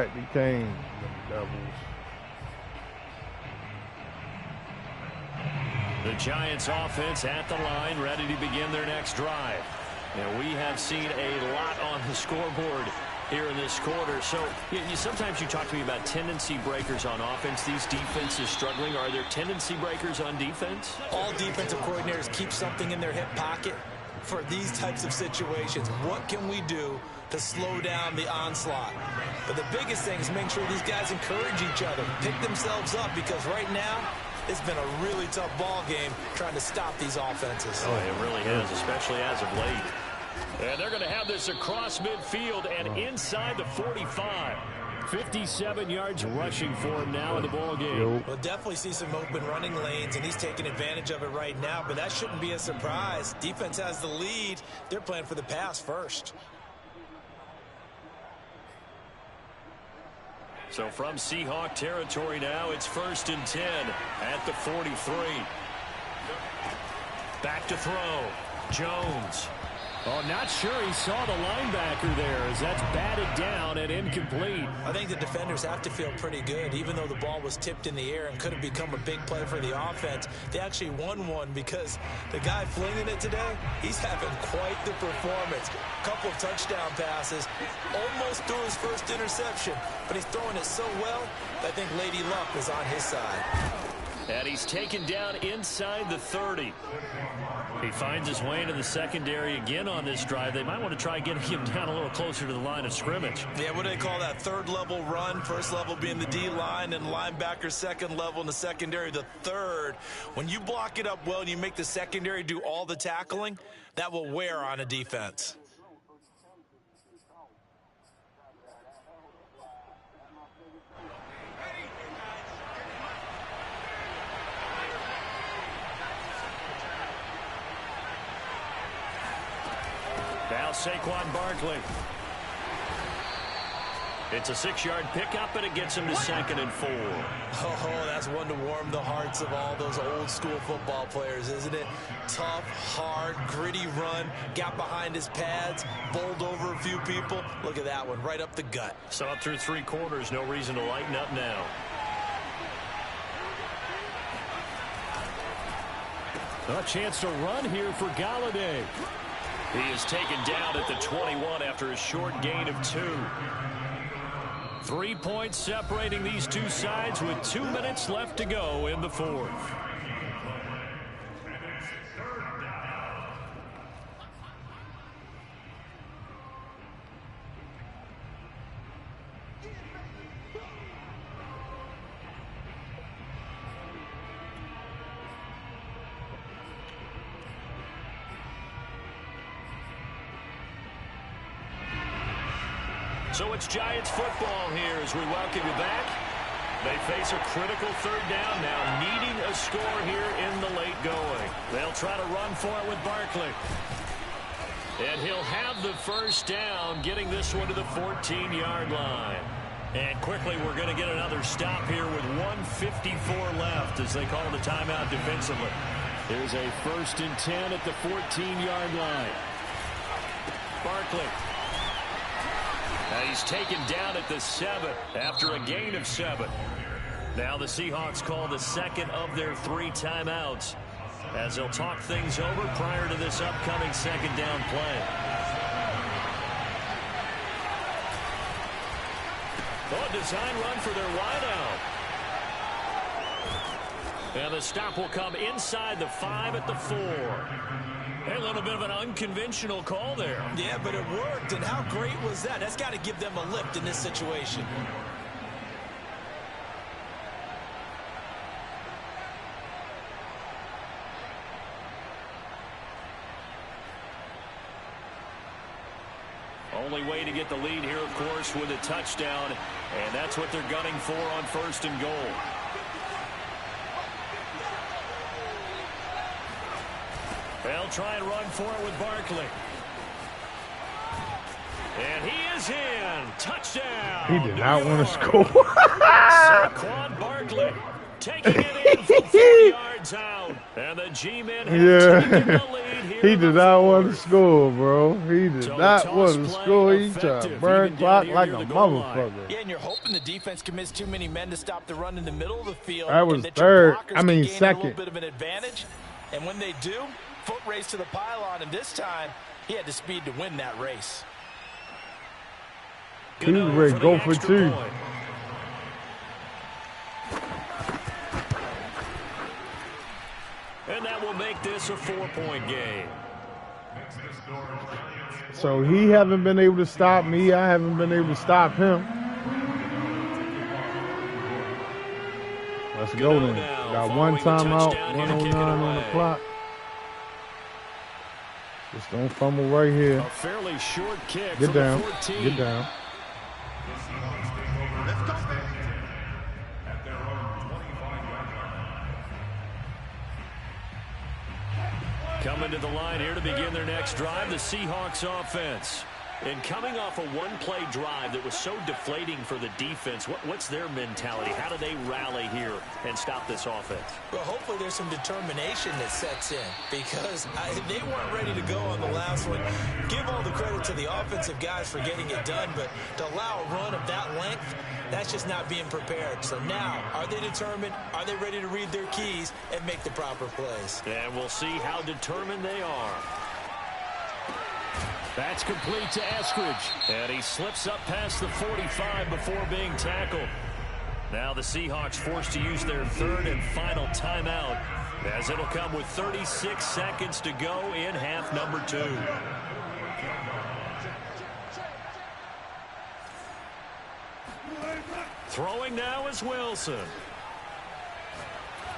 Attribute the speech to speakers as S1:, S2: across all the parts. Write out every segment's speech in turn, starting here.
S1: back he came. The Devils.
S2: The Giants offense at the line, ready to begin their next drive. And we have seen a lot on the scoreboard here in this quarter. So sometimes you talk to me about tendency breakers on offense. These defenses struggling. Are there tendency breakers on defense?
S3: All defensive coordinators keep something in their hip pocket for these types of situations. What can we do to slow down the onslaught? But the biggest thing is making sure these guys encourage each other, pick themselves up, because right now it's been a really tough ball game trying to stop these offenses.
S2: Oh, it really has, especially as of late. And they're going to have this across midfield and inside the 45. 57 yards rushing for him now in the ball game.
S3: We'll definitely see some open running lanes, and he's taking advantage of it right now, but that shouldn't be a surprise. Defense has the lead. They're playing for the pass first.
S2: So from Seahawk territory now, it's 1st and 10 at the 43. Back to throw. Jones. Oh, not sure he saw the linebacker there as that's batted down and incomplete.
S3: I think the defenders have to feel pretty good. Even though the ball was tipped in the air and could have become a big play for the offense, they actually won one because the guy flinging it today, he's having quite the performance. Couple of touchdown passes, almost threw his first interception, but he's throwing it so well, I think Lady Luck is on his side.
S2: And he's taken down inside the 30. He finds his way into the secondary again on this drive. They might want to try getting him down a little closer to the line of scrimmage.
S3: Yeah, what do they call that? Third level run, first level being the D-line, and linebacker second level in the secondary, the third. When you block it up well and you make the secondary do all the tackling, that will wear on a defense.
S2: Now Saquon Barkley. It's a 6-yard pickup, and it gets him to 2nd and 4.
S3: Oh, that's one to warm the hearts of all those old school football players, isn't it? Tough, hard, gritty run. Got behind his pads, bowled over a few people. Look at that one, right up the gut.
S2: So up through 3 quarters, no reason to lighten up now. A chance to run here for Galladay. He is taken down at the 21 after a short gain of 2. 3 points separating these two sides with 2 minutes left to go in the 4th. So it's Giants football here as we welcome you back. They face a critical 3rd down now, needing a score here in the late going. They'll try to run for it with Barkley. And he'll have the 1st down, getting this one to the 14-yard line. And quickly we're going to get another stop here with 1:54 left as they call the timeout defensively. There's a 1st and 10 at the 14-yard line. Barkley. Now he's taken down at the 7 after a gain of 7. Now the Seahawks call the 2nd of their 3 timeouts as they'll talk things over prior to this upcoming 2nd down play. Oh, design run for their wideout. And the stop will come inside the 5 at the 4. A little bit of an unconventional call there.
S3: Yeah, but it worked, and how great was that? That's got to give them a lift in this situation.
S2: Only way to get the lead here, of course, with a touchdown, and that's what they're gunning for on 1st and goal. They'll try and run for it with Barkley. And he is in. Touchdown.
S1: He did not want to score.
S2: Saquon Barkley taking it in from 40 yards out. And the G-men have taken the lead lead here.
S1: He
S2: in
S1: did
S2: the
S1: not want to
S2: fourth.
S1: score, bro. He did
S2: So
S1: not
S2: toss
S1: want to
S2: play
S1: score. He tried to
S2: effective,
S1: burn
S2: even down
S1: clock
S2: here
S1: like
S2: near
S1: a
S2: the goal line.
S1: motherfucker.
S3: Yeah, and you're hoping the defense commits too many men to stop the run in the middle of the field,
S1: That was
S3: and that your
S1: third.
S3: blockers
S1: I mean,
S3: can gain a little
S1: second.
S3: bit of an advantage. And when they do, foot race to the pylon, and this time he had the speed to win that race.
S1: He was ready to go for two.
S2: Point. And that will make this a 4-point game.
S1: So he haven't been able to stop me. I haven't been able to stop him. Let's go then. Got one timeout, 109 on the clock. Just don't fumble right here.
S2: A fairly short kick.
S1: Get down.
S2: 14.
S1: Get down.
S2: Coming to the line here to begin their next drive, the Seahawks offense. And coming off a one-play drive that was so deflating for the defense, what's their mentality? How do they rally here and stop this offense?
S3: Well, hopefully there's some determination that sets in, because they weren't ready to go on the last one. Give all the credit to the offensive guys for getting it done, but to allow a run of that length, that's just not being prepared. So now, are they determined? Are they ready to read their keys and make the proper plays?
S2: And we'll see how determined they are. That's complete to Eskridge. And he slips up past the 45 before being tackled. Now the Seahawks forced to use their third and final timeout, as it'll come with 36 seconds to go in half number 2. Throwing now is Wilson.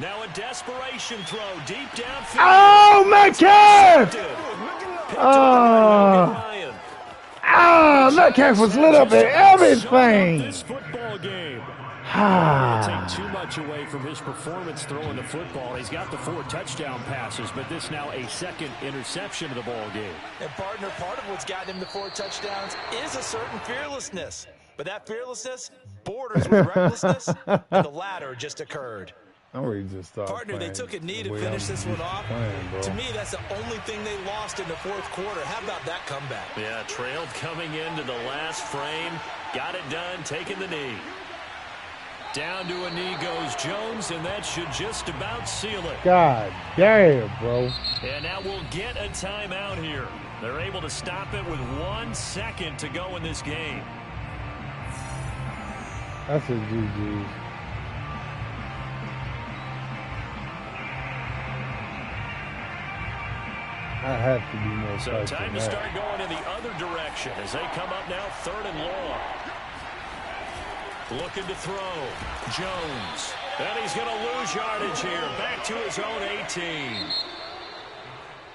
S2: Now a desperation throw deep downfield.
S1: Oh, Metcalf! Metcalf was lit up at everything.
S2: This football game. Take too much away from his performance throwing the football. He's got the 4 touchdown passes, but this now a second interception of the ball game.
S3: And partner, part of what's gotten him the 4 touchdowns is a certain fearlessness. But that fearlessness borders with recklessness, and the latter just occurred.
S1: I'm ready to start
S3: Partner,
S1: playing
S3: they took a knee to
S1: the way
S3: finish
S1: I'm
S3: this one off.
S1: playing,
S3: To me, that's the only thing they lost in the fourth quarter. How about that comeback?
S2: Yeah, trailed coming into the last frame. Got it done, taking the knee. Down to a knee goes Jones, and that should just about seal it.
S1: God damn, bro.
S2: And now we'll get a timeout here. They're able to stop it with 1 second to go in this game.
S1: That's a GG. I have to be more
S2: So
S1: tight
S2: time
S1: than
S2: to
S1: that.
S2: start going in the other direction as they come up now 3rd and long. Looking to throw. Jones. And he's going to lose yardage here. Back to his own 18.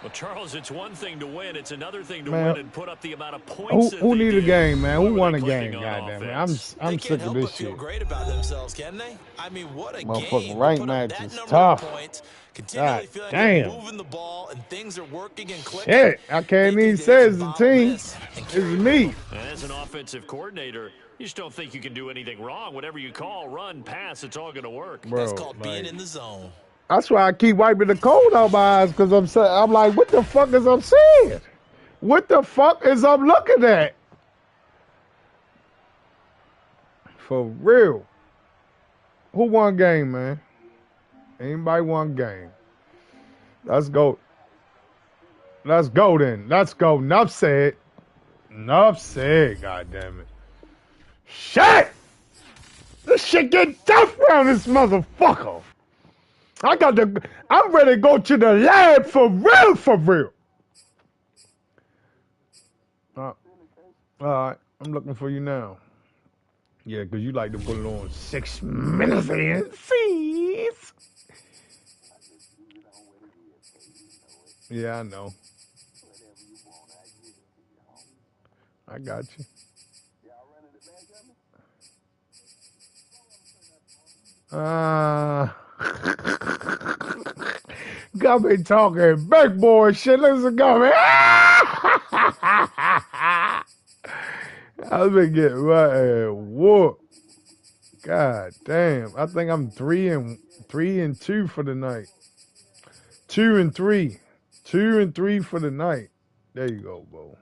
S2: Well, Charles, it's one thing to win. It's another thing to win and put up the amount of points
S1: Who
S2: that they
S1: need a
S2: did.
S1: game, man? Who
S2: Who
S1: won
S2: are
S1: a
S2: they
S1: game,
S2: clicking on
S1: goddamn it.
S2: offense?
S1: I'm
S3: They
S1: sick
S3: can't
S1: of
S3: help
S1: this
S3: but feel
S1: shit.
S3: great about themselves, can they? I mean, what a
S1: Motherfucking
S3: game.
S1: right
S3: Put up
S1: match
S3: that
S1: is
S3: number
S1: tough.
S3: of points, continually
S1: God
S3: feeling
S1: damn.
S3: like moving the ball and things are working and clicking.
S1: Shit, I can't
S3: They
S1: even
S3: think
S1: say
S3: they
S1: it's
S3: can
S1: the
S3: bottle
S1: team.
S3: this and
S1: It's
S3: carry
S1: me.
S2: And as an offensive coordinator, you just don't think you can do anything wrong. Whatever you call, run, pass, it's all going to work.
S1: Bro,
S3: That's called being
S1: like,
S3: in the zone.
S1: that's why I keep wiping the cold out my eyes, because I'm like, what the fuck is I'm saying? What the fuck is I'm looking at? For real. Who won game, man? Anybody won game? Let's go. Let's go then. Let's go. Enough said. Enough said, goddammit. Shit! This shit get tough around this motherfucker. I'm ready to go to the lab for real, for real. All right, I'm looking for you now. Yeah, because you like to put it on 6 minutes in. Please. Yeah, I know. I got you. Got me talking big boy shit. Listen, got me. I've been getting my ass whooped. God damn. I think I'm 3 and 2 for the night. 2 and 3. 2 and 3 for the night. There you go, Bo.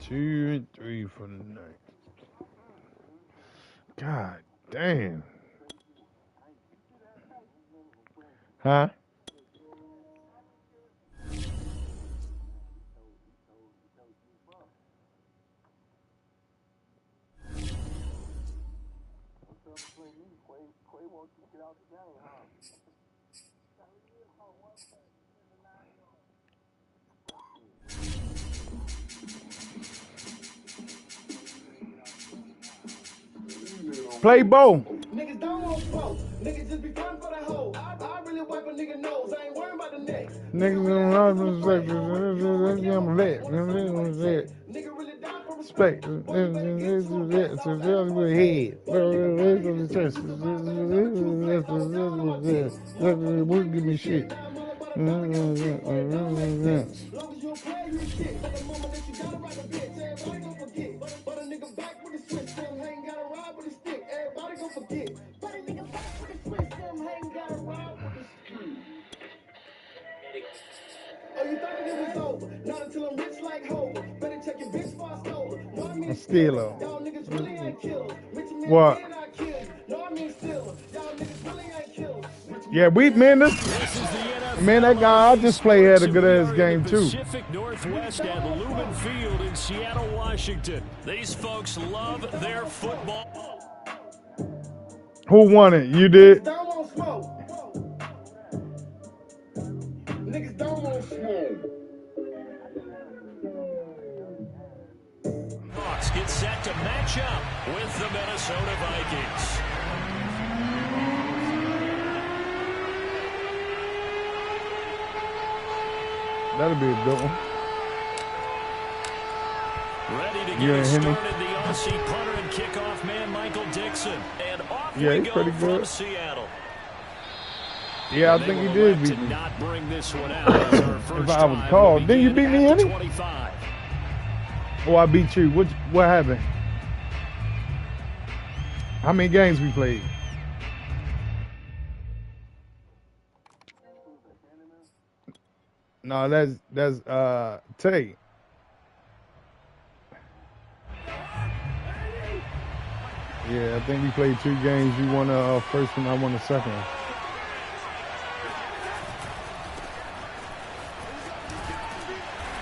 S1: 2 and 3 for the night. God damn. Huh? Play Bo.
S4: Niggas don't want smoke. Niggas just be fun for the hoe. I really wipe a nigga nose. I ain't worried about the next.
S1: Niggas don't know what I'm vet.
S4: Nigga really die for
S1: Respect. Head. Give me shit.
S4: long as you a player, you shit. Like a mama that you gotta ride a bitch. Everybody gon' forget. But a nigga back with a switch. Them ain't gotta ride with a stick. Everybody gon' forget. But a nigga back with a switch. Them ain't gotta ride with a stick. Oh, you thought that it was over? Not until I'm rich like Hover. Better check your bitch before I stole her. No, I mean
S1: Steeler.
S4: Y'all niggas really ain't killers. Rich man
S1: What?
S4: did I kill you. No, I mean stealer. Y'all niggas really ain't killers.
S1: Yeah, we man, that guy I just played had a good ass game too.
S2: Pacific Northwest at Lumen Field in Seattle, Washington. These folks love their football.
S1: Who won it? You did?
S4: Don't want smoke. Niggas don't want smoke.
S2: Hawks get set to match up with the Minnesota Vikings.
S1: That'll be a good one.
S2: Ready to get started, the Aussie punter and kickoff man, Michael Dixon. And off we
S1: he's
S2: go
S1: pretty
S2: from
S1: good.
S2: Seattle.
S1: Yeah, I think he did beat me.
S2: Not bring this one out as our first
S1: If I was
S2: time.
S1: called,
S2: We'll
S1: didn't you beat me,
S2: begin at
S1: Andy?
S2: 25.
S1: Oh, I beat you. What happened? How many games we played? No, that's Tay. Yeah, I think we played 2 games. You won the first one, I won the second one.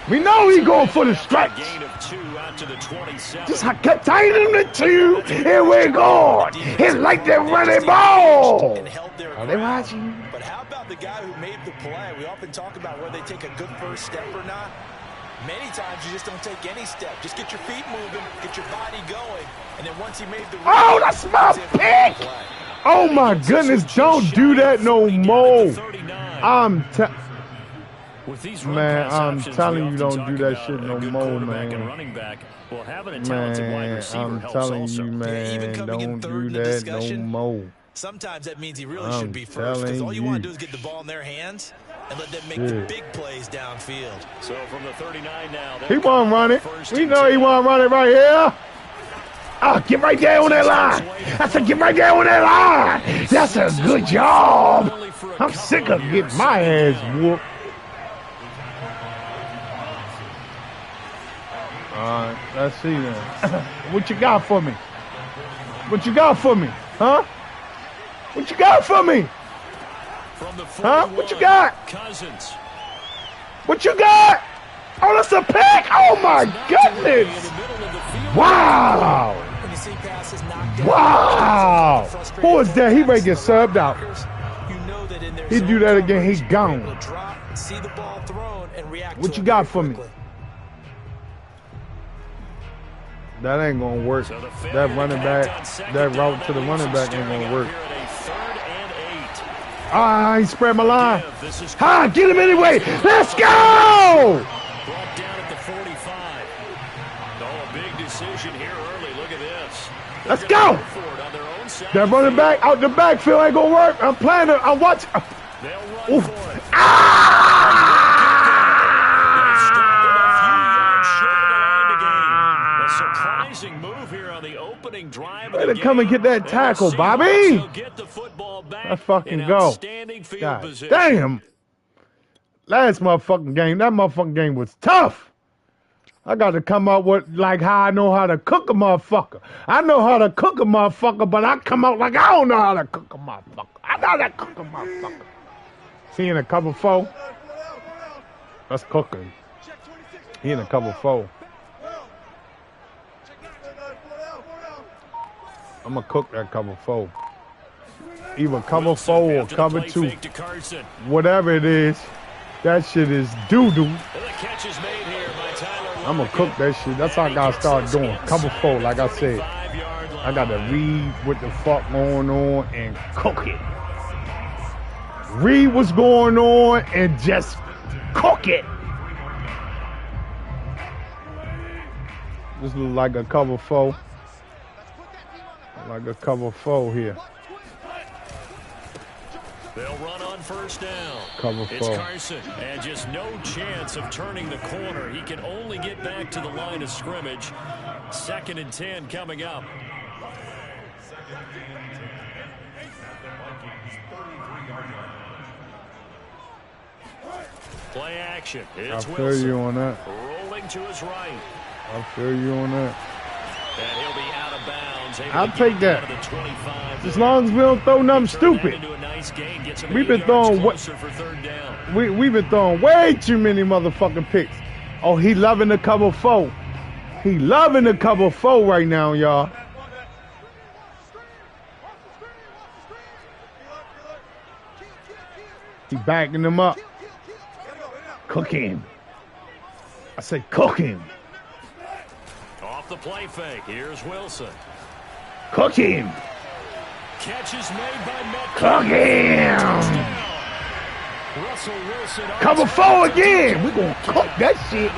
S1: We know he going for the stretch.
S2: Gain of 2 out to the 27.
S1: Just kept tying him to 2. Here we go. It's like the running ball. Are they watching?
S3: But how about the guy who made the play? We often talk about whether they take a good first step or not. Many times you just don't take any step. Just get your feet moving, get your body going, and then once he made the
S1: oh, that's my pick. Oh my goodness, don't do that no more. Man, I'm telling you, don't do that shit no more, man. Man, I'm telling you, man, don't do that no more.
S3: Sometimes that means he really should be first, because all you want to do is get the ball in their hands and let them make the big plays downfield.
S2: So from the 39 now,
S1: he won't run it. We know he won't run it right here. Oh, get right there on that line. I said, get right there on that line. That's a good job. I'm sick of getting my ass whooped. All right, let's see then. What you got for me? What you got for me? Huh? What you got for me? Huh? What you got?
S2: Cousins.
S1: What you got? Oh, that's a pick. Oh, my goodness. Wow. Wow. Who is that? He ready to get subbed out. He do that again, he's gone. What you got for me? That ain't gonna work. That running back, that route to the running back ain't gonna work. Ah, he spread my line. Ah, get him anyway. Let's go!
S2: Brought down at the 45. Oh, a big decision here early. Look at this.
S1: Let's go! That running back out the backfield ain't gonna work. I'm planning. I'm watching.
S2: They'll run for it.
S1: Ah!
S2: Surprising move here on the opening drive.
S1: Way to come and get that tackle, Bobby.
S2: Get the football back.
S1: Let's fucking go. God damn. Last motherfucking game, that motherfucking game was tough. I got to come up with like how I know how to cook a motherfucker. I know how to cook a motherfucker, but I come out like I don't know how to cook a motherfucker. I know how to cook a motherfucker. Seeing a cover four. That's cooking. He in a cover four. I'm going to cook that cover four. Either cover four or cover two. Whatever it is, that shit is doo-doo. I'm going to cook that shit. That's how I got to start doing. Cover four, like I said. I got to read what the fuck going on and cook it. Read what's going on and just cook it. This looks like a cover four. Like a cover four here.
S2: They'll run on first down.
S1: Cover
S2: it's
S1: four.
S2: Carson, and just no chance of turning the corner. He can only get back to the line of scrimmage. 2nd and 10 coming up. Play action. It's
S1: I feel
S2: Wilson.
S1: you on that.
S2: Rolling to his right.
S1: I feel you on that.
S2: And he'll be out of bounds.
S1: I'll take that. As long as we don't throw nothing stupid. We've been throwing we've been throwing way too many motherfucking picks. Oh, he loving the cover four. He loving the cover four right now, y'all. He backing him up. Cook him. I said cook him.
S2: Off the play fake. Here's Wilson.
S1: Cook him.
S2: Catch is made by Metcalf.
S1: Cook him.
S2: Russell Wilson.
S1: Cover four again. We're going to cook that shit.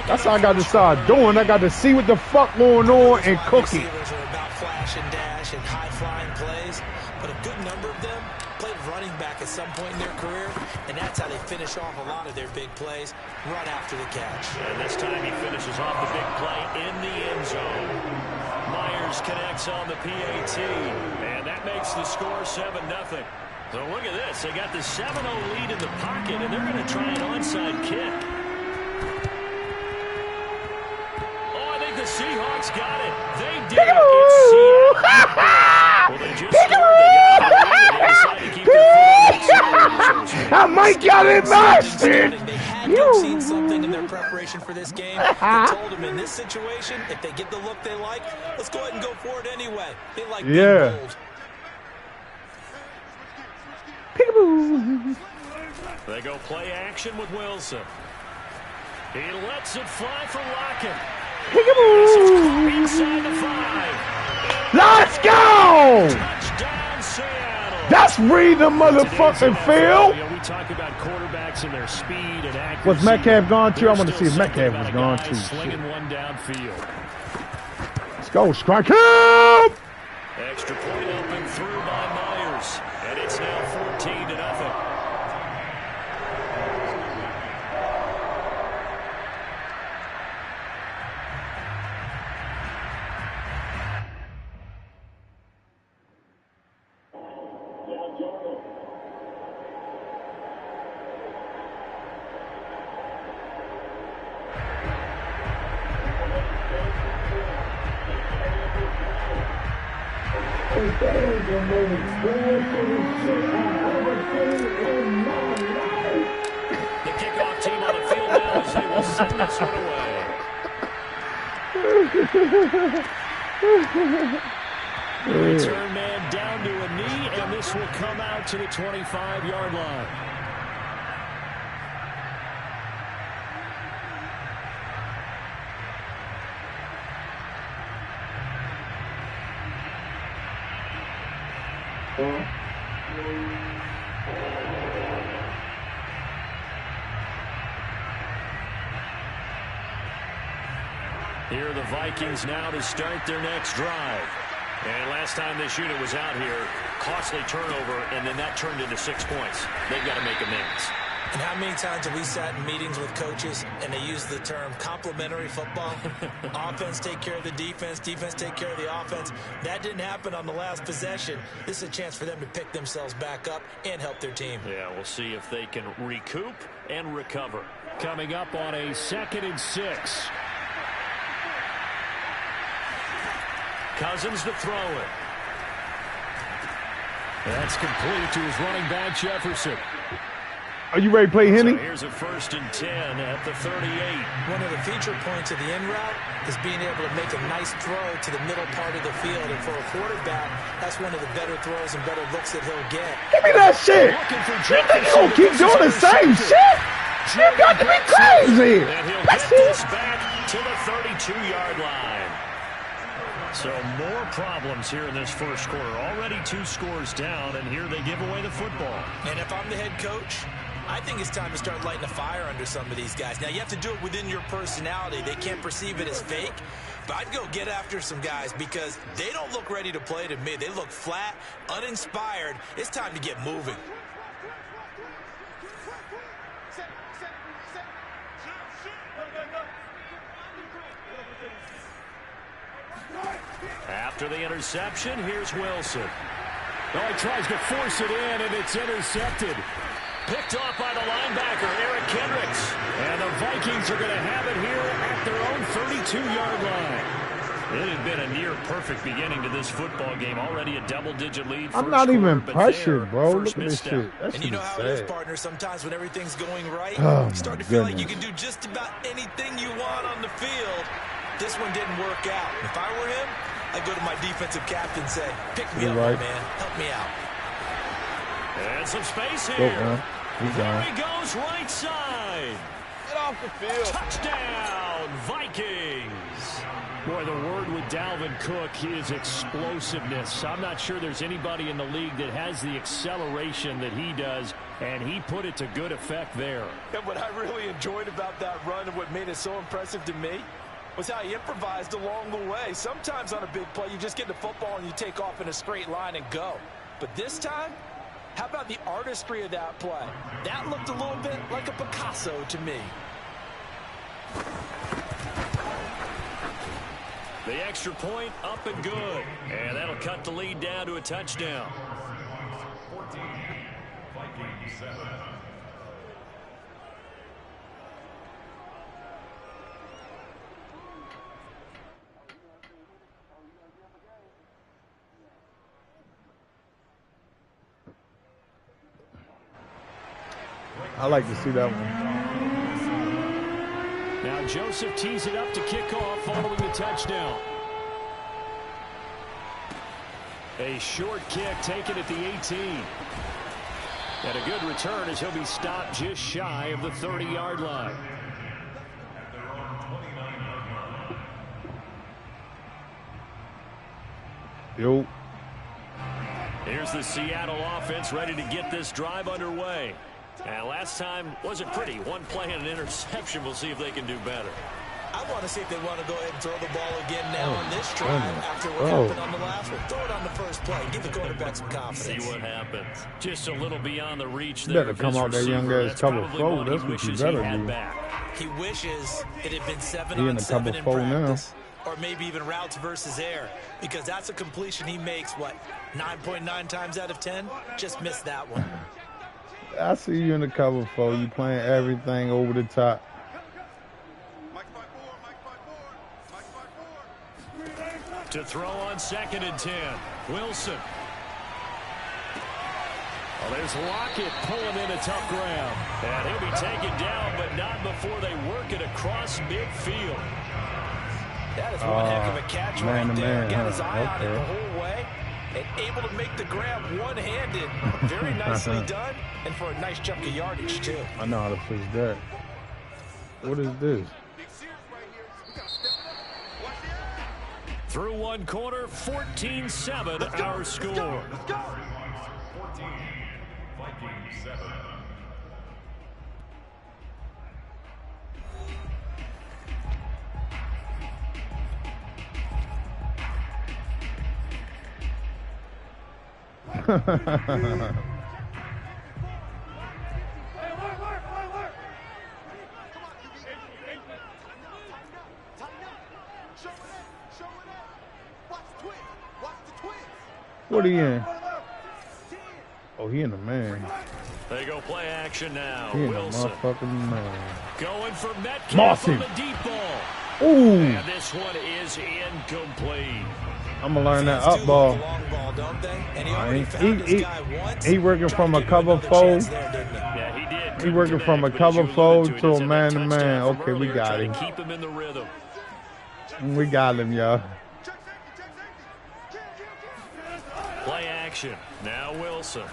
S1: That's how I got to start doing. I got to see what the fuck going on and cook it.
S3: Receivers are about flash and dash and high-flying plays, but a good number of them played running back at some point in their career, and that's how they finish off a lot of their big plays, run after the catch.
S2: And this time he finishes off the big play in the end zone. Myers connects on the PAT, and that makes the score 7-0. So look at this. They got the 7-0 lead in the pocket, and they're going to try an onside kick. Oh, I think the Seahawks got it. They did. It's Seattle. Well, they just scored. They decided to keep their foot on the
S1: I might got it mastered.
S3: They had to have seen something in their preparation for this game. They told them in this situation, if they get the look they like, let's go ahead and go for it anyway. They like being bold.
S1: Peekaboo.
S2: They go play action with Wilson. He lets it fly for Lockett.
S1: Peekaboo.
S2: Inside the 5.
S1: Let's go.
S2: Touchdown, Seattle.
S1: That's read the motherfucking field.
S2: We talk about quarterbacks and their speed and accuracy.
S1: Was Metcalf gone too? I want to see if Metcalf was gone too.
S2: Slinging one downfield.
S1: Let's go, strike him.
S2: Extra point open through by Myers, and it's now 14-0.
S4: That is the most bullshit shit I've ever seen in my life.
S2: The kickoff team on the field now as they will send this one away. The return man down to a knee, and this will come out to the 25-yard line. Here are the Vikings now to start their next drive. And last time this unit was out here, costly turnover, and then that turned into 6 points. They've got to make amends.
S3: And how many times have we sat in meetings with coaches and they use the term complementary football? Offense take care of the defense, defense take care of the offense. That didn't happen on the last possession. This is a chance for them to pick themselves back up and help their team.
S2: Yeah, we'll see if they can recoup and recover. Coming up on a 2nd and 6. Cousins to throw it. That's complete to his running back, Jefferson.
S1: Are you ready to play Henny?
S2: So here's a 1st and 10 at the 38.
S3: One of the feature points of the in route is being able to make a nice throw to the middle part of the field. And for a quarterback, that's one of the better throws and better looks that he'll get.
S1: Give me that shit. You think you gonna keep doing the same shit? You got to be crazy.
S2: And he'll get this back to the 32-yard line. So more problems here in this first quarter. Already 2 scores down, and here they give away the football.
S3: And if I'm the head coach, I think it's time to start lighting a fire under some of these guys. Now, you have to do it within your personality. They can't perceive it as fake. But I'd go get after some guys because they don't look ready to play to me. They look flat, uninspired. It's time to get moving.
S2: After the interception, here's Wilson. Oh, he tries to force it in, and it's intercepted. Picked off by the linebacker, Eric Kendricks. And the Vikings are going to have it here at their own 32-yard line. It had been a near-perfect beginning to this football game. Already a double-digit lead.
S1: I'm not even pressured, bro. Look at this shit.
S3: And you know how it is, partner. Sometimes when everything's going right, you start to feel like you can do just about anything you want on the field. This one didn't work out. If I were him, I'd go to my defensive captain and say, pick me up, man. Help me out.
S2: And some space here. There he goes, right side.
S3: Get off the field.
S2: Touchdown, Vikings. Boy, the word with Dalvin Cook is explosiveness. I'm not sure there's anybody in the league that has the acceleration that he does, and he put it to good effect there.
S3: And what I really enjoyed about that run and what made it so impressive to me was how he improvised along the way. Sometimes on a big play, you just get the football and you take off in a straight line and go. But this time, how about the artistry of that play? That looked a little bit like a Picasso to me.
S2: The extra point up and good. And that'll cut the lead down to a touchdown. 14, Vikings 7.
S1: I like to see that one.
S2: Now Joseph tees it up to kick off following the touchdown. A short kick taken at the 18. And a good return as he'll be stopped just shy of the 30-yard line.
S1: Yo.
S2: Here's the Seattle offense ready to get this drive underway. And last time wasn't pretty. One play and an interception. We'll see if they can do better.
S3: I want to see if they want to go ahead and throw the ball again now on this drive after what happened on the last one. Throw it on the first play. Give the quarterback some confidence.
S2: See what happens. Just a little beyond the reach
S1: you
S2: there.
S1: Better come out that young guy's cover 4. That's what you better do.
S3: He wishes it had been 7-on-7 in practice. Or maybe even routes versus air. Because that's a completion he makes, 9.9 times out of 10? Just missed that one.
S1: I see you in the cover 4. You playing everything over the top.
S2: To throw on 2nd and 10. Wilson. Oh, there's Lockett pulling in a tough ground. And he'll be taken down, but not before they work it across midfield.
S3: That is one heck of a catch right there. Got his eye on it the
S1: Okay.
S3: whole way. And able to make the grab one-handed. Very nicely done. And for a nice chunk of yardage, too.
S1: I know how to fix that. What is this?
S2: Through one quarter, 14-7 our score.
S4: Let's go.
S2: 14, Vikings 7.
S1: What he in? Oh, he in the man.
S2: They go play action now.
S1: He in the
S2: Wilson
S1: motherfucking man.
S2: going for Metcalf
S1: Mossy.
S2: on the deep ball.
S1: Ooh.
S2: And this one is incomplete.
S1: I'm gonna learn that up ball. He working from a cover fold.
S2: Yeah, he did.
S1: He working from a cover fold to a man-to-man. Okay, we got him.
S2: Keep him in the rhythm.
S1: We got him, y'all.
S2: Play action. Now Wilson.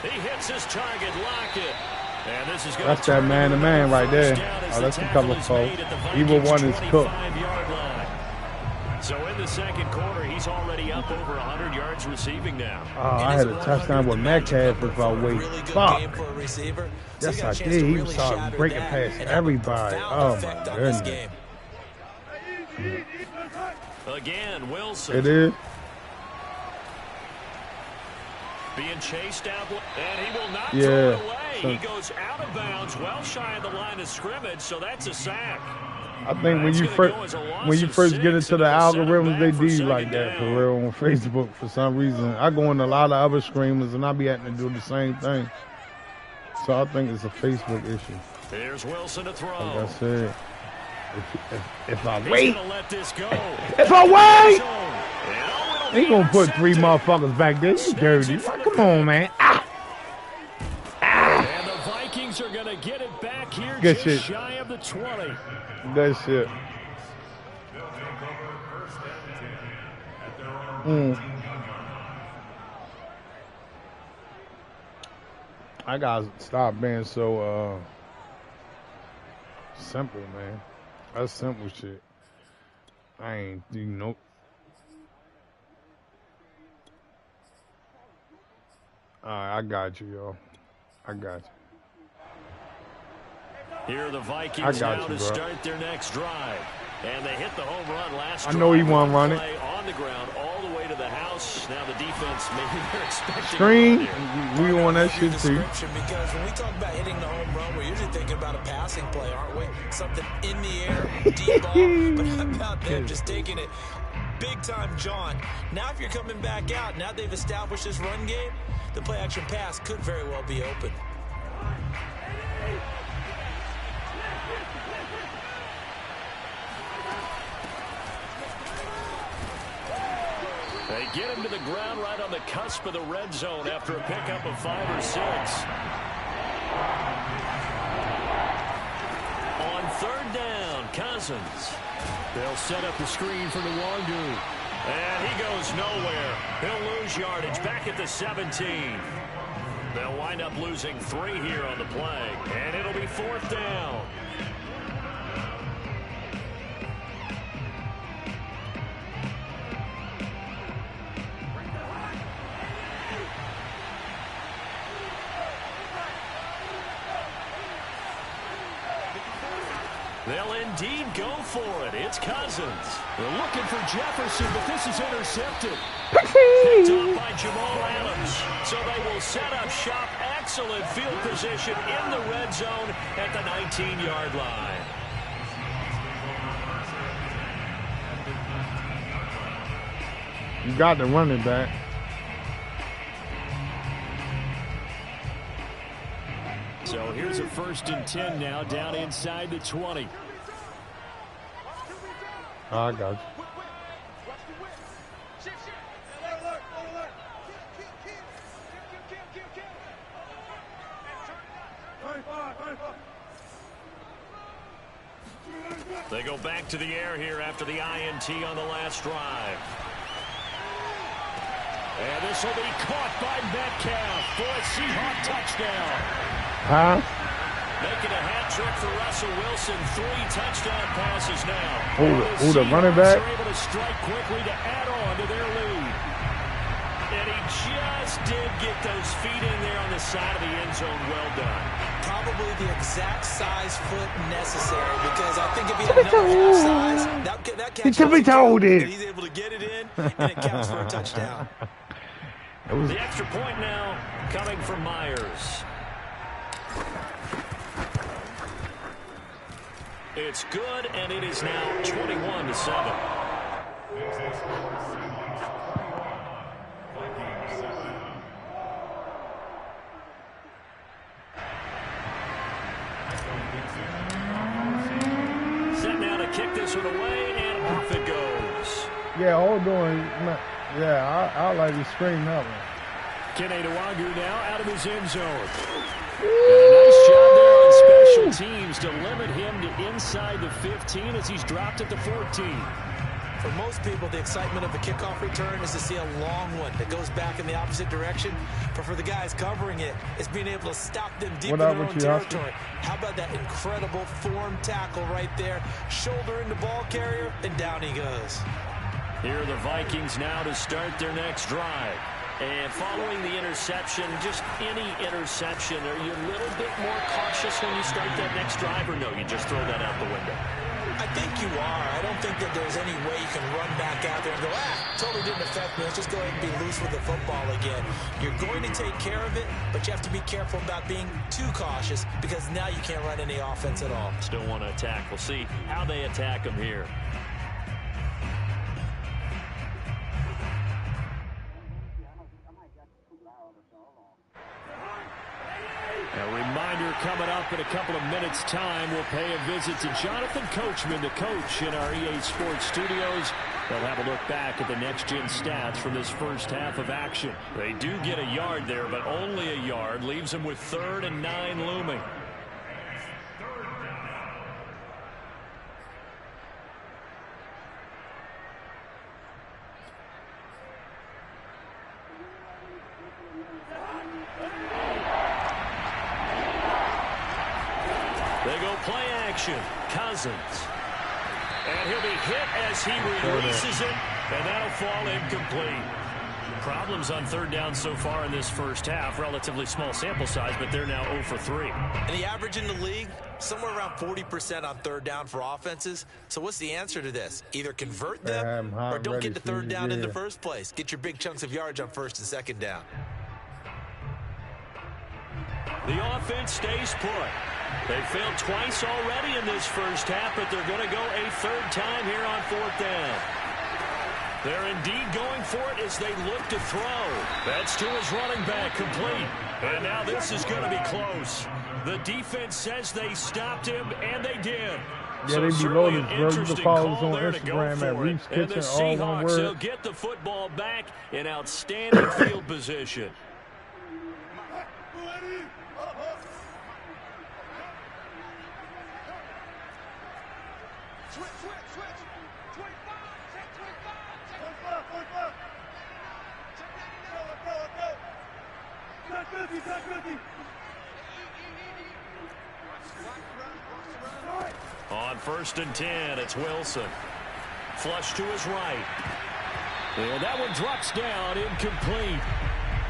S2: He hits his target, Lockett. And this is
S1: That's that man-to-man right there. Oh, that's the cover fold. Either one is cooked.
S2: So in the second quarter, he's already up over 100 yards receiving now.
S1: Oh, I had a touchdown with Metcalf if I wait. Fuck. Yes, I did. He was breaking past everybody. Oh, my goodness.
S2: Again, Wilson.
S1: It is.
S2: Being chased out, and he will not throw it away. He goes out of bounds, well shy of the line of scrimmage, so that's a sack.
S1: I think when you first get into the algorithms, they do you like that for real on Facebook for some reason. I go in a lot of other streamers and I be having to do the same thing. So I think it's a Facebook issue.
S2: Here's Wilson to throw.
S1: Like I said, if I wait,
S2: if I
S1: wait, he gonna put 3 motherfuckers back there. You dirty. Come on, man.
S2: And the Vikings are gonna get it back here.
S1: Good
S2: just
S1: shit.
S2: Shy of the 20.
S1: That shit. I gotta stop being so simple, man. That's simple shit. I ain't do nope. Alright, I got you, yo. I got you.
S2: Here are the Vikings now to start their next drive. And they hit the home run last drive.
S1: I know he won't run it.
S2: On the ground all the way to the house. Now the defense, maybe they're expecting
S1: screen. We want that shit too.
S3: Because when we talk about hitting the home run, we're usually thinking about a passing play, aren't we? Something in the air, deep ball. But how about them just taking it big time, John? Now if you're coming back out, now they've established this run game, the play action pass could very well be open.
S2: They get him to the ground right on the cusp of the red zone after a pickup of 5 or 6. On third down, Cousins. They'll set up the screen for the Wandu. And he goes nowhere. He'll lose yardage back at the 17. They'll wind up losing 3 here on the play. And it'll be 4th down. They'll indeed go for it. It's Cousins. They're looking for Jefferson, but this is intercepted. Picked up by Jamal Adams. So they will set up shop. Excellent field position in the red zone at the 19-yard line.
S1: You got the running back.
S2: So here's a 1st and 10 now, down inside the 20.
S1: Oh, I got you.
S2: They go back to the air here after the INT on the last drive. And this will be caught by Metcalf for a Seahawk touchdown.
S1: Huh?
S2: Making a hat trick for Russell Wilson. 3 touchdown passes now.
S1: Who the running back?
S2: Are able to strike quickly to add on to their lead. And he just did get those feet in there on the side of the end zone. Well done. Probably the exact size foot necessary, because I think if he had another half size, that catch
S1: he's able
S2: to get it in, and it counts for a touchdown. The extra point now coming from Myers. It's good, and it is now 21-7. Set now to kick this one away, and off it goes.
S1: Yeah, hold on. Yeah, I like to scream that one.
S2: Kene Nwagu now out of his end zone. And a nice job there on special teams to limit him to inside the 15 as he's dropped at the 14.
S3: For most people, the excitement of a kickoff return is to see a long one that goes back in the opposite direction. But for the guys covering it, it's being able to stop them deep in their own territory. How about that incredible form tackle right there? Shoulder in the ball carrier, and down he goes.
S2: Here are the Vikings now to start their next drive. And following the interception, just any interception, are you a little bit more cautious when you start that next drive, or no, you just throw that out the window?
S3: I think you are. I don't think that there's any way you can run back out there and go, totally didn't affect me. Let's just go ahead and be loose with the football again. You're going to take care of it, but you have to be careful about being too cautious because now you can't run any offense at all.
S2: Still want to attack. We'll see how they attack them here. A reminder coming up in a couple of minutes' time. We'll pay a visit to Jonathan Coachman, the coach in our EA Sports studios. They'll have a look back at the next-gen stats from this first half of action. They do get a yard there, but only a yard. Leaves them with 3rd and 9 looming. Cousins. And he'll be hit as he releases it, and that'll fall incomplete. Problems on 3rd down so far in this first half. Relatively small sample size, but they're now 0 for 3.
S3: And the average in the league, somewhere around 40% on 3rd down for offenses. So what's the answer to this? Either convert them or don't get the 3rd down in the first place. Get your big chunks of yards on 1st and 2nd down.
S2: The offense stays put. They failed twice already in this first half, but they're going to go a 3rd time here on 4th down. They're indeed going for it as they look to throw. That's to his running back, complete. And now this is going to be close. The defense says they stopped him, and they did.
S1: Yeah, they be loaded, bro. You can follow us on Instagram at Reeves Kitchen, all one word.
S2: They'll get the football back in outstanding field position. On 1st and 10, it's Wilson. Flush to his right. And that one drops down, incomplete.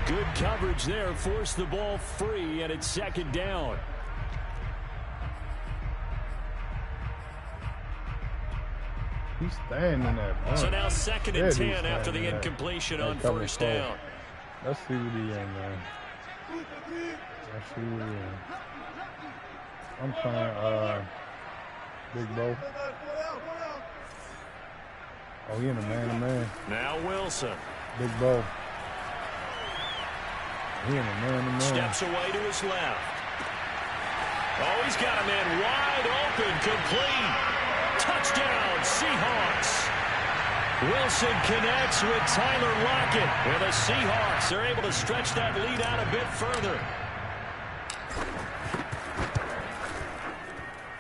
S2: Good coverage there, forced the ball free, and it's 2nd down.
S1: He's standing there, man.
S2: So now 2nd and 10 after the incompletion on 1st down.
S1: Let's see what he in, man. Let's see what he in. I'm trying, Big Bo. Oh, he in a man-to-man.
S2: Now Wilson.
S1: Big Bo. He in a man-to-man.
S2: Steps away to his left. Oh, he's got a man wide open, complete. Touchdown, Seahawks. Wilson connects with Tyler Lockett. And the Seahawks are able to stretch that lead out a bit further.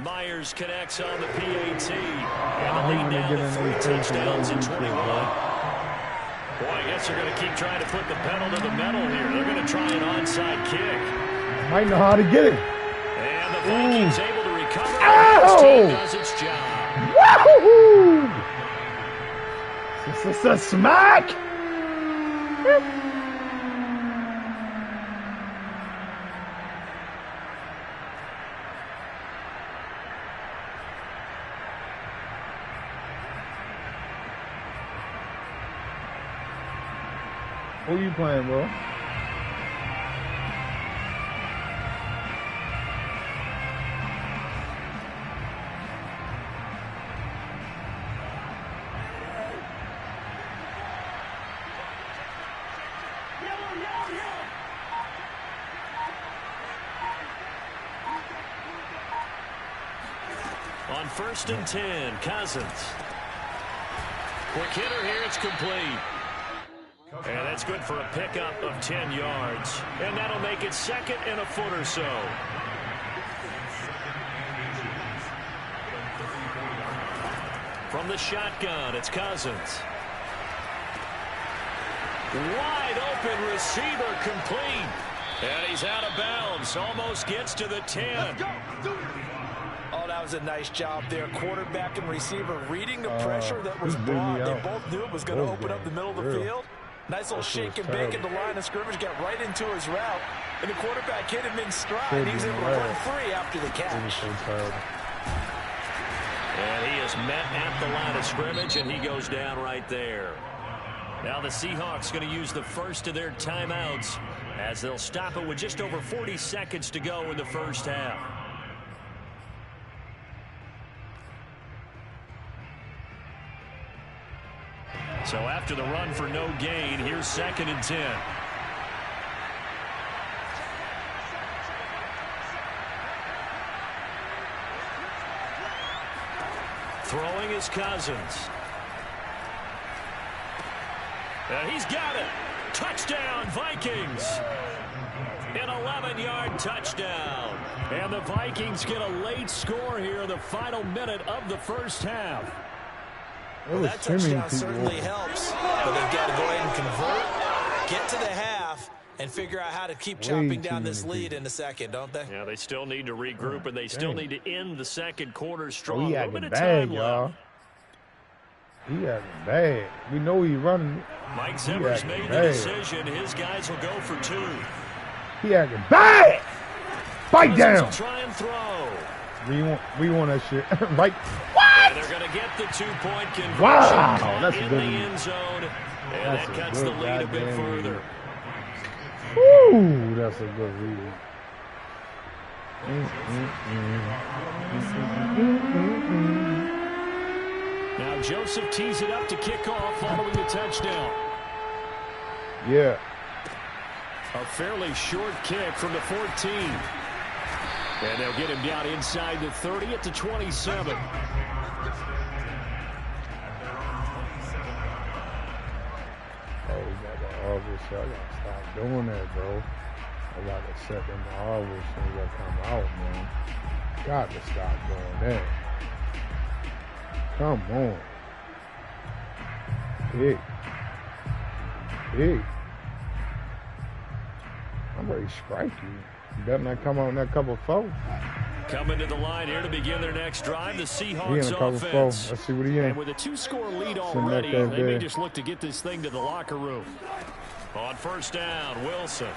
S2: Myers connects on the PAT. And the lead now to 3 touchdowns in 21. Boy, I guess they're going to keep trying to put the pedal to the metal here. They're going to try an onside kick.
S1: Might know how to get it.
S2: And the Vikings able to recover.
S1: Ow!
S2: This team does its job.
S1: Wahoo! It's a smack! Who you playing, bro?
S2: On 1st and 10, Cousins. Quick hitter here, it's complete. And that's good for a pickup of 10 yards. And that'll make it 2nd and a foot or so. From the shotgun, it's Cousins. Wide open receiver, complete. And he's out of bounds. Almost gets to the 10.
S3: Oh, that was a nice job there. Quarterback and receiver reading the pressure that was brought. They both knew it was going to open up the middle of the field. Nice little shake and bake at the line of scrimmage. Got right into his route. And the quarterback hit him in stride. He's able to run free after the catch.
S2: And he is met at the line of scrimmage, and he goes down right there. Now the Seahawks going to use the first of their timeouts as they'll stop it with just over 40 seconds to go in the first half. So after the run for no gain, here's 2nd and 10. Throwing is Cousins. And he's got it. Touchdown, Vikings. An 11-yard touchdown. And the Vikings get a late score here in the final minute of the first half.
S3: That touchdown certainly helps, but they've got to go ahead and convert, get to the half, and figure out how to keep chopping down this lead in the second, don't they?
S2: Yeah, they still need to regroup, and they still need to end the second quarter strong.
S1: He
S2: A
S1: acting
S2: little bit of
S1: bad,
S2: time
S1: y'all.
S2: left.
S1: He acting bad. We know he's running.
S2: Mike Zimmer's made the decision. His guys will go for 2.
S1: He acting bad. Bite down.
S2: Will try and throw.
S1: We want that shit. Right.
S2: And they're going to get the 2-point conversion.
S1: Wow, that's a
S2: in
S1: good
S2: the
S1: one.
S2: end zone, and that cuts the lead a bit further.
S1: Woo, that's a good read.
S2: Now Joseph tees it up to kick off following the touchdown.
S1: Yeah.
S2: A fairly short kick from the 14. And they'll get him down inside the 30 at the 27.
S1: I gotta stop doing that, bro. I gotta set them all as soon as I come out, man. Got to stop doing that. Come on. Hey. I'm ready to strike you. You better not come out in that couple four.
S2: Coming to the line here to begin their next drive, the Seahawks
S1: He in a couple
S2: offense.
S1: four. Let's see what he in.
S2: And with a 2-score lead already, they may just look to get this thing to the locker room. On first down, Wilson.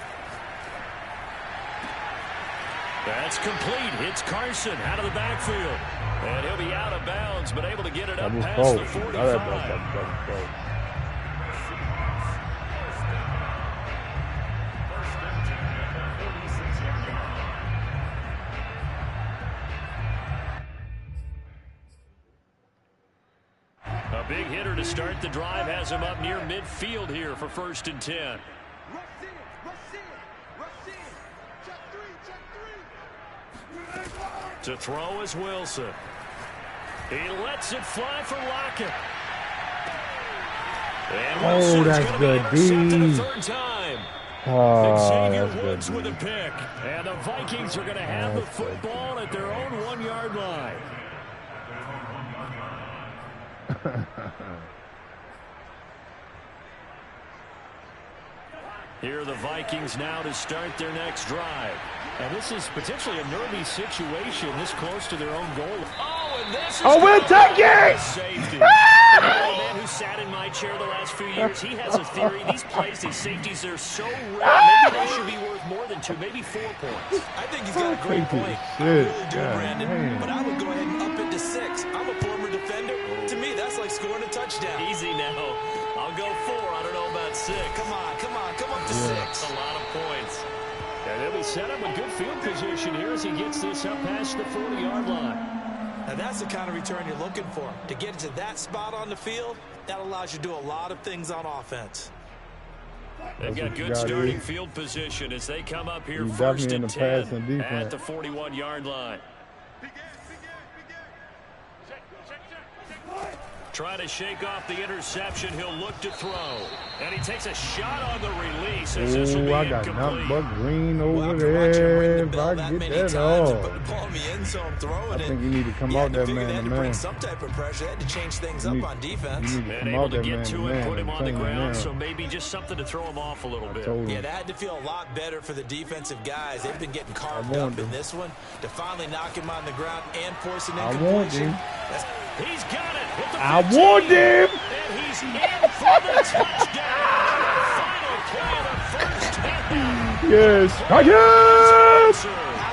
S2: That's complete. It's Carson out of the backfield. And he'll be out of bounds, but able to get it up past the 45. A big hitter to start the drive has him up near midfield here for 1st and 10. To throw is Wilson. He lets it fly for Lockett. And Wilson's
S1: that's good,
S2: D. Third time. Xavier
S1: that's
S2: Woods
S1: good,
S2: with a pick. And the Vikings are going to have the football at their own 1-yard line. Here are the Vikings now to start their next drive. And this is potentially a nervy situation this close to their own goal. Oh, and this is
S1: we'll take it!
S2: Safety. The man who sat in my chair the last few years, he has a theory. These plays, these safeties, they're so rare. Maybe they should be worth more than 2, maybe 4 points.
S3: I think he's got a great point. I really do, Brandon. But I would go ahead and up it to 6. I'm a former defender. To me, that's like scoring a touchdown.
S2: Easy now. I'll go 4. I don't know about 6.
S3: Come on, come up to 6.
S2: A lot of points. And they'll be set up with good field position here as he gets this up past the 40-yard line.
S3: Now that's the kind of return you're looking for. To get to that spot on the field, that allows you to do a lot of things on offense.
S2: They've got good starting field position as they come up here 1st and 10 at the 41-yard line. Trying to shake off the interception. He'll look to throw. And he takes a shot on the release. As this will be
S1: I got
S2: incomplete.
S1: nothing but green over there. If I get that off. I think you need to come out that man to man.
S3: Some type of pressure. They had to change things up on defense.
S1: You need to
S2: And
S1: come
S2: able
S1: out
S2: to
S1: that
S2: get
S1: man
S2: to it,
S1: man.
S2: put him on the
S1: I'm telling you
S2: ground,
S1: now.
S2: so maybe just something to throw him off a little bit.
S3: Yeah, that had to feel a lot better for the defensive guys. They've been getting carved up in this one. To finally knock him on the ground and force an incompletion.
S2: He's got it. Hit the 15.
S1: I warned him.
S2: And he's in for the touchdown. Final play of the first half.
S1: Yes.
S2: How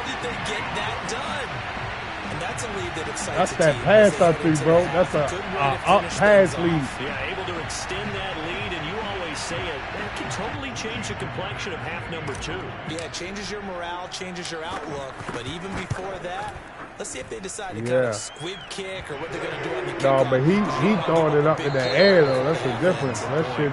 S3: did they get that done? And that's a lead that excites
S1: That's
S3: the
S1: that
S3: team.
S1: pass I see, bro. That's a up pass lead.
S2: Yeah, able to extend that lead, and you always say it can totally change the complexion of half number 2.
S3: Yeah, it changes your morale, changes your outlook. But even before that, let's see if they decide to kind of squib kick or what they're going to do on the kickoff.
S1: No, but he throwing it up in the air though. That's the difference. That shit.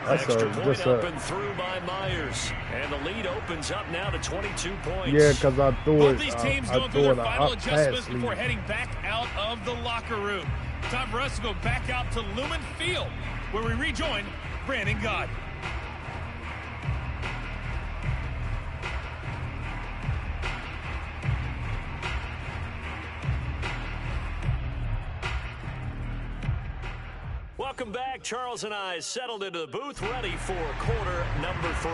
S1: That's
S2: just up and through by Myers, and the lead opens up now to 22 points.
S1: Yeah, because I threw
S5: Both
S1: it.
S5: these teams
S1: I
S5: going through
S1: threw
S5: their
S1: it
S5: final
S1: up
S5: adjustments
S1: pass
S5: before
S1: lead.
S5: heading back out of the locker room. Time for us to go back out to Lumen Field, where we rejoin Brandon God.
S2: Welcome back. Charles and I settled into the booth, ready for quarter number 3.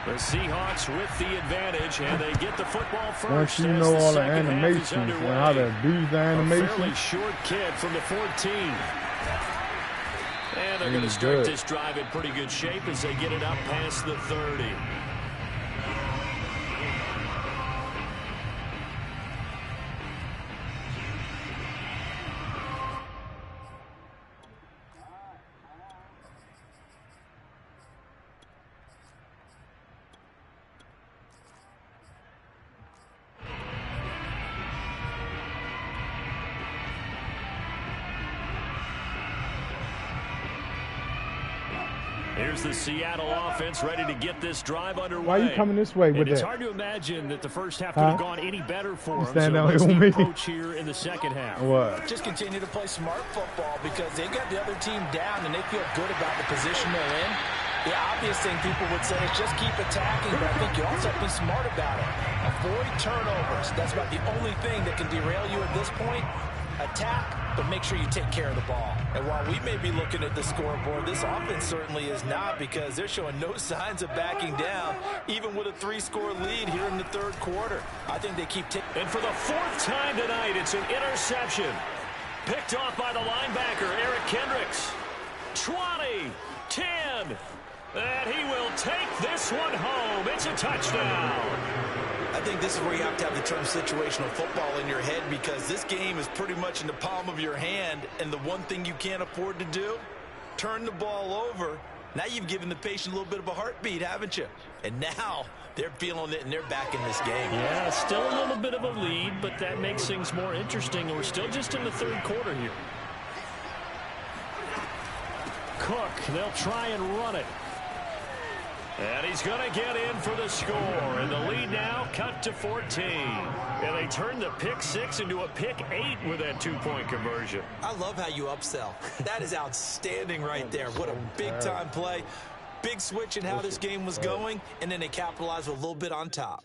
S2: The Seahawks with the advantage, and they get the football first.
S1: Once you know all the animations and how to do the
S2: A
S1: animation,
S2: fairly short kick from the 14. And they're going to start this drive in pretty good shape as they get it up past the 30. Here's the Seattle offense ready to get this drive underway.
S1: why you coming this way with
S2: It's
S1: that?
S2: hard to imagine that the first half could have gone any better for them.
S1: Stand
S2: So
S1: out
S2: what's
S1: here
S2: the
S1: with me.
S2: approach here in the second half?
S1: What?
S3: Just continue to play smart football because they got the other team down and they feel good about the position they're in. The obvious thing people would say is just keep attacking, but I think you also have to be smart about it. Avoid turnovers. That's about the only thing that can derail you at this point. Attack, but make sure you take care of the ball. And while we may be looking at the scoreboard, this offense certainly is not, because they're showing no signs of backing down, even with a 3-score lead here in the third quarter. I think they keep taking.
S2: And for the 4th time tonight, it's an interception. Picked off by the linebacker, Eric Kendricks. 20, 10, and he will take this one home. It's a touchdown.
S3: I think this is where you have to have the term situational football in your head, because this game is pretty much in the palm of your hand, and the one thing you can't afford to do, turn the ball over. Now you've given the patient a little bit of a heartbeat, haven't you? And now they're feeling it, and they're back in this game.
S2: Yeah, still a little bit of a lead, but that makes things more interesting. We're still just in the third quarter here. Cook, they'll try and run it. And he's going to get in for the score. And the lead now cut to 14. And they turn the pick 6 into a pick 8 with that 2-point conversion.
S3: I love how you upsell. That is outstanding right there. What a big-time play. Big switch in how this game was going, and then they capitalized with a little bit on top.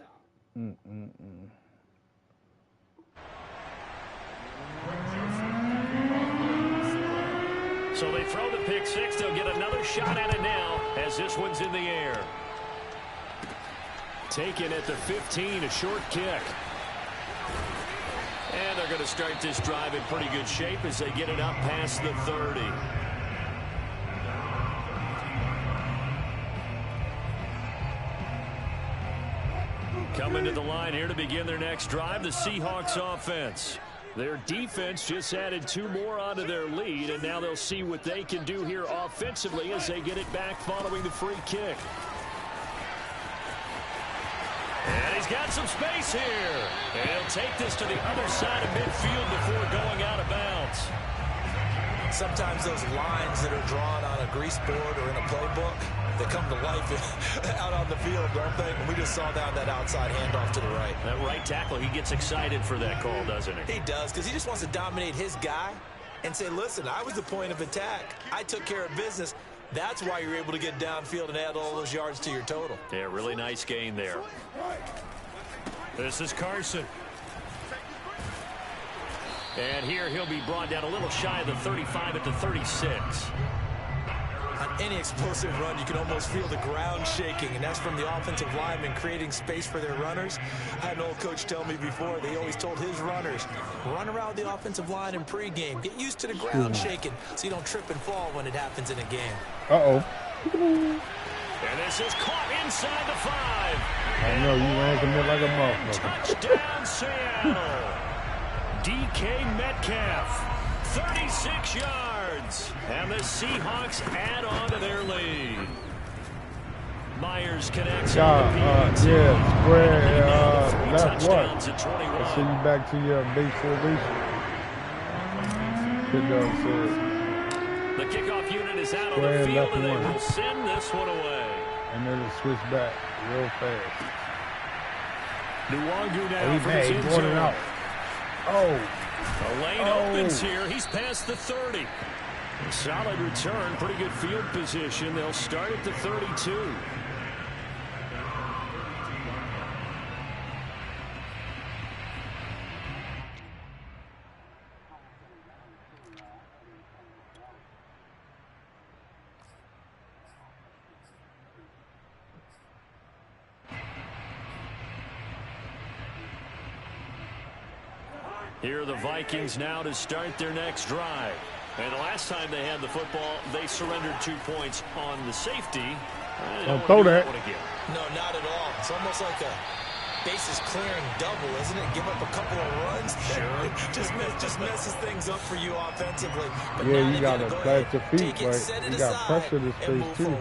S2: So they throw the pick 6. They'll get another shot at it now as this one's in the air. Taken at the 15, a short kick. And they're going to start this drive in pretty good shape as they get it up past the 30. Coming to the line here to begin their next drive, the Seahawks offense. Their defense just added 2 more onto their lead, and now they'll see what they can do here offensively as they get it back following the free kick. And he's got some space here. And he'll take this to the other side of midfield before going out of bounds.
S3: Sometimes those lines that are drawn on a grease board or in a playbook, they come to life out on the field, don't they? And we just saw down that outside handoff to the right.
S2: That right tackle, he gets excited for that call, doesn't he?
S3: He does, because he just wants to dominate his guy and say, listen, I was the point of attack. I took care of business. That's why you're able to get downfield and add all those yards to your total.
S2: Yeah, really nice gain there. This is Carson. And here he'll be brought down a little shy of the 35 at the 36.
S3: On any explosive run, you can almost feel the ground shaking, and that's from the offensive linemen creating space for their runners. I had an old coach tell me before, they always told his runners, run around the offensive line in pregame. Get used to the ground shaking so you don't trip and fall when it happens in a game.
S1: Uh-oh.
S2: And this is caught inside the 5.
S1: I know, you ran from there like a motherfucker.
S2: Touchdown, Seattle. DK Metcalf, 36 yards. And the Seahawks add on to their lead. Myers connects on the PNC.
S1: Yeah, square, left what?
S2: Touchdowns at 21.
S1: I'll send you back to your base formation. Good dog, sir.
S2: The kickoff unit is out on
S1: Square
S2: the field,
S1: left
S2: and they
S1: one.
S2: will send this one away.
S1: And then it'll switch back real fast.
S2: Nwangu now
S1: Oh,
S2: from his
S1: he
S2: end
S1: brought it
S2: zone.
S1: out. Oh.
S2: The lane opens here. He's past the 30. Solid return. Pretty good field position. They'll start at the 32. Here are the Vikings now to start their next drive. And the last time they had the football, they surrendered 2 points on the safety.
S1: Don't throw that.
S3: No, not at all. It's almost like a bases clearing double, isn't it? Give up a couple of runs. Sure. just messes things up for you offensively. But
S1: yeah, you got to plant your feet, right? You got pressure this face, too.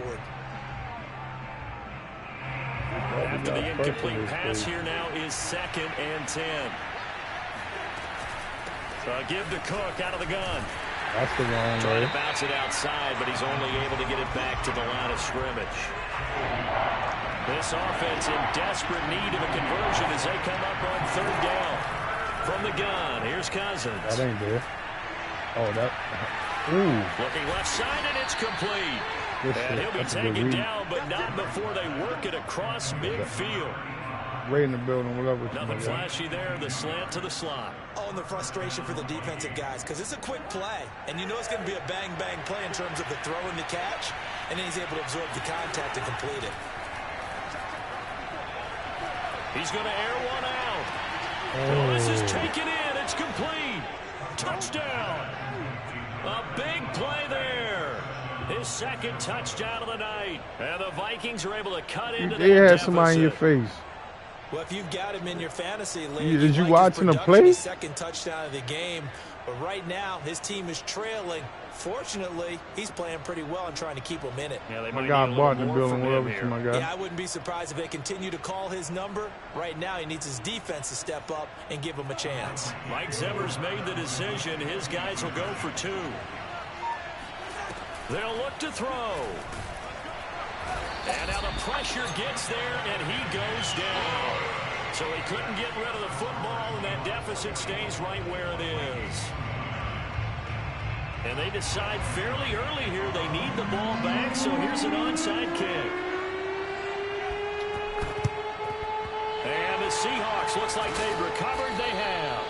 S2: After the incomplete pass here now is 2nd and 10. So give to Cook out of the gun.
S1: That's the wrong
S2: Trying
S1: way.
S2: to bounce it outside, but he's only able to get it back to the line of scrimmage. This offense in desperate need of a conversion as they come up on 3rd down. From the gun, here's Cousins.
S1: That ain't there. Oh, that. Ooh.
S2: Looking left side, and it's complete. And he'll be taken down, but not before they work it across midfield.
S1: Way in the building, whatever.
S2: Nothing flashy there, the slant to the slot.
S3: Oh, and the frustration for the defensive guys, because it's a quick play, and you know it's going to be a bang-bang play in terms of the throw and the catch, and then he's able to absorb the contact and complete it. He's going to air one out. Oh, this is taken in. It's complete. Touchdown. A big play there. His 2nd touchdown of the night. And the Vikings are able to cut into that deficit.
S1: They had somebody in your face.
S3: Well, if you've got him in your fantasy league,
S1: did you watching the play?
S3: His 2nd touchdown of the game. But right now, his team is trailing. Fortunately, he's playing pretty well and trying to keep him in it.
S2: Yeah, they
S1: my
S2: might
S1: guy
S2: need a
S1: bought in
S2: little
S1: the
S2: more
S1: building,
S2: from him
S1: whatever,
S2: here.
S1: to my guy.
S3: Yeah, I wouldn't be surprised if they continue to call his number. Right now, he needs his defense to step up and give him a chance.
S2: Mike Zimmer's made the decision. His guys will go for 2. They'll look to throw. And now the pressure gets there, and he goes down. So he couldn't get rid of the football, and that deficit stays right where it is. And they decide fairly early here they need the ball back, so here's an onside kick. And the Seahawks, looks like they've recovered. They have.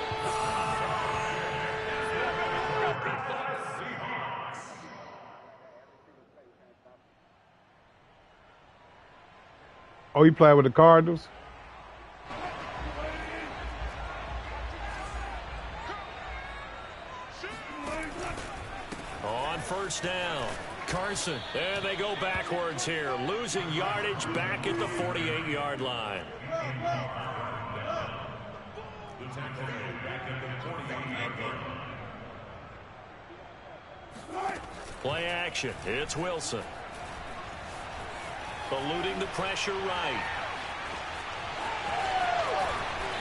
S1: Oh, you playing with the Cardinals?
S2: On 1st down, Carson. And they go backwards here, losing yardage back at the 48-yard line. Play action. It's Wilson. Eluding the pressure right.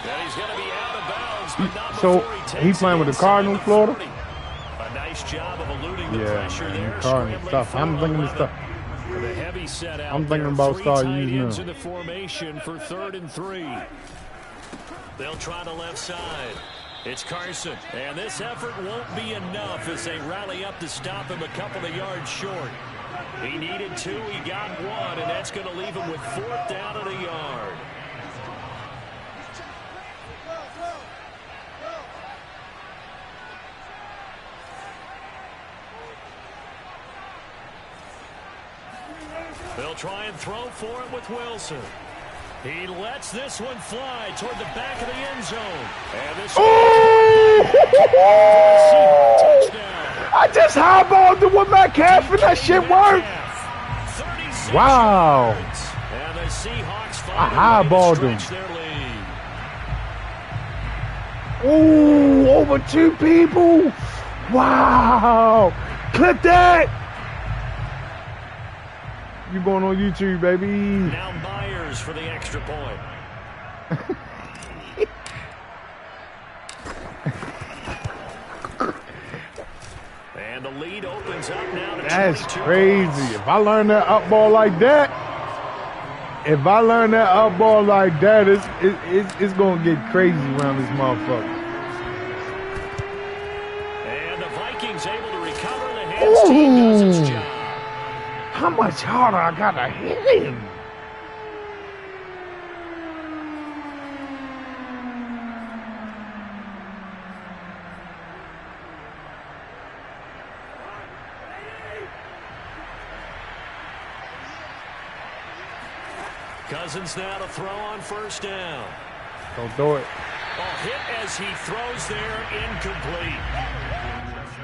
S2: And he's going to be out of bounds, but not
S1: So
S2: before he takes
S1: he playing with the Cardinals, Florida?
S2: A Nice job of eluding the
S1: Yeah,
S2: pressure
S1: man,
S2: there.
S1: Carter stuff. I'm thinking of stuff.
S2: The heavy set out
S1: I'm thinking
S2: there.
S1: about
S2: 3
S1: starting
S2: tight
S1: using
S2: ends
S1: them.
S2: in the formation for 3rd and 3. They'll try the left side. It's Carson. And this effort won't be enough as they rally up to stop him a couple of yards short. He needed 2. He got 1, and that's going to leave him with 4th down and a yard. They'll try and throw for it with Wilson. He lets this one fly toward the back of the end zone. And this touchdown.
S1: I just highballed the one back half and that shit worked. Wow.
S2: And the Seahawks
S1: I highballed him.
S2: their lead.
S1: Ooh, over 2 people. Wow. Clip that. You going on YouTube, baby.
S2: Now Myers for the extra point. And the lead opens up now to
S1: That's
S2: 22
S1: crazy.
S2: points.
S1: If I learn that up ball like that, it's gonna get crazy around this motherfucker.
S2: And the Vikings able to recover. The hands team does its job.
S1: How much harder I gotta hit him?
S2: Cousins now to throw on 1st down.
S1: Don't do it.
S2: A hit as he throws there, incomplete.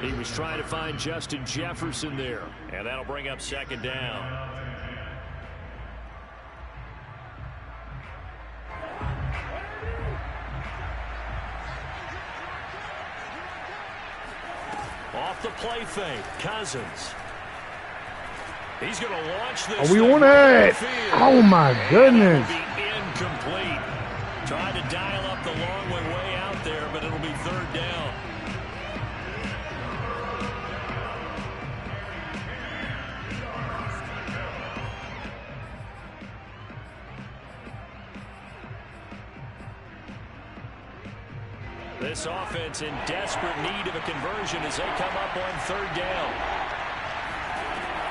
S2: He was trying to find Justin Jefferson there, and that'll bring up 2nd down. Off the play fake, Cousins. He's going to launch this.
S1: Are we on that? Oh my goodness.
S2: It'll be incomplete. Tried to dial up the long way out there, but it'll be 3rd down. This offense in desperate need of a conversion as they come up on 3rd down.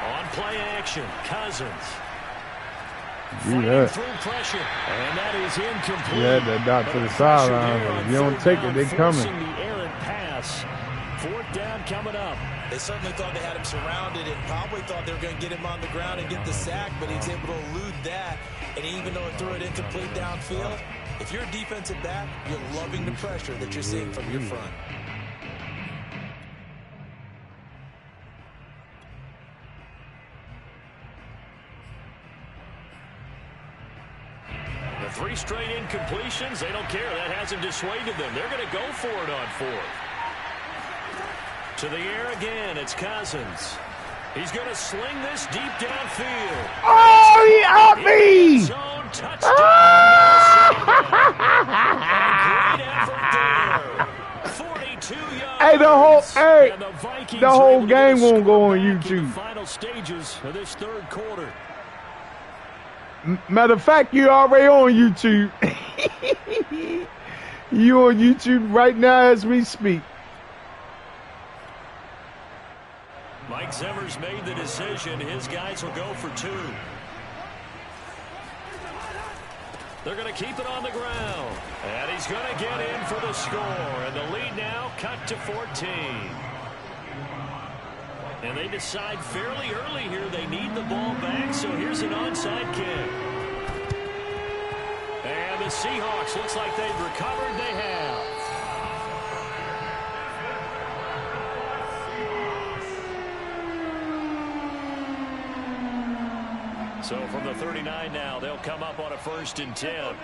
S2: On play action, Cousins. Through pressure, and that is incomplete.
S1: Yeah, that dot to the sideline. If you don't take it, they coming.
S2: The errant pass. 4th down coming up.
S3: They certainly thought they had him surrounded and probably thought they were going to get him on the ground and get the sack, but he was able to elude that. And even though it threw it incomplete downfield, if you're a defensive back, you're loving the pressure that you're seeing from your front.
S2: The 3 straight incompletions, they don't care. That hasn't dissuaded them. They're going to go for it on 4th. To the air again, it's Cousins. He's going to sling this deep downfield.
S1: Oh, he out me!
S2: Zone touchdown. Great effort there. 42 yards.
S1: Hey,
S2: And the Vikings
S1: the whole
S2: are able to
S1: game
S2: get a
S1: won't go
S2: score
S1: on
S2: back in
S1: YouTube.
S2: the final stages of this 3rd quarter.
S1: Matter of fact, you already on YouTube. You on YouTube right now as we speak.
S2: Mike Zimmer's made the decision. His guys will go for 2. They're going to keep it on the ground. And he's going to get in for the score. And the lead now cut to 14. And they decide fairly early here they need the ball back. So here's an onside kick. And the Seahawks looks like they've recovered. They have. So from the 39 now, they'll come up on a 1st and 10.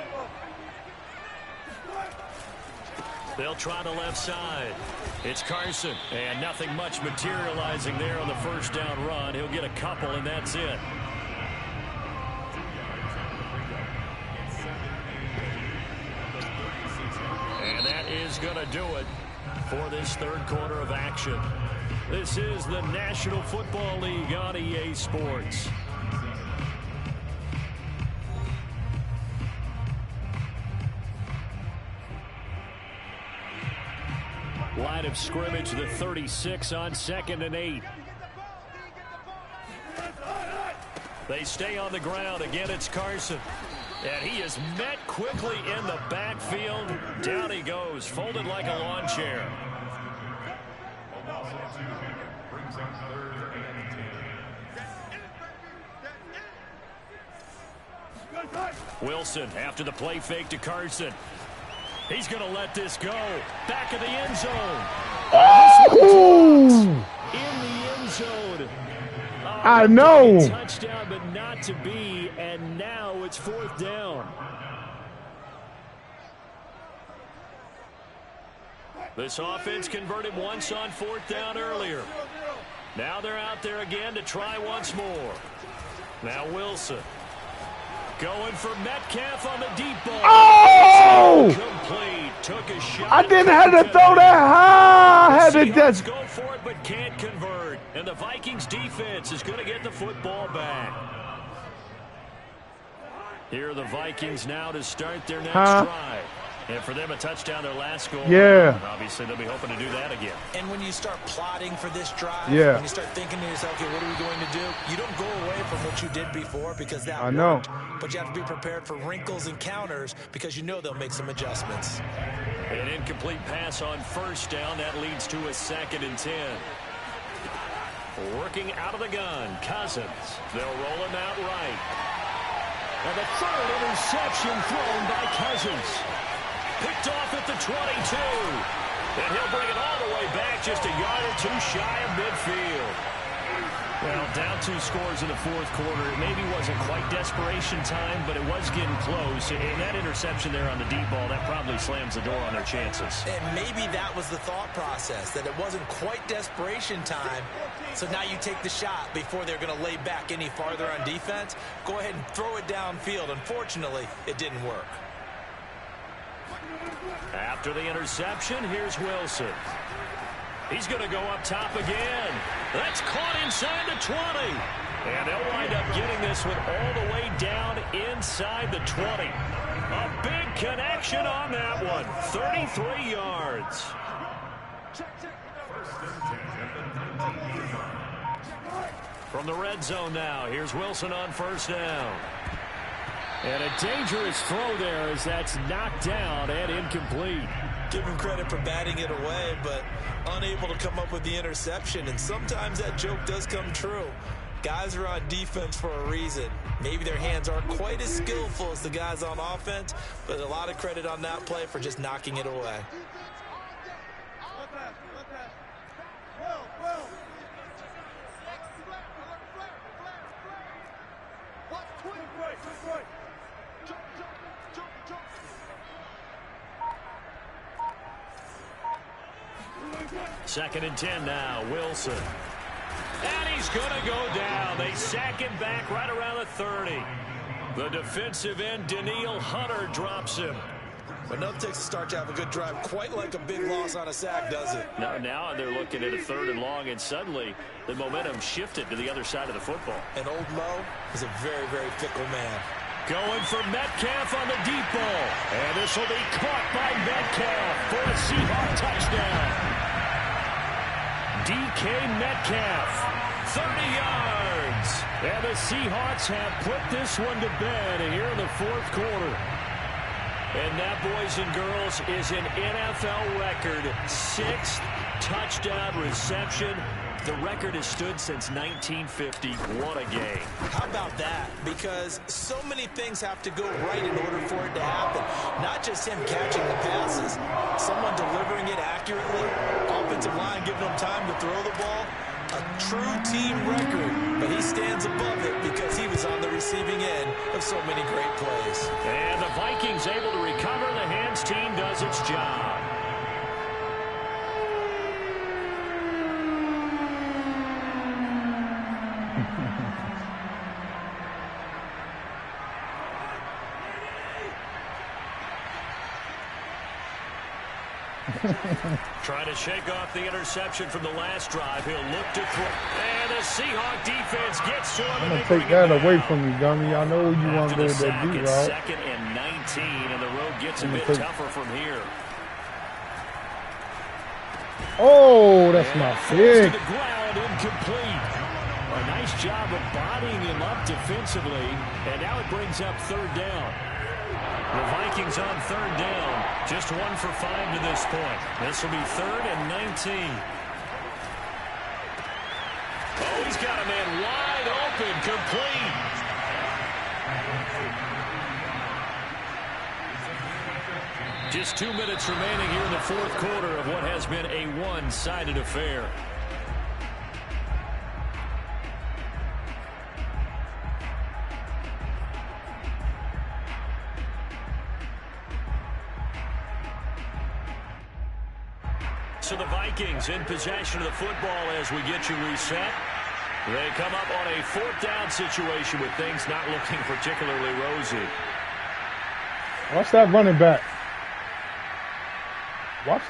S2: They'll try the left side. It's Carson, and nothing much materializing there on the 1st down run. He'll get a couple, and that's it. And that is going to do it for this 3rd quarter of action. This is the National Football League on EA Sports. Line of scrimmage, the 36 on 2nd and 8. They stay on the ground. Again, it's Carson. And he is met quickly in the backfield. Down he goes, folded like a lawn chair. Wilson after the play fake to Carson. He's going to let this go. Back of the end zone.
S1: Oh!
S2: In the end zone.
S1: I know.
S2: Touchdown, but not to be. And now it's 4th down. This offense converted once on 4th down earlier. Now they're out there again to try once more. Now Wilson. Going for Metcalf on the deep ball.
S1: Oh!
S2: Complete. Took a shot.
S1: I didn't have to throw that high. I had to just
S2: go for it, but can't convert. And the Vikings defense is going to get the football back. Here are the Vikings now to start their next drive. And for them, a touchdown, their last goal.
S1: Yeah.
S2: Obviously, they'll be hoping to do that again.
S3: And when you start plotting for this drive,
S1: when
S3: you start thinking to yourself, okay, what are we going to do? You don't go away from what you did before because that
S1: I know.
S3: worked. But you have to be prepared for wrinkles and counters because you know they'll make some adjustments.
S2: An incomplete pass on 1st down. That leads to a 2nd and 10. Working out of the gun, Cousins. They'll roll him out right. And the 3rd interception thrown by Cousins. Picked off at the 22. And he'll bring it all the way back just a yard or two shy of midfield. Well, down 2 scores in the 4th quarter. It maybe wasn't quite desperation time, but it was getting close. And that interception there on the deep ball, that probably slams the door on their chances.
S3: And maybe that was the thought process, that it wasn't quite desperation time. So now you take the shot before they're going to lay back any farther on defense. Go ahead and throw it downfield. Unfortunately, it didn't work.
S2: After the interception, here's Wilson. He's going to go up top again. That's caught inside the 20. And they'll wind up getting this one all the way down inside the 20. A big connection on that one. 33 yards. From the red zone now, here's Wilson on 1st down. And a dangerous throw there as that's knocked down and incomplete.
S3: Give him credit for batting it away, but unable to come up with the interception. And sometimes that joke does come true. Guys are on defense for a reason. Maybe their hands aren't quite as skillful as the guys on offense, but a lot of credit on that play for just knocking it away.
S2: Second and 10 now, Wilson. And he's going to go down. They sack him back right around the 30. The defensive end, Daniil Hunter, drops him.
S3: But no Texas start to have a good drive, quite like a big loss on a sack, does it?
S2: Now they're looking at a 3rd and long, and suddenly the momentum shifted to the other side of the football.
S3: And old Mo is a very, very fickle man.
S2: Going for Metcalf on the deep ball. And this will be caught by Metcalf for a Seahawk touchdown. DK Metcalf, 30 yards. And the Seahawks have put this one to bed here in the 4th quarter. And that, boys and girls, is an NFL record 6th touchdown reception. The record has stood since 1950. What a game.
S3: How about that? Because so many things have to go right in order for it to happen. Not just him catching the passes, someone delivering it accurately, offensive line giving him time to throw the ball. A true team record, but he stands above it because he was on the receiving end of so many great plays.
S2: And the Vikings able to recover. The hands team does its job. Trying to shake off the interception from the last drive. He'll look to throw. And the Seahawk defense gets to him.
S1: I'm going to take that away from you, dummy. I know you want to go with that deep route.
S2: Second and 19, and the road gets a bit tougher from here.
S1: Oh, that's my pick.
S2: To the ground, incomplete. A nice job of bodying him up defensively, and now it brings up third down. The Vikings on third down, just 1 for 5 to this point. This will be 3rd and 19. Oh, he's got a man wide open, complete. Just 2 minutes remaining here in the fourth quarter of what has been a one-sided affair. So the Vikings in possession of the football as we get you reset. They come up on a 4th down situation with things not looking particularly rosy.
S1: Watch that running back. Watch.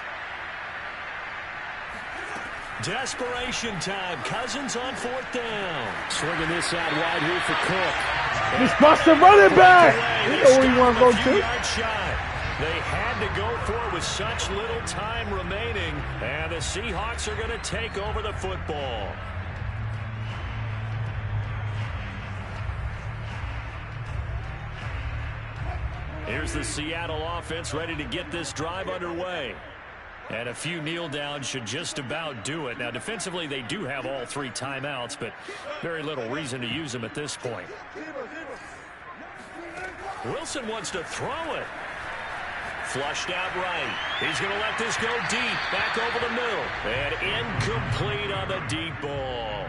S2: Desperation time. Cousins on 4th down. Swinging this out wide here for Cook.
S1: He's busting running back. You know where you want to go to.
S2: They had to go for it with such little time remaining, and the Seahawks are going to take over the football. Here's the Seattle offense ready to get this drive underway. And a few kneel downs should just about do it. Now, defensively, they do have all 3 timeouts, but very little reason to use them at this point. Wilson wants to throw it. Flushed out right. He's going to let this go deep. Back over the middle. And incomplete on the deep ball.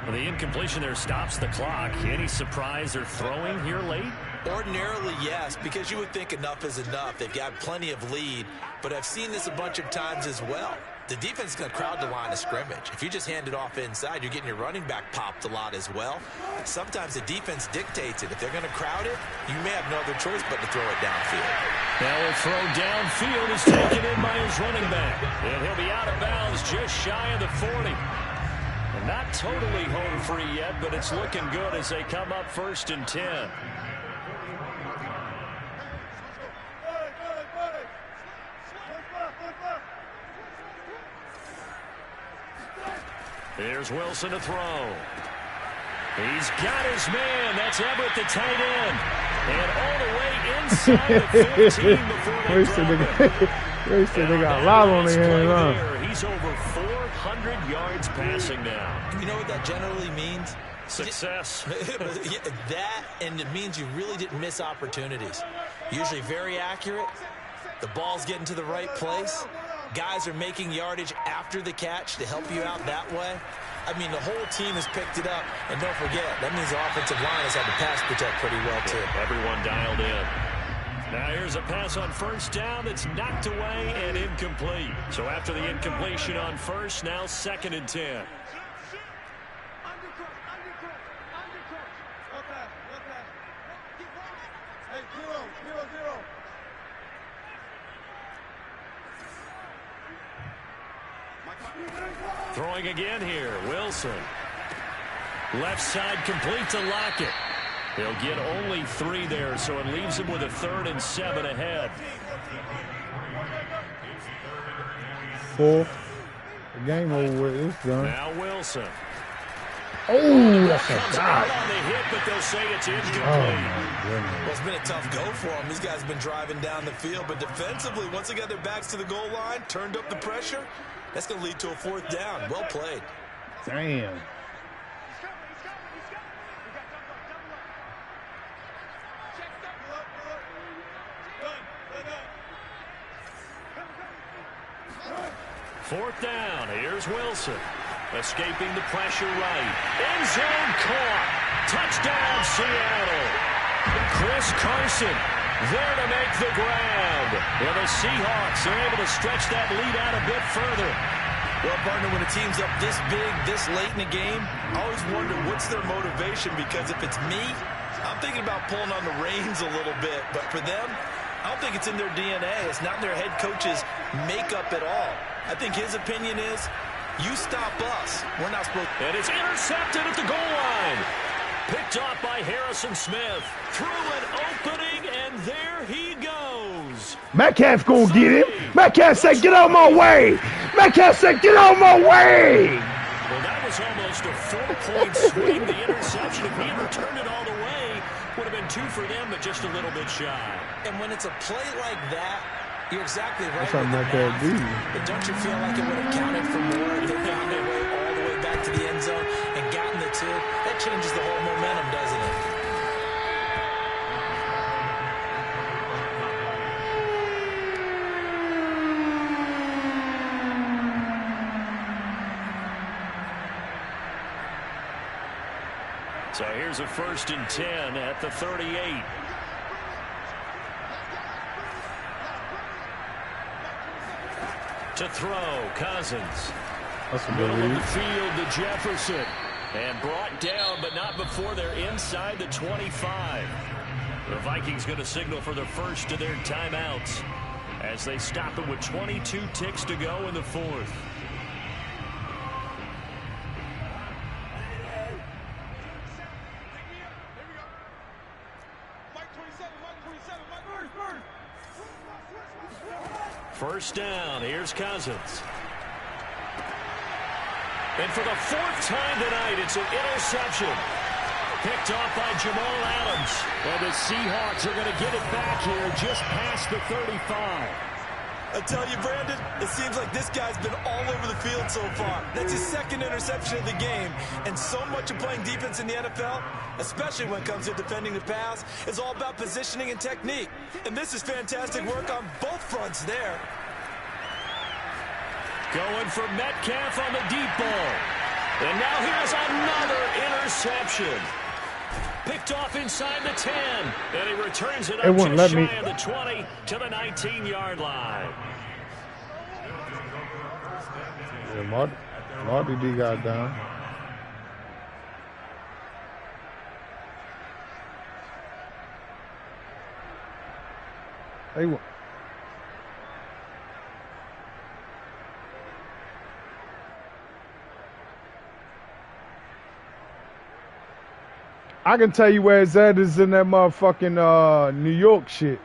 S2: Well, the incompletion there stops the clock. Any surprise they're throwing here late?
S3: Ordinarily, yes, because you would think enough is enough. They've got plenty of lead, but I've seen this a bunch of times as well. The defense is going to crowd the line of scrimmage. If you just hand it off inside, you're getting your running back popped a lot as well. Sometimes the defense dictates it. If they're going to crowd it, you may have no other choice but to throw it downfield.
S2: Now a throw downfield is taken in by his running back. And he'll be out of bounds just shy of the 40. And not totally home free yet, but it's looking good as they come up 1st and 10. Here's Wilson to throw. He's got his man. That's Everett, the tight end. And all the way inside the 15 before they drop it.
S1: They got a lot on their hands, huh?
S2: He's over 400 yards passing now.
S3: You know what that generally means?
S2: Success.
S3: That, and it means you really didn't miss opportunities. Usually very accurate. The ball's getting to the right place. Guys are making yardage after the catch to help you out that way. I mean, the whole team has picked it up. And don't forget, that means the offensive line has had to pass protect pretty well, too.
S2: Everyone dialed in. Now here's a pass on 1st down that's knocked away and incomplete. So after the incompletion on 1st, now 2nd and 10. Throwing again here, Wilson. Left side complete to Lockett. He'll get only 3 there, so it leaves him with a 3rd and 7 ahead.
S1: 4. The game over with. It's done.
S2: Now Wilson.
S1: Oh, that's a
S2: dot. On the hit, but they'll say it's incomplete.
S3: Well, it's been a tough go for them. These guys have been driving down the field, but defensively, once they got their backs to the goal line, turned up the pressure, that's going to lead to a 4th down. Well played.
S1: Damn.
S2: Fourth down. Here's Wilson. Escaping the pressure right. End zone caught. Touchdown, Seattle. Chris Carson there to make the grab. And the Seahawks are able to stretch that lead out a bit further.
S3: Well, partner, when a team's up this big, this late in the game, I always wonder what's their motivation, because if it's me, I'm thinking about pulling on the reins a little bit. But for them, I don't think it's in their DNA. It's not in their head coach's makeup at all. I think his opinion is, you stop us. We're not supposed to.
S2: And it's intercepted at the goal line. Picked off by Harrison Smith. Through an opening, and there he goes.
S1: Metcalf's gonna get him. Metcalf said, get out of my way. Metcalf said, get out of my way.
S2: Well, that was almost a 4-point swing, the interception. If he had returned it all the way, would have been 2 for them, but just a little bit shy.
S3: And when it's a play like that, you're exactly right.
S1: That's something like that, dude.
S3: But don't you feel like it would have counted for more if they found their way all the way back to the end zone and gotten the 2? That changes the whole momentum, doesn't it?
S2: So here's a 1st and 10 at the 38. To throw, Cousins.
S1: That's a
S2: Middle
S1: good
S2: of
S1: read.
S2: the field to Jefferson. And brought down, but not before they're inside the 25. The Vikings going to signal for the first of their timeouts as they stop it with 22 ticks to go in the 4th. First down, here's Cousins. And for the 4th time tonight, it's an interception. Picked off by Jamal Adams. And the Seahawks are going to get it back here just past the 35.
S3: I tell you, Brandon, it seems like this guy's been all over the field so far. That's his 2nd interception of the game. And so much of playing defense in the NFL, especially when it comes to defending the pass, is all about positioning and technique. And this is fantastic work on both fronts there.
S2: Going for Metcalf on the deep ball. And now here's another interception. Picked off inside the 10. And he returns it up just shy of the 20 to the 19-yard line.
S1: Yeah, Marty D got down. Hey, I can tell you where it's at is in that motherfucking New York shit.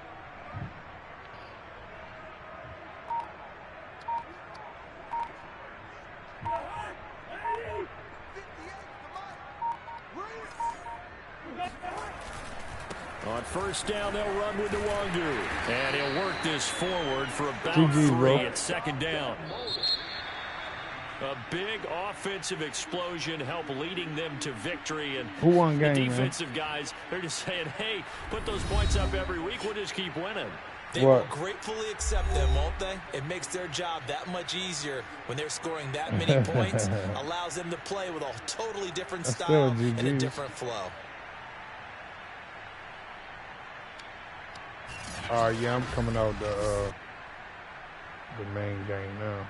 S2: On first down, they'll run with Nwangu. And he'll work this forward for about
S1: GG,
S2: 3
S1: bro.
S2: at 2nd down. A big offensive explosion helped leading them to victory. And
S1: Who won
S2: the
S1: game,
S2: defensive guys, they're just saying, hey, put those points up every week. We'll just keep winning.
S3: They will gratefully accept them, won't they? It makes their job that much easier when they're scoring that many points. Allows them to play with a totally different style and a different flow.
S1: Yeah, I'm coming out the main game now.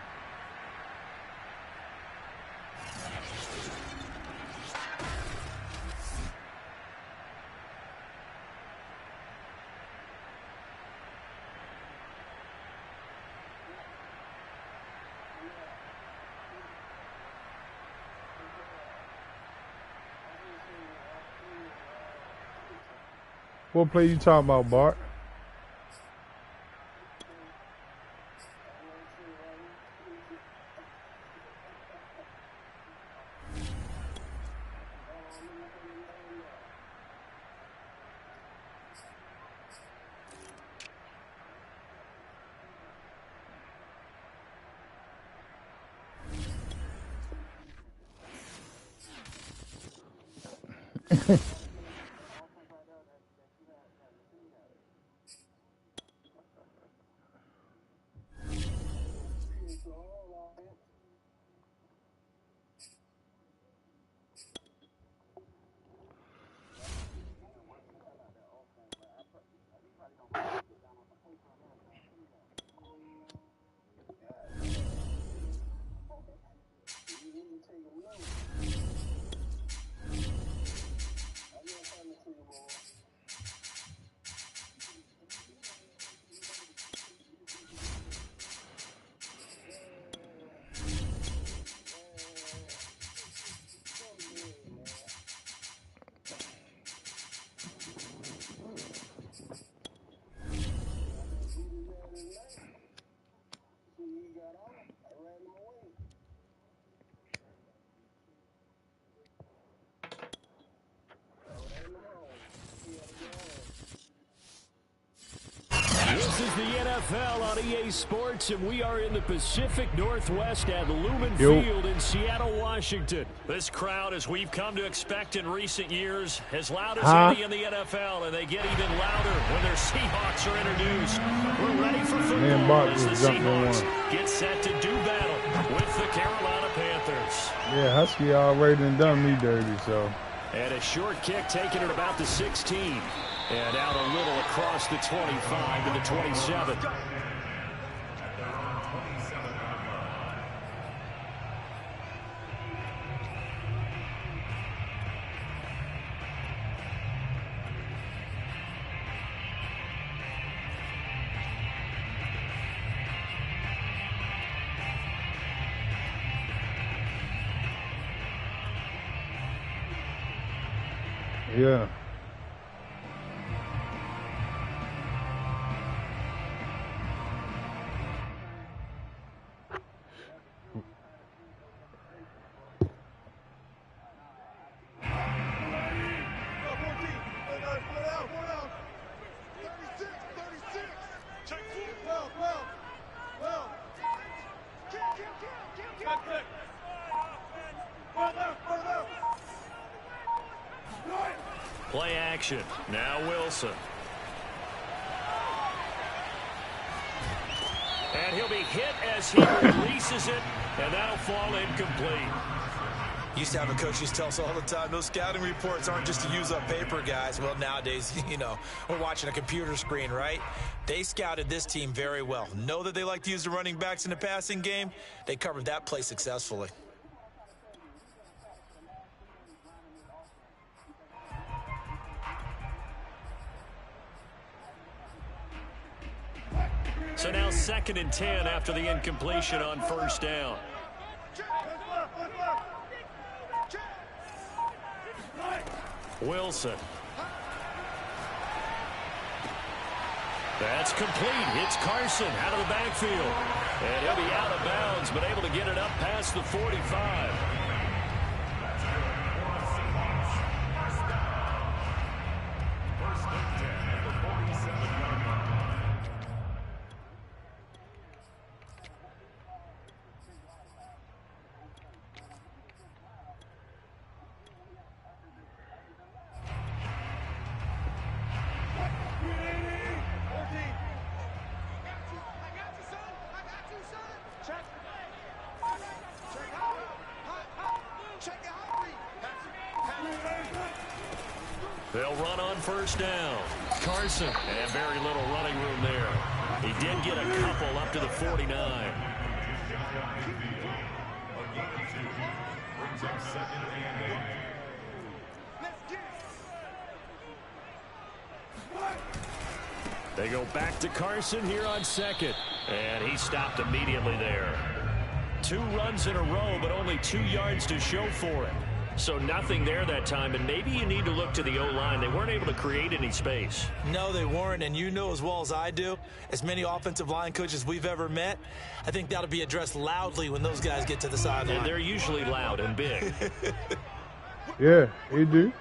S1: What play you talking about, Bart?
S2: This is the NFL on EA Sports, and we are in the Pacific Northwest at Lumen Field in Seattle, Washington. This crowd, as we've come to expect in recent years, as loud as any in the NFL, and they get even louder when their Seahawks are introduced. We're ready for football as the Seahawks get set to do battle with the Carolina Panthers.
S1: Yeah, Husky already done me dirty, so.
S2: And a short kick taken at about the 16. And out a little across the 25 to the 27.
S1: Yeah.
S2: Play action. Now Wilson. And he'll be hit as he releases it, and that'll fall incomplete.
S3: Used to have a coach used to tell us all the time, those scouting reports aren't just to use up paper, guys. Well, nowadays, you know, we're watching a computer screen, right? They scouted this team very well. Know that they like to use the running backs in the passing game. They covered that play successfully.
S2: So now 2nd and 10 after the incompletion on first down. Wilson. That's complete. It's Carson out of the backfield. And he'll be out of bounds, but able to get it up past the 45. They'll run on first down. Carson, and very little running room there. He did get a couple up to the 49. They go back to Carson here on 2nd. And he stopped immediately there. 2 runs in a row, but only 2 yards to show for it. So nothing there that time, and maybe you need to look to the O-line. They weren't able to create any space.
S3: No, they weren't, and you know as well as I do, as many offensive line coaches we've ever met, I think that'll be addressed loudly when those guys get to the sideline.
S2: And they're usually loud and big.
S1: Yeah, they do.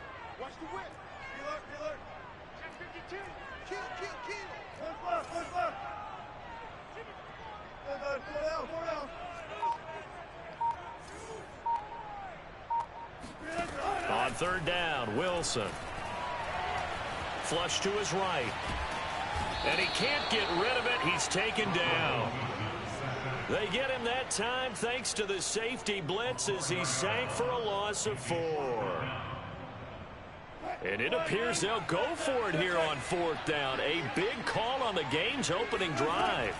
S2: On 3rd down, Wilson. Flush to his right. And he can't get rid of it. He's taken down. They get him that time thanks to the safety blitz as he sank for a loss of 4. And it appears they'll go for it here on 4th down. A big call on the game's opening drive.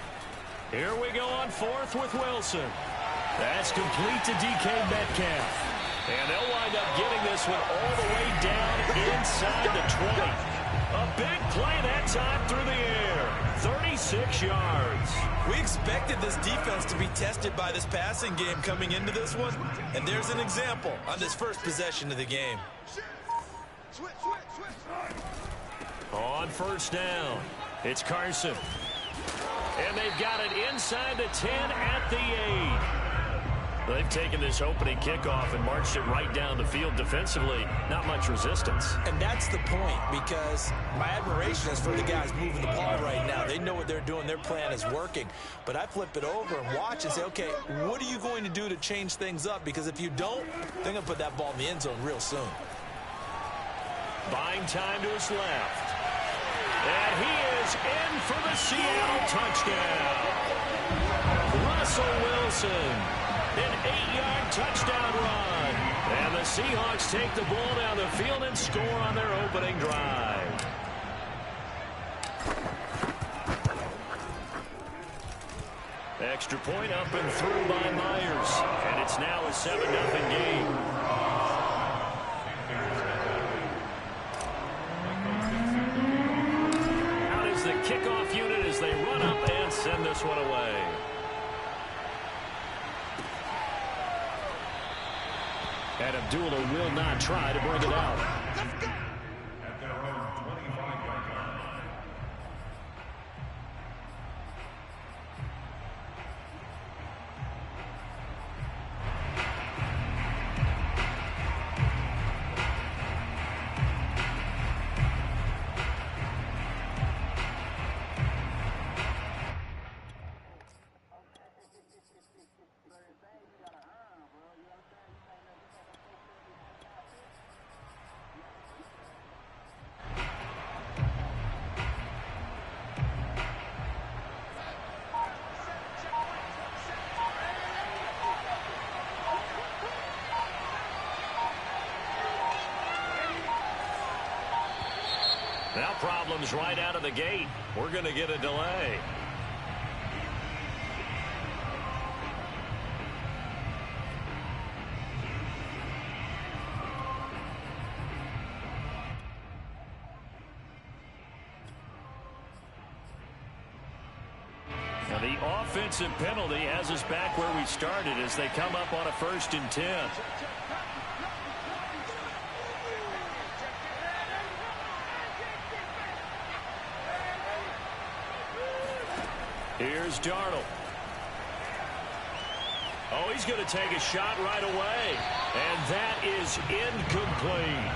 S2: Here we go on 4th with Wilson. That's complete to DK Metcalf. And they'll wind up getting this one all the way down inside the 20. A big play that time through the air. 36 yards.
S3: We expected this defense to be tested by this passing game coming into this one. And there's an example on this first possession of the game.
S2: On 1st down, it's Carson. And they've got it inside the 10 at the 8. They've taken this opening kickoff and marched it right down the field defensively. Not much resistance.
S3: And that's the point, because my admiration is for the guys moving the ball right now. They know what they're doing. Their plan is working. But I flip it over and watch and say, okay, what are you going to do to change things up? Because if you don't, they're going to put that ball in the end zone real soon.
S2: Buying time to his left. And he is in for the Seattle touchdown. Russell Wilson. An 8-yard touchdown run. And the Seahawks take the ball down the field and score on their opening drive. Extra point up and through by Myers. And it's now a 7-0 game. Out is the kickoff unit as they run up and send this one away. And Abdullah will not try to bring it out. Now problems right out of the gate. We're going to get a delay. Now the offensive penalty has us back where we started as they come up on a 1st and 10. Here's Darnold. Oh, he's going to take a shot right away. And that is incomplete.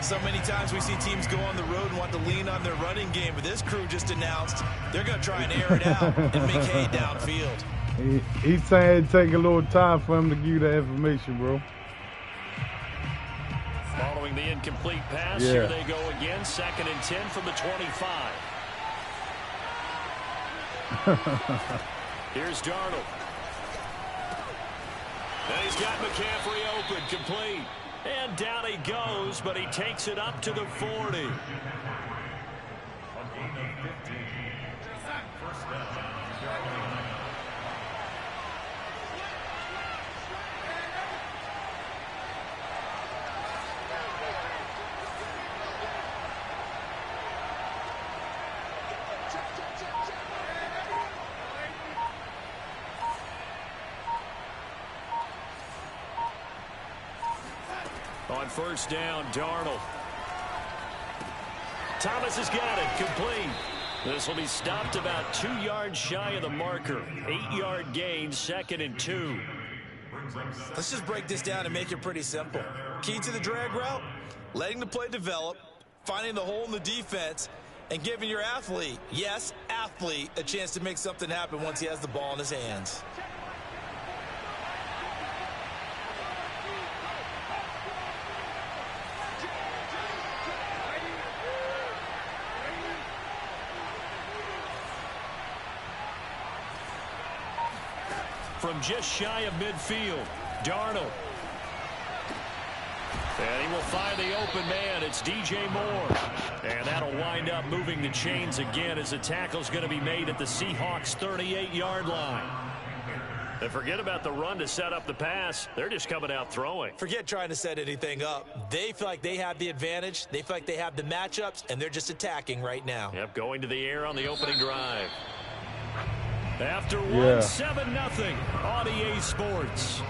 S3: So many times we see teams go on the road and want to lean on their running game, but this crew just announced they're going to try and air it out and make hay downfield.
S1: He's saying it'd take a little time for him to give you that information, bro.
S2: Following the incomplete pass, here they go again. 2nd and 10 from the 25. Here's Darnold. And he's got McCaffrey open, complete. And down he goes, but he takes it up to the 40. On 1st down, Darnold. Thomas has got it, complete. This will be stopped about 2 yards shy of the marker. 8-yard gain, 2nd and 2.
S3: Let's just break this down and make it pretty simple. Key to the drag route, letting the play develop, finding the hole in the defense, and giving your athlete, yes, athlete, a chance to make something happen once he has the ball in his hands.
S2: From just shy of midfield, Darnold. And he will find the open man. It's DJ Moore. And that'll wind up moving the chains again as the tackle's going to be made at the Seahawks' 38-yard line. And forget about the run to set up the pass. They're just coming out throwing.
S3: Forget trying to set anything up. They feel like they have the advantage. They feel like they have the matchups, and they're just attacking right now.
S2: Yep, going to the air on the opening drive. After 7-0 on EA Sports.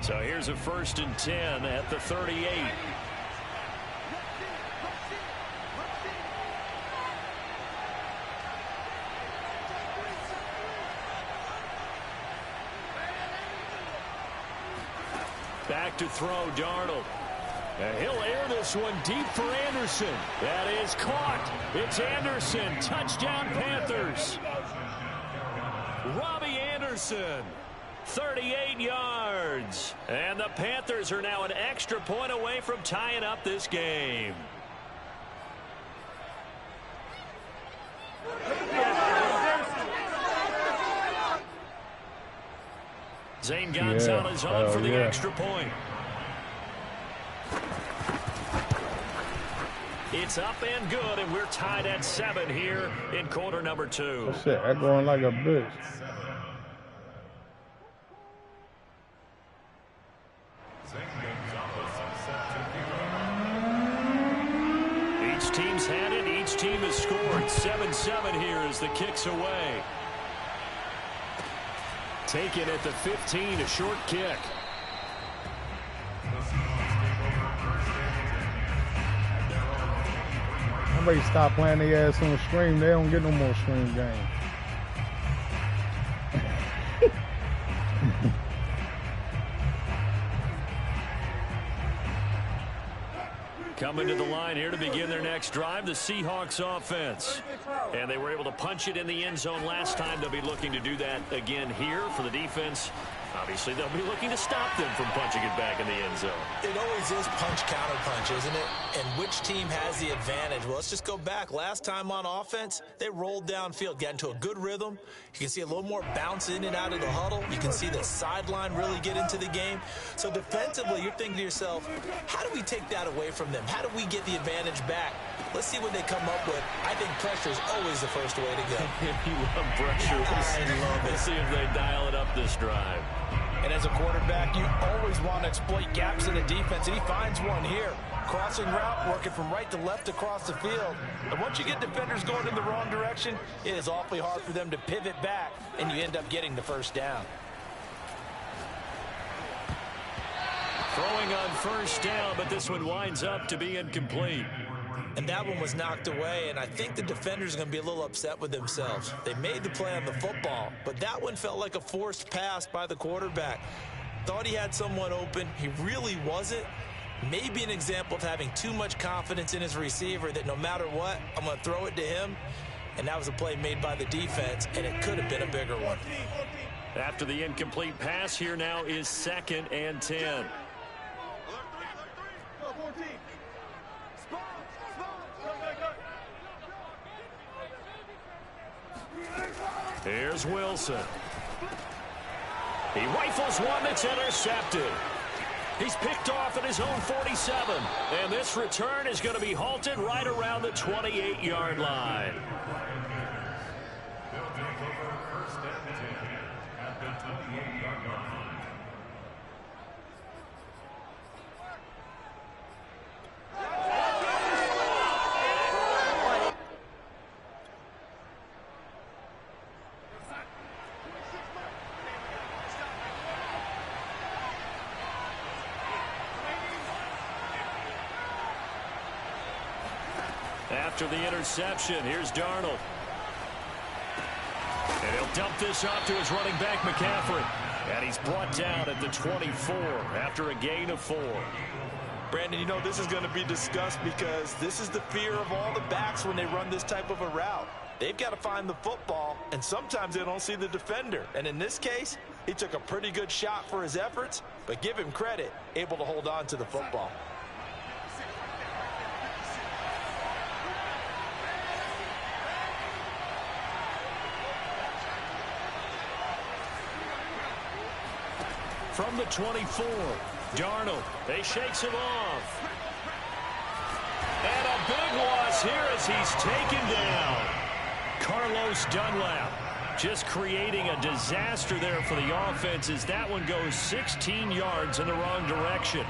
S2: So here's a 1st and 10 at the 38. Back to throw, Darnold. And he'll air this one deep for Anderson. That is caught. It's Anderson. Touchdown, Panthers. Robbie Anderson, 38 yards. And the Panthers are now an extra point away from tying up this game. Zane Gonzalez on for the extra point. It's up and good, and we're tied at 7 here in quarter number 2.
S1: That shit, I'm going like a bitch.
S2: Each team's had it. Each team has scored. 7-7 here as the kick's away. Taken at the 15, a short kick.
S1: Somebody stop playing their ass on the stream. They don't get no more stream games.
S2: Coming to the line here to begin their next drive, the Seahawks offense. And they were able to punch it in the end zone last time. They'll be looking to do that again here for the defense. Obviously, they'll be looking to stop them from punching it back in the end zone.
S3: It always is punch-counter-punch, isn't it? And which team has the advantage? Well, let's just go back. Last time on offense, they rolled downfield, got into a good rhythm. You can see a little more bounce in and out of the huddle. You can see the sideline really get into the game. So defensively, you're thinking to yourself, how do we take that away from them? How do we get the advantage back? Let's see what they come up with. I think pressure is always the first way to go.
S2: You love pressure. We'll see if they dial it up this drive.
S3: And as a quarterback, you always want to exploit gaps in the defense, and he finds one here. Crossing route, working from right to left across the field. And once you get defenders going in the wrong direction, it is awfully hard for them to pivot back, and you end up getting the first down.
S2: Throwing on first down, but this one winds up to be incomplete.
S3: And that one was knocked away, and I think the defenders are going to be a little upset with themselves. They made the play on the football, but that one felt like a forced pass by the quarterback. Thought he had someone open. He really wasn't. Maybe an example of having too much confidence in his receiver that no matter what, I'm going to throw it to him. And that was a play made by the defense, and it could have been a bigger one.
S2: After the incomplete pass, here now is 2nd and 10. Here's Wilson. He rifles one that's intercepted. He's picked off at his own 47. And this return is going to be halted right around the 28-yard line. After the interception, here's Darnold. And he'll dump this off to his running back, McCaffrey. And he's brought down at the 24 after a gain of 4.
S3: Brandon, you know this is going to be discussed because this is the fear of all the backs when they run this type of a route. They've got to find the football, and sometimes they don't see the defender. And in this case, he took a pretty good shot for his efforts, but give him credit, able to hold on to the football.
S2: From the 24, Darnold, they shakes him off. And a big loss here as he's taken down. Carlos Dunlap just creating a disaster there for the offense as that one goes 16 yards in the wrong direction.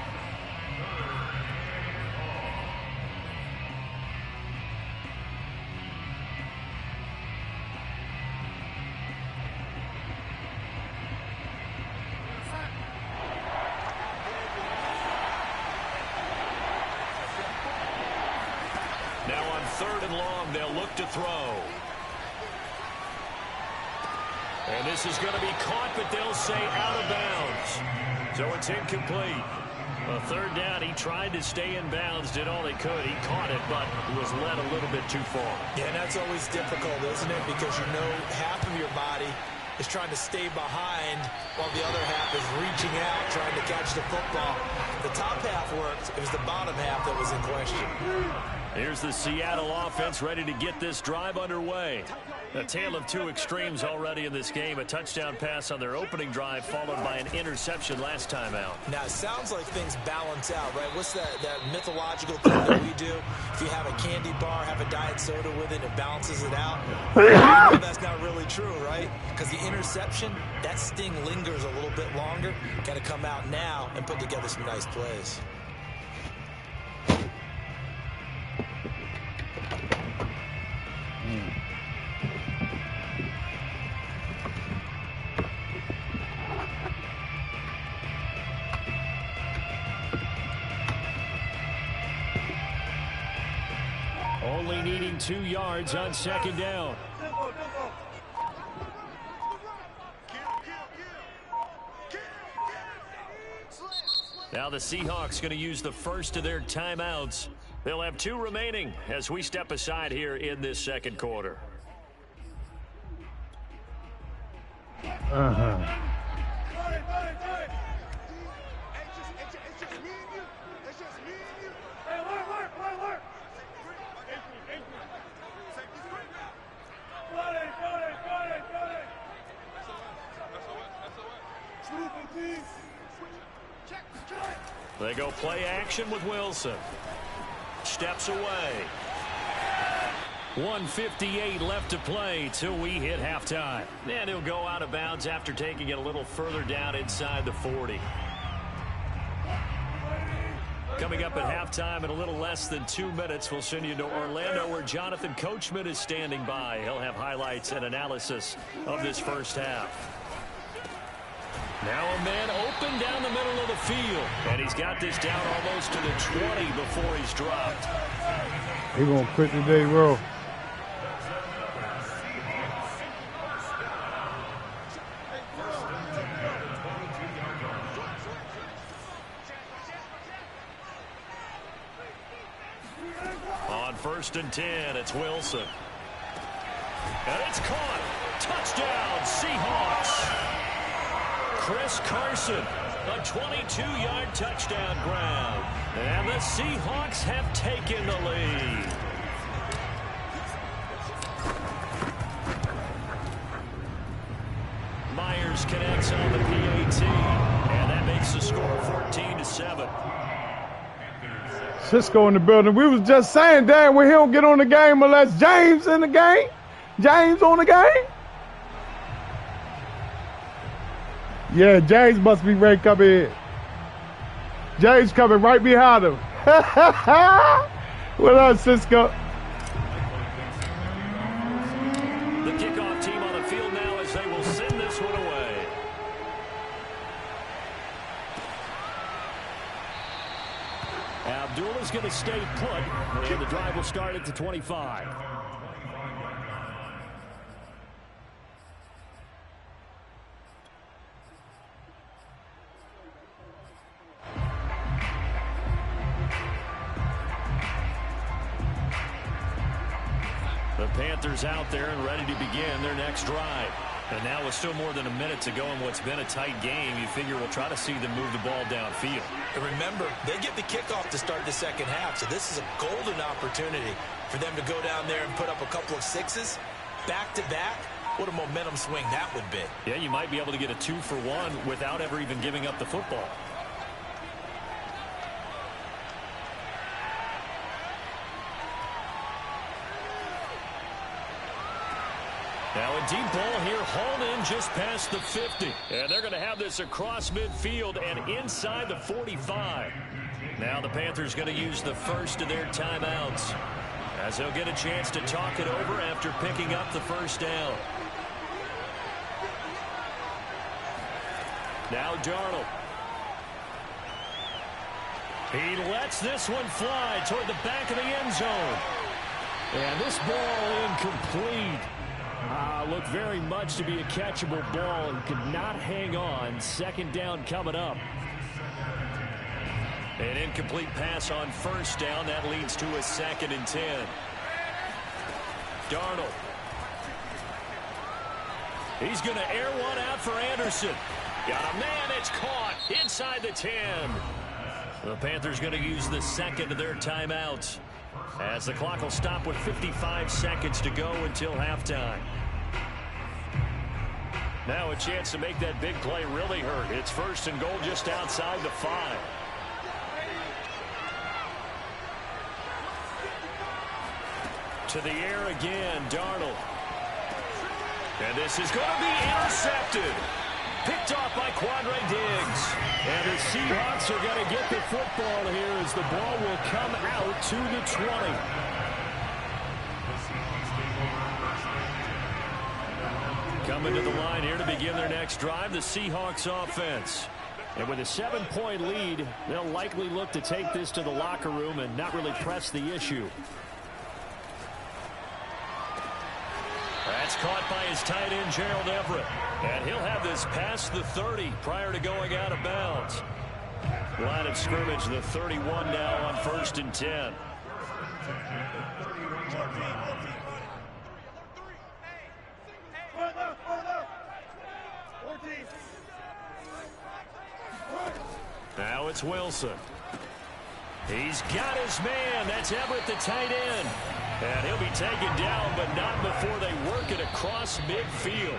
S2: 3rd and long. They'll look to throw. And this is going to be caught, but they'll say out of bounds. So it's incomplete. A 3rd down, he tried to stay in bounds, did all he could. He caught it, but was led a little bit too far.
S3: Yeah, and that's always difficult, isn't it? Because you know half of your body is trying to stay behind while the other half is reaching out, trying to catch the football. The top half worked. It was the bottom half that was in question.
S2: Here's the Seattle offense ready to get this drive underway. A tale of two extremes already in this game. A touchdown pass on their opening drive followed by an interception last time out.
S3: Now, it sounds like things balance out, right? What's that mythological thing that we do? If you have a candy bar, have a diet soda with it, it balances it out. That's not really true, right? Because the interception, that sting lingers a little bit longer. Got to come out now and put together some nice plays.
S2: Only needing 2 yards on 2nd down. Now the Seahawks going to use the first of their timeouts. They'll have 2 remaining as we step aside here in this 2nd quarter. They go play action with Wilson. Steps away. 1:58 left to play till we hit halftime. And he'll go out of bounds after taking it a little further down inside the 40. Coming up at halftime in a little less than 2 minutes, we'll send you to Orlando where Jonathan Coachman is standing by. He'll have highlights and analysis of this first half. Now a man open down the middle of the field. And he's got this down almost to the 20 before he's dropped.
S1: He's going to quit today, bro.
S2: On 1st and 10, it's Wilson. And it's caught. Touchdown, Seahawks. Chris Carson, a 22-yard touchdown grab. And the Seahawks have taken the lead. Myers connects on the PAT, and that makes the score 14-7.
S1: Cisco in the building. We was just saying, damn, we don't get on the game unless James in the game. James on the game. Yeah, James must be ready to come in. James coming right behind him. What up, Cisco?
S2: The kickoff team on the field now as they will send this one away. Abdullah's going to stay put, and the drive will start at the 25. The Panthers out there and ready to begin their next drive. And now with still more than a minute to go in what's been a tight game, you figure we'll try to see them move the ball downfield.
S3: And remember, they get the kickoff to start the 2nd half, so this is a golden opportunity for them to go down there and put up a couple of 6s back-to-back. What a momentum swing that would be.
S2: Yeah, you might be able to get a 2-for-1 without ever even giving up the football. Now a deep ball here, hauled in just past the 50. And they're going to have this across midfield and inside the 45. Now the Panthers going to use the first of their timeouts, as they'll get a chance to talk it over after picking up the first down. Now Darnold. He lets this one fly toward the back of the end zone. And this ball incomplete. Looked very much to be a catchable ball and could not hang on. Second down coming up. An incomplete pass on first down. That leads to a 2nd and 10. Darnold. He's going to air one out for Anderson. Got a man. It's caught inside the 10. The Panthers going to use the second of their timeouts, as the clock will stop with 55 seconds to go until halftime. Now a chance to make that big play really hurt. It's 1st and goal just outside the 5. To the air again, Darnold. And this is going to be intercepted. Picked off by Quandre Diggs. And the Seahawks are going to get the football here as the ball will come out to the 20. Coming to the line here to begin their next drive, the Seahawks offense. And with a 7-point lead, they'll likely look to take this to the locker room and not really press the issue. That's caught by his tight end, Gerald Everett. And he'll have this past the 30 prior to going out of bounds. Line of scrimmage, the 31 now on 1st and 10. Now it's Wilson. He's got his man. That's Everett, the tight end. And he'll be taken down, but not before they work it across midfield.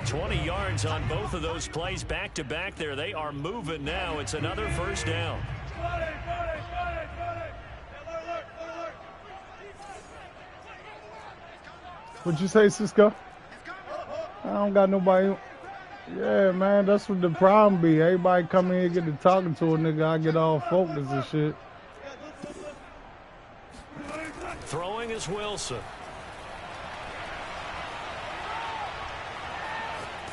S2: 20 yards on both of those plays back-to-back there. They are moving now. It's another 1st down.
S1: What'd you say, Cisco? I don't got nobody. Yeah, man, that's what the problem be. Everybody come in and get to talking to a nigga, I get all focused and shit.
S2: Throwing is Wilson.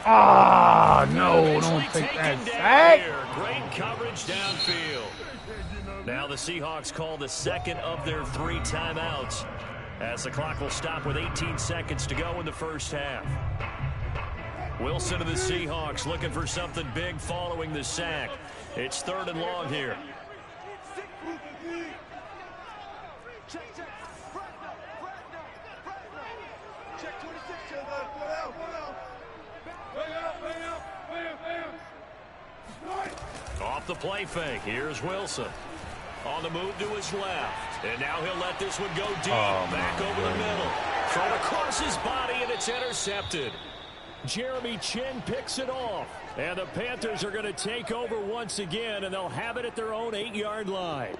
S1: Ah, no, don't take that sack.
S2: Great coverage downfield. Now the Seahawks call the second of their 3 timeouts, as the clock will stop with 18 seconds to go in the first half. Wilson to the Seahawks looking for something big following the sack. It's 3rd and long here. Off the play fake. Here's Wilson. On the move to his left. And now he'll let this one go deep. Back over the middle. Thrown across his body, and it's intercepted. Jeremy Chin picks it off. And the Panthers are going to take over once again, and they'll have it at their own 8-yard line.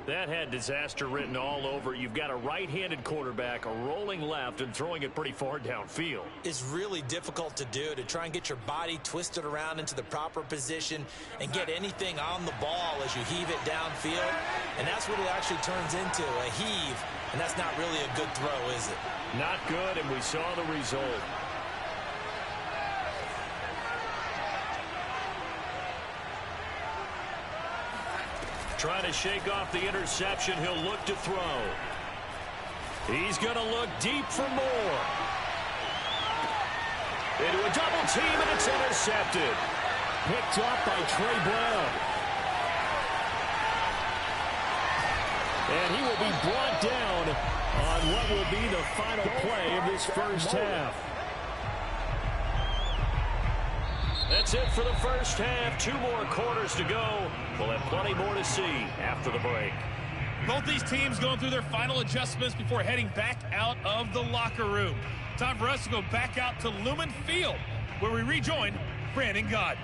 S2: That had disaster written all over. You've got a right-handed quarterback, a rolling left, and throwing it pretty far downfield.
S3: It's really difficult to do, to try and get your body twisted around into the proper position and get anything on the ball as you heave it downfield. And that's what it actually turns into, a heave. And that's not really a good throw, is it?
S2: Not good, and we saw the result. Trying to shake off the interception. He'll look to throw. He's going to look deep for more. Into a double team, and it's intercepted. Picked off by Trey Brown. And he will be brought down on what will be the final play of this first half. That's it for the first half. 2 more quarters to go. We'll have plenty more to see after the break.
S5: Both these teams going through their final adjustments before heading back out of the locker room. Time for us to go back out to Lumen Field, where we rejoin Brandon Gaudin.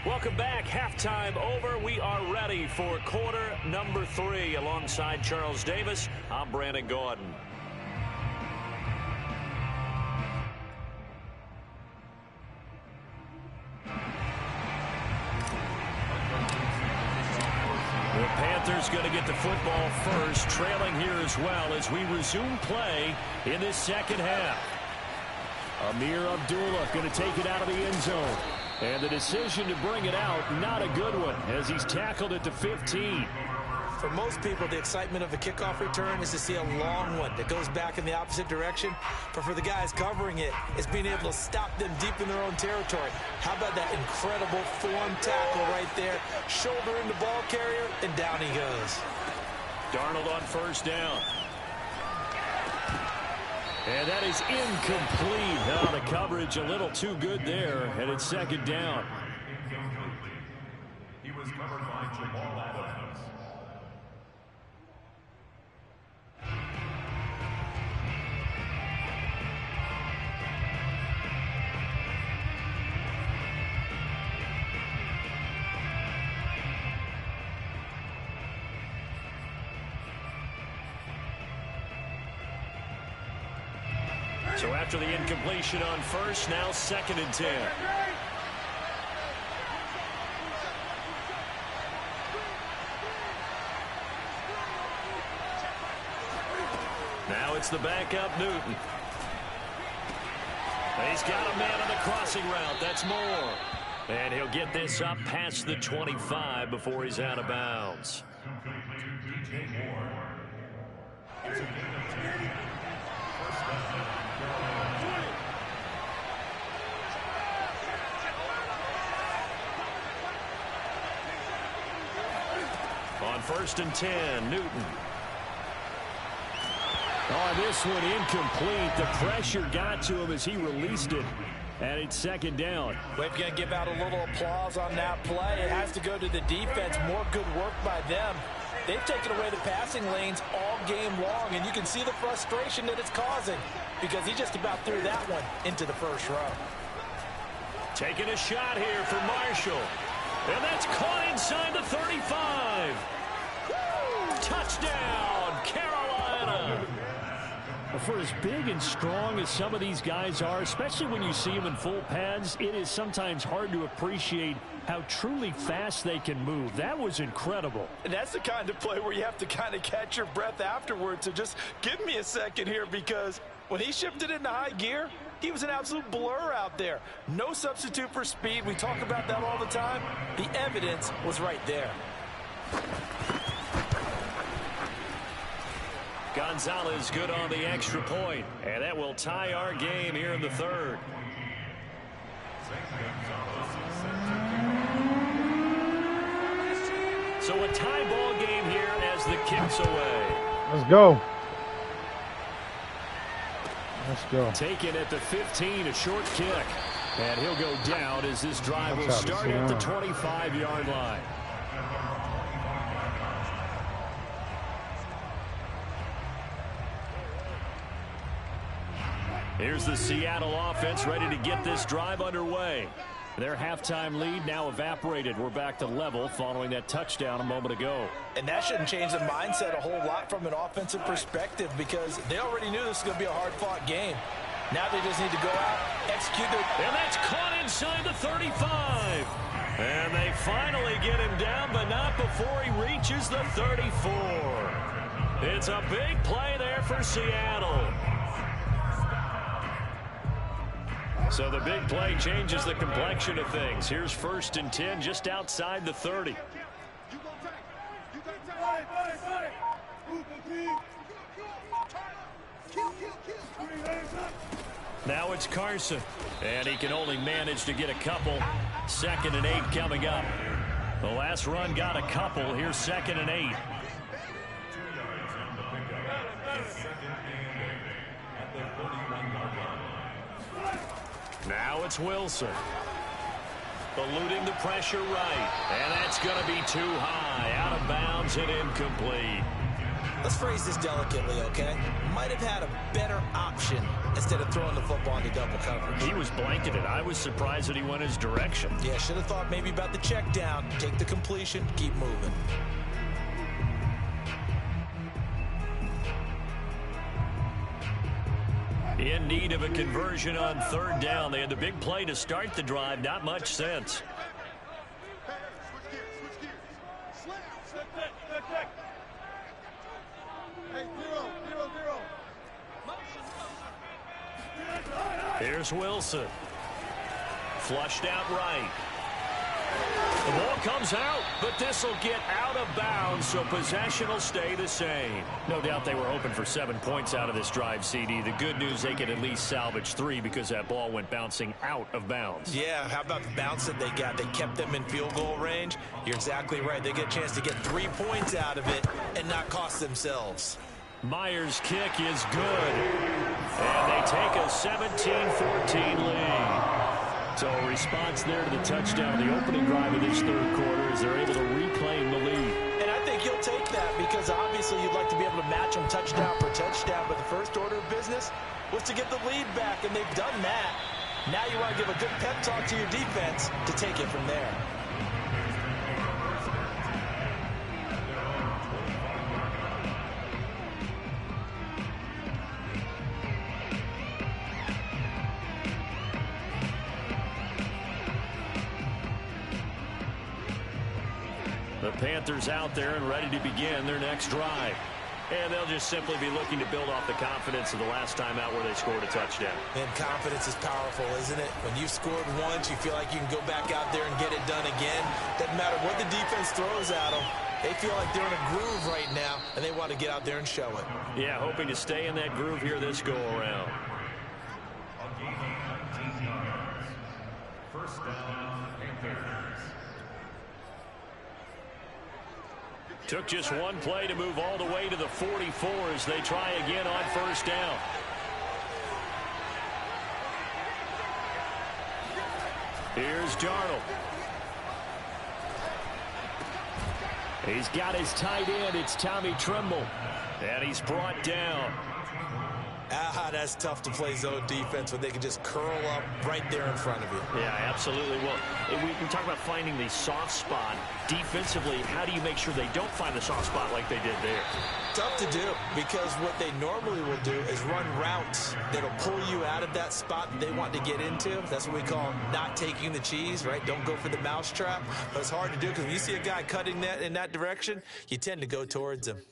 S2: Welcome back. Halftime over. We are ready for quarter number 3. Alongside Charles Davis, I'm Brandon Gaudin. The Panthers going to get the football first, trailing here as well as we resume play in this second half. Amir Abdullah going to take it out of the end zone. And the decision to bring it out, not a good one, as he's tackled it to 15.
S3: For most people, the excitement of a kickoff return is to see a long one that goes back in the opposite direction. But for the guys covering it, it's being able to stop them deep in their own territory. How about that incredible form tackle right there? Shoulder in the ball carrier, and down he goes.
S2: Darnold on first down. And that is incomplete. Now the coverage a little too good there, and it's second down.
S6: He was covered by Jamal Adams.
S2: So after the incompletion on first, now second and 10. Now it's the backup Newton. He's got a man on the crossing route. That's Moore. And he'll get this up past the 25 before he's out of bounds. On first and 10, Newton. Oh, this one incomplete. The pressure got to him as he released it. And it's second down.
S3: We're going to give out a little applause on that play. It has to go to the defense. More good work by them. They've taken away the passing lanes all game long, and you can see the frustration that it's causing because he just about threw that one into the first row.
S2: Taking a shot here for Marshall. And that's caught inside the 35. Touchdown, Carolina. For as big and strong as some of these guys are, especially when you see them in full pads, it is sometimes hard to appreciate how truly fast they can move. That was incredible.
S3: And that's the kind of play where you have to kind of catch your breath afterwards. So just give me a second here, because when he shifted into high gear, he was an absolute blur out there. No substitute for speed. We talk about that all the time. The evidence was right there.
S2: Gonzalez good on the extra point, and that will tie our game here in the third. So a tie ball game here as the kick's away.
S1: Let's go. Let's go.
S2: Taken at the 15, a short kick. And he'll go down as this drive will start at the 25-yard line. Here's the Seattle offense ready to get this drive underway. Their halftime lead now evaporated. We're back to level following that touchdown a moment ago.
S3: And that shouldn't change the mindset a whole lot from an offensive perspective, because they already knew this was going to be a hard-fought game. Now they just need to go out, execute their...
S2: And that's caught inside the 35. And they finally get him down, but not before he reaches the 34. It's a big play there for Seattle. So the big play changes the complexion of things. Here's first and 10 just outside the 30. Now it's Carson, and he can only manage to get a couple. 2nd and 8 coming up. The last run got a couple. Here's 2nd and 8. Now it's Wilson. Eluding the pressure right. And that's going to be too high. Out of bounds and incomplete.
S3: Let's phrase this delicately, okay? Might have had a better option instead of throwing the football into double coverage.
S2: He was blanketed. I was surprised that he went his direction.
S3: Yeah, should have thought maybe about the check down. Take the completion, keep moving.
S2: In need of a conversion on 3rd down. They had the big play to start the drive. Not much sense. Here's Wilson. flushed out right. The ball comes out, but this will get out of bounds, so possession will stay the same. No doubt they were hoping for 7 points out of this drive, CD. The good news, they could at least salvage 3 because that ball went bouncing out of bounds.
S3: Yeah, how about the bounce that they got? They kept them in field goal range. You're exactly right. They get a chance to get 3 points out of it and not cost themselves.
S2: Myers' kick is good, and they take a 17-14 lead. So a response there to the touchdown, the opening drive of this third quarter, as they're able to reclaim the lead.
S3: And I think you'll take that because obviously you'd like to be able to match them touchdown for touchdown, but the first order of business was to get the lead back, and they've done that. Now you want to give a good pep talk to your defense to take it from there.
S2: The Panthers out there and ready to begin their next drive. And they'll just simply be looking to build off the confidence of the last time out where they scored a touchdown.
S3: And confidence is powerful, isn't it? When you've scored once, you feel like you can go back out there and get it done again. Doesn't matter what the defense throws at them. They feel like they're in a groove right now, and they want to get out there and show it.
S2: Yeah, hoping to stay in that groove here this go-around.
S6: First down, Panthers.
S2: Took just one play to move all the way to the 44 as they try again on first down. Here's Darnold. He's got his tight end. It's Tommy Tremble. And he's brought down.
S3: That's tough to play zone defense when they can just curl up right there in front of you.
S2: Yeah, absolutely. Well, we talk about finding the soft spot. Defensively, how do you make sure they don't find the soft spot like they did there?
S3: Tough to do because what they normally will do is run routes that'll pull you out of that spot that they want to get into. That's what we call not taking the cheese, right? Don't go for the mousetrap. But it's hard to do because when you see a guy cutting that in that direction, you tend to go towards him.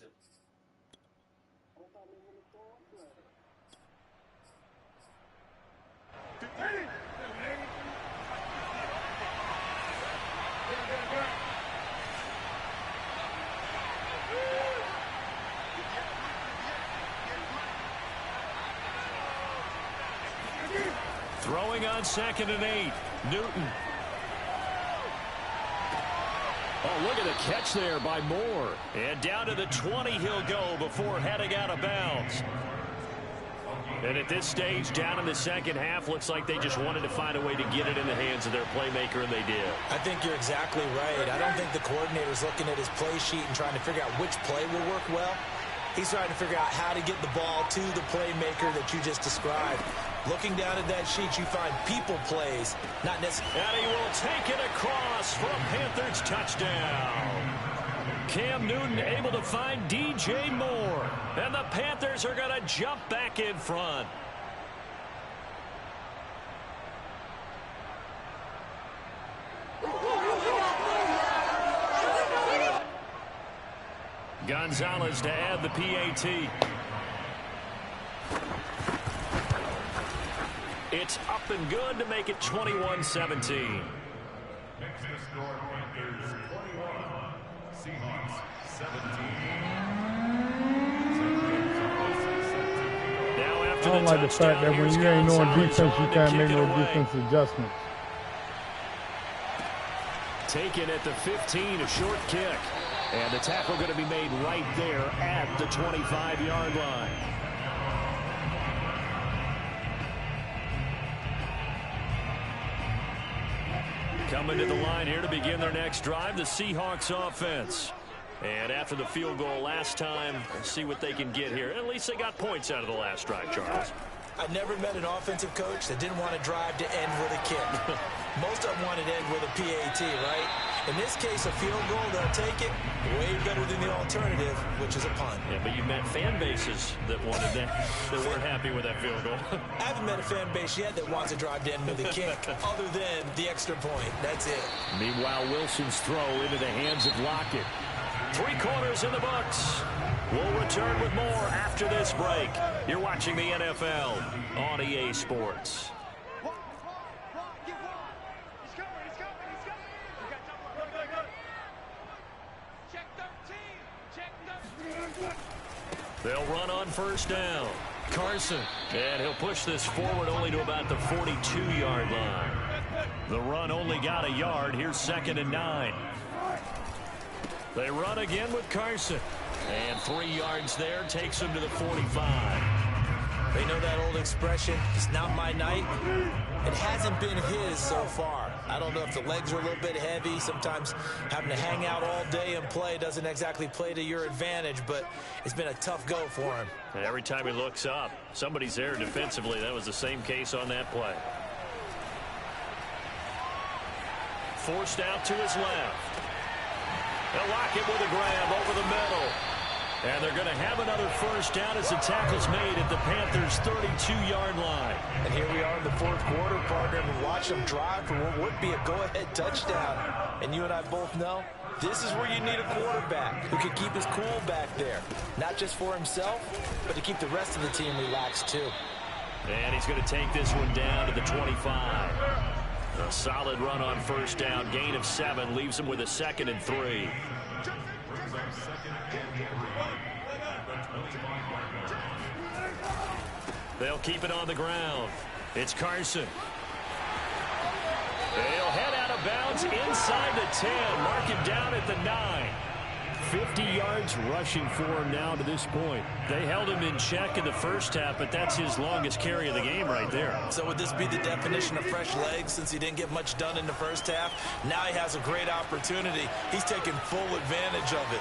S2: Throwing on 2nd and 8. Newton. Oh, look at the catch there by Moore. And down to the 20 he'll go before heading out of bounds. And at this stage, down in the second half, looks like they just wanted to find a way to get it in the hands of their playmaker, and they did.
S3: I think you're exactly right. I don't think the coordinator's looking at his play sheet and trying to figure out which play will work well. He's trying to figure out how to get the ball to the playmaker that you just described. Looking down at that sheet, you find people plays, not necessarily.
S2: And he will take it across for a Panthers touchdown. Cam Newton able to find DJ Moore. And the Panthers are going to jump back in front. Gonzalez to add the PAT. It's up and good to make it 21-17.
S6: Next to score, Panthers 21, Seahawks 17.
S2: Now after
S1: I don't like the fact that when you ain't knowing defense, you can't make no defense adjustments.
S2: Taken at the 15, a short kick. And the tackle going to be made right there at the 25-yard line. Coming to the line here to begin their next drive, the Seahawks offense. And after the field goal last time, let's see what they can get here. At least they got points out of the last drive, Charles.
S3: I've never met an offensive coach that didn't want to drive to end with a kick. Most of them wanted to end with a PAT, right? In this case, a field goal, they'll take it way better than the alternative, which is a punt.
S2: Yeah, but you met fan bases that wanted that weren't happy with that field goal.
S3: I haven't met a fan base yet that wants to drive to end with a kick, other than the extra point. That's it.
S2: Meanwhile, Wilson's throw into the hands of Lockett. 3 quarters in the books. We'll return with more after this break. You're watching the NFL on EA Sports. They'll run on first down. Carson. And he'll push this forward only to about the 42-yard line. The run only got a yard. Here's 2nd and 9. They run again with Carson. And 3 yards there takes him to the 45.
S3: They know that old expression, it's not my night. It hasn't been his so far. I don't know if the legs are a little bit heavy. Sometimes having to hang out all day and play doesn't exactly play to your advantage, but it's been a tough go for him.
S2: And every time he looks up, somebody's there defensively. That was the same case on that play. Forced out to his left. They'll lock it with a grab over the middle. And they're going to have another first down as the tackle's made at the Panthers' 32-yard line.
S3: And here we are in the 4th quarter, partner, and watch them drive for what would be a go-ahead touchdown. And you and I both know this is where you need a quarterback who can keep his cool back there. Not just for himself, but to keep the rest of the team relaxed too.
S2: And he's going to take this one down to the 25. A solid run on first down. Gain of 7 leaves him with a 2nd and 3. They'll keep it on the ground. It's Carson. They'll head out of bounds inside the 10. Mark him down at the 9. 50 yards rushing for him now to this point. They held him in check in the first half, but that's his longest carry of the game right there.
S3: So would this be the definition of fresh legs since he didn't get much done in the first half? Now he has a great opportunity. He's taking full advantage of it.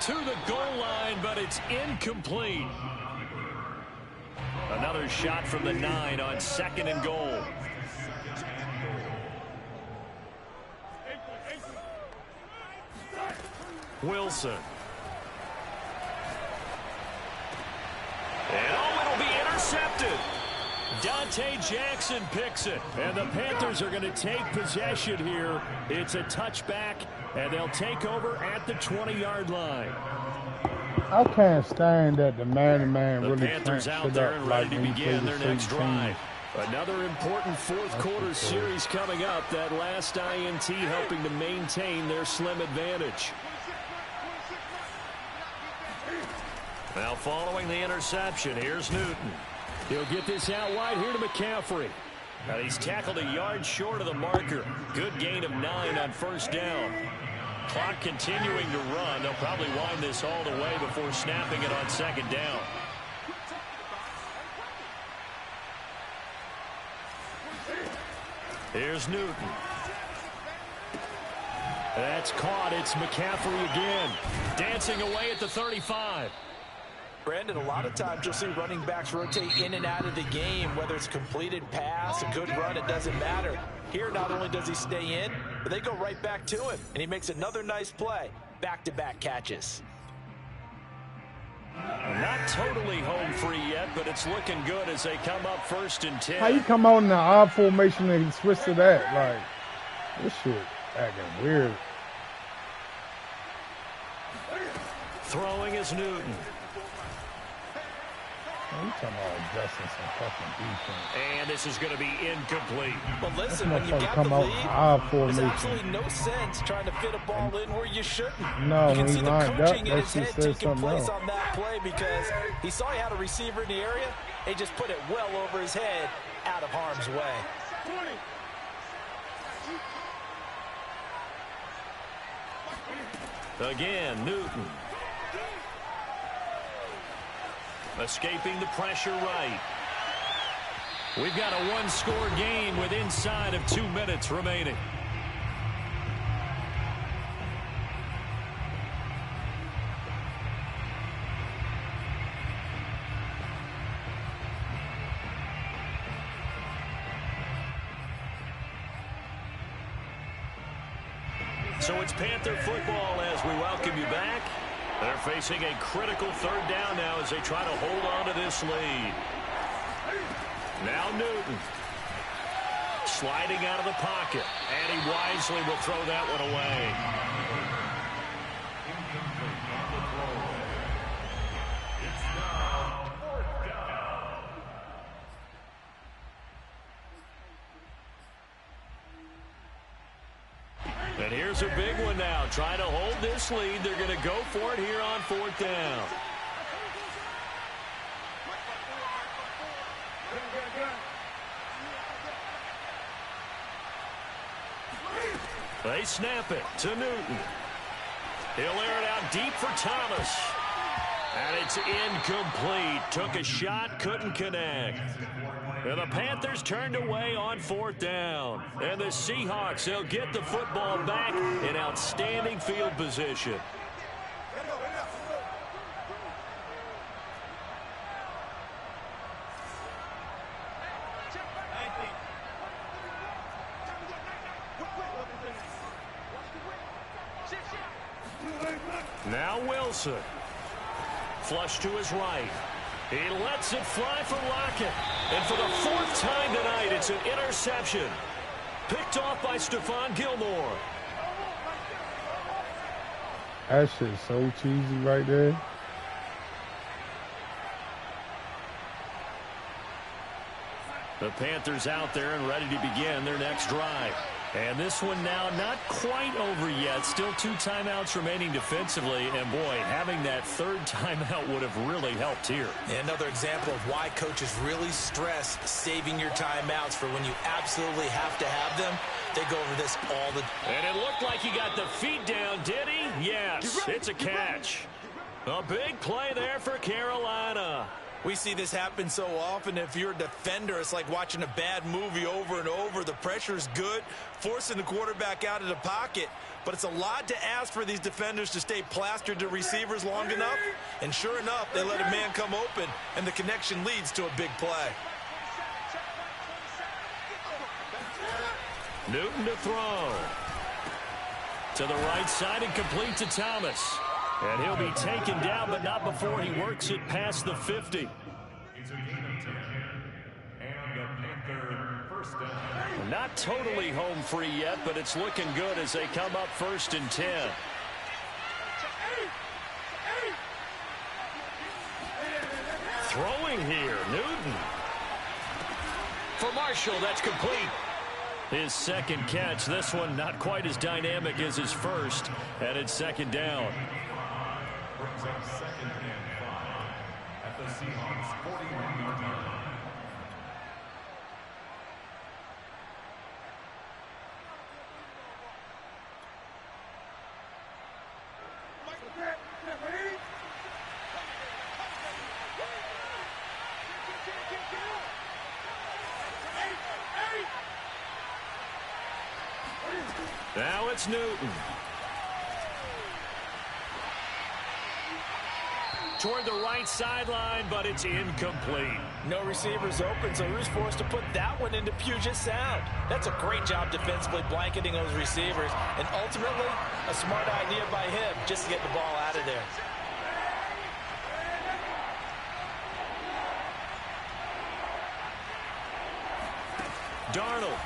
S2: To the goal line, but it's incomplete. Another shot from the 9 on 2nd and goal. Wilson. And it'll be intercepted. Dante Jackson picks it. And the Panthers are going to take possession here. It's a touchback, and they'll take over at the 20-yard line.
S1: I can't stand that the man-to-man really
S2: Panthers out there and ready to begin their next drive. Another important 4th quarter series coming up. That last INT helping to maintain their slim advantage. Now following the interception, here's Newton. He'll get this out wide here to McCaffrey. Now he's tackled a yard short of the marker. Good gain of 9 on first down. Clock continuing to run. They'll probably wind this all the way before snapping it on 2nd down. Here's Newton. That's caught. It's McCaffrey again. Dancing away at the 35.
S3: Brandon, a lot of times you'll see running backs rotate in and out of the game, whether it's completed pass, a good run, it doesn't matter. Here, not only does he stay in, but they go right back to him, and he makes another nice play. Back-to-back catches.
S2: Not totally home free yet, but it's looking good as they come up 1st and 10.
S1: How you come out in the odd formation and he switch to that? Like, this shit acting weird.
S2: Throwing is Newton.
S1: You talking about adjusting some fucking defense.
S2: And this is going to be incomplete.
S3: Well, listen, when you got the lead, there's
S1: formation.
S3: absolutely no sense trying to fit a ball in where you shouldn't.
S1: No,
S3: you can
S1: when
S3: see
S1: he
S3: the
S1: lined
S3: coaching
S1: up,
S3: in his head taking place
S1: else.
S3: on that play because he saw he had a receiver in the area. He just put it well over his head, out of harm's way.
S2: Again, Newton. Escaping the pressure right. We've got a one-score game with inside of 2 minutes remaining. So it's Panther football as we welcome you back. They're facing a critical 3rd down now as they try to hold on to this lead. Now Newton. Sliding out of the pocket. And he wisely will throw that one away.
S6: It's now 4th down.
S2: And here's a big one now. Trying to hold this lead. They're going to go for it here on 4th down. They snap it to Newton. He'll air it out deep for Thomas. And it's incomplete. Took a shot, couldn't connect. And the Panthers turned away on 4th down. And the Seahawks, they'll get the football back in outstanding field position. Now Wilson. Flush to his right. He lets it fly for Lockett. And for the 4th time tonight, it's an interception. Picked off by Stephon Gilmore.
S1: That shit's so cheesy right there.
S2: The Panthers out there and ready to begin their next drive. And this one now not quite over yet. Still 2 timeouts remaining defensively. And, boy, having that 3rd timeout would have really helped here.
S3: Another example of why coaches really stress saving your timeouts for when you absolutely have to have them. They go over this all the time.
S2: And it looked like he got the feet down, did he? Yes, it's a catch. A big play there for Carolina.
S3: We see this happen so often. If you're a defender, it's like watching a bad movie over and over. The pressure's good, forcing the quarterback out of the pocket. But it's a lot to ask for these defenders to stay plastered to receivers long enough. And sure enough, they let a man come open, and the connection leads to a big play.
S2: Newton to throw. To the right side and complete to Thomas. And he'll be taken down, but not before he works it past the 50.
S6: It's a gain of 10. And the Panther first down.
S2: Not totally home free yet, but it's looking good as they come up 1st and 10. Throwing here, Newton. For Marshall, that's complete. His 2nd catch, this one not quite as dynamic as his first, and it's 2nd down.
S6: Brings up 2nd and 5 at the Seahawks 41-yard line.
S2: Now it's Newton. Toward the right sideline, but it's incomplete.
S3: No receivers open, so who's forced to put that one into Puget Sound? That's a great job defensively blanketing those receivers, and ultimately, a smart idea by him just to get the ball out of there.
S2: Darnold.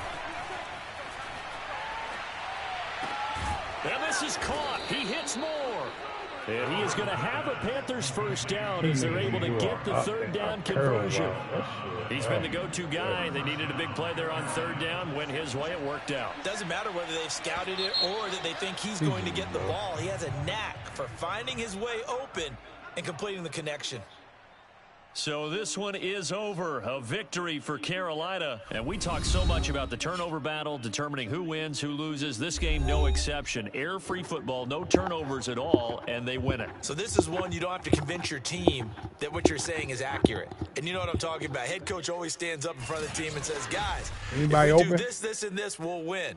S2: And this is caught. He hits more. And he is going to have a Panthers first down as they're able to get the 3rd down conversion. He's been the go-to guy. They needed a big play there on 3rd down. Went his way. It worked out.
S3: Doesn't matter whether they've scouted it or that they think he's going to get the ball. He has a knack for finding his way open and completing the connection.
S2: So this one is over. A victory for Carolina. And we talk so much about the turnover battle, determining who wins, who loses. This game, no exception. Air-free football, no turnovers at all, and they win it.
S3: So this is one you don't have to convince your team that what you're saying is accurate. And you know what I'm talking about. Head coach always stands up in front of the team and says, guys,
S1: anybody
S3: if we
S1: open?
S3: do this, this, and this, we'll win.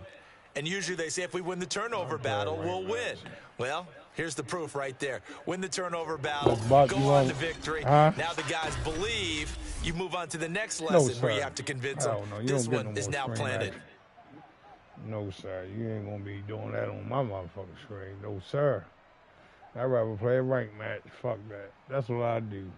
S3: And usually they say if we win the turnover battle, we'll win. Well, here's the proof right there. Win the turnover battle, go on to victory. Now the guys believe. You move on to the next lesson where you have to convince them this one is now planted.
S1: No, sir. You ain't going to be doing that on my motherfucking screen. No, sir. I'd rather play a rank match. Fuck that. That's what I do.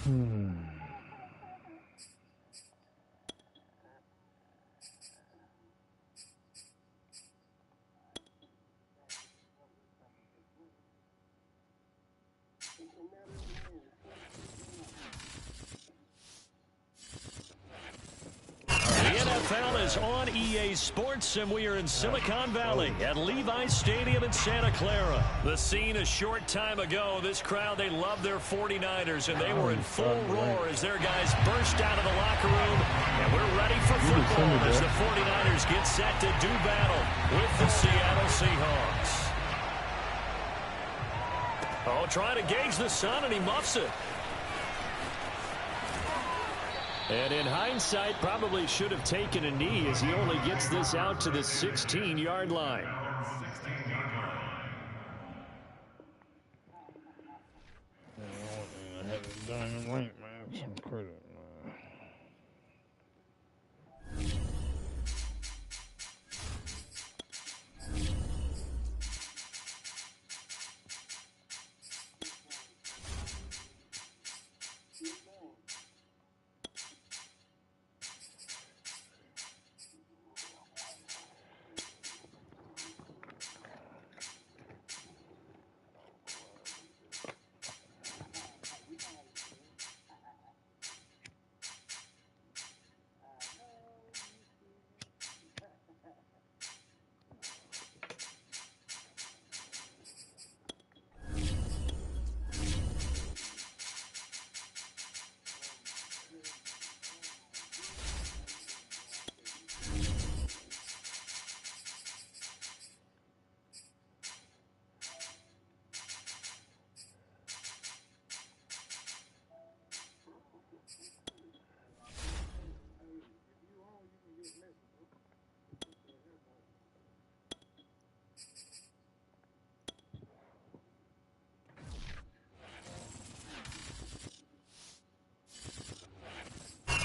S2: The NFL is on EA Sports, and we are in Silicon Valley at Levi's Stadium in Santa Clara. The scene a short time ago, this crowd, they love their 49ers, and they were in full roar as their guys burst out of the locker room. And we're ready for football as the 49ers get set to do battle with the Seattle Seahawks. Oh, trying to gauge the sun, and he muffs it. And in hindsight, probably should have taken a knee as he only gets this out to the 16-yard line.
S1: I haven't done it right, man. Some credit, man.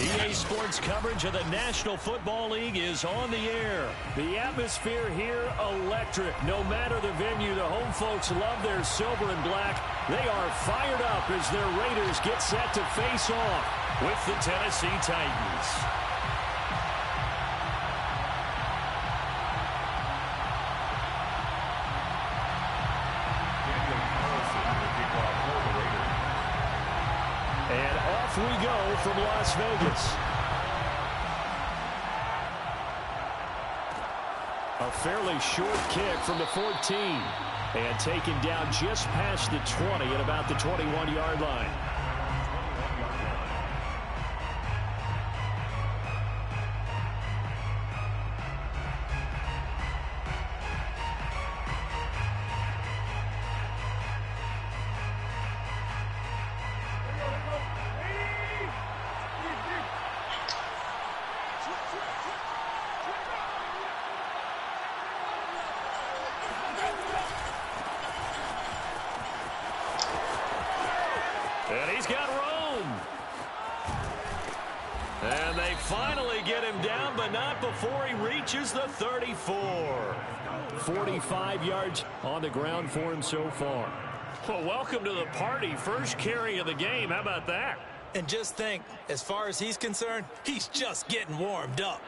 S2: EA Sports coverage of the National Football League is on the air. The atmosphere here, electric. No matter the venue, the home folks love their silver and black. They are fired up as their Raiders get set to face off with the Tennessee Titans. And off we go from Las Vegas. A fairly short kick from the 14. And taken down just past the 20 at about the 21-yard line. And he's got room. And they finally get him down, but not before he reaches the 34. 45 yards on the ground for him so far. Well, welcome to the party. First carry of the game. How about that?
S3: And just think, as far as he's concerned, he's just getting warmed up.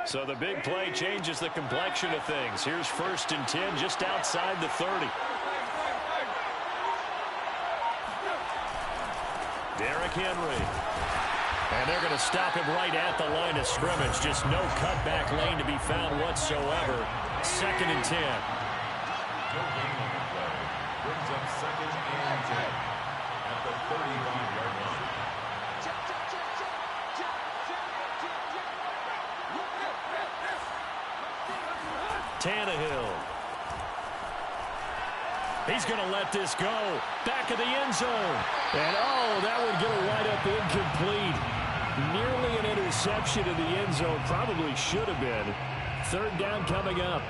S2: So the big play changes the complexion of things. Here's 1st and 10 just outside the 30. Derrick Henry. And they're going to stop him right at the line of scrimmage. Just no cutback lane to be found whatsoever. 2nd and 10.
S6: Brings up 2nd and 10 at the 35-yard line.
S2: Tannehill. He's going to let this go. Back of the end zone. And, oh, that would get a wide-up incomplete. Nearly an interception in the end zone. Probably should have been. 3rd down coming up.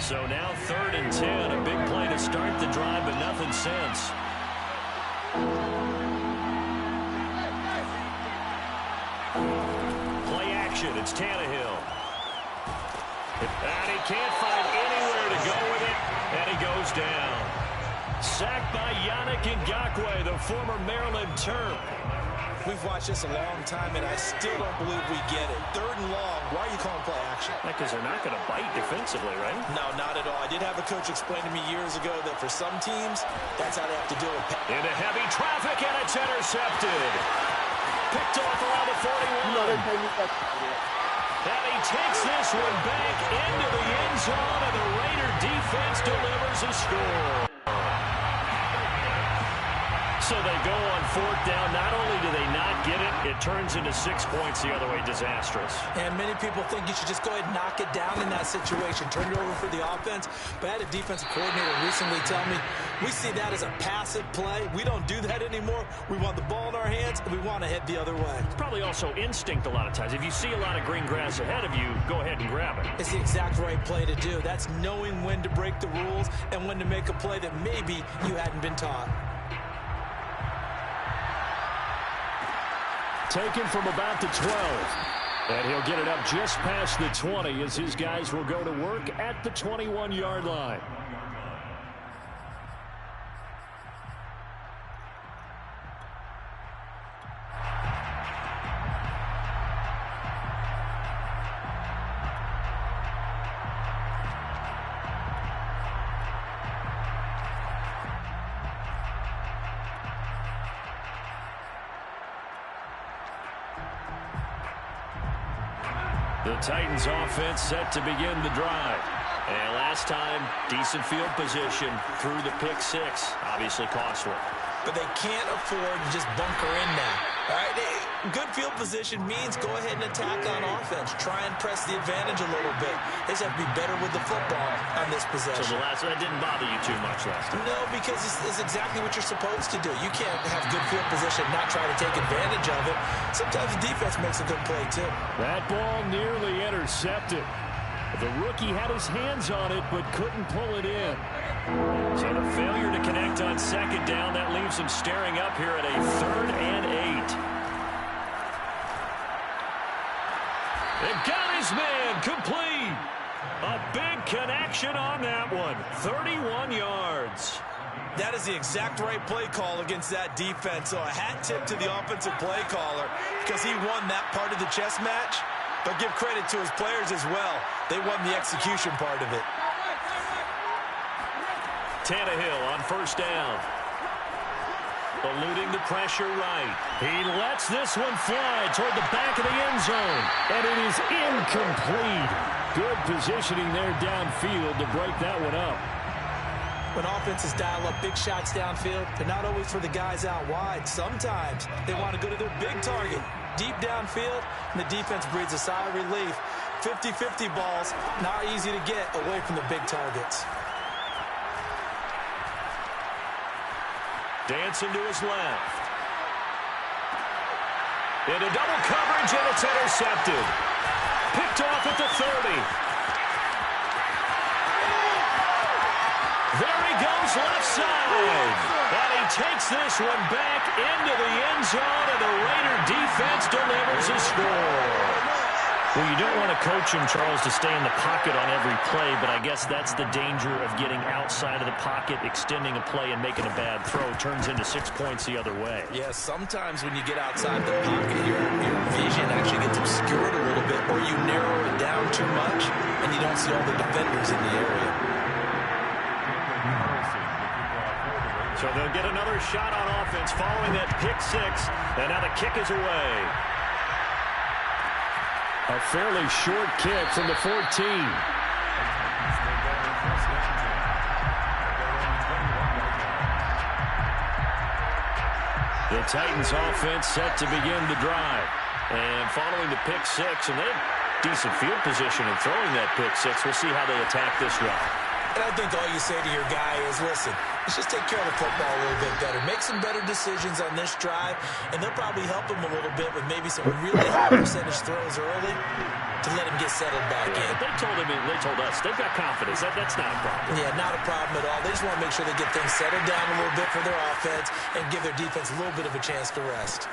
S2: So now 3rd and 10. A big play to start the drive, but nothing since. It's Tannehill. And he can't find anywhere to go with it, and he goes down. Sacked by Yannick Ngakoue, the former Maryland Terp.
S3: We've watched this a long time, and I still don't believe we get it. 3rd and long. Why are you calling play action?
S2: Because they're not going to bite defensively, right?
S3: No, not at all. I did have a coach explain to me years ago that for some teams, that's how they have to deal with it.
S2: Into heavy traffic, and it's intercepted. Picked off around the 41. And he takes this one back into the end zone, and the Raider defense delivers a score. So they go on 4th down. Not only do they not get it, it turns into 6 points the other way. Disastrous.
S3: And many people think you should just go ahead and knock it down in that situation. Turn it over for the offense. But I had a defensive coordinator recently tell me, we see that as a passive play. We don't do that anymore. We want the ball in our hands, and we want to head the other way.
S2: It's probably also instinct a lot of times. If you see a lot of green grass ahead of you, go ahead and grab it.
S3: It's the exact right play to do. That's knowing when to break the rules and when to make a play that maybe you hadn't been taught.
S2: Taken from about the 12. And he'll get it up just past the 20 as his guys will go to work at the 21-yard line. The Titans offense set to begin the drive. And last time, decent field position through the pick 6. Obviously costly.
S3: But they can't afford to just bunker in now. All right, good field position means go ahead and attack on offense. Try and press the advantage a little bit. They just have to be better with the football on this possession.
S2: So the last one didn't bother you too much last time?
S3: No, because it's exactly what you're supposed to do. You can't have good field position and not try to take advantage of it. Sometimes the defense makes a good play, too.
S2: That ball nearly intercepted. The rookie had his hands on it, but couldn't pull it in. So the failure to connect on 2nd down, that leaves him staring up here at a 3rd and 8. They got his man complete. A big connection on that one. 31 yards.
S3: That is the exact right play call against that defense. So a hat tip to the offensive play caller because he won that part of the chess match. But give credit to his players as well. They won the execution part of it.
S2: Tannehill on 1st down. Eluding the pressure right. He lets this one fly toward the back of the end zone. And it is incomplete. Good positioning there downfield to break that one up.
S3: When offenses dial up big shots downfield, they're not always for the guys out wide. Sometimes they want to go to their big target. Deep downfield, and the defense breathes a sigh of relief. 50-50 balls, not easy to get away from the big targets.
S2: Dancing to his left. Into double coverage, and it's intercepted. Picked off at the 30. There he goes left side. And he takes this one back into the end zone, and the Raider defense delivers a score. Well, you don't want to coach him, Charles, to stay in the pocket on every play, but I guess that's the danger of getting outside of the pocket, extending a play, and making a bad throw. Turns into 6 points the other way.
S3: Yeah, sometimes when you get outside the pocket, your vision actually gets obscured a little bit, or you narrow it down too much, and you don't see all the defenders in the area.
S2: So they'll get another shot on offense following that pick 6, and now the kick is away. A fairly short kick from the 14. The Titans offense set to begin the drive. And following the pick 6, and they have decent field position in throwing that pick 6. We'll see how they attack this drive.
S3: And I think all you say to your guy is, listen, let's just take care of the football a little bit better. Make some better decisions on this drive, and they'll probably help him a little bit with maybe some really high percentage throws early to let him get settled back in.
S2: But they told us they've got confidence. That's not a problem.
S3: Yeah, not a problem at all. They just want to make sure they get things settled down a little bit for their offense and give their defense a little bit of a chance to rest.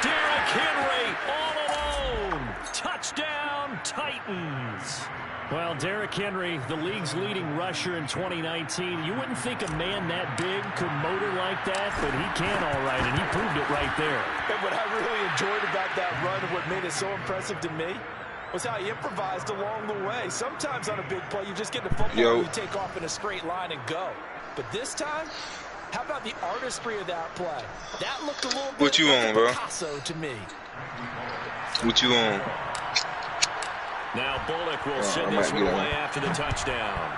S2: Derrick Henry all alone. Touchdown, Titans. Well, Derrick Henry, the league's leading rusher in 2019. You wouldn't think a man that big could motor like that, but he can all right, and he proved it right there.
S3: And what I really enjoyed about that run and what made it so impressive to me was how he improvised along the way. Sometimes on a big play, you just get the football and you take off in a straight line and go. But this time, how about the artistry of that play? That looked a little bit like Picasso to me.
S7: What you on?
S2: Now Bullock will send this one away after the touchdown.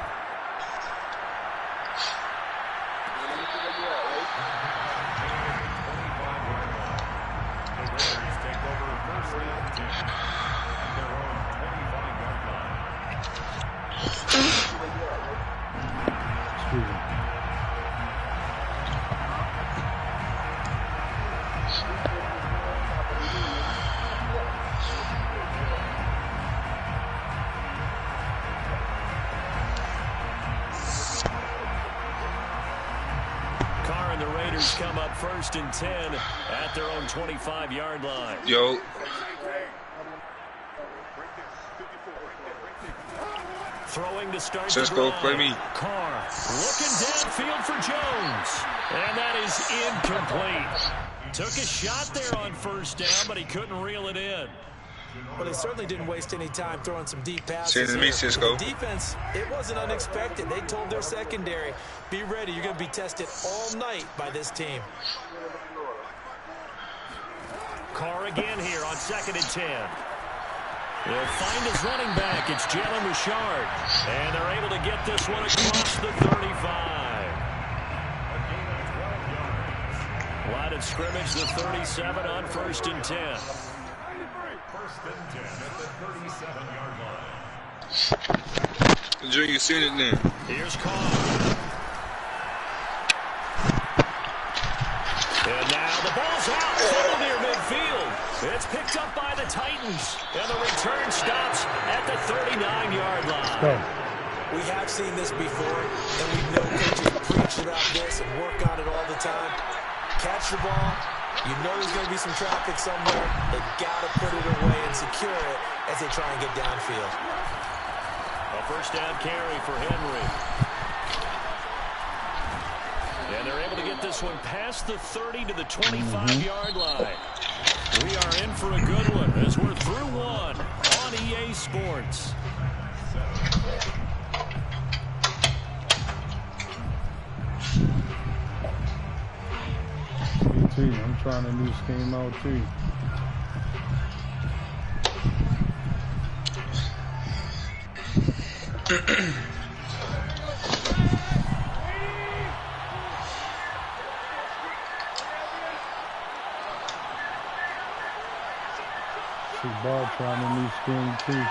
S2: Come up 1st and 10 at their own 25-yard line.
S7: Yo.
S2: Throwing to start
S7: Just
S2: the
S7: go
S2: drive.
S7: play me.
S2: Carr looking downfield for Jones. And that is incomplete. Took a shot there on 1st down, but he couldn't reel it in.
S3: Well, they certainly didn't waste any time throwing some deep passes.
S7: Send me, Cisco.
S3: The defense, it wasn't unexpected. They told their secondary, be ready. You're going to be tested all night by this team.
S2: Carr again here on 2nd and 10. He'll find his running back. It's Jalen Richard. And they're able to get this one across the 35. Line of scrimmage, the 37 on 1st and 10.
S6: 1st and 10 at the 37-yard line.
S7: Junior, send it then.
S2: Here's Carr. And now the ball's out. Funnel near midfield. It's picked up by the Titans. And the return stops at the 39-yard line.
S3: We have seen this before, and we know coaches preach about this and work on it all the time. Catch the ball. You know there's going to be some traffic somewhere. They've got to put it away and secure it as they try and get downfield.
S2: A 1st down carry for Henry. And they're able to get this one past the 30 to the 25-yard line. We are in for a good one as we're through one on EA Sports.
S1: I'm trying a new scheme out too. See Bob trying a new scheme too.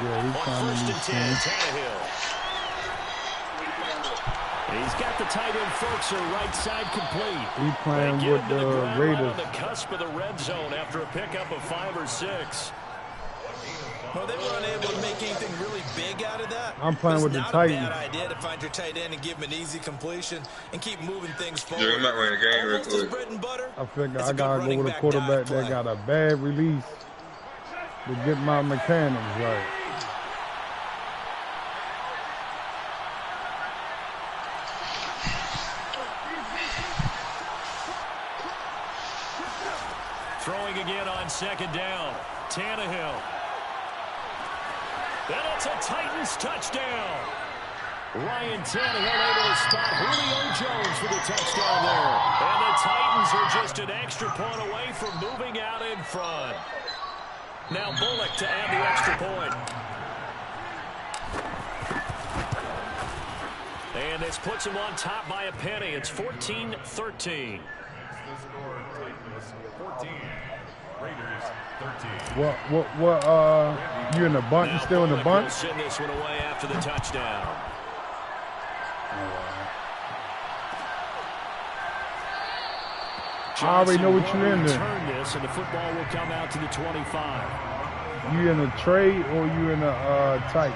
S1: Yeah, he's trying a new scheme.
S2: He's got the tight end folks are right side complete.
S1: He's playing with the Raiders.
S2: Right on the cusp of the red zone after a pickup of 5 or 6.
S3: Well, they were unable to make anything really big out of that.
S1: I'm playing with the Titans.
S3: It's not a bad idea to find your tight end and give him an easy completion and keep moving things forward.
S7: Yeah, we might win the game real quick.
S3: Bread and butter.
S1: I figure I gotta go with a quarterback that got a bad release to get my mechanics right.
S2: Throwing again on 2nd down. Tannehill. And it's a Titans touchdown. Ryan Tannehill able to spot Julio Jones for the touchdown there. And the Titans are just an extra point away from moving out in front. Now Bullock to add the extra point. And this puts him on top by a penny. It's 14-13.
S6: 14. Raiders 13.
S1: What, you in the bunt? You still in the bunt?
S2: Will send this one away after the touchdown.
S1: I already know what you're in there.
S2: Turn this, and the football will come out to the 25.
S1: You in a trade or you in a tight?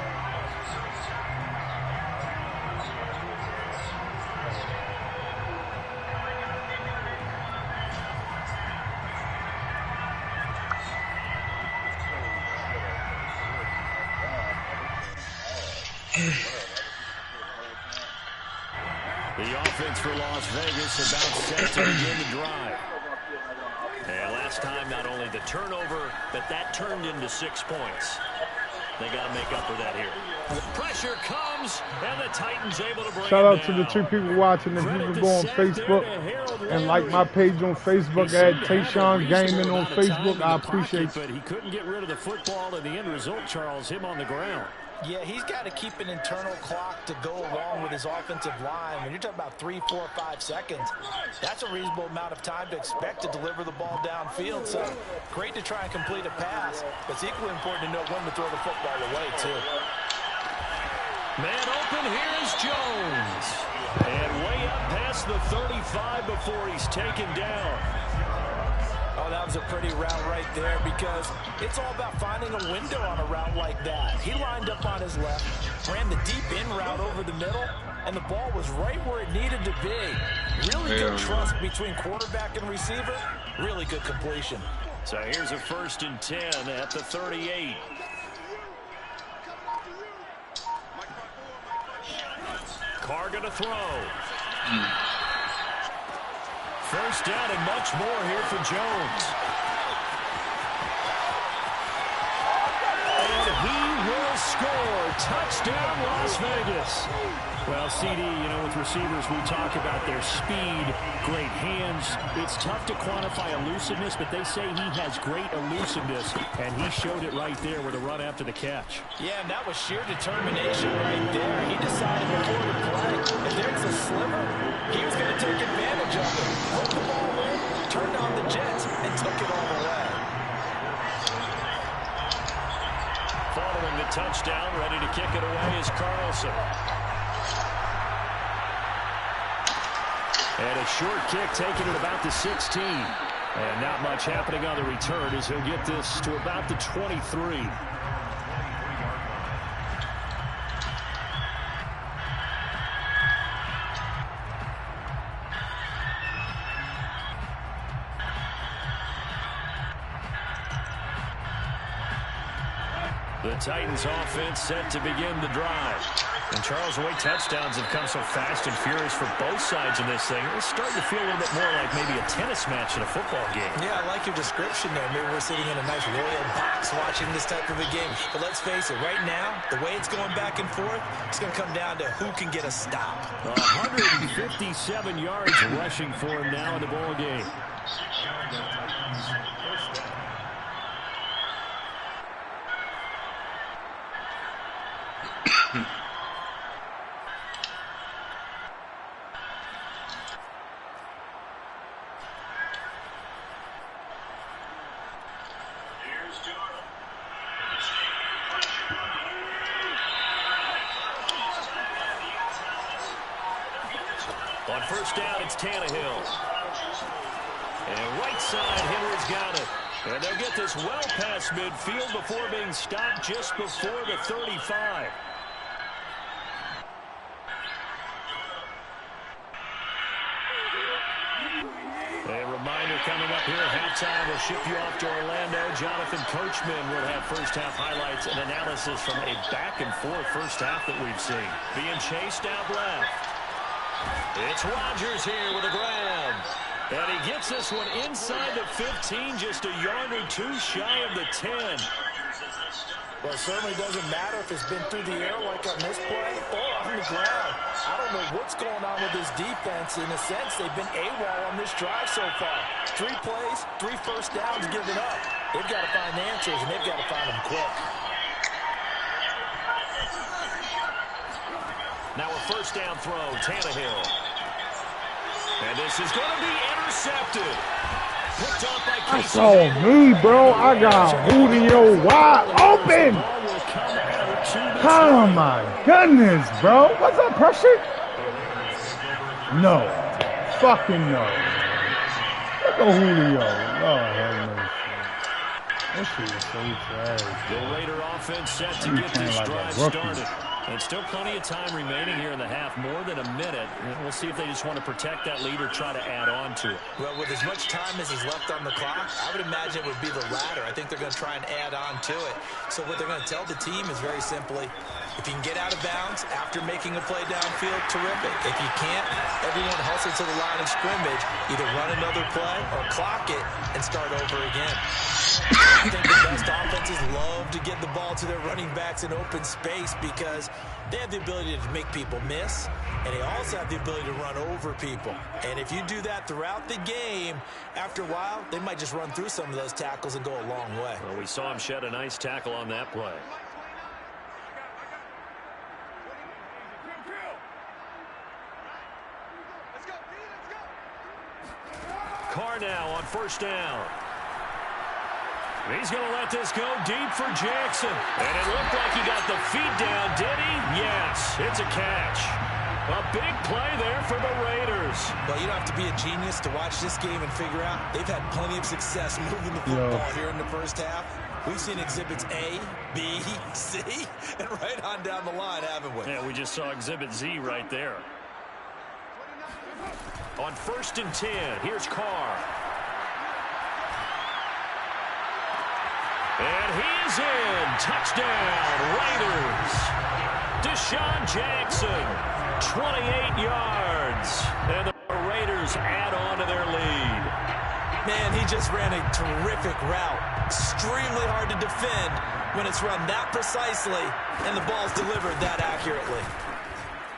S2: The offense for Las Vegas about set to begin the drive. And last time, not only the turnover, but that turned into 6 points. They got to make up for that here. Pressure comes, and the Titans able to bring
S1: Shout out
S2: it
S1: to the
S2: down.
S1: 2 people watching. If you can go on Facebook and like my page on Facebook at Tayshawn Gaming on Facebook, I appreciate
S2: it. But he couldn't get rid of the football, and the end result, Charles, him on the ground.
S3: Yeah, he's got to keep an internal clock to go along with his offensive line. When you're talking about 3, 4, 5 seconds, that's a reasonable amount of time to expect to deliver the ball downfield. So great to try and complete a pass, but it's equally important to know when to throw the football away, too.
S2: Man open, here's Jones. And way up past the 35 before he's taken down.
S3: Oh, that was a pretty route right there because it's all about finding a window on a route like that. He lined up on his left, ran the deep in route over the middle, and the ball was right where it needed to be. Really good trust between quarterback and receiver. Really good completion.
S2: So here's a 1st and 10 at the 38. Carr gonna throw. First down and much more here for Jones. And he will score. Touchdown, Las Vegas. Well, CD, you know, with receivers, we talk about their speed, great hands. It's tough to quantify elusiveness, but they say he has great elusiveness, and he showed it right there with a run after the catch.
S3: Yeah, and that was sheer determination right there. He decided before the play, if there's a sliver, he was going to take advantage of it. Put the ball in, turned on the Jets, and took it all the way.
S2: Following the touchdown, ready to kick it away is Carlson. And a short kick taken at about the 16. And not much happening on the return as he'll get this to about the 23. The Titans offense set to begin the drive. And Charles, the way touchdowns have come so fast and furious for both sides in this thing, it's starting to feel a little bit more like maybe a tennis match in a football game.
S3: Yeah, I like your description there. Maybe we're sitting in a nice royal box watching this type of a game. But let's face it, right now, the way it's going back and forth, it's going to come down to who can get a stop.
S2: 157 yards rushing for him now in the ball game. On first down, it's Tannehill. And right side, Henry's got it. And they'll get this well past midfield before being stopped just before the 35. A reminder coming up here at halftime. We'll ship you off to Orlando. Jonathan Coachman will have first-half highlights and analysis from a back-and-forth first half that we've seen. Being chased out left. It's Rodgers here with a grab. And he gets this one inside the 15, just a yard or two shy of the 10.
S3: Well, it certainly doesn't matter if it's been through the air like on this play or on the ground. I don't know what's going on with this defense. In a sense, they've been AWOL on this drive so far. 3 plays, 3 first downs given up. They've got to find answers, and they've got to find them quick.
S2: Now a first down throw, Tannehill. And this is going to be intercepted. Picked up by Casey.
S1: That's all me, bro. I got Julio wide open. Oh, my goodness, bro. What's up, pressure? No. Fucking no. Look at Julio. Lord have mercy. This shit is so trash.
S2: The Raider offense set to get this drive started. And still plenty of time remaining here in the half, more than a minute. And we'll see if they just want to protect that lead or try to add on to it.
S3: Well, with as much time as is left on the clock, I would imagine it would be the latter. I think they're going to try and add on to it. So what they're going to tell the team is very simply, If you can get out of bounds after making a play downfield, terrific. If you can't, everyone hustle to the line of scrimmage, either run another play or clock it and start over again. I think the best offenses love to get the ball to their running backs in open space because they have the ability to make people miss, and they also have the ability to run over people. And if you do that throughout the game, after a while, they might just run through some of those tackles and go a long way.
S2: Well, we saw him shed a nice tackle on that play. Carr now on first down. He's going to let this go deep for Jackson. And it looked like he got the feet down, did he? Yes, it's a catch. A big play there for the Raiders.
S3: Well, you don't have to be a genius to watch this game and figure out they've had plenty of success moving the football here in the first half. We've seen exhibits A, B, C, and right on down the line, haven't we?
S2: Yeah, we just saw exhibit Z right there. On 1st and 10, here's Carr. And he's in. Touchdown, Raiders. Deshaun Jackson, 28 yards. And the Raiders add on to their lead.
S3: Man, he just ran a terrific route. Extremely hard to defend when it's run that precisely and the ball's delivered that accurately.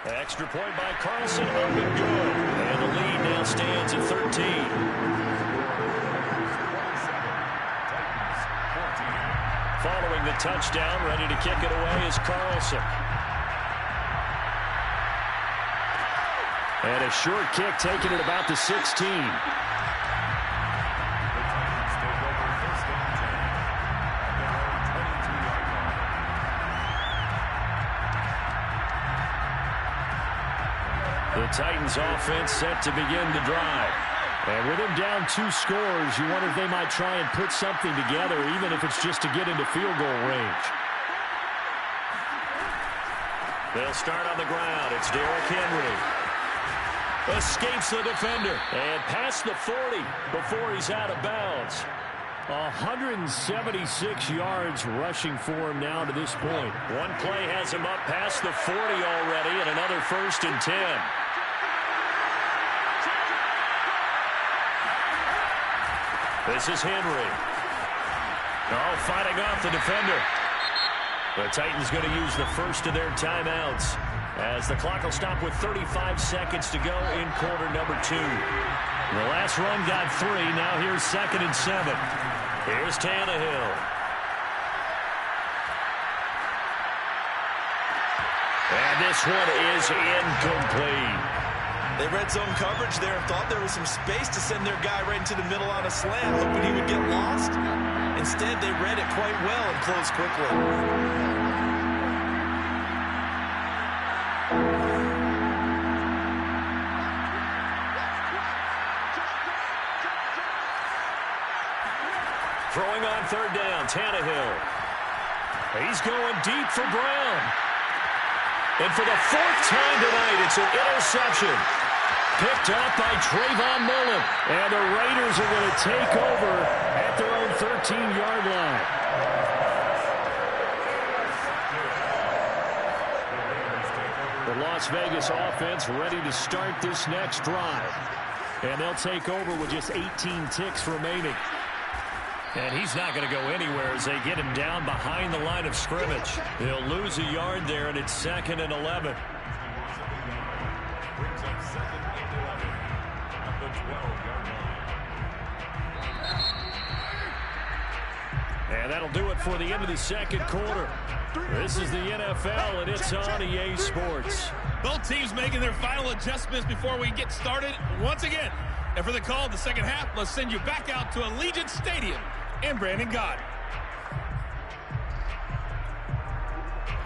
S2: Extra point by Carlson, up and good. And the lead now stands at 13. Following the touchdown, ready to kick it away is Carlson. And a short kick taken at about the 16. The Titans offense set to begin the drive. And with him down 2 scores, you wonder if they might try and put something together, even if it's just to get into field goal range. They'll start on the ground. It's Derrick Henry. Escapes the defender. And past the 40 before he's out of bounds. 176 yards rushing for him now to this point. One play has him up past the 40 already, and another 1st and 10. This is Henry. Oh, fighting off the defender. The Titans going to use the first of their timeouts as the clock will stop with 35 seconds to go in quarter number 2. The last run got 3. Now here's 2nd and 7. Here's Tannehill. And this one is incomplete.
S3: They read zone coverage there and thought there was some space to send their guy right into the middle on a slant, hoping he would get lost. Instead, they read it quite well and closed quickly.
S2: Throwing on 3rd down, Tannehill. He's going deep for Brown. And for the 4th time tonight, it's an interception. Picked up by Trayvon Mullen. And the Raiders are going to take over at their own 13-yard line. The Las Vegas offense ready to start this next drive. And they'll take over with just 18 ticks remaining. And he's not going to go anywhere as they get him down behind the line of scrimmage. They'll lose a yard there, and it's 2nd and 11.
S6: Brings up 2nd and 11 at the 12-yard line.
S2: And that'll do it for the end of the 2nd quarter. This is the NFL, and it's on EA Sports.
S5: Both teams making their final adjustments before we get started once again. And for the call of the 2nd half, let's send you back out to Allegiant Stadium in Brandon Gott.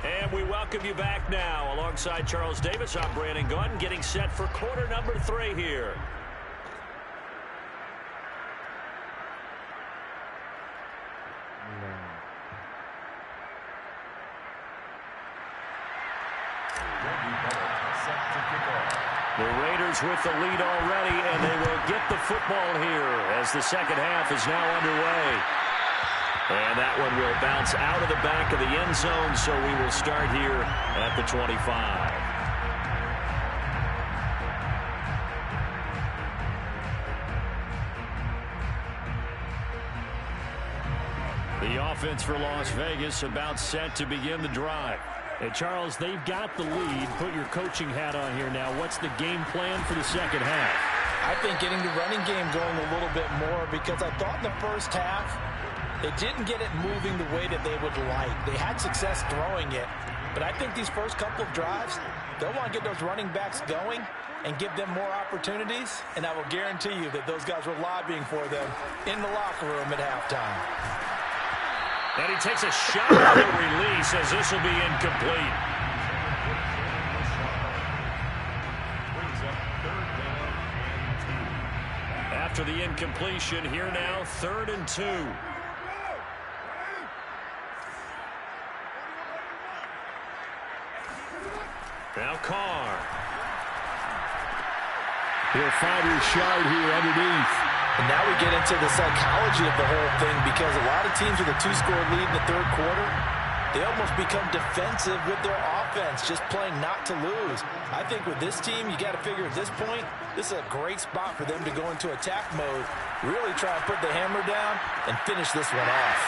S2: And we welcome you back now. Alongside Charles Davis, I'm Brandon Gunn, getting set for quarter number 3 here. The Raiders with the lead already, and they will get the football here as the 2nd half is now underway. And that one will bounce out of the back of the end zone, so we will start here at the 25. The offense for Las Vegas about set to begin the drive.
S8: Hey, Charles, they've got the lead. Put your coaching hat on here now. What's the game plan for the second half?
S3: I think getting the running game going a little bit more, because I thought in the first half they didn't get it moving the way that they would like. They had success throwing it, but I think these first couple of drives, they'll want to get those running backs going and give them more opportunities, and I will guarantee you that those guys were lobbying for them in the locker room at halftime.
S2: And he takes a shot at the release as this will be incomplete. After the incompletion, here now, 3rd and 2. Now Carr.
S8: He'll find Richard here underneath.
S3: And now we get into the psychology of the whole thing, because a lot of teams with a 2-score lead in the third quarter, they almost become defensive with their offense, just playing not to lose. I think with this team, you got to figure at this point, this is a great spot for them to go into attack mode, really try and put the hammer down and finish this one off.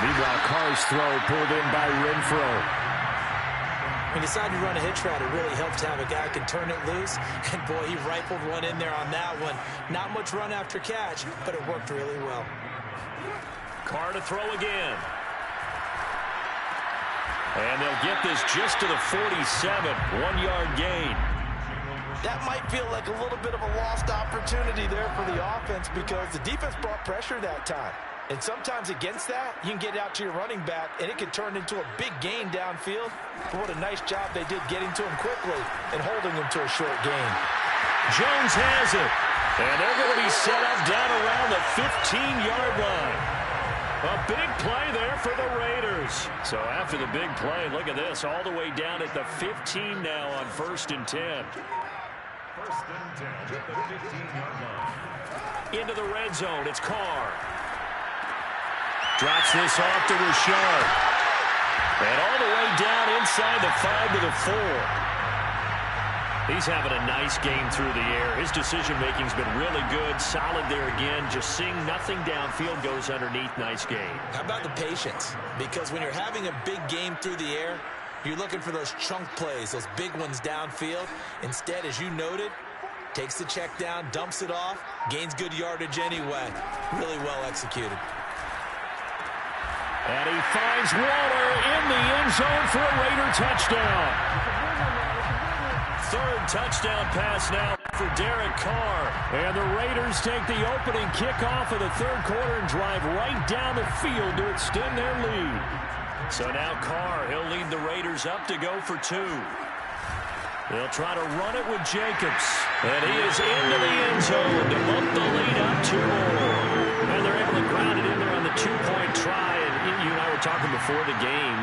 S8: Meanwhile, Carr's throw pulled in by Renfro.
S3: When you decide to run a hitch route, it really helps to have a guy who can turn it loose. And, boy, he rifled one in there on that one. Not much run after catch, but it worked really well.
S2: Carr to throw again. And they'll get this just to the 47, 1-yard gain.
S3: That might feel like a little bit of a lost opportunity there for the offense, because the defense brought pressure that time. And sometimes against that, you can get out to your running back, and it can turn into a big gain downfield. But what a nice job they did getting to him quickly and holding him to a short gain.
S2: Jones has it. And they're going to be set up down around the 15-yard line. A big play there for the Raiders. So after the big play, look at this, all the way down at the 15 now on 1st and 10.
S6: 1st and 10 at the 15-yard line.
S2: Into the red zone, it's Carr. Drops this off to Richard. And all the way down inside the 5 to the 4. He's having a nice game through the air. His decision-making's been really good. Solid there again. Just seeing nothing downfield, goes underneath. Nice game.
S3: How about the patience? Because when you're having a big game through the air, you're looking for those chunk plays, those big ones downfield. Instead, as you noted, takes the check down, dumps it off, gains good yardage anyway. Really well executed.
S2: And he finds Waller in the end zone for a Raider touchdown. 3rd touchdown pass now for Derek Carr. And the Raiders take the opening kickoff of the 3rd quarter and drive right down the field to extend their lead. So now Carr, he'll lead the Raiders up to go for 2. They'll try to run it with Jacobs. And he is into the end zone to bump the lead up 2 more. And they're able to ground it in there on the 2-point try. And you and I were talking before the game.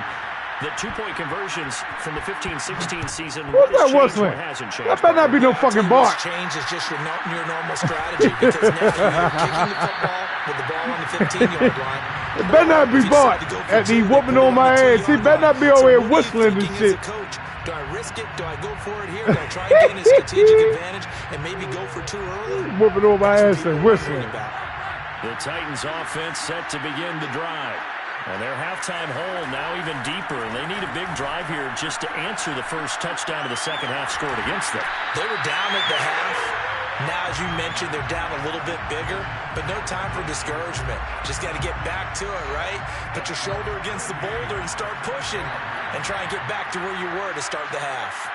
S2: The 2-point conversions from the 15-16 season.
S1: What's that whistling?
S2: Hasn't changed.
S1: That better not be no fucking bark.
S3: What's changed is just your normal strategy, because now you're kicking the football with the ball on the 15-yard line.
S1: It better not be bark. And he whooping on my ass. He better not be over here whistling and shit.
S3: Do I risk it? Do I go for it here? Do I try and gain a strategic advantage and maybe go for 2 early?
S1: Whooping on my ass and whistling.
S2: The Titans offense set to begin the drive. And their halftime hole now even deeper, and they need a big drive here just to answer the first touchdown of the second half scored against them.
S3: They were down at the half. Now, as you mentioned, they're down a little bit bigger, but no time for discouragement. Just got to get back to it, right? Put your shoulder against the boulder and start pushing, and try and get back to where you were to start the half.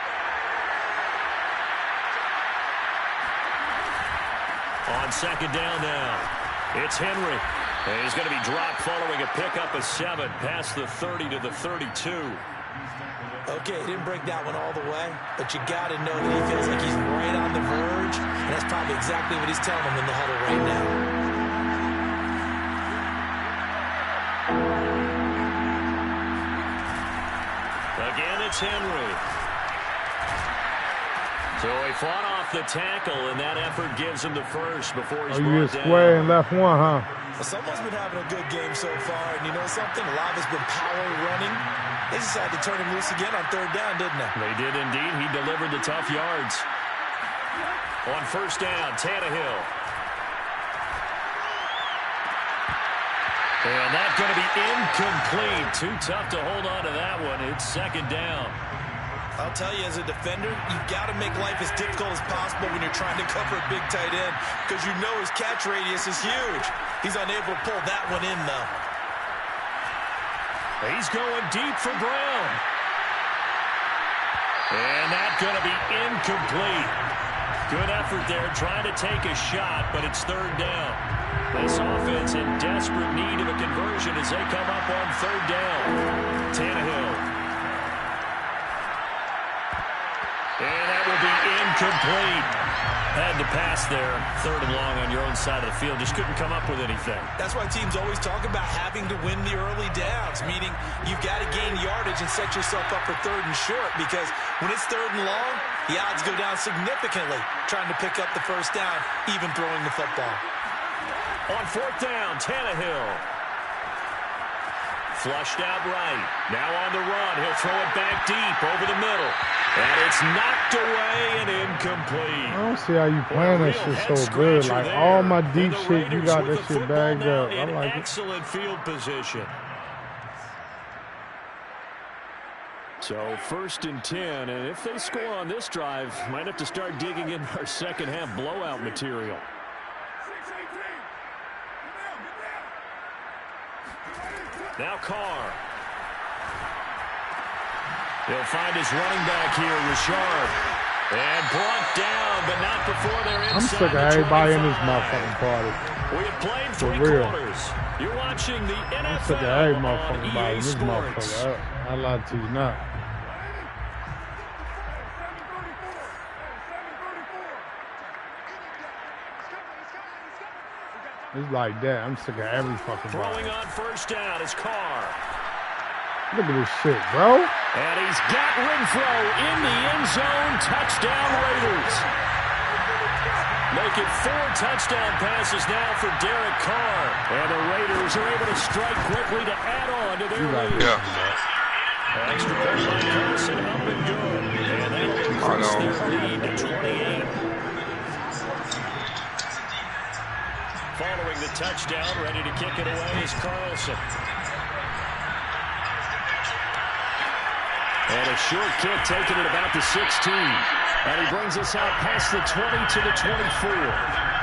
S2: On 2nd down now, it's Henry. And he's going to be dropped following a pickup of 7 past the 30 to the 32.
S3: Okay, he didn't break that one all the way, but you got to know that he feels like he's right on the verge, and that's probably exactly what he's telling him in the huddle right now.
S2: Again, it's Henry.
S8: So he fought off the tackle, and that effort gives him the first before he's
S1: you
S8: brought
S1: get square
S8: down.
S1: and left one, huh?
S3: Well, someone's been having a good game so far, and you know something? A lot has been power running. They decided to turn him loose again on third down, didn't they?
S8: They did indeed. He delivered the tough yards. On first down, Tannehill. And that's going to be incomplete. Too tough to hold on to that one. It's second down.
S3: I'll tell you, as a defender, you've got to make life as difficult as possible when you're trying to cover a big tight end because you know his catch radius is huge. He's unable to pull that one in, though.
S8: He's going deep for Brown. And that's going to be incomplete. Good effort there trying to take a shot, but it's third down. This offense in desperate need of a conversion as they come up on third down. Tannehill. And that will be incomplete. Had to pass there, third and long on your own side of the field. Just couldn't come up with anything.
S3: That's why teams always talk about having to win the early downs, meaning you've got to gain yardage and set yourself up for third and short because when it's third and long, the odds go down significantly trying to pick up the first down, even throwing the football.
S8: On fourth down, Tannehill. Flushed out right. Now on the run. He'll throw it back deep over the middle. And it's knocked away and incomplete.
S1: I don't see how you playing that shit so good. Like, all my deep shit, you got that shit bagged up. I like it.
S8: Excellent field position. So first and 10, and if they score on this drive, might have to start digging in our second half blowout material. Now Carr. He'll find his running back here, Richard. And brought down, but not before they're inside.
S1: I'm sick of everybody in this motherfucking party.
S8: We have played
S1: For
S8: three
S1: real.
S8: quarters. You're watching the NFL
S1: I'm sick of every
S8: on
S1: motherfucking body
S8: EA
S1: in this
S8: Sports.
S1: motherfucker. I lied to you not. It's like that. I'm sick of every fucking body.
S8: Throwing on first down is Carr.
S1: Look at this shit, bro.
S8: And he's got Renfro in the end zone. Touchdown Raiders. Make it 4 touchdown passes now for Derek Carr. And the Raiders are able to strike quickly to add on to their lead.
S7: Yeah.
S8: Extra point by Carson up and good. And that'll increase their lead to 28. Following the touchdown, ready to kick it away is Carlson. And a short kick taken at about the 16. And he brings us out past the 20 to the 24.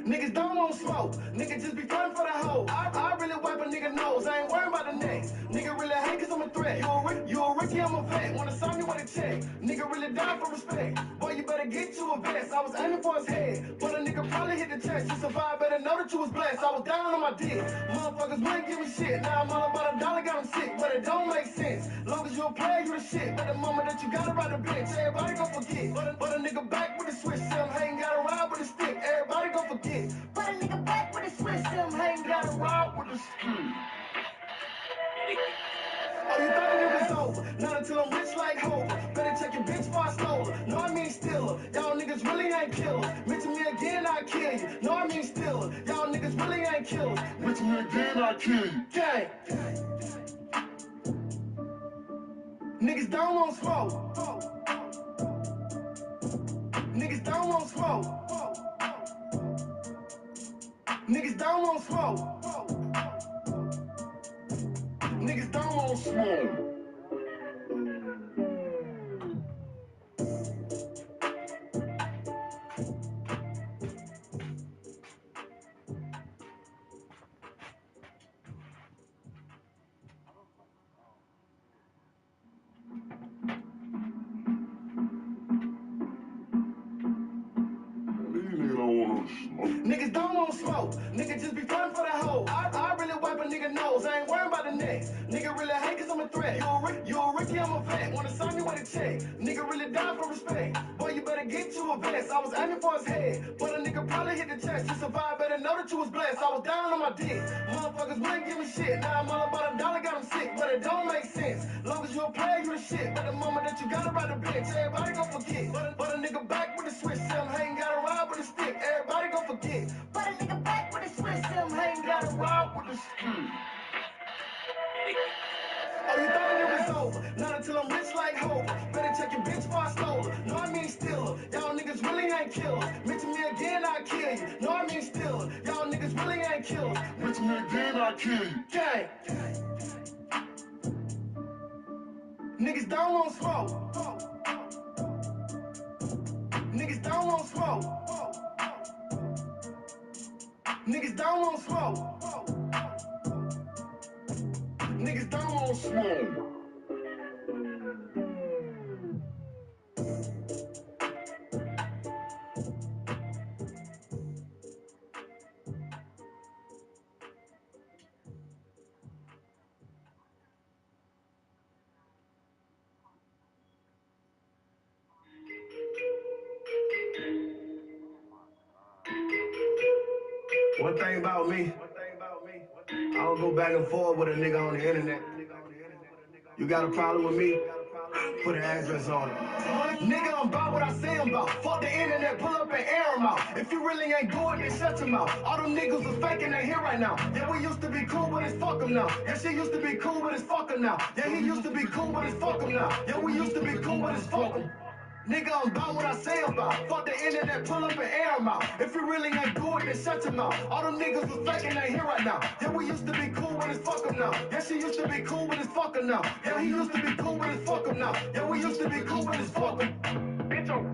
S4: Niggas don't want smoke. Niggas just be frontin' for the hoe. I really wipe a nigga nose. I ain't worried about the next. Nigga really hate cause I'm a threat. You a rookie, I'm a vet. Wanna sign me with a check. Nigga really die for respect. Boy, you better get you a vest. I was aiming for his head. But a nigga probably hit the chest. You survived, better know that you was blessed. I was down on my dick. Motherfuckers wouldn't give me shit. Now I'm all about $1, got him sick. But it don't make sense. Long as you a player, you the shit. But the moment that you got around the bench, everybody gon' forget. But a nigga back with a switch. Them hating got a ride with a stick. Everybody gon' forget. But a nigga back with a switch. Them hating gotta ride with the street. Oh, you thought that it was over? Not until I'm rich like Hova. Better check your bitch before I stole her. No, I mean steal her. Y'all niggas really ain't killers. Mention me again, I kill you. No, I mean steal her. Y'all niggas really ain't killers. Mention me again, I kill you. Gang. Niggas don't want smoke. Niggas don't want smoke. Niggas don't want smoke. Niggas don't want smoke. Niggas don't want smoke. Niggas just be fun for the hoe. I really wipe a nigga nose. I ain't worried about the next. Nigga really hate cause I'm a threat. You a Ricky, I'm a vet. Wanna sign me with a check. Nigga really die for respect. Boy, you better get to a vest. I was aiming for his head, but a nigga probably hit the chest. You survived, better know that you was blessed. I was down on my dick. Motherfuckers wouldn't give me shit. Now I'm all about $1, got them sick, but it don't make sense. Long as you a player, you the shit. But the moment that you got around the bench, everybody gon' forget. But a nigga back with the switch, Sam ain't gotta ride with a stick. Everybody gon' forget. But a nigga back with the switch, Sam ain't gotta ride with the stick. Oh, you thought that it was over? Not until I'm rich like Hova. Better check your bitch before I stole her. No, I mean steal her. Y'all niggas really ain't killers. Mention me again, I kill you. No, I mean steal her. Y'all niggas really ain't killers. Mention me again, I kill you. Gang. Niggas don't want smoke. Niggas don't want smoke. Niggas don't want smoke. Niggas don't want smoke. One thing about me, I don't go back and forth with a nigga on the internet. You got a problem with me? Put an address on it. Nigga, I'm about what I say I'm about. Fuck the internet, pull up and air 'em out. If you really ain't good, then shut your mouth. All them niggas was faking, they here right now. Yeah, we used to be cool, but it's fuck 'em now. Yeah, she used to be cool, but it's fuck 'em now. Yeah, he used to be cool, but it's fuck 'em now. Yeah, we used to be cool, but it's fuck 'em. Nigga, I'm about what I say I'm about. Fuck the internet, pull up and air 'em out. If you really ain't good, then shut your mouth. All them niggas was faking, they here right now. Yeah, we used to be cool, but it's fuck 'em now. Yeah, she used to be cool, but it's fuck 'em now. Yeah, he used to be cool, but it's fuck 'em now. Yeah, we used to be cool, but it's fuck 'em.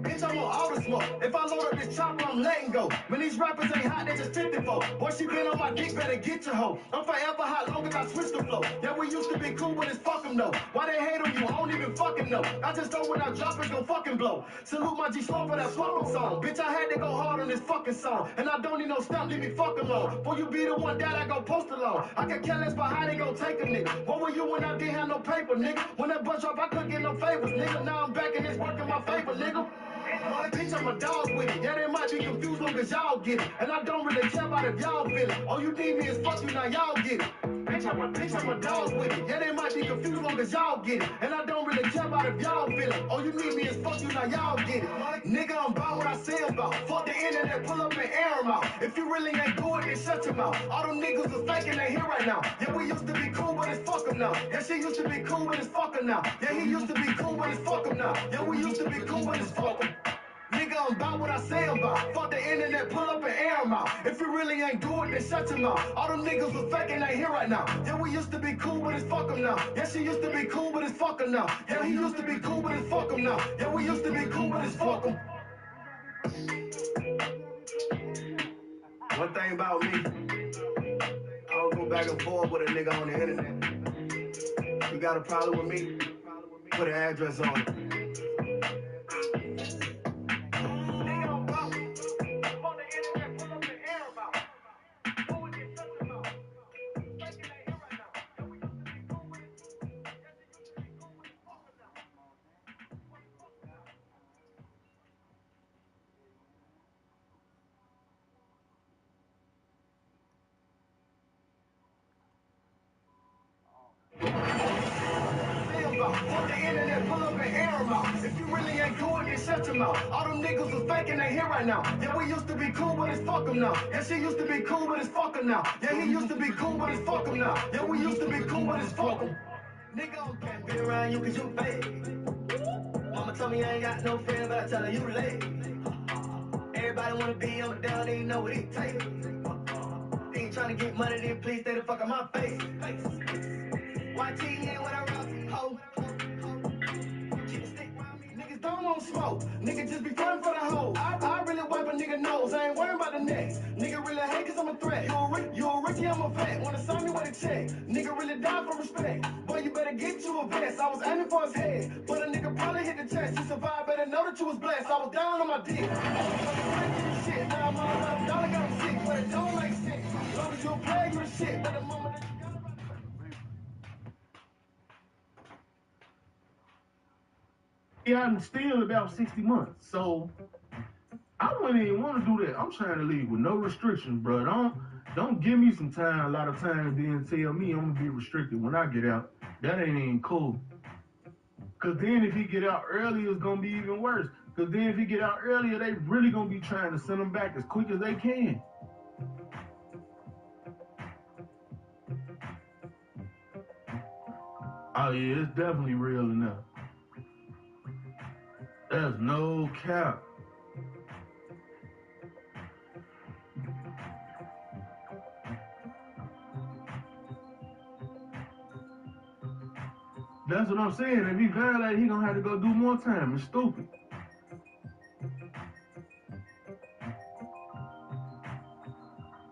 S4: Bitch, I'm on all the smoke. If I load up this chopper, I'm letting go. When these rappers ain't hot, they just 54. Boy, she been on my dick, better get your hoe. I'm forever hot, long as I switch the flow. Yeah, we used to be cool, but it's fuck 'em though. Why they hate on you, I don't even fucking know. I just know when I drop, it's gon' fucking blow. Salute my G-Slow for that fucking song. Bitch, I had to go hard on this fucking song. And I don't need no stamp, leave me fucking alone. Boy, you be the one that I go post alone. I can care less about how they gon' take a nigga. What were you when I didn't have no paper, nigga? When that bus drop, I couldn't get no favors, nigga. Now I'm back and it's working my favor, nigga. Bitch, I'm a dog with it. Yeah, they might be confused long as y'all get it. And I don't really care about if y'all feel it. All you need me is fuck you, now y'all get it. Bitch, I'm a dog with it. Yeah, they might be confused long as y'all get it. And I don't really care about if y'all feel it. All you need me is fuck you, now y'all get it. Nigga, I'm about what I say I'm about. Fuck the internet, pull up and air 'em out. If you really ain't good, then shut your mouth. All them niggas was faking, they here right now. Yeah, we used to be cool, but it's fuck 'em now. Yeah, she used to be cool, but it's fuck 'em now. Yeah, he used to be cool, but it's fuck 'em now. Yeah, we used to be cool, but it's fuck 'em. Nigga, I'm about what I say I'm about. Fuck the internet, pull up and air 'em out. If you really ain't good, then shut your mouth. All them niggas was faking, they here right now. Yeah, we used to be cool, but it's fuck 'em now. Yeah, she used to be cool, but it's fuck 'em now. Yeah, he used to be cool, but it's fuck 'em now. Yeah, we used to be cool, but it's fuck 'em. One thing about me, I don't go back and forth with a nigga on the internet. You got a problem with me? Put an address on it. mouth. Fuck the internet, pull up and air them out. If you really ain't cool, then shut your mouth. All them niggas was faking, they here right now. Yeah, we used to be cool, but it's fuck them now. Yeah, she used to be cool, but it's fuck them now. Yeah, he used to be cool, but it's fuck them now. Yeah, we used to be cool, but it's fuck them. Nigga, I can't be around you cause you fake. Mama told me I ain't got no friends, but I tell her you late. Everybody wanna be on the down, they know what it takes. They ain't tryna get money, then please stay the fuck on my face. YT ain't what I rock, ho. Keep a stick around me. Niggas don't want smoke. Niggas just be frontin' for the hoe. I really wipe a nigga nose. I ain't worried about the next. Nigga really hate cause I'm a threat. You a Ricky, I'm a vet. Wanna sign me with a check. Nigga really die for respect. Boy, you better get you a vest. I was aiming for his head, but a nigga probably hit the chest. You survived, better know that you was blessed. I was down on my dick. Shit, now I'm all about a dollar, got him sick, but it don't make sense. As long as you play, you the shit. But the moment that you got about
S1: I'm still about 60 months, so I wouldn't even want to do that. I'm trying to leave with no restrictions, bro. Don't give me some time, a lot of time, and then tell me I'm gonna be restricted when I get out. That ain't even cool. Cause then if he get out early, it's gonna be even worse. Cause then if he get out earlier, they really gonna be trying to send him back as quick as they can. Oh yeah, it's definitely real enough. There's no cap. That's what I'm saying. If he violated, he gonna have to go do more time. It's stupid.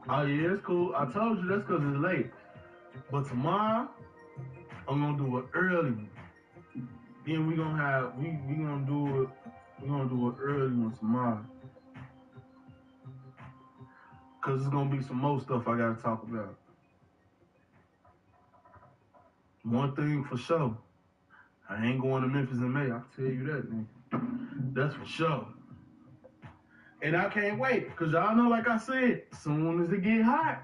S1: Oh yeah, it's cool. I told you that's cause it's late. But tomorrow, I'm gonna do it early. Then we gonna have we gonna do it. We're gonna do it early one tomorrow. Cause it's gonna be some more stuff I gotta talk about. One thing for sure, I ain't going to Memphis in May. I can tell you that, nigga. That's for sure. And I can't wait, cause y'all know, like I said, soon as it get hot,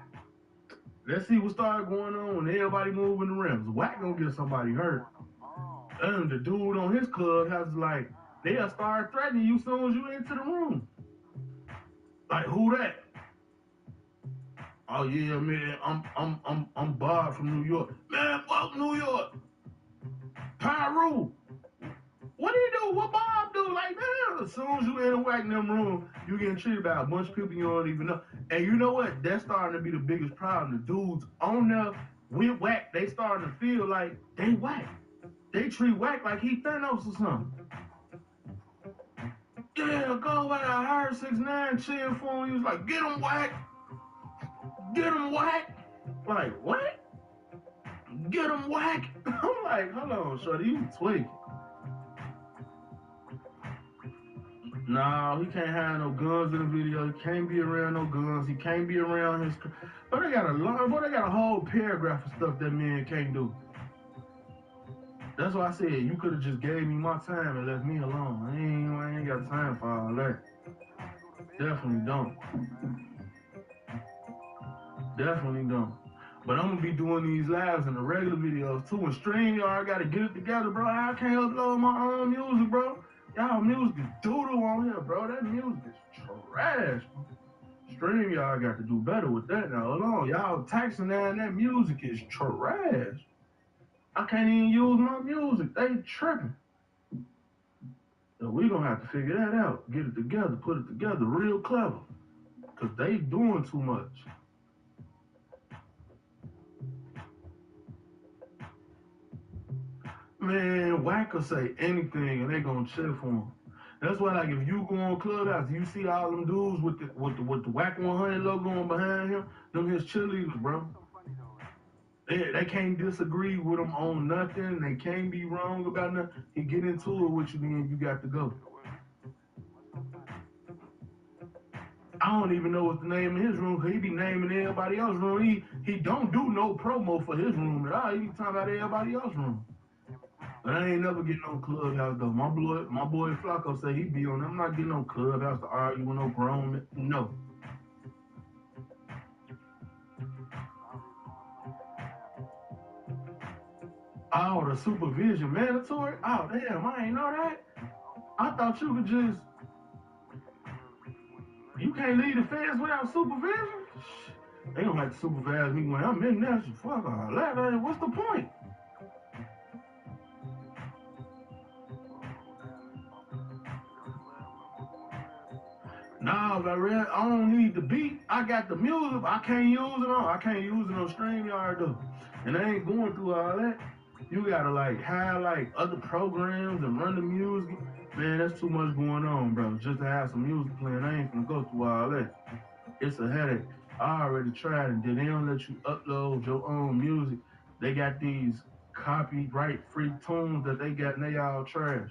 S1: let's see what start going on when everybody moving the rims. Whack gonna get somebody hurt. And the dude on his club has like, they'll start threatening you soon as you enter the room. Like, who that? Oh yeah, man, I'm Bob from New York. Man, fuck New York. Pyru. What do you do? What Bob do? Like, man, as soon as you enter Whack in them room, you getting treated by a bunch of people you don't even know. And you know what? That's starting to be the biggest problem. The dudes on there with Whack, they starting to feel like they Whack. They treat Whack like he Thanos or something. Yeah, go away. I heard 6ix9ine cheering for him. He was like, get him Whack. Get him Whack. Like, what? Get him Whack. I'm like, hold on, shorty, you tweaking. No, he can't have no guns in the video. He can't be around no guns. He can't be around his. But they got a whole paragraph of stuff that man can't do. That's why I said you could have just gave me my time and left me alone. I ain't got time for all that. Definitely don't. Definitely don't. But I'm gonna be doing these lives and the regular videos too. And StreamYard, I gotta get it together, bro. I can't upload my own music, bro. Y'all music is doodle on here, bro. That music is trash. StreamYard got to do better with that now. Hold on, y'all taxing that music is trash. I can't even use my music. They tripping. So we gonna have to figure that out. Get it together, put it together real clever. Cause they doing too much. Man, Whack will say anything and they gonna cheer for him. That's why, like, if you go on Clubhouse, you see all them dudes with the Whack 100 logo on behind him, them his cheerleaders, bro. They can't disagree with him on nothing. They can't be wrong about nothing. He get into it with you, then you got to go. I don't even know what's the name of his room, because he be naming everybody else's room. He don't do no promo for his room at all. He be talking about everybody else's room. But I ain't never getting on Clubhouse, though. My boy Flacco say he be on. I'm not getting on Clubhouse to argue with no grown man. No.
S9: Oh, the supervision mandatory? Oh, damn, I ain't know that. I thought you could just... You can't leave the fence without supervision? They don't have to supervise me when I'm in there. So fuck all that. What's the point? Nah, but I don't need the beat. I got the music. I can't use it on StreamYard though. And I ain't going through all that. You gotta like have like other programs and run the music. Man, that's too much going on, bro. Just to have some music playing, I ain't gonna go through all that. It's a headache. I already tried it. Then they don't let you upload your own music. They got these copyright free tunes that they got and they all trash.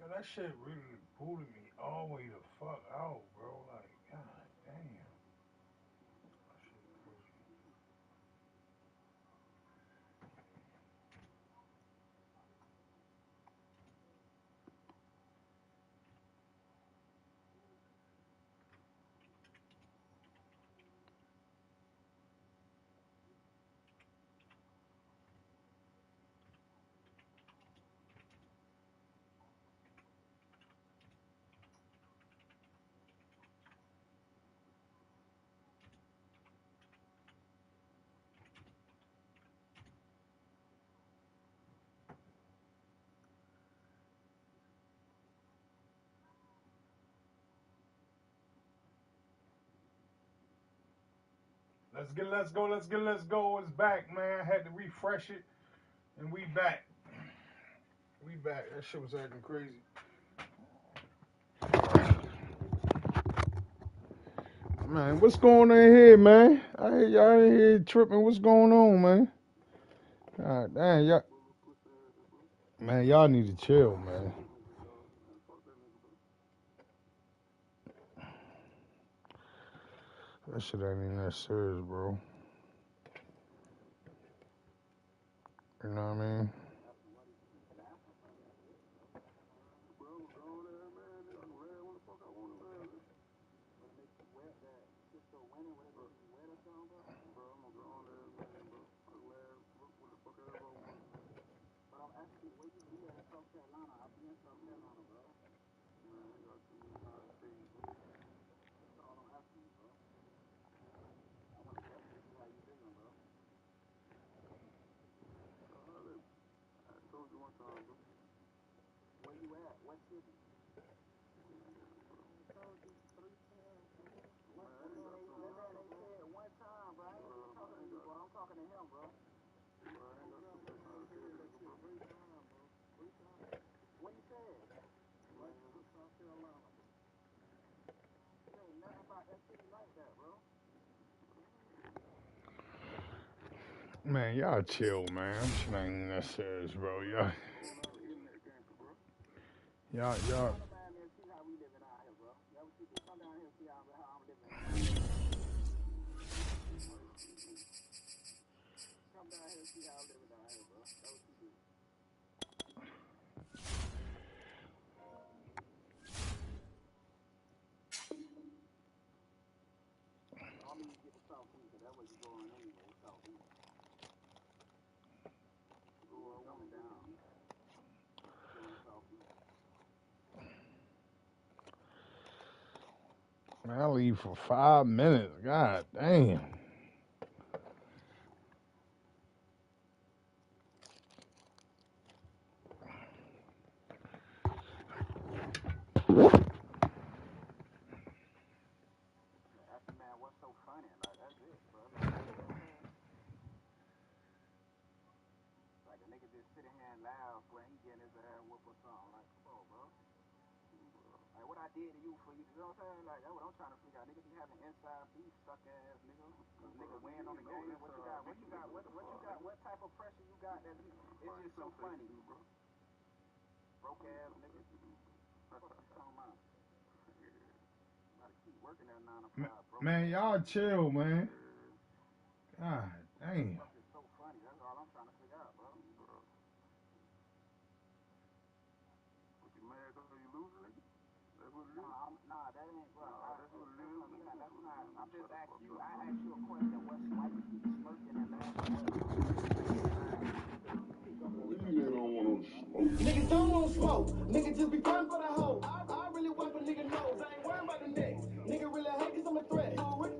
S1: Yo, that shit really booted me all the way the fuck out, bro. Like, god damn. That shit crazy. Let's go. It's back, man. I had to refresh it. And we back. We back. That shit was acting crazy. Man, what's going on here, man? I hear y'all in here tripping. What's going on, man? God damn, y'all. Man, y'all need to chill, man. That shit ain't even that serious, bro. You know what I mean? Man, y'all chill, man. That shit ain't even that serious, bro. Y'all. Man, I leave for 5 minutes. God damn. Man, y'all chill, man. God damn.
S4: Niggas don't want smoke. Niggas just be fun for the hoe. I really wipe a nigga nose. I ain't worried about the next. Nigga really hate cause I'm a threat.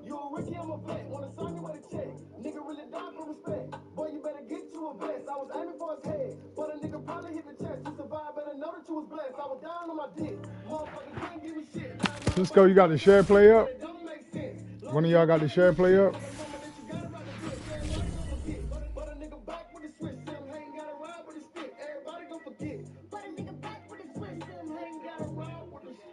S4: You a Ricky, I'm a vet. Wanna sign me with a check. Nigga really die for respect. Boy, you better get you a vest. I was aiming for his head. But a nigga probably hit the chest. To survive, better know that you was blessed. I was down on my dick. Motherfucker can't give me shit.
S1: Cisco, you got the share play up?
S4: It don't make sense.
S1: One of y'all got the share play up?
S4: But a nigga back with the switch, Sim ain't gotta ride with a stick. Everybody gon' forget. But a nigga back with the switch, Sim ain't gotta ride with a stick.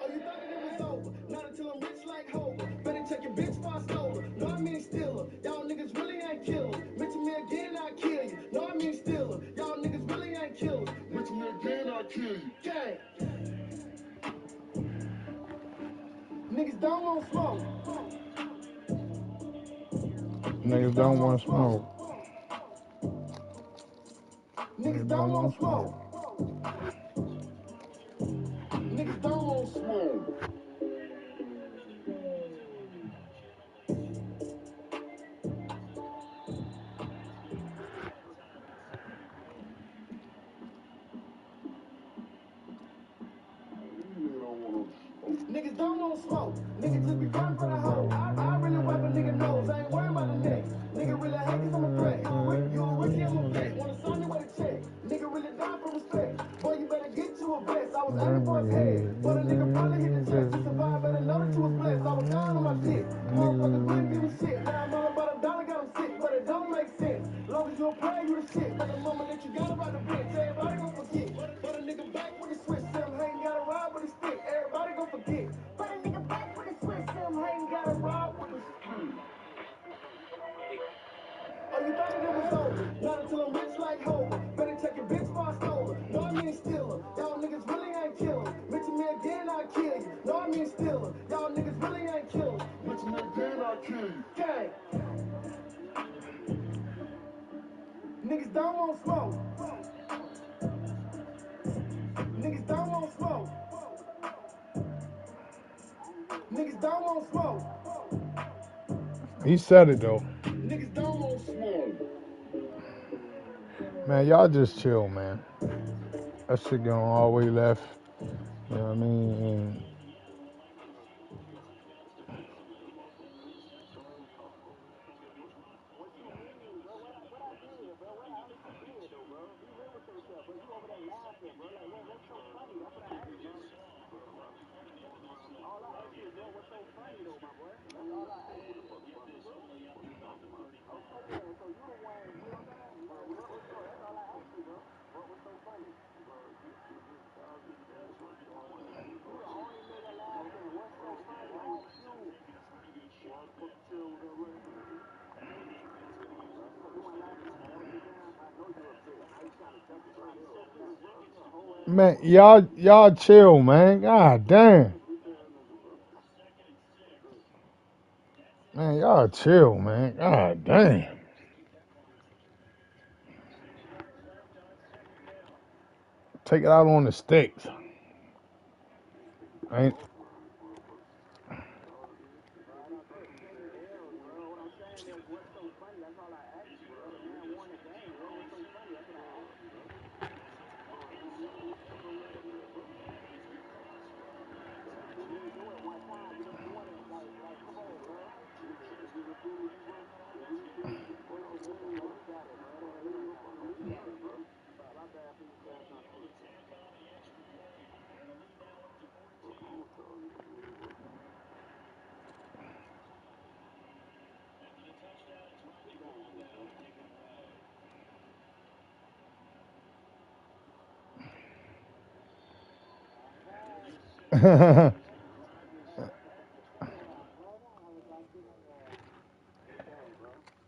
S4: Oh, you thought that it was over? Not until I'm rich like Hover. Better check your bitch before I stole her. No, I mean steal her. Y'all niggas really ain't kill her. Mention me again, I'll kill you. No, I mean steal her. Y'all niggas really ain't kill her. Mention me again, I'll kill you. Gang. Niggas don't want smoke.
S1: Niggas don't want smoke.
S4: Niggas don't want smoke. Niggas don't want smoke. Niggas don't want smoke. Niggas just be fun for the hoe. I really wipe a nigga nose. I ain't worried about the next. Nigga really hate cause I'm a threat. You a Ricky, I'm a vet. Wanna sign you with a check. Nigga really die for respect. Boy, you better get you a vest. I was aiming for his head. But a nigga probably hit the chest. To survive, better know that you was blessed. I was down on my dick. Motherfuckers couldn't give me shit. Now I'm all about a dollar, got him sick. But it don't make your pride, you the shit. But the moment that you got about the bitch, everybody gon' forget. But a nigga back with the switch, Sam ain't got a ride with a stick. Everybody gon' forget. But a nigga back with the switch, Sam ain't got a ride with a stick. Oh, you thought that it was over? Not until I'm rich like Homer. Better check your bitch before I stole her. No, I mean steal her. Y'all niggas really ain't kill her. Mention me again, I'll kill you. No, I mean steal her. Y'all niggas really ain't kill her. Mention me again, I'll kill you. Gang. Niggas don't want smoke. Niggas don't want smoke. Niggas don't want smoke.
S1: He said it though.
S4: Niggas don't want smoke.
S1: Man, y'all just chill, man. That shit going all the way left. You know what I mean? And man, y'all chill, man. God damn. Man, y'all chill, man. God damn. Take it out on the sticks. Ain't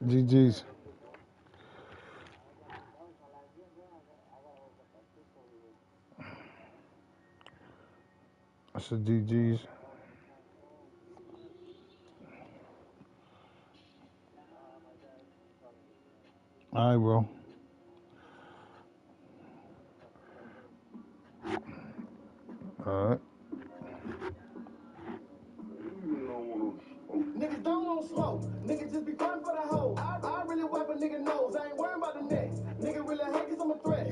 S1: GG's. I said GG's. All right, bro. All right.
S4: Niggas don't want smoke. Niggas just be frontin' for the hoe. I really wipe a nigga nose. I ain't worried about the next. Nigga really hate cause I'm a threat.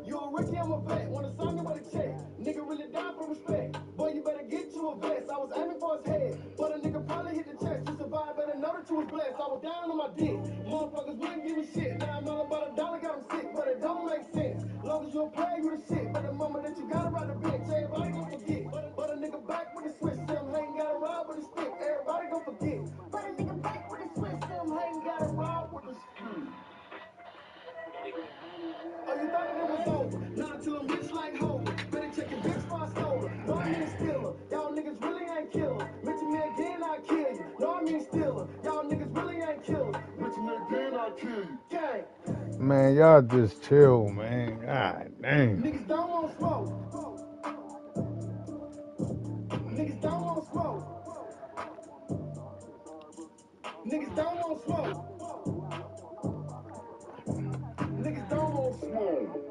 S4: You a rookie, I'm a vet. Wanna sign me with a check. Nigga really die for respect. Boy, you better get you a vest. I was aiming for his head. But a nigga probably hit the chest. You survived, better know that you was blessed. I was down on my dick. Motherfuckers wouldn't give me shit. Now I'm all about a dollar, got him sick. But it don't make sense. Long as you a player, you the shit. But the moment that you got around the bitch, everybody gon' forget. But a nigga back with the switch. Sam ain't got a ride with a stick. Everybody gon' forget. But a nigga back with a switch. Sam ain't got a ride with a stick. Oh, you thought that it was over? Not until I'm rich like Homer. Better check your bitch before I stole her. No, I mean steal her. Y'all niggas really ain't kill her. Mention me again, I'll kill you. No, I mean steal her. Y'all niggas really ain't kill her. Mention me again, I'll kill you. Gang.
S1: Man, y'all just chill, man. God damn.
S4: Niggas don't want smoke. Niggas don't want smoke. Niggas don't want smoke. Niggas don't want smoke.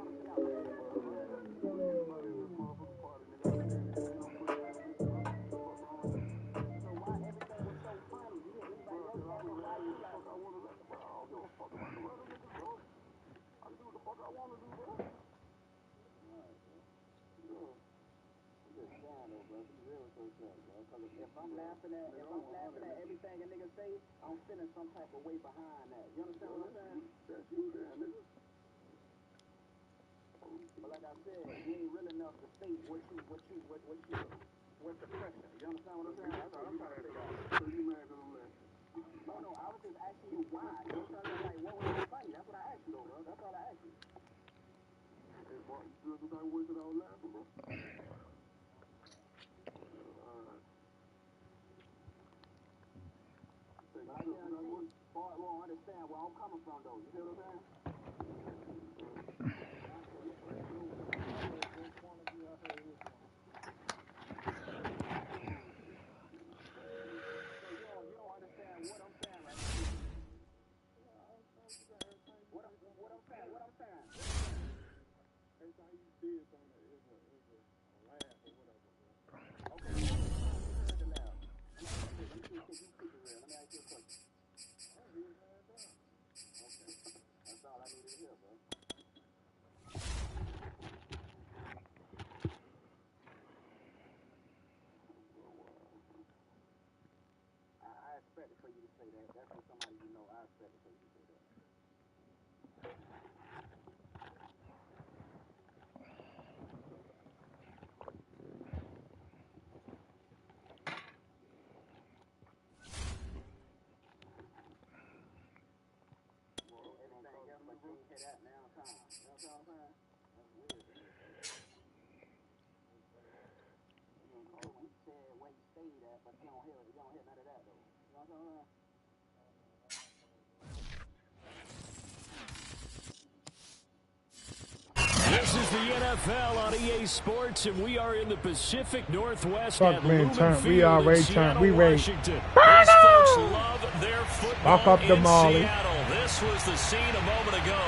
S8: This is the NFL on EA Sports, and we are in the Pacific Northwest
S1: Fuck,
S8: at
S1: man,
S8: Lumen
S1: turn. We
S8: Field in
S1: already
S8: Seattle,
S1: turned. We ready.
S8: Washington. These folks love their football
S1: Walk up the
S8: in
S1: Molly.
S8: Seattle. This was the scene a moment ago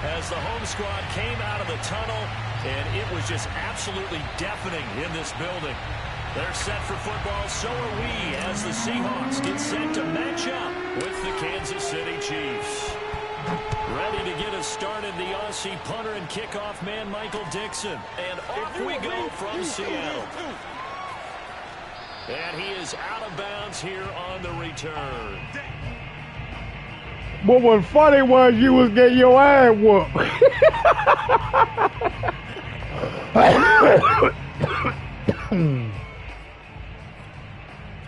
S8: as the home squad came out of the tunnel, and it was just absolutely deafening in this building. They're set for football, so are we, as the Seahawks get set to match up with the Kansas City Chiefs. Ready to get us started, the Aussie punter and kickoff man, Michael Dixon. And off we go from Seattle. And he is out of bounds here on the return.
S1: What was funny was you was getting your ass whooped.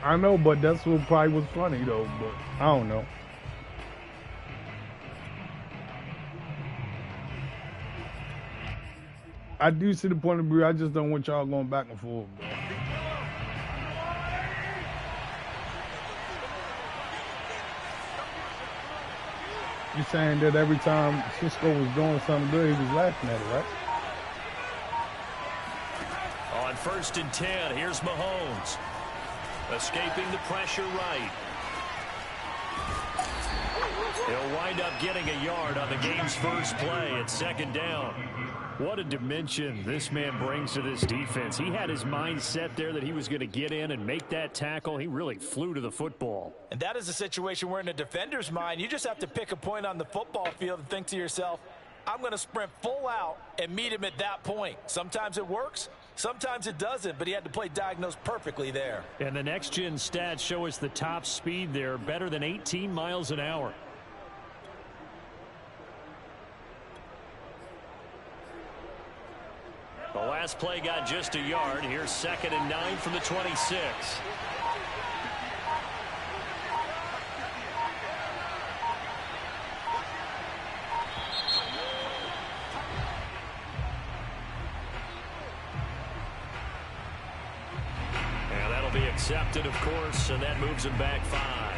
S1: I know, but that's what probably was funny, though. But I don't know. I do see the point of view. I just don't want y'all going back and forth, bro. You're saying that every time Cisco was doing something good, he was laughing at it, right?
S8: On 1st and 10, here's Mahomes. Escaping the pressure right. He'll wind up getting a yard on the game's first play at 2nd down. What a dimension this man brings to this defense. He had his mind set there that he was going to get in and make that tackle. He really flew to the football.
S3: And that is a situation where in a defender's mind, you just have to pick a point on the football field and think to yourself, I'm going to sprint full out and meet him at that point. Sometimes it works, sometimes it doesn't, but he had to play diagnose perfectly there.
S8: And the next-gen stats show us the top speed there, better than 18 miles an hour. The last play got just a yard. Here's 2nd and 9 from the 26. And that'll be accepted, of course, and that moves him back 5.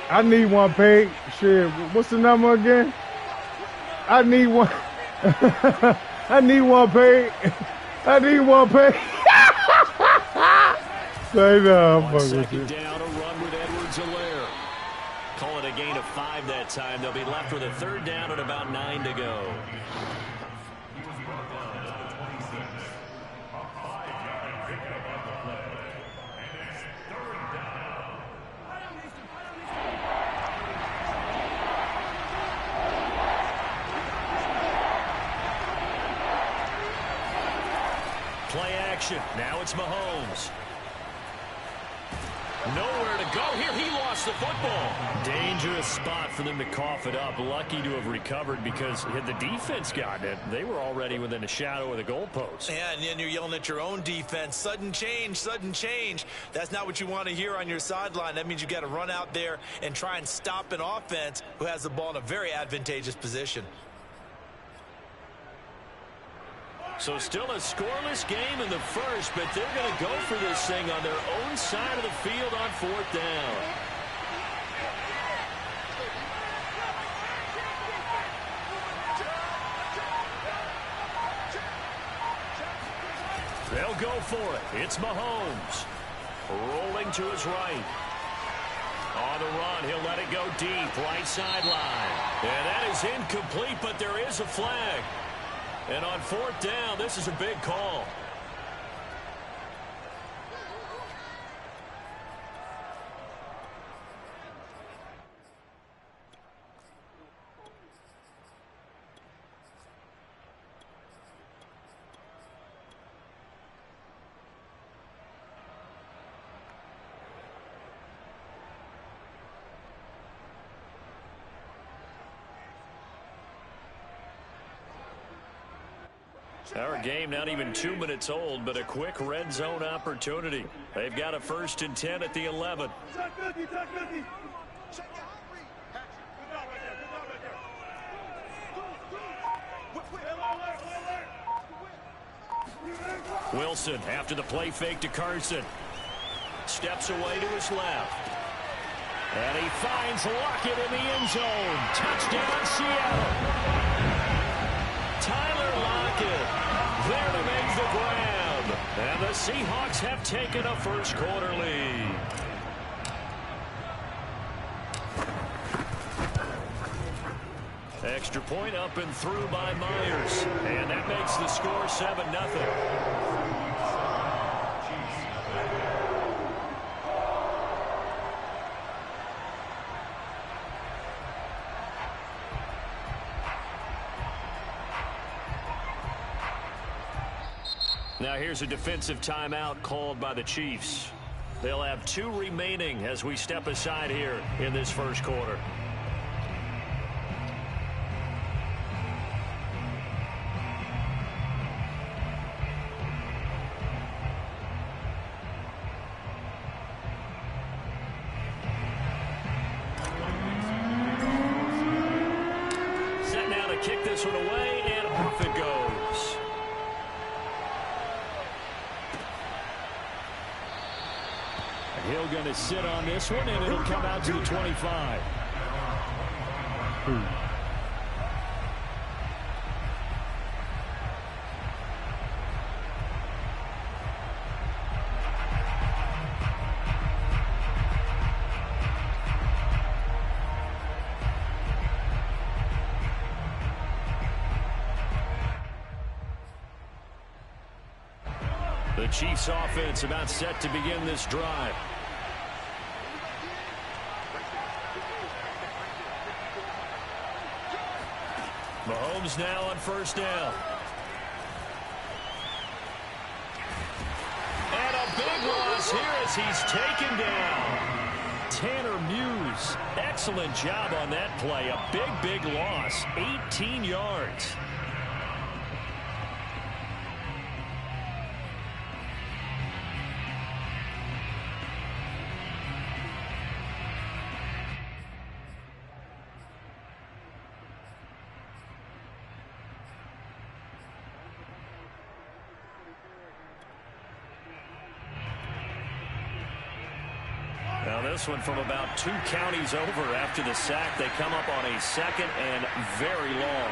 S1: I need one paid. Shit, what's the number again? I need one. I need one paid. I need one paid. Say no, I'm fucking with you.
S8: 2nd down, a run with Edwards-Helaire. Call it a gain of 5 that time. They'll be left with a 3rd down and about 9 to go. Play action. Now it's Mahomes. Nowhere to go here. He lost the football. Dangerous spot for them to cough it up. Lucky to have recovered because had the defense gotten it, they were already within a shadow of the goalpost.
S3: Yeah, and then you're yelling at your own defense. Sudden change, sudden change. That's not what you want to hear on your sideline. That means you got to run out there and try and stop an offense who has the ball in a very advantageous position.
S8: So still a scoreless game in the first, but they're going to go for this thing on their own side of the field on 4th down. They'll go for it. It's Mahomes. Rolling to his right. On the run, he'll let it go deep, right sideline. And that is incomplete, but there is a flag. And on 4th down, this is a big call. Our game not even 2 minutes old, but a quick red zone opportunity. They've got a 1st and 10 at the 11. Wilson after the play fake to Carson. Steps away to his left. And he finds Lockett in the end zone. Touchdown, Seattle. Tyler Lockett there to make the grab. And the Seahawks have taken a first quarter lead. Extra point up and through by Myers. And that makes the score 7-0. Now here's a defensive timeout called by the Chiefs. They'll have 2 remaining as we step aside here in this first quarter. Set now to kick this one away, and off it goes. Hill going to sit on this one, and it'll come out to the 25. The Chiefs offense about set to begin this drive. Mahomes now on 1st down. And a big loss here as he's taken down. Tanner Muse, excellent job on that play. A big loss, 18 yards. Now this one from about 2 counties over after the sack. They come up on a 2nd and very long.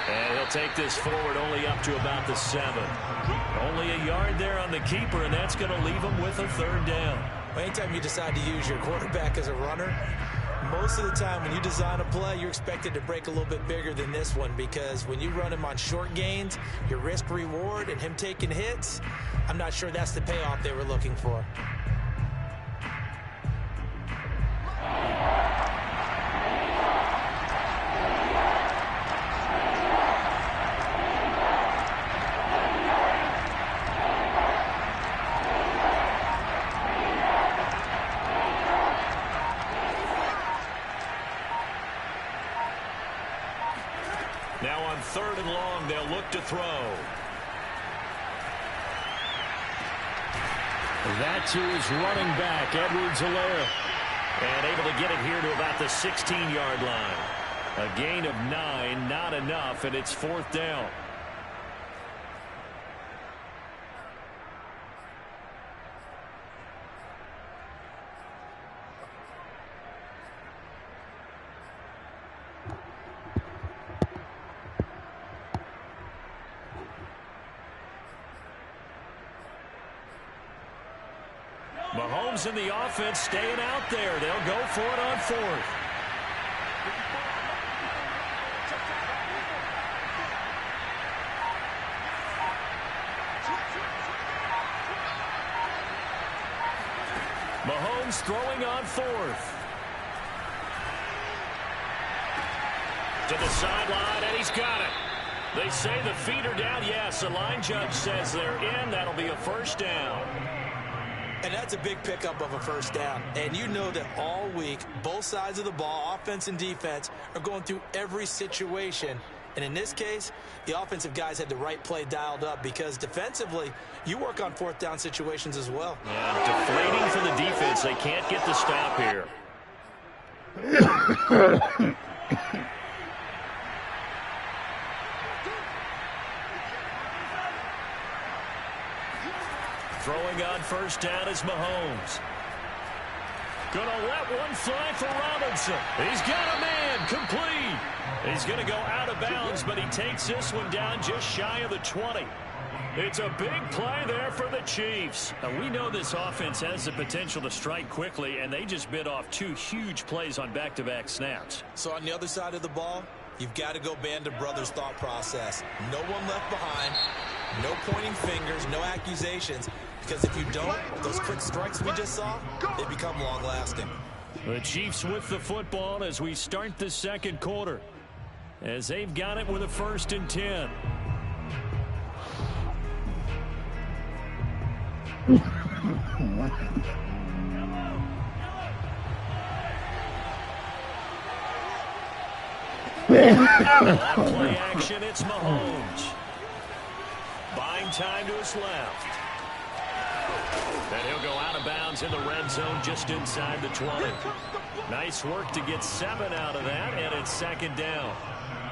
S8: And he'll take this forward only up to about the 7. Only a yard there on the keeper, and that's going to leave him with a 3rd down.
S3: Anytime you decide to use your quarterback as a runner, most of the time when you design a play, you're expected to break a little bit bigger than this one, because when you run him on short gains, your risk-reward and him taking hits, I'm not sure that's the payoff they were looking for.
S2: third and long, they'll look to throw.
S8: That to his running back, Edwards-Helaire.
S2: And able to get it here to about the 16-yard line. A gain of 9, not enough, and it's fourth down. Mahomes and the offense staying out there. They'll go for it on fourth. Mahomes throwing on fourth. To the sideline, and he's got it. They say the feet are down. Yes, the line judge says they're in. That'll be a first down.
S3: And that's a big pickup of a first down. And you know that all week, both sides of the ball, offense and defense, are going through every situation. And in this case, the offensive guys had the right play dialed up because defensively, you work on fourth down situations as well.
S2: Yeah, deflating for the defense. They can't get the stop here. Throwing on first down is Mahomes. Gonna let one fly for Robinson. He's got a man, complete. He's gonna go out of bounds, but he takes this one down just shy of the 20. It's a big play there for the Chiefs.
S5: Now, we know this offense has the potential to strike quickly, and they just bit off 2 huge plays on back-to-back snaps.
S3: So on the other side of the ball, you've got to go Band of Brothers thought process. No one left behind, no pointing fingers, no accusations. Because if you don't, those quick strikes we just saw, they become long-lasting.
S2: The Chiefs with the football as we start the second quarter. As they've got it with a 1st and 10. On play action, it's Mahomes. Buying time to his left. And he'll go out of bounds in the red zone just inside the 20. Nice work to get 7 out of that, and it's 2nd down.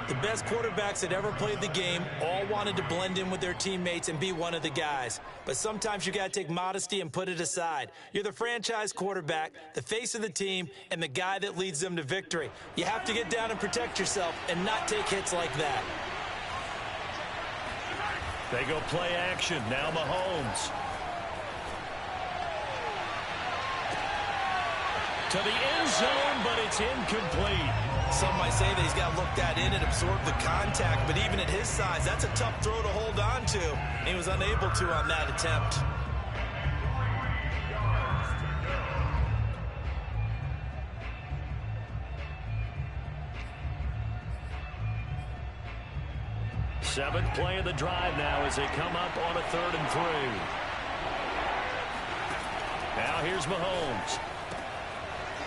S3: The best quarterbacks that ever played the game all wanted to blend in with their teammates and be one of the guys. But sometimes you got to take modesty and put it aside. You're the franchise quarterback, the face of the team, and the guy that leads them to victory. You have to get down and protect yourself and not take hits like that.
S2: They go play action. Now Mahomes. To the end zone, but it's incomplete.
S3: Some might say that he's got to look that in and absorb the contact, but even at his size, that's a tough throw to hold on to. And he was unable to on that attempt.
S2: Seventh play of the drive now as they come up on a 3rd and 3. Now here's Mahomes.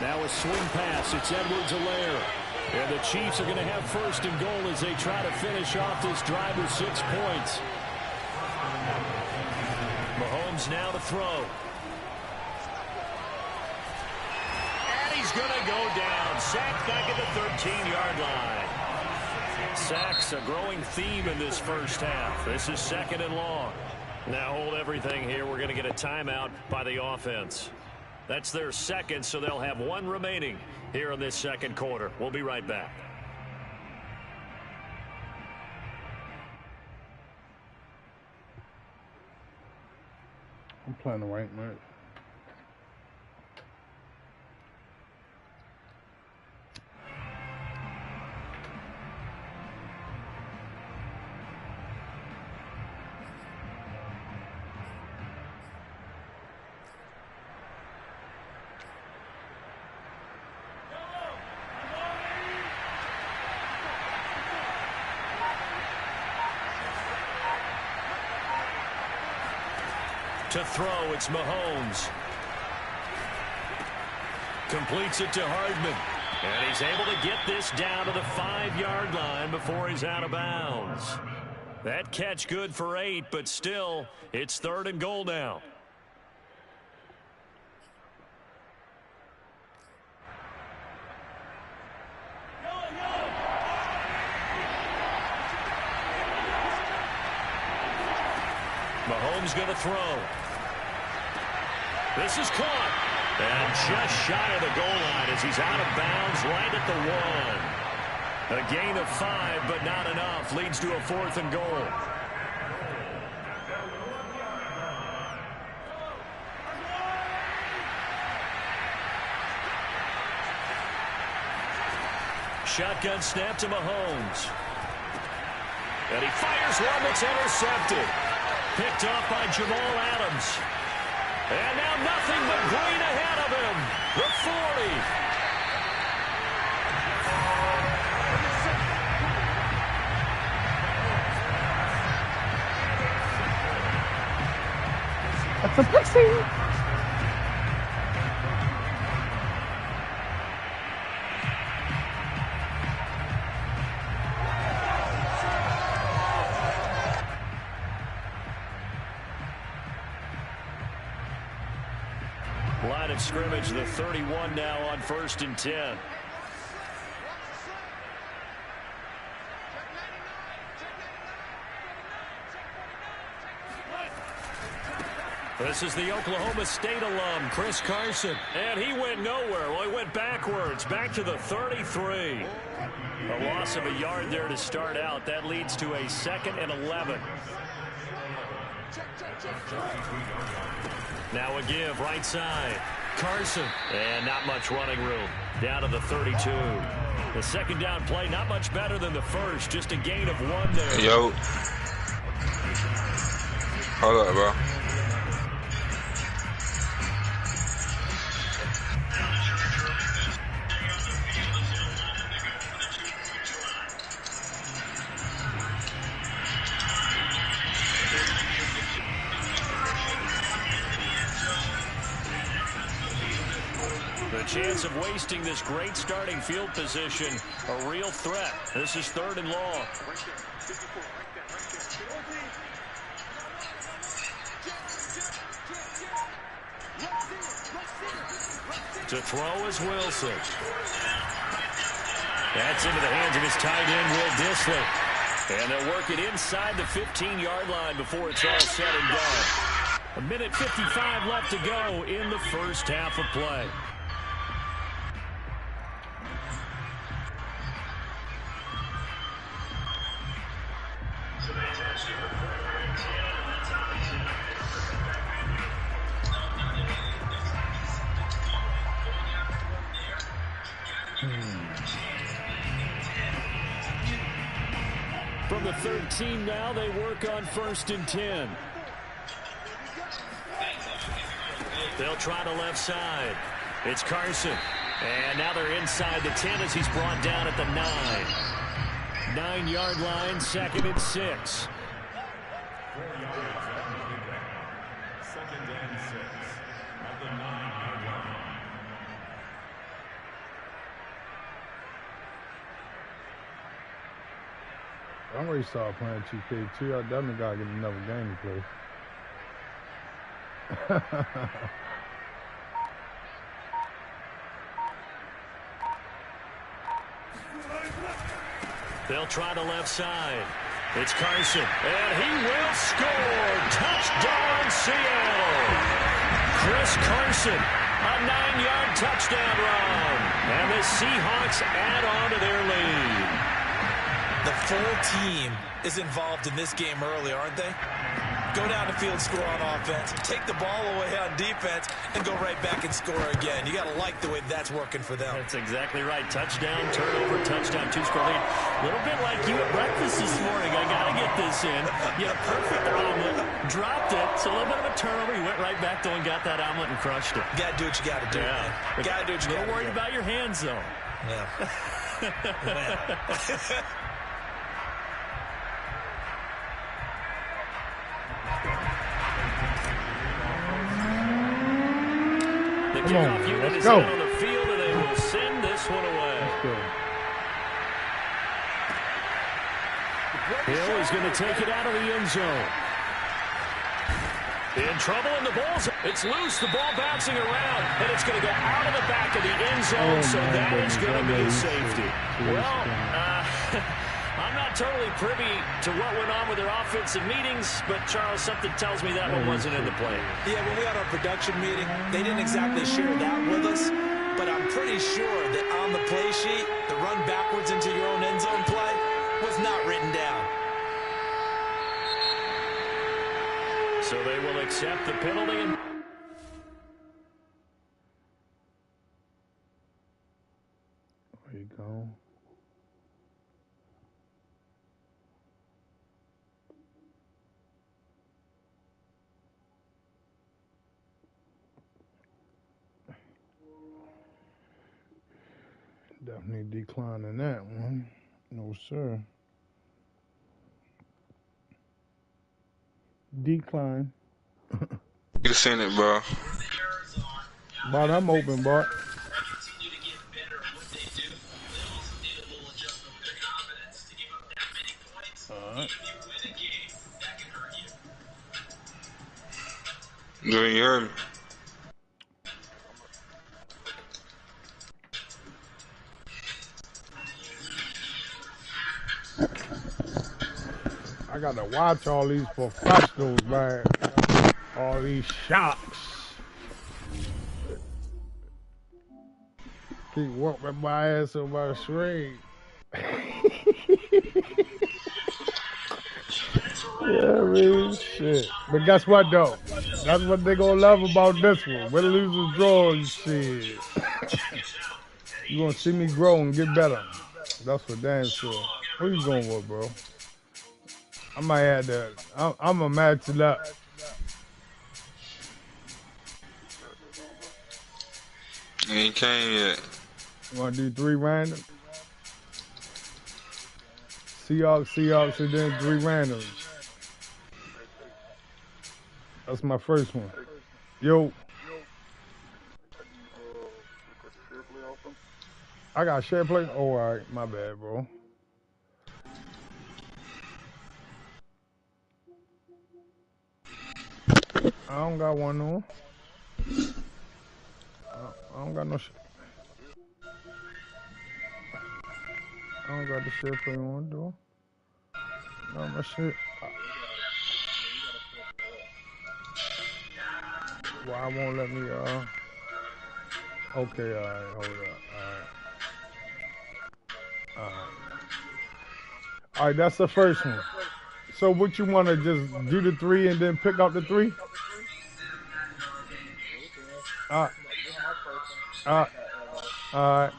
S8: Now a swing pass. It's Edwards-Helaire. And the Chiefs are going to have 1st and goal as they try to finish off this drive with 6 points.
S2: Mahomes now to throw. And he's going to go down. Sacked back at the 13-yard line. Sacks a growing theme in this first half. This is 2nd and long. Now hold everything here. We're going to get a timeout by the offense. That's their 2nd, so they'll have 1 remaining here in this second quarter. We'll be right back.
S1: I'm playing the right match.
S2: To throw, it's Mahomes. Completes it to Hardman.
S8: And he's able to get this down to the 5-yard line before he's out of bounds. That catch good for 8, but still, it's 3rd and goal now. Mahomes going to throw. This is caught. And just shy of the goal line as he's out of bounds right at the 1. A gain of 5, but not enough. Leads to a 4th and goal. Shotgun snap to Mahomes. And he fires one that's intercepted. Picked off by Jamal Adams. And now nothing but green ahead of him. The 40.
S1: That's a pixie.
S8: Line of scrimmage, the 31 now on 1st and 10. This is the Oklahoma State alum, Chris Carson. And he went nowhere. Well, he went backwards, back to the 33. A loss of a yard there to start out. That leads to a 2nd and 11. Now a give, right side. Carson. And not much running room. Down to the 32. The 2nd down play, not much better than the first. Just a gain of 1 there.
S7: Yo. Hold up, bro.
S8: The chance of wasting this great starting field position, a real threat. This is 3rd and long. To throw is Wilson. That's into the hands of his tight end, Will Dissly. And they'll work it inside the 15-yard line before it's all said and done. 1:55 left to go in the first half of play. From the 13 now, they work on 1st and 10. They'll try to left side. It's Carson. And now they're inside the 10 as he's brought down at the 9. 9-yard line, 2nd and 6.
S6: 2nd and 6 at the 9-yard line.
S1: I'm ready to start playing 2K2. I definitely got to get another game to play.
S8: They'll try to left side. It's Carson. And he will score. Touchdown, Seattle. Chris Carson, a 9-yard touchdown run. And the Seahawks add on to their lead.
S3: The full team is involved in this game early, aren't they? Go down the field, score on offense, take the ball away on defense, and go right back and score again. You got to like the way that's working for them.
S8: That's exactly right. Touchdown, turnover, touchdown, 2-score lead. A little bit like you at breakfast this morning. I got to get this in. You had a perfect omelet, dropped it. So a little bit of a turnover. You went right back though and got that omelet and crushed it.
S3: Got to do what you got to do, man. Got to do what you got to do.
S8: Don't worry about your hands, though.
S3: Yeah.
S8: The kickoff unit is out on the field, and they will send this one away.
S1: go.
S8: Hill is going to take it out of the end zone. In trouble, and the ball's it's loose. The ball bouncing around, and it's going to go out of the back of the end zone, so that is going to be a safety. Well, I'm not totally privy to what went on with their offensive meetings, but, Charles, something tells me that one wasn't in the plan.
S3: Yeah, when we had our production meeting, they didn't exactly share that with us, but I'm pretty sure that on the play sheet, the run backwards into your own end zone play was not written down.
S8: So they will accept the penalty. And
S1: there you go. Definitely declining that one. No, sir. Decline.
S7: You seen it, bro.
S1: Bart, I'm open, Bart. All right.
S7: You heard me.
S1: I got to watch all these professionals, man. All these shots. Keep whooping my ass on my screen. Yeah, man, shit. But guess what, though? That's what they gonna love about this one. Win, lose, or draw, and shit. You gonna see me grow and get better. That's for damn sure. Who you going with, bro? I might have to. I'm gonna match it up.
S7: He ain't came yet.
S1: You wanna do 3 random? Seahawks, and then 3 randoms. That's my first one. Yo. I got share play? Oh, all right. My bad, bro. I don't got one, no. I don't got no shit. I don't got the share play on, though. No, my shit. Why won't let me, okay, all right, hold up, all right. All right, that's the first one. So what you want to just do the 3 and then pick out the 3? All right.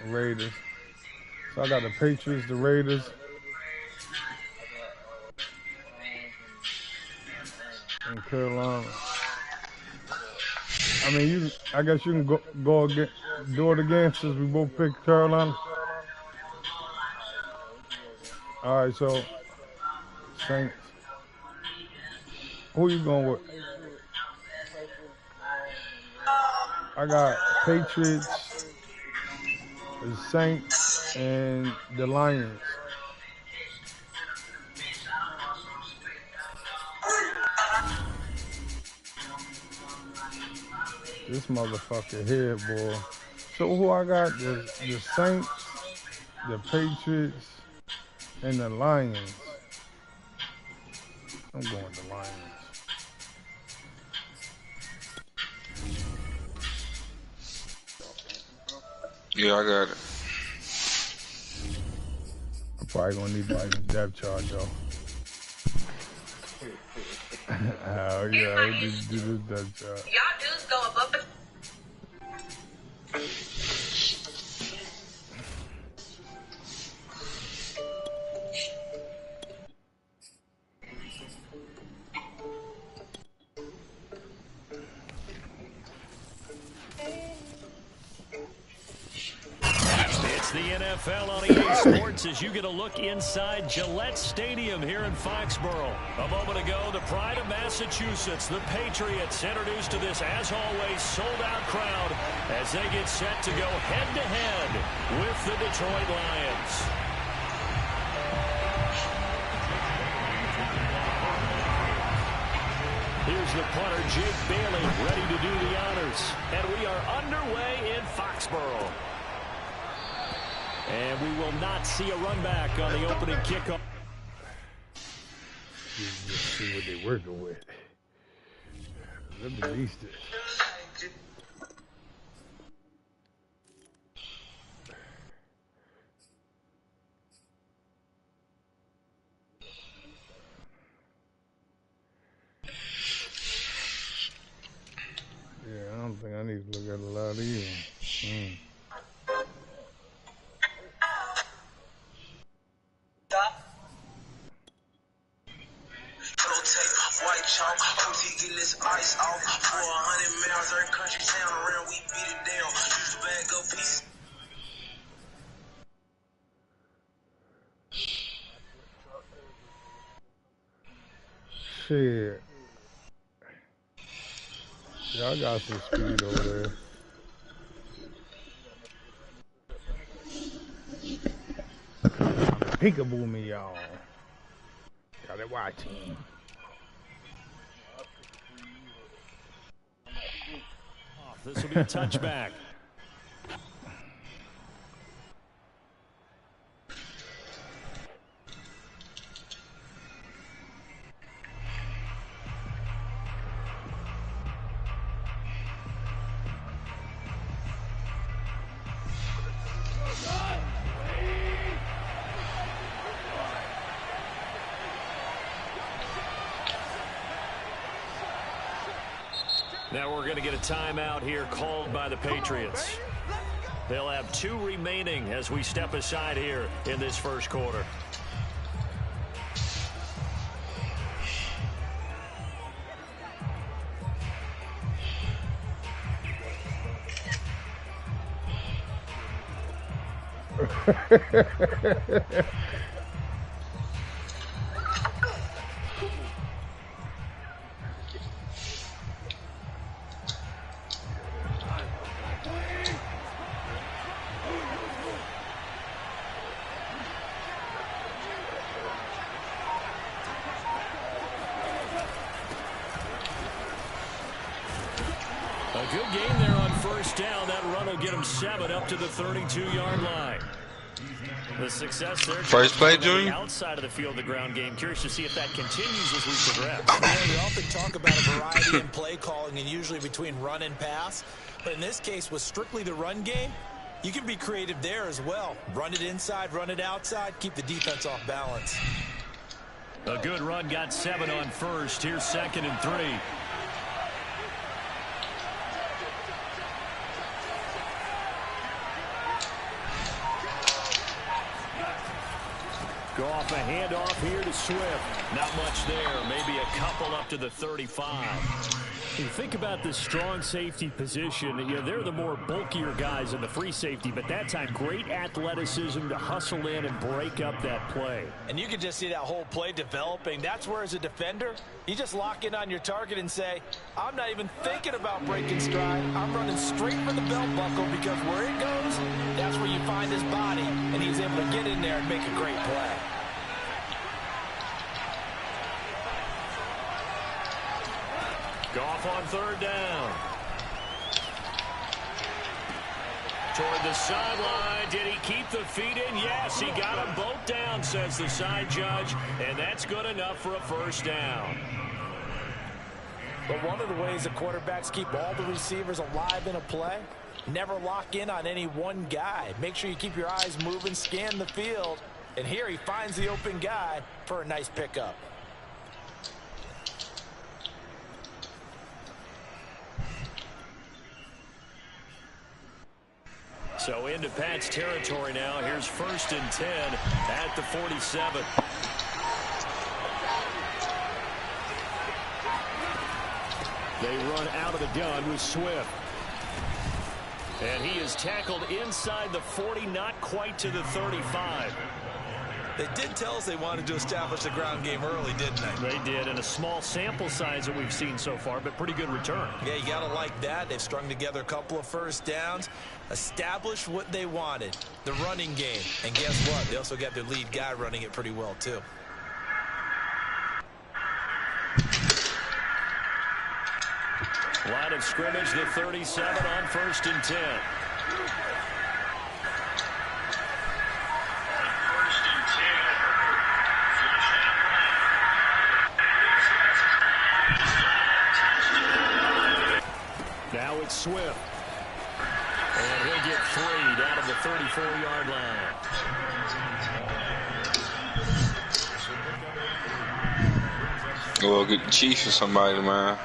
S1: Raiders. So I got the Patriots, the Raiders, and Carolina. I mean, I guess you can go again, do it again since we both picked Carolina. All right, so Saints. Who you going with? I got Patriots, the Saints, and the Lions. This motherfucker here, boy. So who I got? The Saints, the Patriots, and the Lions. I'm going with the Lions.
S7: Yeah, I got it.
S1: I'm probably gonna need to do the depth chart though. Oh yeah, we need to do this depth chart.
S10: Y'all dudes go above the...
S5: It's the
S8: NFL on EA Sports as you get a look inside Gillette Stadium here in Foxborough. A moment ago, the pride of Massachusetts, the Patriots, introduced to this, as always, sold-out crowd as they get set to go head-to-head with the Detroit Lions. Here's the punter, Jake Bailey, ready to do the honors. And we are underway in Foxborough. And we will not see a run back on the opening kickoff.
S1: Let's see what they're working with. Let me release this. Yeah, I don't think I need to look at a lot either.
S10: White chalk, getting this ice off for 100 miles. Every country town around, we beat it down. Use the bag up piece.
S1: Shit. Y'all got some speed over there. Peekaboo me, y'all. Got it white team.
S8: This will be a touchback. Now we're going to get a timeout here called by the Patriots. They'll have 2 remaining as we step aside here in this first quarter. A good game there on first down. That run will get him 7 up to the 32-yard line. The success there.
S7: First play, Junior.
S8: Outside of the field, the ground game. Curious to see if that continues as we progress.
S3: Yeah, we often talk about a variety in play calling and usually between run and pass. But in this case, with strictly the run game, you can be creative there as well. Run it inside, run it outside, keep the defense off balance.
S8: A good run got 7 on first. Here's 2nd and 3. Go off a handoff here to Swift. Not much there. Maybe a couple up to the 35. You think about the strong safety position. You know, they're the more bulkier guys in the free safety, but that time, great athleticism to hustle in and break up that play.
S3: And you can just see that whole play developing. That's where, as a defender, you just lock in on your target and say, I'm not even thinking about breaking stride. I'm running straight for the belt buckle because where it goes, that's where you find his body. And he's able to get in there and make a great play.
S8: Goff on 3rd down. Toward the sideline. Did he keep the feet in? Yes, he got them both down, says the side judge. And that's good enough for a first down.
S3: But one of the ways the quarterbacks keep all the receivers alive in a play, never lock in on any one guy. Make sure you keep your eyes moving, scan the field. And here he finds the open guy for a nice pickup.
S8: So into Pat's territory now. Here's 1st and 10 at the 47. They run out of the gun with Swift. And he is tackled inside the 40, not quite to the 35.
S3: They did tell us they wanted to establish the ground game early, didn't they?
S8: They did, and a small sample size that we've seen so far, but pretty good return.
S3: Yeah, you got to like that. They've strung together a couple of first downs, established what they wanted, the running game. And guess what? They also got their lead guy running it pretty well, too.
S8: Line of scrimmage, the 37 on 1st and 10. Now it's Swift. And he'll get 3 down to the 34-yard line.
S7: Well, get the Chiefs or somebody, man.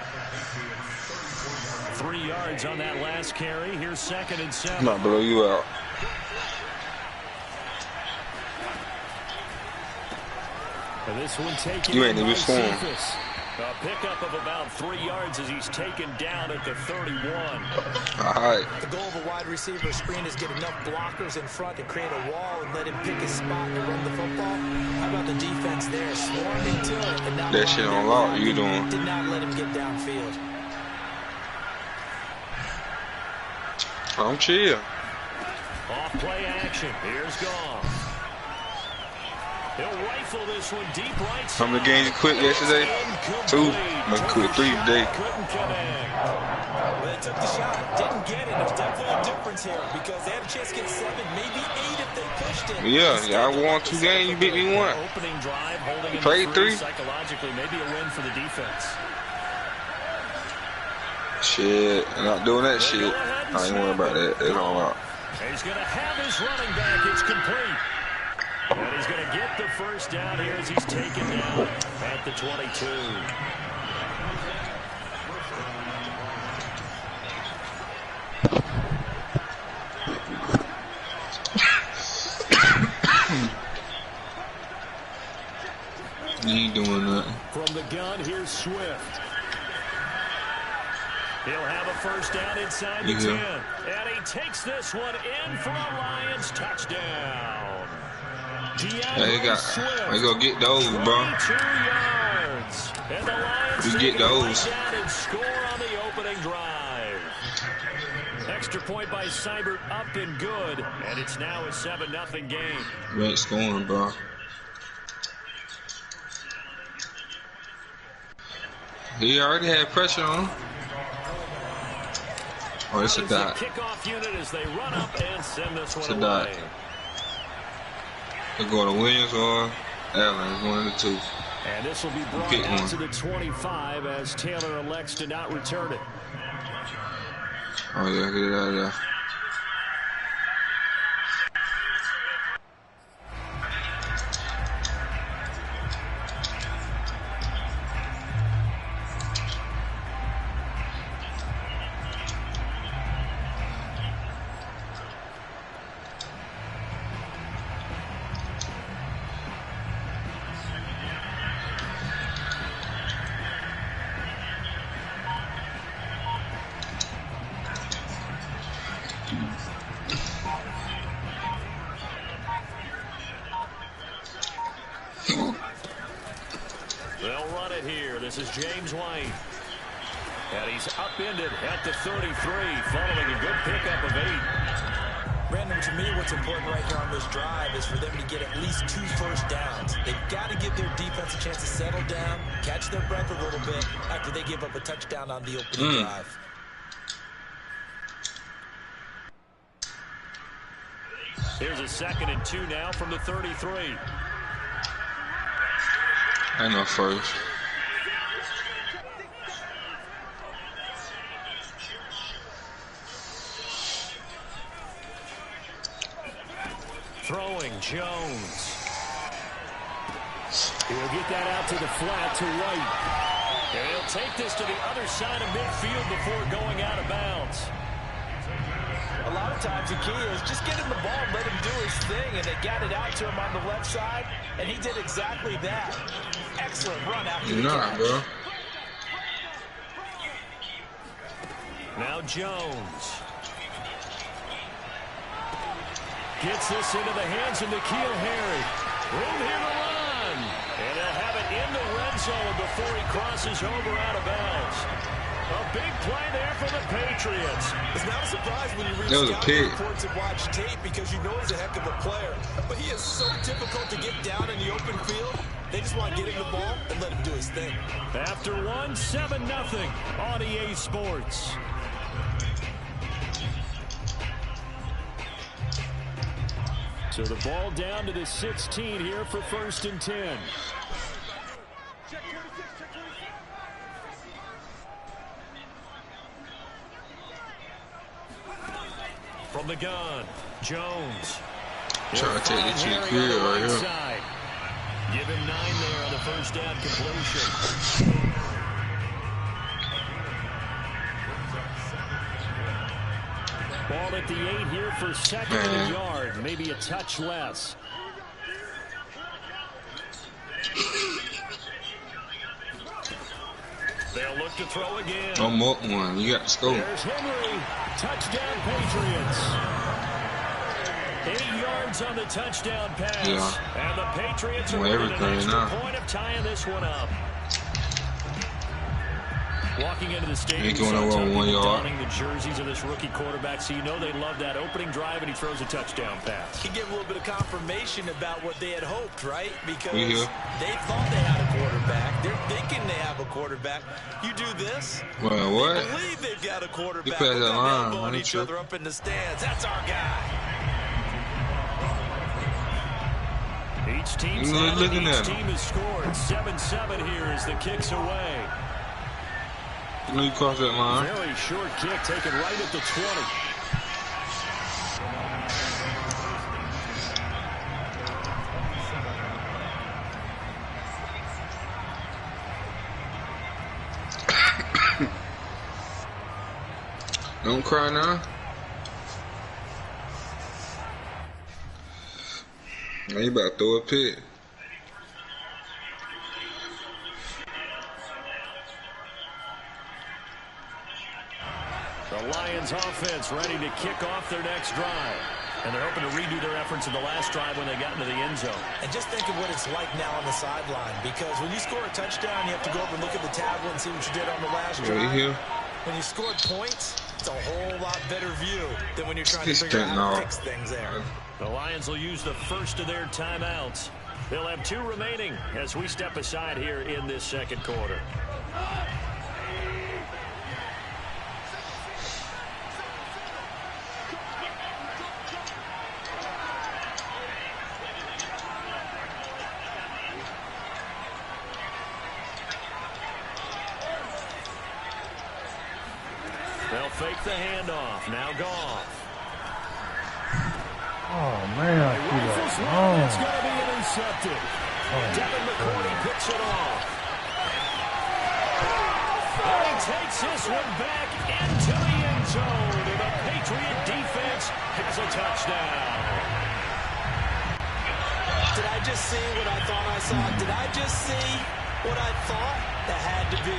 S8: 3 yards on that last carry. Here's 2nd and 7.
S7: I'm not blow you out.
S8: And this one taken
S7: You ain't even scoring.
S8: A pickup of about 3 yards as he's taken down at the 31.
S7: All right.
S3: The goal of a wide receiver screen is get enough blockers in front to create a wall and let him pick his spot to run the football. How about the defense there? Swarming to it. And now
S7: That shit on lock, you doing?
S3: Did not let him get downfield.
S7: I'm chill.
S8: Off play action. Here's Goff. He'll rifle this one deep right side.
S7: How many games you quit yesterday? 2. Must quit 3 today.
S8: Couldn't connect.
S3: Well, they took the shot. Didn't get it. There's definitely a difference here because they had a chance to get 7, maybe 8 if they pushed it.
S7: Yeah, I won 2 games. You beat me 1.
S8: Opening drive, holding
S7: Played 3.
S8: Psychologically, maybe a win for the defense.
S7: Shit, I'm not doing that shit. I ain't worried about that. It's all out.
S8: He's going to have his running back. It's complete. And he's going to get the first down here as he's taken down at the 22.
S7: You ain't doing nothing.
S8: From the gun, here's Swift. He'll have a first down inside the 10. And he takes this one in for a Lions touchdown.
S7: They gonna get those, bro.
S8: 2 yards. And the Lions
S7: we get those.
S8: And score on the opening drive. Extra point by Seibert up and good. And it's now a 7-0 game.
S7: We ain't scoring, bro. He already had pressure on him. Oh, it's a dot.
S8: Kickoff unit as they run up and send this one
S7: it's a dot.
S8: away.
S7: They're going to Williams or Allen, 1 of the 2.
S8: And this will be brought out to the 25 as Taylor elects to not return it.
S7: Oh, yeah, get it out of there.
S8: They'll run it here. This is James White. And he's upended at the 33, following a good pickup of 8.
S3: Brandon, to me, what's important right here on this drive is for them to get at least 2 first downs. They've got to give their defense a chance to settle down, catch their breath a little bit after they give up a touchdown on the opening drive.
S8: Here's a 2nd and 2 now from the 33.
S7: I know first.
S8: Throwing Jones. He'll get that out to the flat to White. And he'll take this to the other side of midfield before going out of bounds.
S3: A lot of times the key is just get him the ball and let him do his thing, and they got it out to him on the left side, and he did exactly that. Excellent run after the catch.
S7: Bro.
S8: Now Jones. Gets this into the hands of N'Keal Harry. Room here to run. And they'll have it in the red zone before he crosses over out of bounds. A big play there for the Patriots.
S3: It's not a surprise when you read scouting reports and watch tape because you know he's a heck of a player. But he is so difficult to get down in the open field. They just want to get him the ball and let him do his thing.
S8: After one, 7-0 on EA Sports. So the ball down to the 16 here for 1st and 10. From the gun, Jones.
S7: Trying to take the cheap career right here.
S8: Side. Give him 9 there on the first down completion. Ball at the 8 here for 2nd and a yard. Maybe a touch less. They'll look to throw again.
S7: No more one. You got to score.
S8: There's Henry. Touchdown Patriots. 8 yards on the touchdown pass.
S7: Yeah.
S8: And the Patriots are winning an extra point of tying this one up. Walking into the stadium, donning the jerseys of this rookie quarterback, so you know they love that opening drive, and he throws a touchdown pass.
S3: He gave a little bit of confirmation about what they had hoped, right? Because they thought they had a quarterback. They're thinking they have a quarterback. You do this,
S7: well, what?
S3: they believe they've got a quarterback.
S7: You pass that line,
S3: elbowing each other up in the stands. That's our guy.
S8: Each team has scored. 7-7 here as the kick's away.
S7: You know you cross that line.
S8: Very short kick taken right at the 20.
S7: Don't cry now. Now you about to throw a pick.
S8: The Lions offense ready to kick off their next drive. And they're hoping to redo their efforts in the last drive when they got into the end zone.
S3: And just think of what it's like now on the sideline. Because when you score a touchdown, you have to go up and look at the tablet and see what you did on the last drive. When you scored points, it's a whole lot better view than when you're trying to figure out how to fix things there.
S8: The Lions will use the first of their timeouts. They'll have 2 remaining as we step aside here in this second quarter. They'll fake the handoff. Now Goff.
S1: Oh, man.
S8: It's going to be intercepted. Devin McCourty picks it off. And he takes this one back into the end zone. And the Patriot defense has a touchdown.
S3: Did I just see what I thought I saw? Did I just see what I thought? That had to be.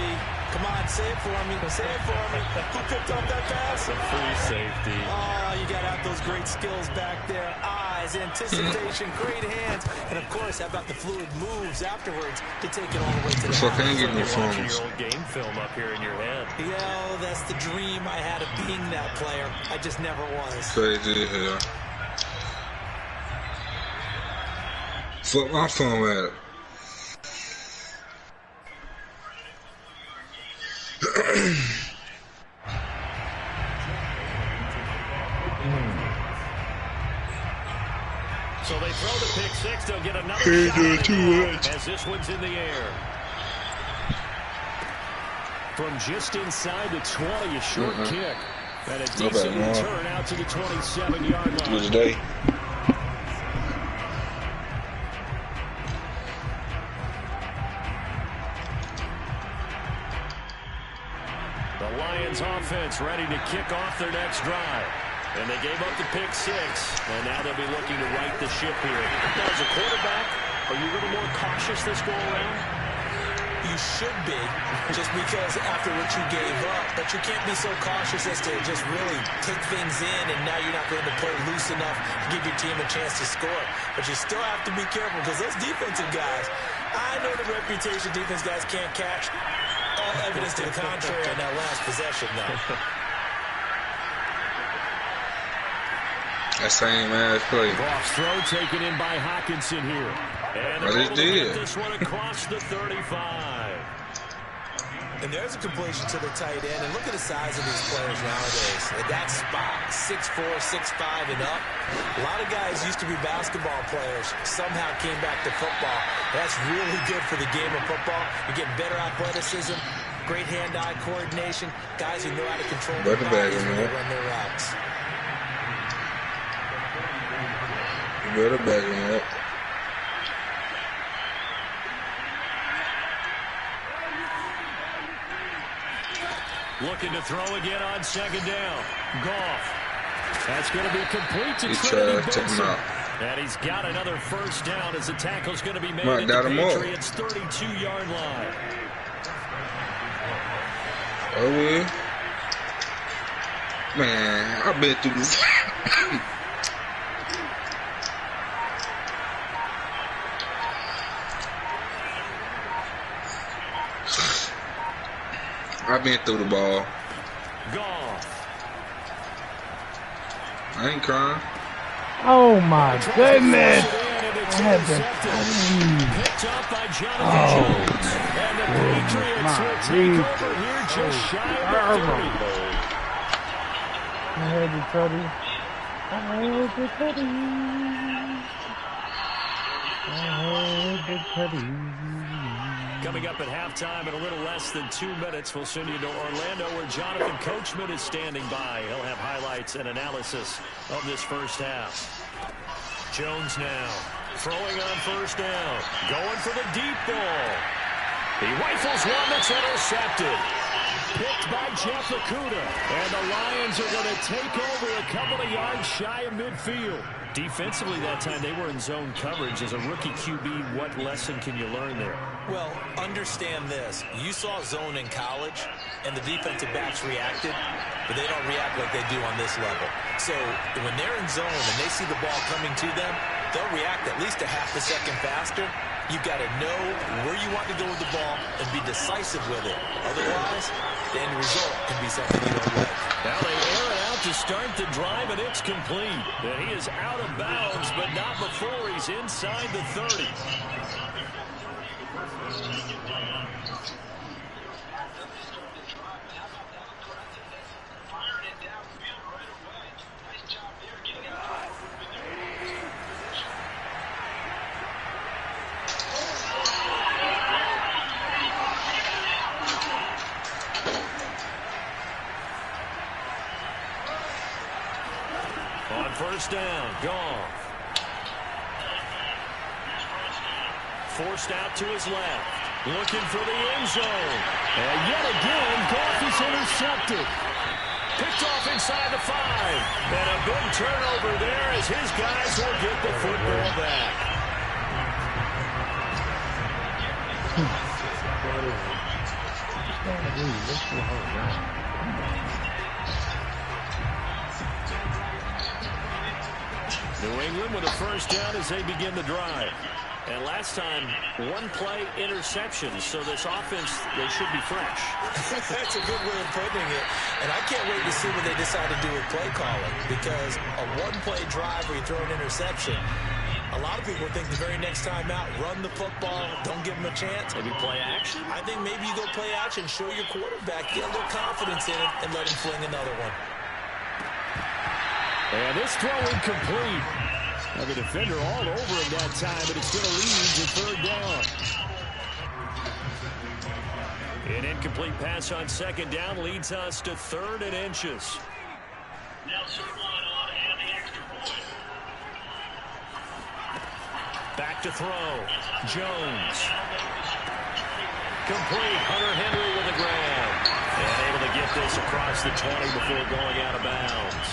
S3: Come on, say it for me. Say it for me. Who picked up that pass?
S8: A free safety.
S3: Oh, you got to have those great skills back there. Eyes, anticipation, great hands. And, of course, how about the fluid moves afterwards to take it all the way to the house?
S8: You're watching your old game film up here in your head.
S3: Yeah, that's the dream I had of being that player. I just never was.
S7: Crazy hell. Fuck my phone at it.
S8: So they throw the pick 6. They'll get another shot as this one's in the air. From just inside the 20, a short kick. And a decent return out to the 27-yard line.
S7: Today.
S8: The Lions offense ready to kick off their next drive. And they gave up the pick 6, and now they'll be looking to right the ship here. Now, as a quarterback, are you a little more cautious this go around?
S3: you should be, just because after what you gave up. But you can't be so cautious as to just really take things in, and now you're not going to play loose enough to give your team a chance to score. But you still have to be careful because those defensive guys, I know the reputation defense guys can't catch. All evidence to the contrary on that last possession, though.
S7: That same ass play.
S8: Goff's throw taken in by Hockenson here. And
S7: I just did.
S8: This one across the 35.
S3: And there's a completion to the tight end. And look at the size of these players nowadays. At that spot, 6'4", 6'5", and up. A lot of guys used to be basketball players, somehow came back to football. That's really good for the game of football. You're getting better athleticism, great hand-eye coordination, guys who know how to control their bodies when they run their routes.
S7: Better back him up.
S8: Looking to throw again on second down. Goff. That's going to be complete to
S7: He
S8: Trinity
S7: tried to take him
S8: Benson.
S7: out.
S8: And he's got another first down as the tackle's going to be made
S7: Mark
S8: at the
S7: got him up.
S8: Patriots' 32-yard line.
S7: Oh, well. Man, I've been through this. I've been through the ball.
S8: Goff.
S7: I ain't crying.
S1: Oh my goodness!
S8: It's
S1: I had
S8: picked up by Jonathan Jones. And the Patriots will take over here just shy of the 30.
S1: I had the tutty. I had the tutty. I had the tutty.
S8: Coming up at halftime in a little less than 2 minutes, we'll send you to Orlando where Jonathan Coachman is standing by. He'll have highlights and analysis of this first half. Jones now throwing on first down, going for the deep ball. He rifles one that's intercepted. Picked by Jeff Okudah. And the Lions are going to take over a couple of yards shy of midfield. Defensively that time, they were in zone coverage. As a rookie QB, what lesson can you learn there?
S3: Well, understand this. You saw zone in college, and the defensive backs reacted, but they don't react like they do on this level. So when they're in zone and they see the ball coming to them, they'll react at least a half a second faster. You've got to know where you want to go with the ball and be decisive with it. Otherwise, the end result can be something you don't like.
S8: Now they air it out to start the drive, and it's complete. And he is out of bounds, but not before he's inside the 30. First down, Goff. Forced out to his left. Looking for the end zone. And yet again, Goff is intercepted. Picked off inside the 5. And a big turnover there as his guys will get the football back. New England with a first down as they begin the drive. And last time, one play interception. So this offense, they should be fresh.
S3: That's a good way of putting it. And I can't wait to see what they decide to do with play calling. Because a one-play drive where you throw an interception, a lot of people think the very next time out, run the football, don't give them a chance.
S8: Maybe play action?
S3: I think maybe you go play action, show your quarterback, get a little confidence in it, and let him fling another one.
S8: And this throw incomplete. Now the defender all over him that time, but it's going to lead to third down. An incomplete pass on second down leads us to 3rd and inches. Back to throw. Jones. Complete. Hunter Henry with a grab. And able to get this across the 20 before going out of bounds.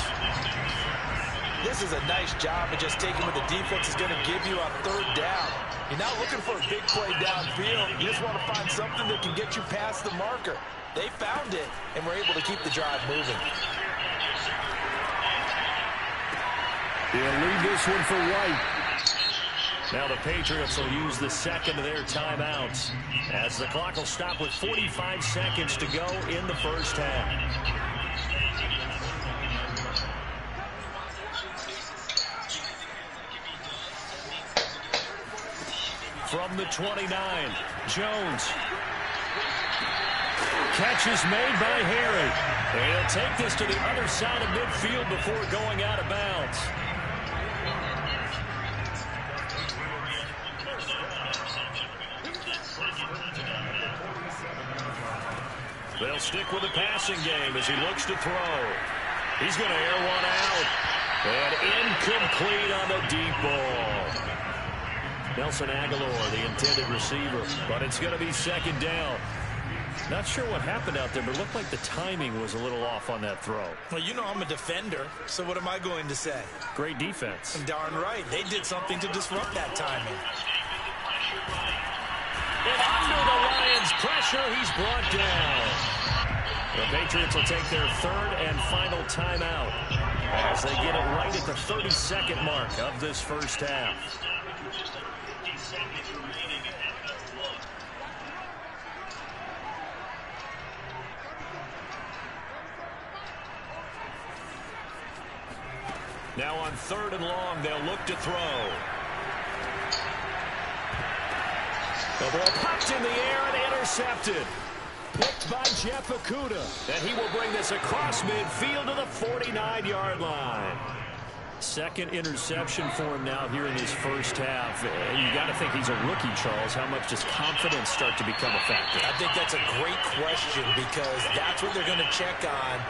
S3: This is a nice job of just taking what the defense is going to give you on third down. You're not looking for a big play downfield. You just want to find something that can get you past the marker. They found it and were able to keep the drive moving.
S8: He'll leave this one for White. Now the Patriots will use the second of their timeouts as the clock will stop with 45 seconds to go in the first half. From the 29, Jones. Catch is made by Harry. He'll take this to the other side of midfield before going out of bounds. They'll stick with the passing game as he looks to throw. He's going to air one out. And incomplete on the deep ball. Nelson Aguilar, the intended receiver, but it's going to be second down. Not sure what happened out there, but it looked like the timing was a little off on that throw.
S3: Well, you know I'm a defender, so what am I going to say?
S8: Great defense.
S3: Darn right. They did something to disrupt that timing.
S8: And under the Lions' pressure, he's brought down. The Patriots will take their third and final timeout as they get it right at the 32nd mark of this first half. Now on third and long, they'll look to throw. The ball popped in the air and intercepted. Picked by Jeff Okudah. And he will bring this across midfield to the 49-yard line. Second interception for him now here in his first half. You got to think he's a rookie, Charles. How much does confidence start to become a factor?
S3: I think that's a great question because that's what they're going to check on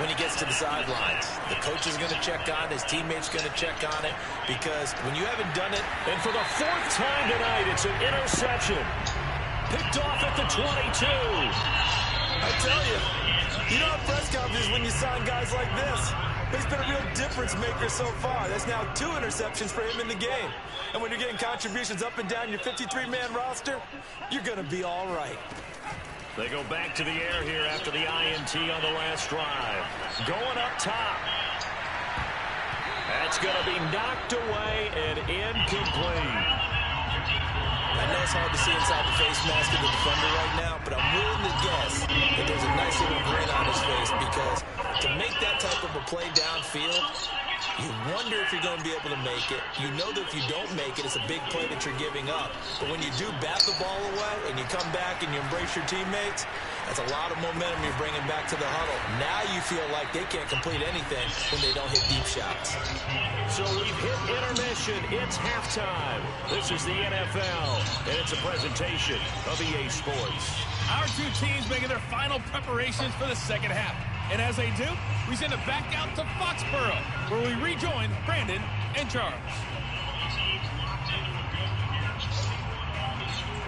S3: when he gets to the sidelines. The coach is going to check on, his teammates going to check on it because when you haven't done it,
S8: and for the fourth time tonight, it's an interception. Picked off at the 22.
S3: I tell you, you don't have press conferences when you sign guys like this. He's been a real difference maker so far. That's now 2 interceptions for him in the game. And when you're getting contributions up and down your 53-man roster, you're going to be all right.
S8: They go back to the air here after the INT on the last drive. Going up top. That's going to be knocked away and incomplete.
S3: I know it's hard to see inside the face mask of the defender right now, but I'm willing to guess that there's a nice little grin on his face because to make that type of a play downfield, you wonder if you're going to be able to make it. You know that if you don't make it, it's a big play that you're giving up. But when you do bat the ball away and you come back and you embrace your teammates, that's a lot of momentum you're bringing back to the huddle. Now you feel like they can't complete anything when they don't hit deep shots.
S8: So we've hit intermission. It's halftime. This is the NFL, and it's a presentation of EA Sports.
S5: Our two teams making their final preparations for the second half. And as they do, we send it back out to Foxborough, where we rejoin Brandon and Charles.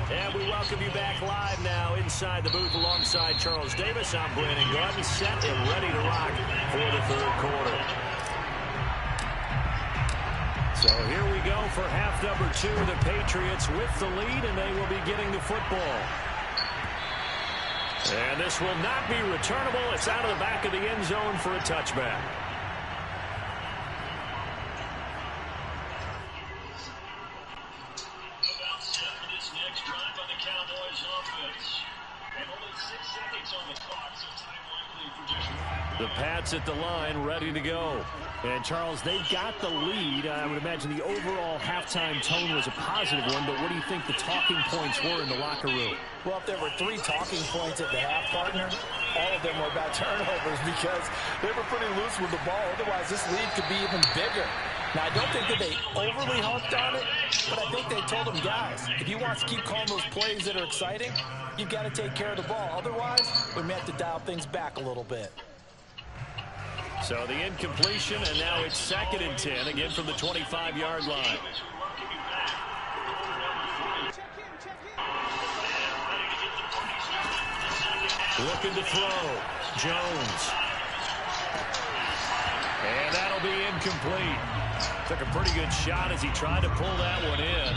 S8: And we welcome you back live now inside the booth alongside Charles Davis. I'm Brandon Garden, set and ready to rock for the third quarter. So here we go for half number 2. The Patriots with the lead, and they will be getting the football. And this will not be returnable. It's out of the back of the end zone for a touchback.
S2: About set for this next drive by the Cowboys offense. And only 6 seconds on the clock, so time likely for
S8: The Pats at the line, ready to go. And, Charles, they've got the lead. I would imagine the overall halftime tone was a positive one, but what do you think the talking points were in the locker room?
S3: Well, if there were 3 talking points at the half, partner, all of them were about turnovers because they were pretty loose with the ball. Otherwise, this lead could be even bigger. Now, I don't think that they overly harped on it, but I think they told them, guys, if you want to keep calling those plays that are exciting, you've got to take care of the ball. Otherwise, we may have to dial things back a little bit.
S8: So the incompletion, and now it's 2nd and 10, again from the 25-yard line. Looking to throw. Jones. And that'll be incomplete.
S5: Took a pretty good shot as he tried to pull that one in.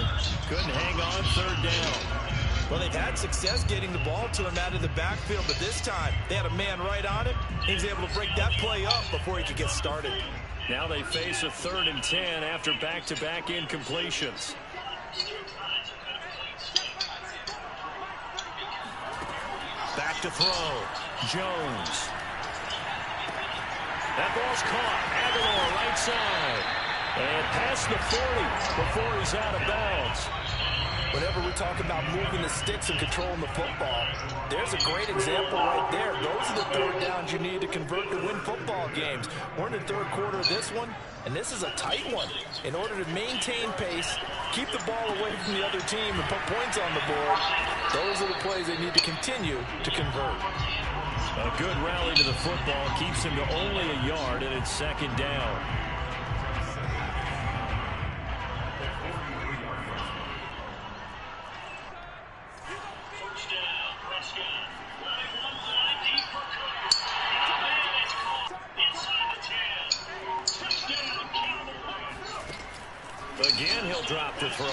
S5: Couldn't hang on third down.
S3: Well, they've had success getting the ball to him out of the backfield, but this time they had a man right on him. He was able to break that play up before he could get started.
S5: Now they face a 3rd and 10 after back-to-back incompletions. Back to throw. Jones. That ball's caught. Aguilar right side. And past the 40 before he's out of bounds.
S3: Whenever we talk about moving the sticks and controlling the football, there's a great example right there. Those are the 3rd downs you need to convert to win football games. We're in the 3rd quarter of this one, and this is a tight one. In order to maintain pace, keep the ball away from the other team, and put points on the board, those are the plays they need to continue to convert.
S5: A good rally to the football keeps him to only a yard, and it's 2nd down. Again, he'll drop the throw.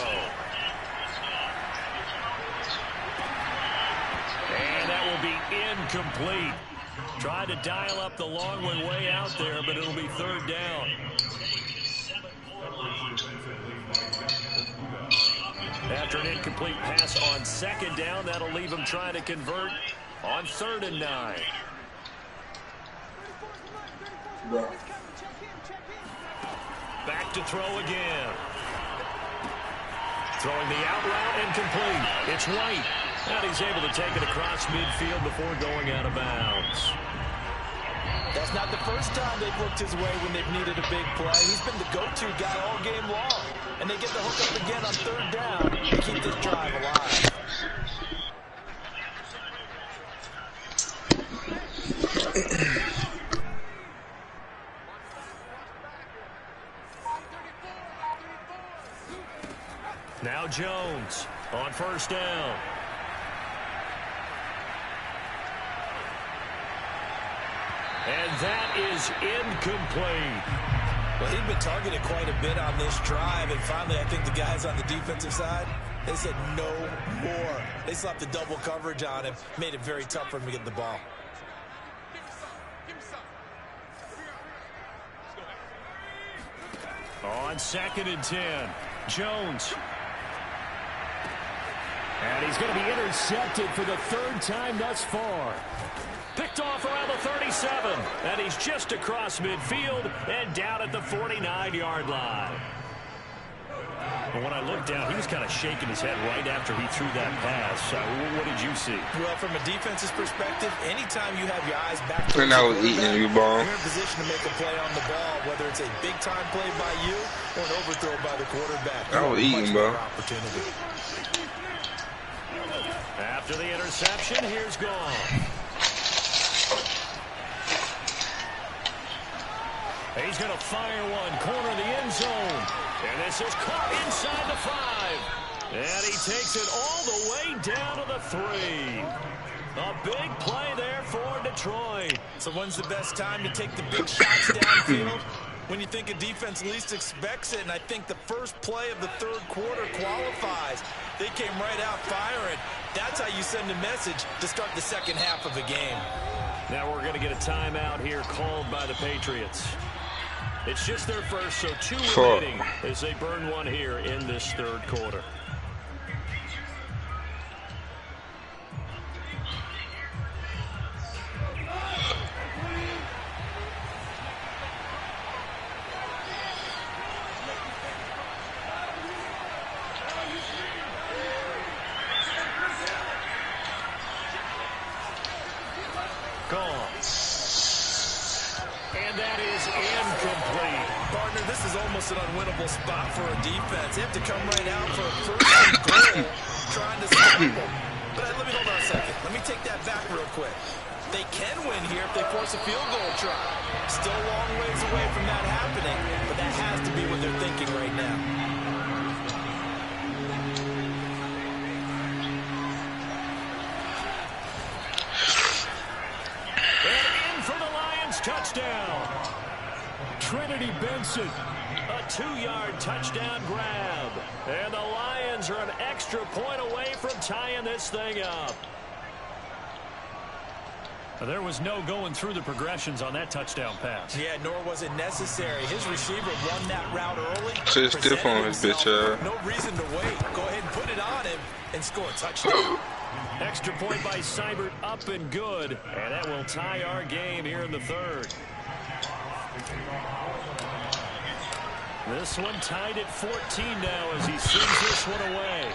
S5: And that will be incomplete. Tried to dial up the long one way out there, but it'll be 3rd down. After an incomplete pass on 2nd down, that'll leave him trying to convert on 3rd and 9. Back to throw again. Throwing the out route and complete. It's White. And he's able to take it across midfield before going out of bounds.
S3: That's not the first time they've looked his way when they've needed a big play. He's been the go-to guy all game long. And they get the hook up again on 3rd down to keep this drive alive.
S5: Now Jones on 1st down. And that is incomplete.
S3: Well, he'd been targeted quite a bit on this drive, and finally I think the guys on the defensive side, they said no more. They slapped the double coverage on him, made it very tough for him to get the ball.
S5: On 2nd and 10, Jones. And he's going to be intercepted for the 3rd time thus far. Picked off around the 37, and he's just across midfield and down at the 49-yard line. But when I looked down, he was kind of shaking his head right after he threw that pass. What did you see?
S3: Well, from a defense's perspective, anytime you have your eyes back to
S7: and I was eating you, ball.
S3: You're in position to make a play on the ball, whether it's a big-time play by you or an overthrow by the quarterback.
S7: I was eating, bro.
S3: Opportunity.
S5: After the interception, here's Gone. He's going to fire one, corner of the end zone. And this is caught inside the 5. And he takes it all the way down to the 3. A big play there for Detroit.
S3: So when's the best time to take the big shots downfield? When you think a defense least expects it, and I think the first play of the 3rd quarter qualifies. They came right out firing. That's how you send a message to start the 2nd half of a game.
S5: Now we're going to get a timeout here called by the Patriots. It's just their first, so 2 remaining as they burn one here in this 3rd quarter. Gone. And that is incomplete.
S3: Partner, this is almost an unwinnable spot for a defense. They have to come right out for a 1st and goal, trying to stop them. But let me hold on a second. Let me take that back real quick. They can win here if they force a field goal try. Still a long ways away from that happening, but that has to be what they're thinking right now.
S5: And in for the Lions touchdown. Trinity Benson, a 2-yard touchdown grab. And the Lions are an extra point away from tying this thing up.
S8: There was no going through the progressions on that touchdown pass.
S3: Yeah, nor was it necessary. His receiver won that route early.
S7: Sit stiff on his bitch ass.
S3: No reason to wait. Go ahead and put it on him and score a touchdown.
S5: Extra point by Seibert, up and good. And that will tie our game here in the third. This one tied at 14 now as he sends this one away.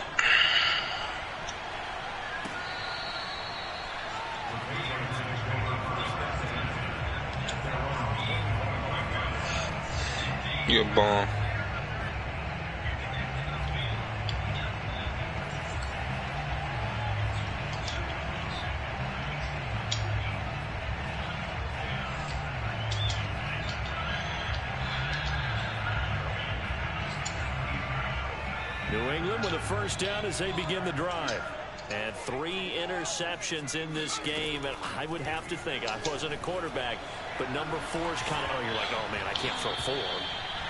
S7: You're a bomb.
S5: New England with a first down as they begin the drive. And 3 interceptions in this game. And I would have to think, I wasn't a quarterback, but number 4 is kind of, you're like, oh man, I can't throw 4.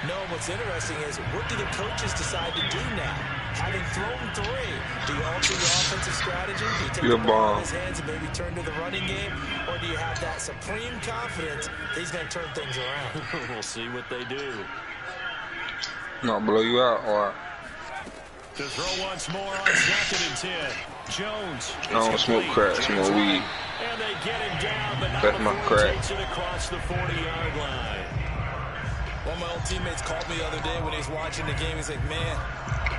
S3: No, what's interesting is, what do the coaches decide to do now? Having thrown 3, do you alter your offensive strategy? Do you take the ball in his hands and maybe turn to the running game? Or do you have that supreme confidence that he's going to turn things around?
S5: We'll see what they do.
S7: Not blow you out, or
S5: to throw once more on 2nd and 10. Jones.
S7: I don't smoke crack, smoke weed.
S5: And they get him down, but not
S7: That's my
S5: before
S7: crack.
S5: he takes it across the 40-yard line.
S3: One of my old teammates called me the other day when he was watching the game. He's like, man,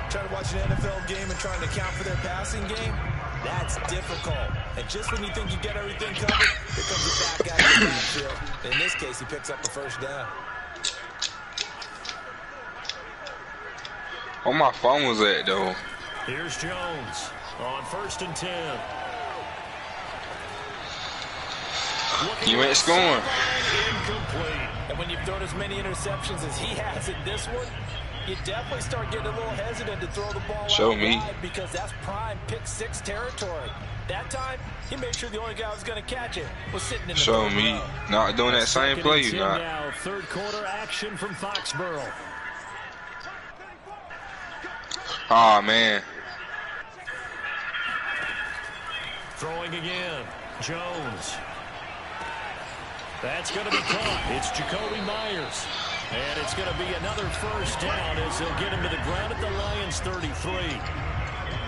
S3: trying to watch an NFL game and trying to account for their passing game, that's difficult. And just when you think you get everything covered, here comes a back guy in the backfield. In this case, he picks up a first down.
S7: Where my phone was at, though?
S5: Here's Jones on 1st and 10.
S7: You ain't scoring.
S5: Incomplete.
S3: And when you've thrown as many interceptions as he has in this one, you definitely start getting a little hesitant to throw the ball
S7: Show
S3: out
S7: me.
S3: wide because that's prime pick 6 territory. That time, he made sure the only guy who was going to catch it was sitting in the
S7: Show
S3: third
S7: me.
S3: row.
S7: Not doing that same
S5: 2nd
S7: play,
S5: and
S7: you
S5: 10
S7: not.
S5: now. 3rd quarter action from Foxborough.
S7: Oh man.
S5: Throwing again. Jones. That's going to be caught. It's Jacoby Myers. And it's going to be another first down as they'll get him to the ground at the Lions 33.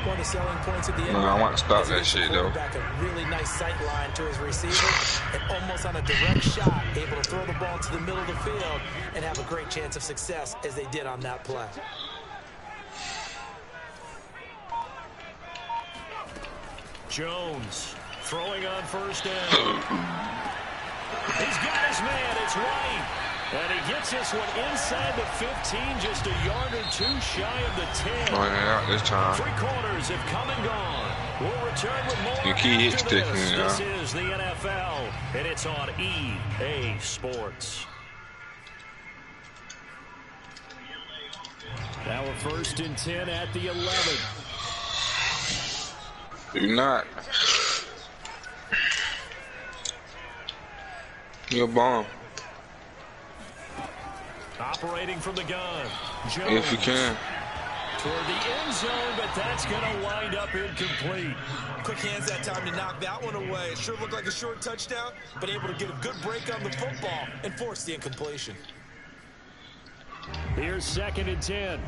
S3: One of the selling points at the end.
S7: No, I want to stop that shit, though.
S3: Back a really nice sight line to his receiver, and almost on a direct shot, able to throw the ball to the middle of the field and have a great chance of success as they did on that play.
S5: Jones throwing on first down. He's got his man. It's White. And he gets this one inside the 15, just a yard or 2 shy of the 10.
S7: Running out this time.
S5: 3 quarters have come and gone. We'll return with more
S7: Your key hit
S5: after
S7: sticking
S5: this.
S7: it
S5: This
S7: out.
S5: is the NFL, and it's on EA Sports. Now a 1st and 10 at the 11.
S7: Do not. You're a bomb.
S5: Operating from the gun. Jones.
S7: If you can.
S5: Toward the end zone, but that's going to wind up incomplete.
S3: Quick hands that time to knock that one away. It sure looked like a short touchdown, but able to get a good break on the football and force the incompletion.
S5: Here's 2nd and 10.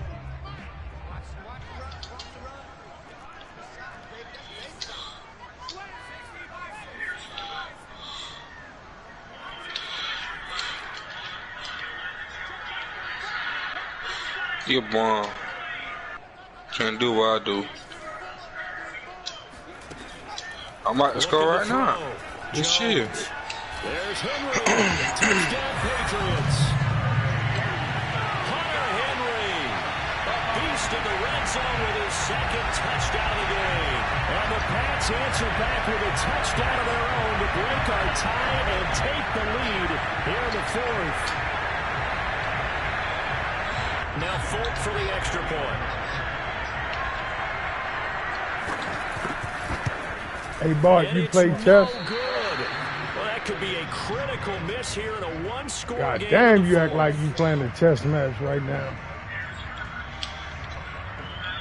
S7: You're a bomb. Can't do what I do. I might score right now. This shit.
S5: There's Henry. Touchdown Patriots. Hunter Henry. A beast in the red zone with his 2nd touchdown of the game. And the Pats answer back with a touchdown of their own to break our tie and take the lead here in the 4th. Now Folk for the extra point.
S1: Hey, Bart, you play chess?
S5: Good. Well, that could be a critical miss here in a one-score
S1: God
S5: game.
S1: damn, you act like you playing a chess match right now.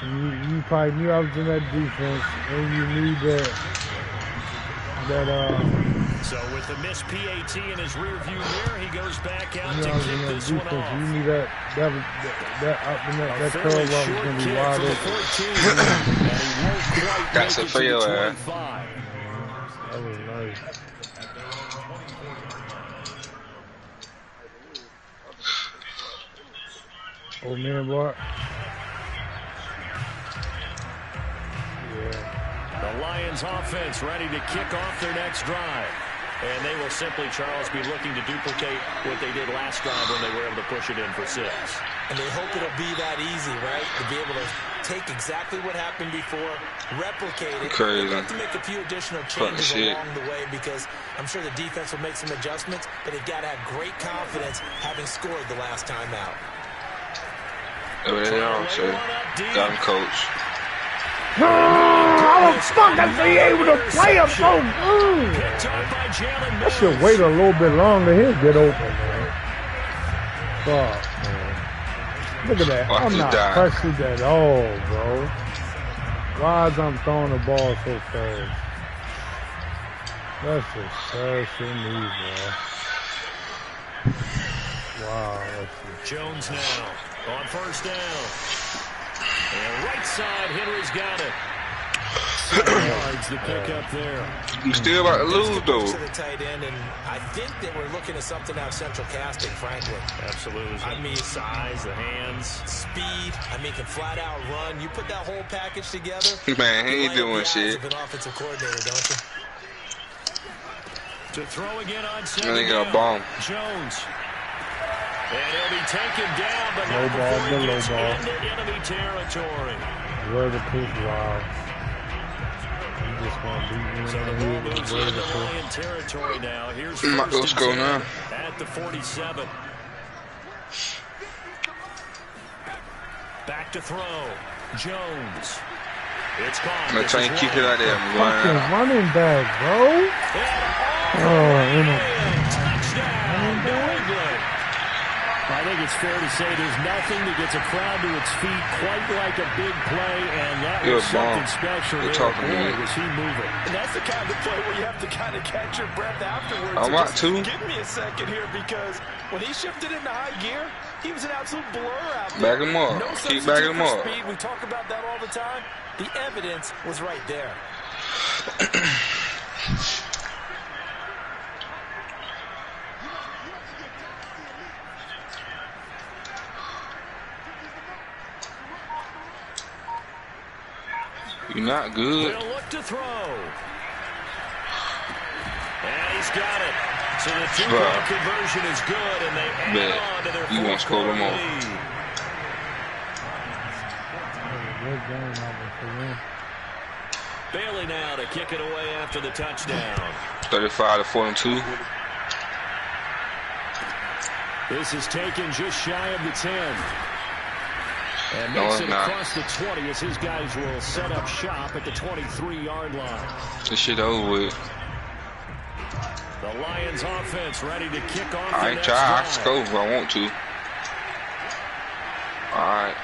S1: You probably knew I was in that defense, and you knew that
S5: So with the missed PAT in his rearview mirror, he goes back out to
S1: in
S5: kick
S1: that
S5: this one
S1: defense.
S5: off.
S1: You knew that curve was going to be wide open.
S7: That's a fail,
S1: That was nice. Old man, boy. Yeah.
S5: The Lions offense ready to kick off their next drive. And they will simply, Charles, be looking to duplicate what they did last drive when they were able to push it in for 6.
S3: And they hope it'll be that easy, right? To be able to take exactly what happened before, replicate it.
S7: Crazy.
S3: They have to make a few additional changes along the way because I'm sure the defense will make some adjustments, but they've got to have great confidence having scored the last time out.
S7: There they are, so got him, coach.
S1: How the fuck is he able to play him so good? I should wait a little bit longer. He'll get open, man. Fuck, man. Look at that. I'm not pressured at all, bro. Why is I'm throwing the ball so fast? That's just sad shit me, bro. Wow.
S5: Jones now on first down. And right side, Henry's got it. 7 yards to pick up there.
S7: You still about to lose, though.
S3: To the tight end, and I think that we're looking at something out of central casting, frankly.
S5: Absolutely. I mean, size, the hands,
S3: speed. I mean, can flat out run. You put that whole package together.
S7: Man, he ain't doing shit.
S3: An offensive coordinator, don't you?
S5: To throw again on second
S7: down. Got a bomb.
S5: Jones. And he'll be taken down, but
S1: low ball, the low ball.
S5: Into enemy territory.
S1: Where the push wild. You just want to beat me.
S5: So the ball moves into Lion territory now. Here's
S7: let's go now.
S5: At the 47. Back to throw. Jones. It's gone.
S7: I'm trying to keep it out there.
S1: Fucking running back, bro.
S8: I think it's fair to say there's nothing that gets a crowd to its feet quite like a big play, and that was something special. Boy, was he moving.
S3: And that's the kind of play where you have to kind of catch your breath afterwards.
S7: I'm out too.
S3: Give me a second here, because when he shifted into high gear, he was an absolute blur out there.
S7: Back him up. Keep backing him up.
S3: Speed. We talk about that all the time. The evidence was right there.
S7: You're not good.
S5: They'll look to throw. And he's got it. So the 2-point conversion is good, and they add on to their 4-score lead. Bailey now to kick it away after the touchdown.
S7: 35-42.
S8: This is taken just shy of the 10. And makes it across the 20 as his guys will set up shop at the 23-yard line.
S7: This shit over with.
S5: The Lions offense ready to kick off.
S7: I ain't try. I scope if I want to. All right.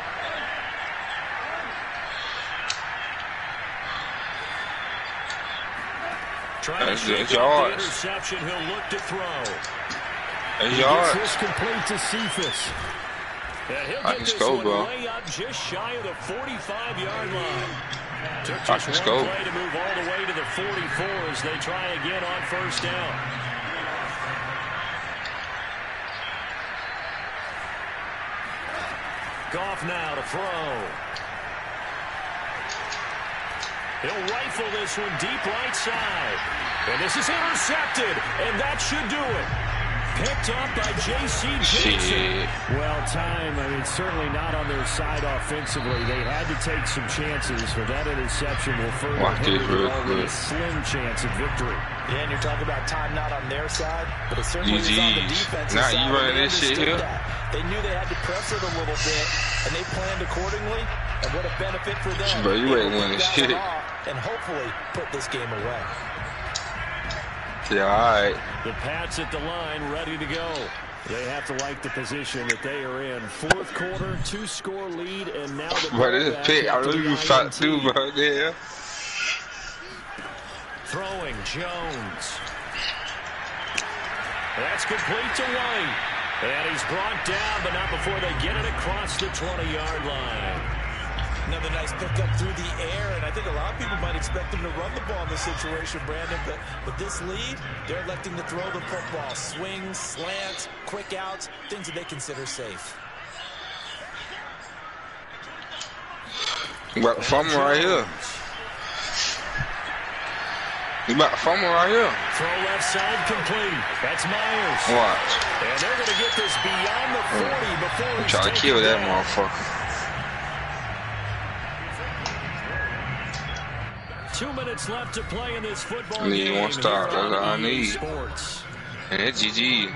S5: That's good yards. Interception. He'll look to throw.
S7: That's yards.
S8: This complete to Cephas.
S5: And he'll get this one way up just shy of the 45-yard line. Took just one play to move all the way to the 44 as they try again on first down. Goff now to throw. He'll rifle this one deep right side. And this is intercepted, and that should do it. Picked up by J.C. Jackson.
S8: Well, time, I mean, certainly not on their side offensively. They had to take some chances, but that interception will further a slim chance of victory.
S3: Yeah, and you're talking about time not on their side, but it certainly was on the defensive side.
S7: You running this shit here?
S3: They knew they had to press it a little bit, and they planned accordingly, and what a benefit for them.
S7: Bro, you ain't winning shit.
S3: And hopefully put this game away.
S7: Yeah, all right.
S5: The Pats at the line, ready to go. They have to like the position that they are in. Fourth quarter, 2-score lead, and now the
S7: But this pick, I know you shot too, bro. Yeah.
S5: Throwing Jones. That's complete to White. And he's brought down, but not before they get it across the 20-yard line.
S3: Another nice pickup through the air, and I think a lot of people might expect them to run the ball in this situation, Brandon, but with this lead, they're electing to throw the football. Swings, slants, quick outs, things that they consider safe.
S7: You about to fumble right here. You about to fumble right here.
S5: Throw left side complete. That's Myers.
S7: Watch.
S5: And they're going to get this beyond the 40 before he's
S7: trying to kill that motherfucker.
S5: 2 minutes left to play in this football
S7: I need
S5: game.
S7: one stop. That's all I need.
S5: Sports.
S7: And it's GG.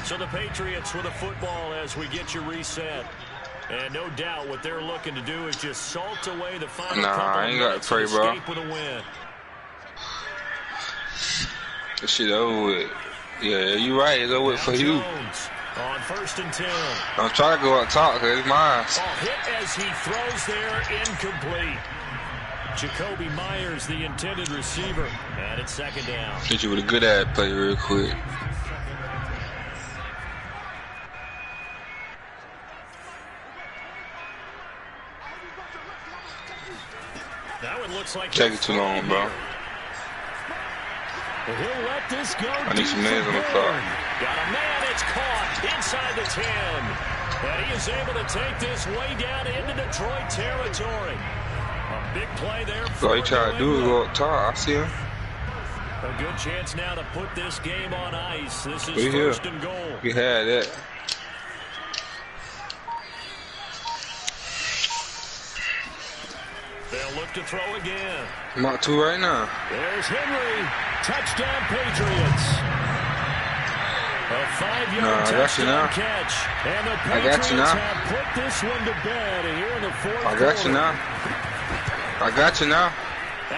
S5: So the Patriots with a football as we get you reset. And no doubt what they're looking to do is just salt away the final couple
S7: I ain't got to pray, bro.
S5: with a win.
S7: This shit over with. Yeah, you right. It's over with for you.
S5: On 1st and 10.
S7: I'm trying to go up top because it's mine.
S5: Hit as he throws there, incomplete. Jacoby Myers, the intended receiver, and it's 2nd down.
S7: Hit you with a good ad play real quick.
S5: That one looks like
S7: take it too long, bro.
S5: He'll let this go.
S7: I need some minutes on the clock.
S5: Got a man, it's caught inside the 10. And he is able to take this way down into Detroit territory. A big play there.
S7: All he trying to do is go up top. I see him.
S5: A good chance now to put this game on ice. This is
S7: we
S5: 1st and goal.
S7: We had that.
S5: They'll look to throw again.
S7: I'm out 2 right now.
S5: There's Henry. Touchdown, Patriots. A 5-yard touchdown catch. And the Patriots have put this one to bed here in the 4th quarter.
S7: I got you now. I got you now.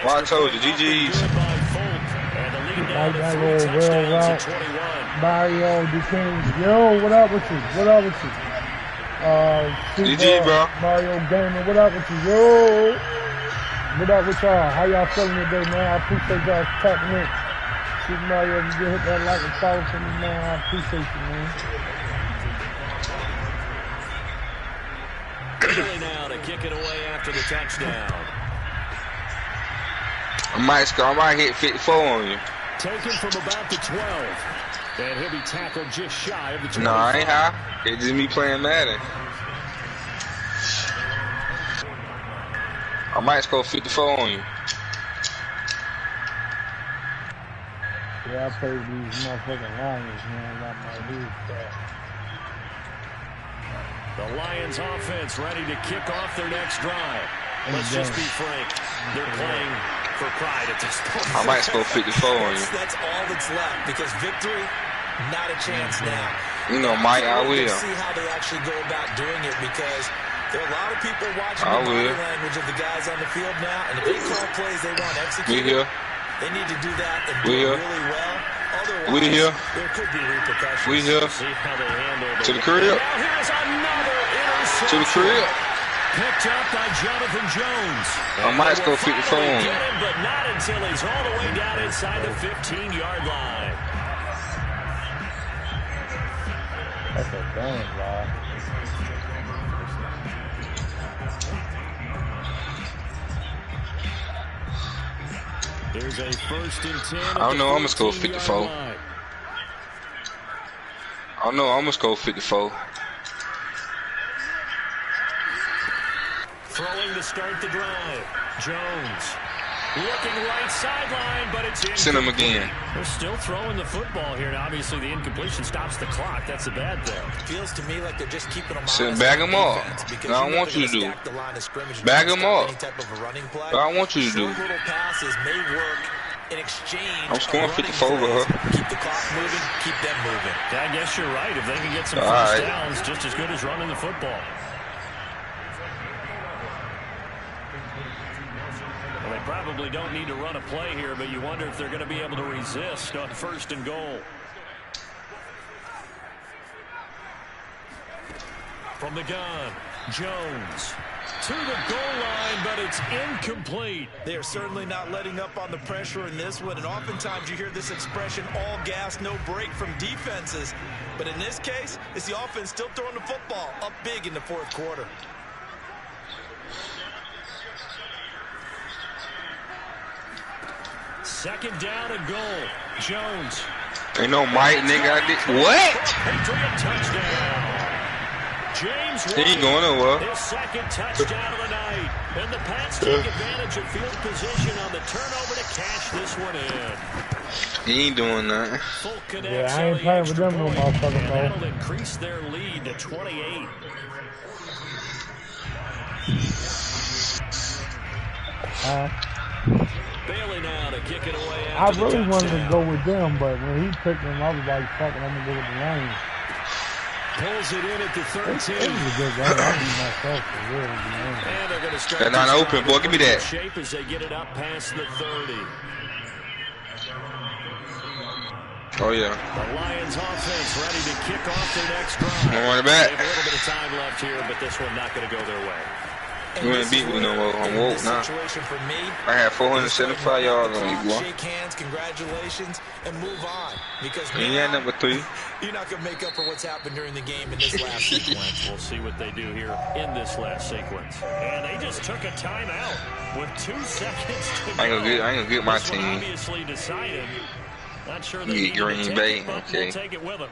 S7: Well, I told you, GG's.
S5: And the lead now to 3 touchdowns at 21.
S1: Mario Duquesne. Yo, what up with you? What up with you?
S7: GG, bro.
S1: Mario Gamer, what up with you? Yo. What up with y'all? How y'all feeling today, man? I appreciate y'all tapping in. Super Mario, if you hit that like and follow for me, man, I appreciate you, man.
S5: Really now to kick it away after the touchdown.
S7: I might hit 54 on you.
S5: Taken from about the 12. And he'll be tackled just shy of the 25.
S7: No, I ain't high. It's just me playing Madden. I might score 54 on you.
S1: Yeah, I played these motherfucking Lions, man. Not my dude,
S5: the Lions offense ready to kick off their next drive. Let's just be frank. They're playing for pride at this point.
S7: I might score 54 on you.
S3: That's all that's left because victory, not a chance now.
S7: You know, Mike, I will.
S3: See how they actually go about doing it because there are a lot of people watching the body language of the guys on the field now, and if they call plays they want executed, they need to do that and do it really well. Otherwise, there could be repercussions.
S7: We here.
S5: See how they handle
S7: to the crib.
S5: Now here's another interception.
S7: To the crib.
S5: Picked up by Jonathan Jones.
S7: I might score 54 on him.
S5: But not until he's all the way down inside the 15-yard line.
S1: That's a damn lie.
S5: There's a 1st and 10.
S7: I don't know. I'm going to score 54. I don't know. I'm going to score 54.
S5: Throwing to start the drive. Jones. Looking right sideline, but it's in.
S7: Send him again.
S5: They're still throwing the football here. Now, obviously, the incompletion stops the clock. That's a bad thing.
S3: Feels to me like they're just keeping them
S7: honest. Bag them up. That's all I want you to do. Bag them up. That's all I want you to do.
S3: Little passes may work in exchange.
S7: I'm scoring 54 over her.
S3: Keep the clock moving. Keep them moving.
S5: Yeah, I guess you're right. If they can get some first downs, just as good as running the football. They They probably don't need to run a play here, but you wonder if they're going to be able to resist on 1st and goal. From the gun, Jones to the goal line, but it's incomplete.
S3: They are certainly not letting up on the pressure in this one, and oftentimes you hear this expression, all gas, no break from defenses. But in this case, it's the offense still throwing the football up big in the 4th quarter.
S5: Second down and goal. Jones.
S7: Ain't no Mike, nigga. What?
S5: Patriot touchdown. James
S7: he ain't going nowhere.
S5: His 2nd touchdown of the night. And the Pats take advantage of field position on the turnover to cash this one in.
S7: He ain't doing that.
S1: Yeah, I ain't playing with them no motherfucker, bro.
S5: That'll increase their lead to 28. Bailey now to kick it away.
S1: I really wanted to go with them, but when he picked them, I was like, fuck it, I'm going to go with the Lions.
S5: Pulls it in at the 13.
S1: This is a good game. I'll be myself for real.
S5: And they're going to start.
S7: They're not open, boy. Give me that.
S5: Shape as they get it up past the 30.
S7: Oh, yeah.
S5: The Lions offense ready to kick off their next drive.
S7: I'm running back.
S5: They have a little bit of time left here, but this one not going to go their way.
S7: You ain't beat me no more. I'm woke now. I had 475 yards on you, boy.
S3: Shake hands, congratulations, and move on. Because
S7: you ain't number 3.
S3: You're not going to make up for what's happened during the game in this last sequence.
S5: We'll see what they do here in this last sequence. And they just took a timeout with 2 seconds to go.
S7: I ain't gonna get my
S5: this
S7: team.
S5: Obviously decided. Not sure they
S7: You get Green Bay. Okay.
S5: We'll take it with them.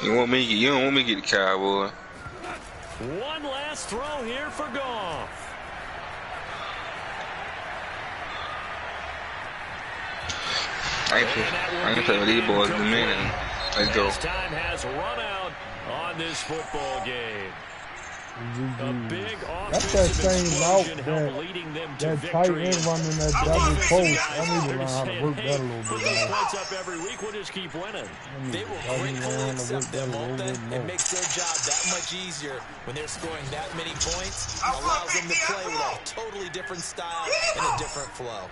S7: You don't want me to get the Cowboy.
S5: One last throw here for Goff.
S7: I ain't playing with these boys in a minute. Let's go.
S5: Time has run out on this football game. A big
S1: that's that same route that tight end running that double post. I need to learn how to work that a little bit.
S5: Points up every week. We'll just keep winning.
S3: They will gratefully accept that, won't they? It makes their job that much easier when they're scoring that many points. It allows them to play with a totally different style and a different flow.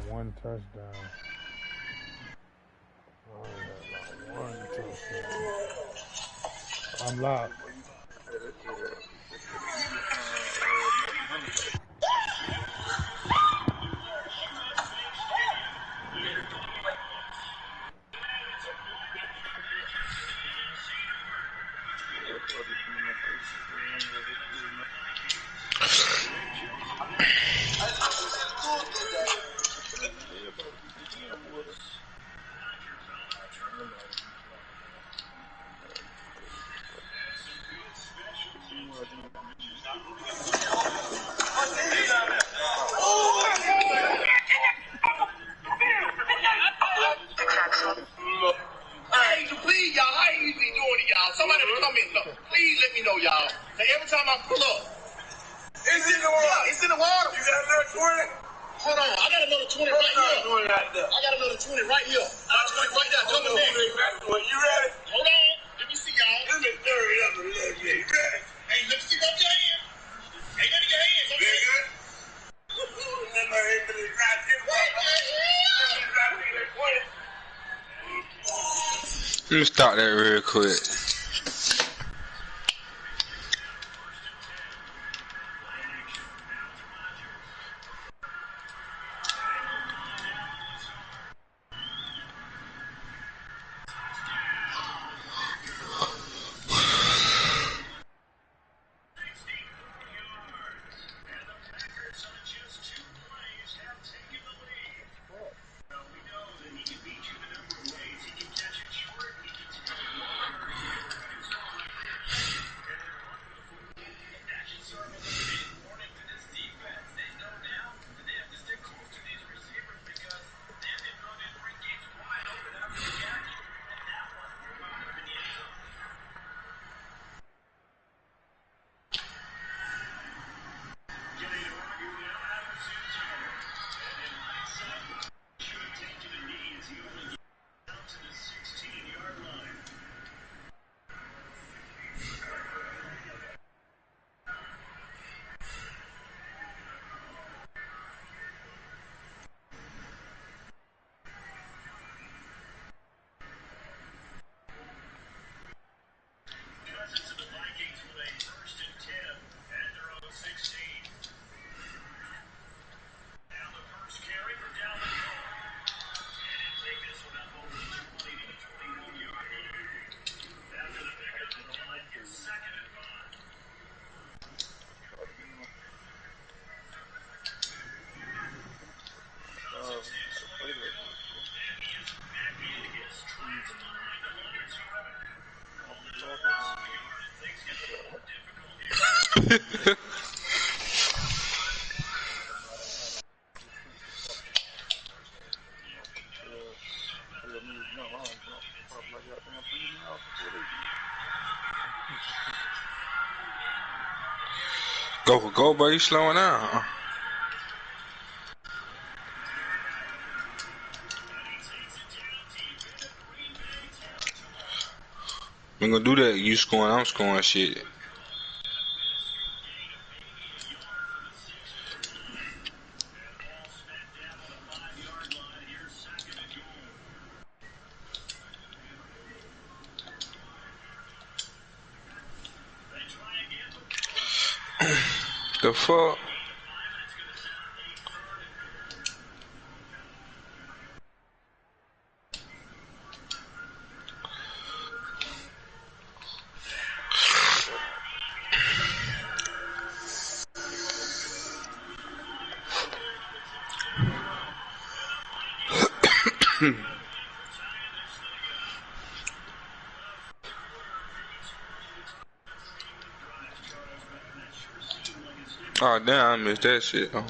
S1: One touchdown. I'm locked.
S7: Let me start that real quick. Go, bro. You slowing down. We gonna do that. You scoring, I'm scoring shit. The fuck? Oh damn, I missed that shit. Oh.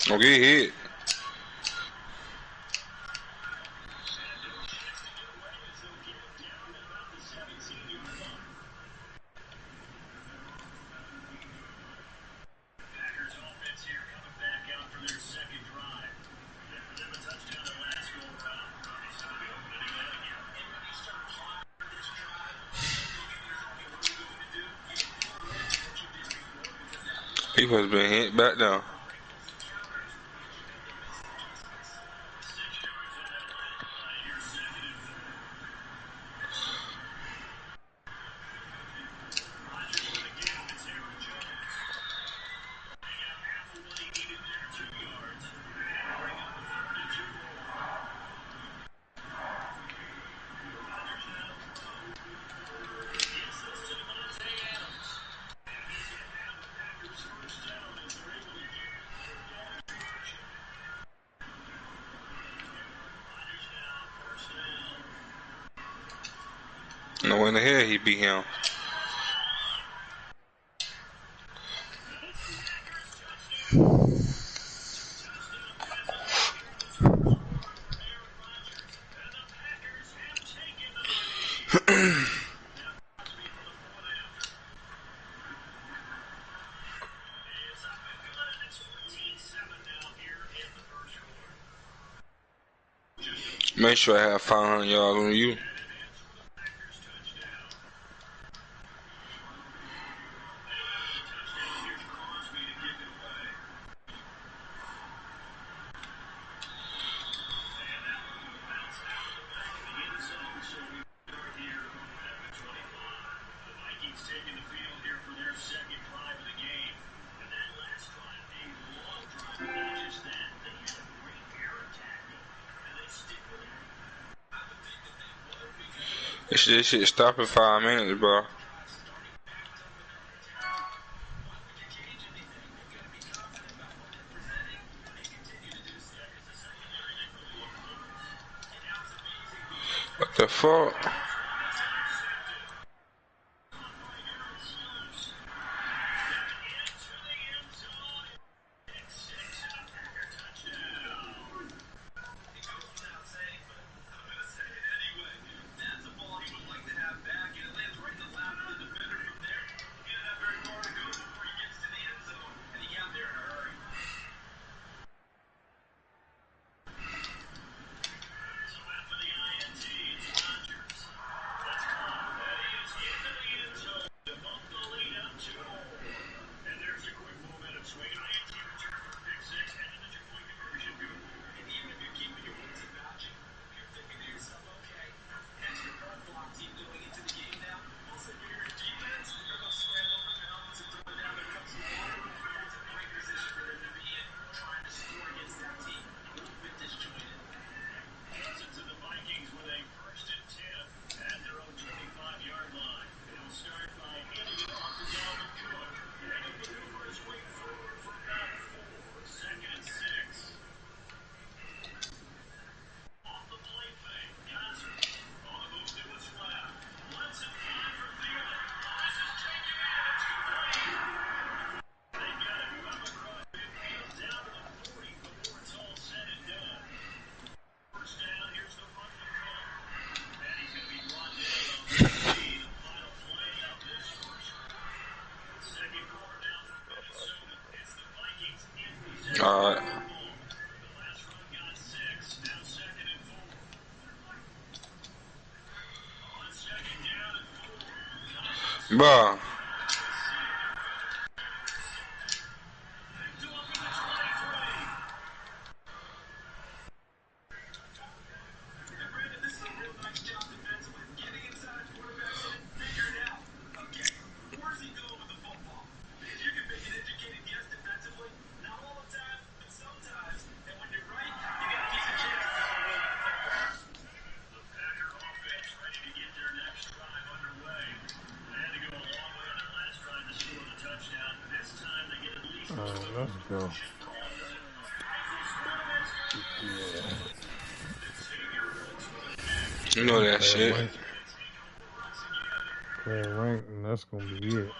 S7: Don't get hit. He was been hit back down. No, in the head he beat him. Make sure I have 500 yards on you. This shit stop in 5 minutes, bro. What the fuck? Bruh.
S1: Let's go. Yeah.
S7: You know that shit.
S1: Play rank, and that's gonna be it.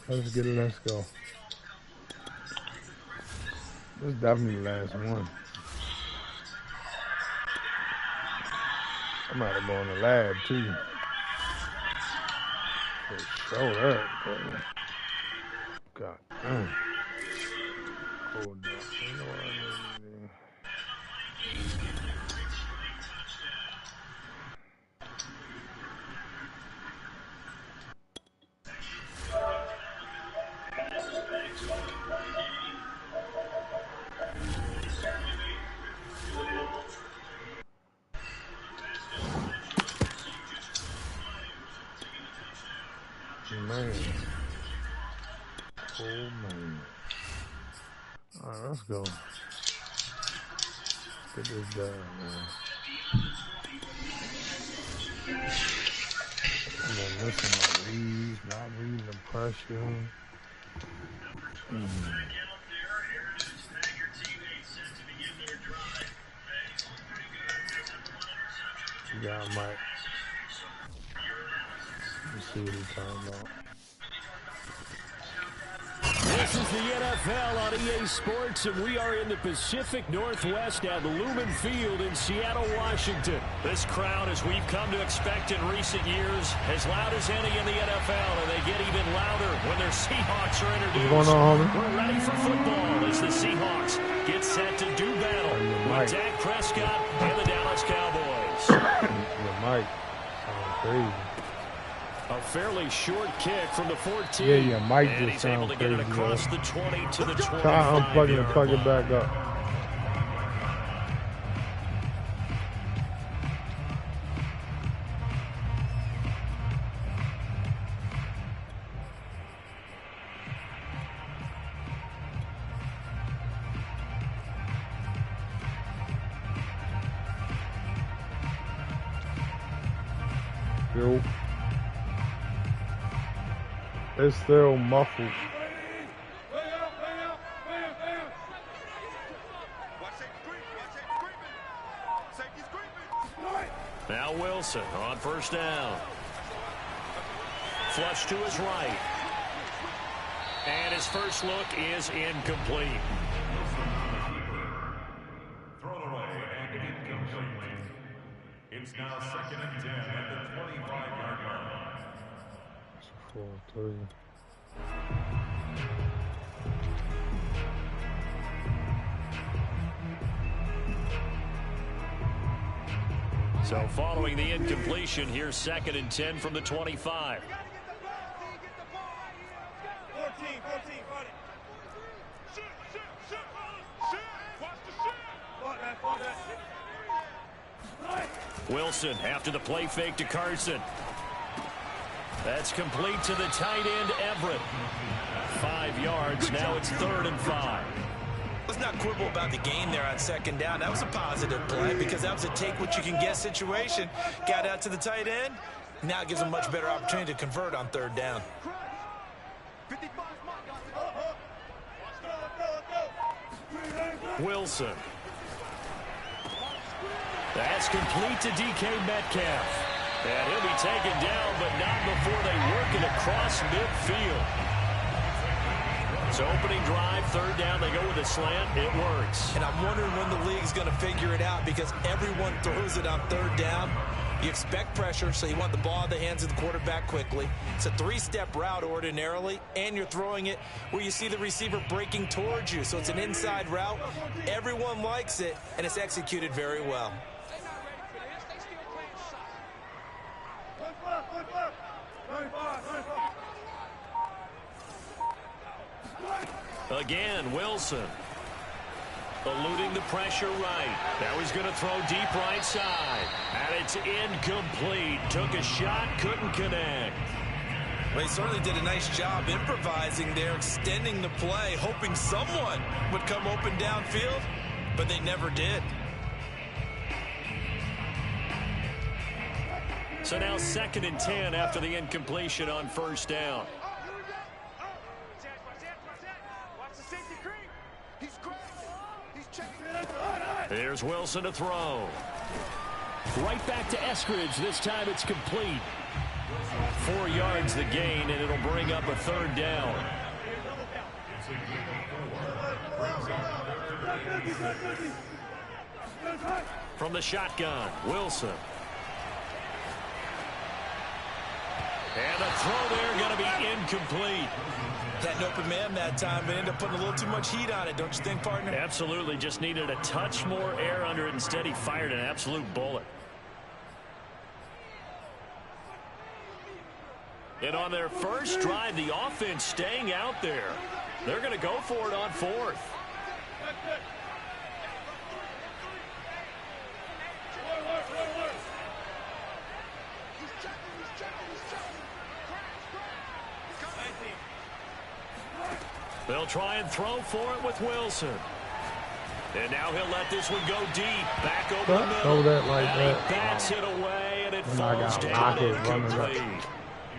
S1: Let's get it. Let's go. This is definitely the last one. I might have gone to lab too. For sure that. God damn. Hold up. You know what I need to do? Man. Oh, man. All right, let's go. Get this done, man. I'm missing my reads, not reading the pressure. You got Mike. Let's see what he's talking about.
S8: This is the NFL on EA Sports, and we are in the Pacific Northwest at Lumen Field in Seattle, Washington. This crowd, as we've come to expect in recent years, as loud as any in the NFL, and they get even louder when their Seahawks are introduced.
S1: What's going on, homie?
S8: We're ready for football as the Seahawks get set to do battle with Dak Prescott and the Dallas Cowboys.
S1: Your mic sounds crazy.
S8: A fairly short kick from the 14.
S1: Yeah, your mic
S8: and
S1: just
S8: he's able
S1: sounds
S8: to get
S1: crazy.
S8: it across the 20 to the 25.
S1: Try unplugging and plug it back up. Yo. It's still muffled.
S8: Now Wilson on first down. Flush to his right. And his first look is incomplete.
S6: Thrown away and incomplete. It's now 2nd and 10 at the 25-yard line.
S1: 4-3.
S8: So following the incompletion, here's 2nd and 10 from the 25. Wilson after the play fake to Carson. That's complete to the tight end, Everett. 5 yards. Now it's 3rd and 5.
S3: Let's not quibble about the game there on 2nd down. That was a positive play because that was a take-what-you-can-get situation. Got out to the tight end. Now it gives them a much better opportunity to convert on 3rd down.
S8: Wilson. That's complete to DK Metcalf. And he'll be taken down, but not before they work it across midfield. So opening drive, 3rd down, they go with a slant. It works.
S3: And I'm wondering when the league's going to figure it out because everyone throws it on 3rd down. You expect pressure, so you want the ball in the hands of the quarterback quickly. It's a three-step route ordinarily, and you're throwing it where you see the receiver breaking towards you. So it's an inside route. Everyone likes it, and it's executed very well.
S5: Again, Wilson. Eluding the pressure right. Now he's going to throw deep right side. And it's incomplete. Took a shot, couldn't connect.
S3: Well, he certainly did a nice job improvising there, extending the play, hoping someone would come open downfield, but they never did.
S5: So now 2nd and 10 after the incompletion on first down. Here's Wilson to throw.
S8: Right back to Eskridge. This time it's complete.
S5: 4 yards the gain, and it'll bring up a 3rd down. From the shotgun, Wilson. And the throw there going to be incomplete.
S3: Had an open man that time, but ended up putting a little too much heat on it, don't you think, partner?
S5: Absolutely. Just needed a touch more air under it. Instead, he fired an absolute bullet. And on their first drive, the offense staying out there. They're going to go for it on 4th. They'll try and throw for it with Wilson. And now he'll let this one go deep. Back over the middle.
S1: Throw that like
S5: and
S1: that.
S5: he bats it away, and it falls down incomplete.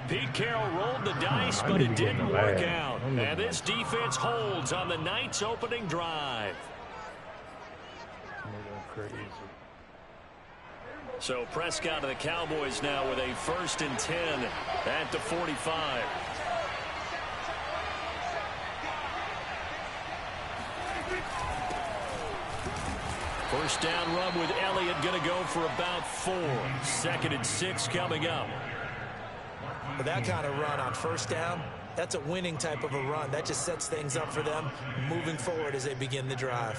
S5: Pete Carroll rolled the dice, but it didn't work out. And this defense holds on the Knights' opening drive. So Prescott of the Cowboys now with a 1st and 10 at the 45. First down run with Elliott, going to go for about 4. 2nd and 6 coming up.
S3: But that kind of run on first down, that's a winning type of a run. That just sets things up for them moving forward as they begin the drive.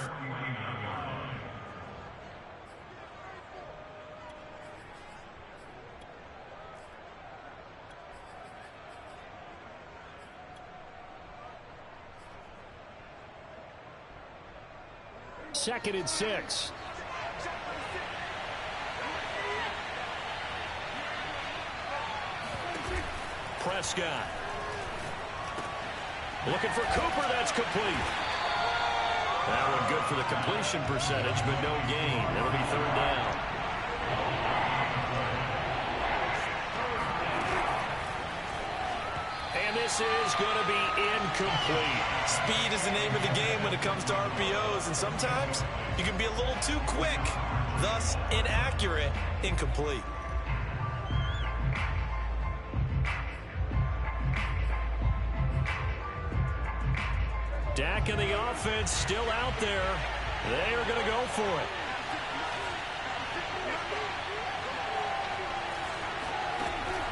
S8: Second and 6.
S5: Prescott. Looking for Cooper. That's complete. That one good for the completion percentage, but no gain. It'll be 3rd down. And this is going to be incomplete.
S3: Speed is the name of the game when it comes to RPOs, and sometimes you can be a little too quick, thus inaccurate, incomplete.
S5: Dak and the offense still out there. They are going to go for it.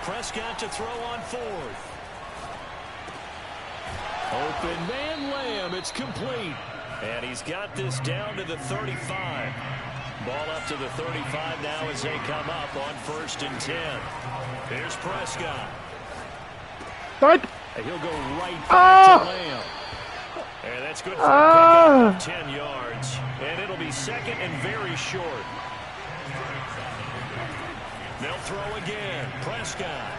S5: Prescott to throw on 4th.
S8: Open man Lamb. It's complete.
S5: And he's got this down to the 35. Ball up to the 35 now as they come up on 1st and 10. Here's Prescott.
S1: What?
S5: And he'll go right back to Lamb. And that's good for a pickup of 10 yards. And it'll be 2nd and very short. They'll throw again. Prescott.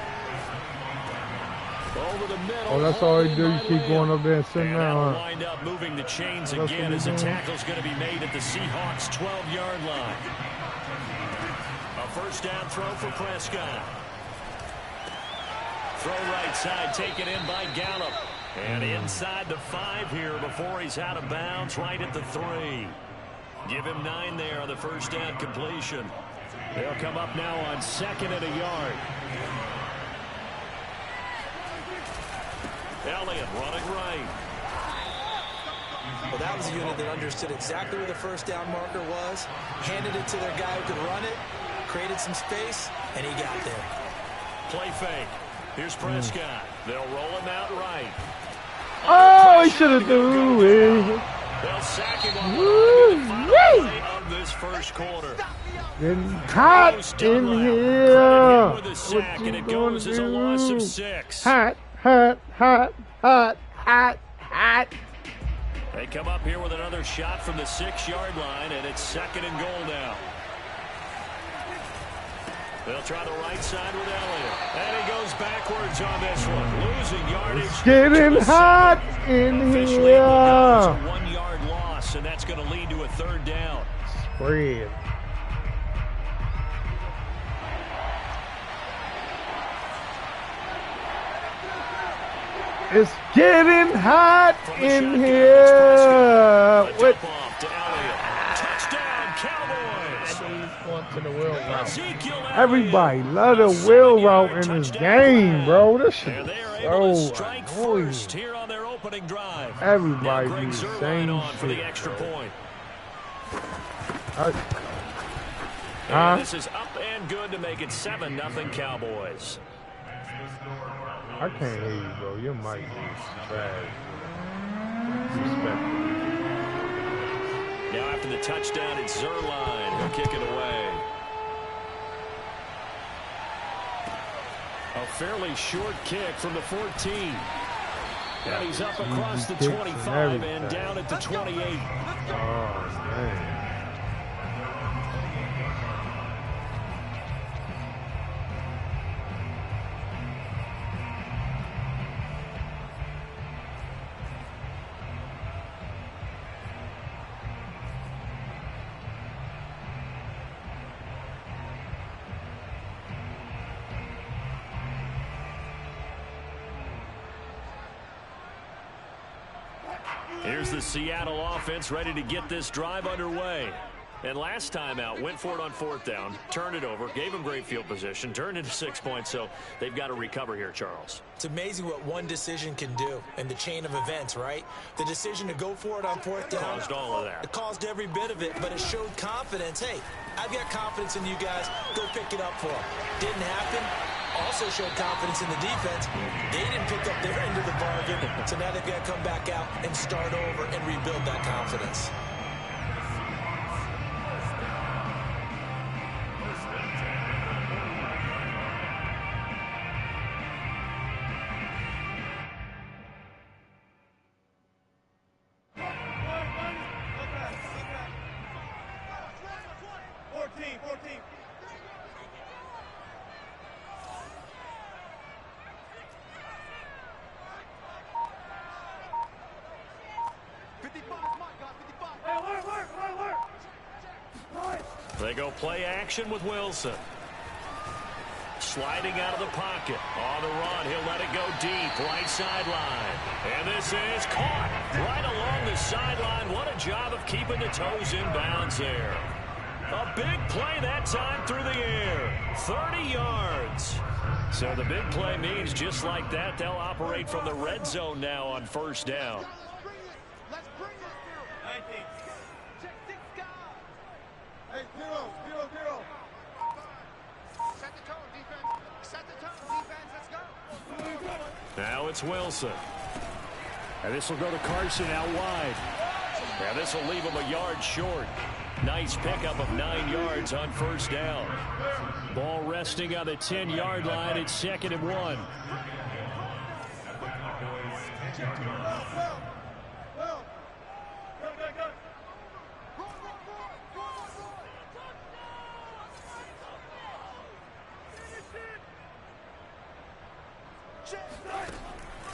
S8: Over the middle.
S1: Oh, that's all you do. You keep going up there and sitting
S5: And that'll
S1: down.
S5: wind up moving the chains again as the tackle's going to be made at the Seahawks' 12-yard line. A first down throw for Prescott. Throw right side taken in by Gallup. And inside the 5 here before he's out of bounds right at the 3. Give him 9 there on the first down completion. They'll come up now on 2nd and a yard. Elliott running right.
S3: Well, that was a unit that understood exactly where the first down marker was, handed it to their guy who could run it, created some space, and he got there.
S5: Play fake. Here's Prescott. They'll roll him out right.
S1: Oh, he should have done it.
S5: They'll sack him on the final play of this first quarter.
S1: Getting hot in here.
S5: With a sack, and it goes as a loss of 6.
S1: Hot, hot, hot, hot, hot, hot.
S5: They come up here with another shot from the 6-yard line, and it's 2nd and goal now. They'll try the right side with Elliott. And he goes backwards on this one. Losing yardage.
S1: It's getting hot in here.
S5: A 1-yard loss, and that's going to lead to a 3rd down.
S1: Spread. It's getting hot in here. With
S5: touchdown, Cowboys.
S1: Everybody love the wheel route in this game, bro. This shit is so annoying.
S5: Here on their opening drive.
S1: Everybody do the same
S5: on
S1: shit.
S5: For the extra point. This is up and good to make it 7-0 Cowboys.
S1: I can't hear you, bro. Your mic is trash. Respectful.
S5: Now after the touchdown, it's Zerline. He'll kick it away. A fairly short kick from the 14. And he's up across the 25 and down at the 28.
S1: Oh, man.
S5: Here's the Seattle offense ready to get this drive underway. And last time out, went for it on 4th down, turned it over, gave them great field position, turned into 6 points, so they've got to recover here, Charles.
S3: It's amazing what one decision can do in the chain of events, right? The decision to go for it on 4th down.
S5: Caused all of that.
S3: It caused every bit of it, but it showed confidence. Hey, I've got confidence in you guys. Go pick it up for them. Didn't happen. Also showed confidence in the defense. They didn't pick up their end of the bargain, so now they've got to come back out and start over and rebuild that confidence.
S5: They go play action with Wilson. Sliding out of the pocket. On the run, he'll let it go deep. Right sideline. And this is caught right along the sideline. What a job of keeping the toes in bounds there. A big play that time through the air. 30 yards. So the big play means just like that, they'll operate from the red zone now on 1st down. Now it's Wilson. And this will go to Carson out wide. And this will leave him a yard short. Nice pickup of 9 yards on 1st down. Ball resting on the 10-yard line. It's 2nd and 1.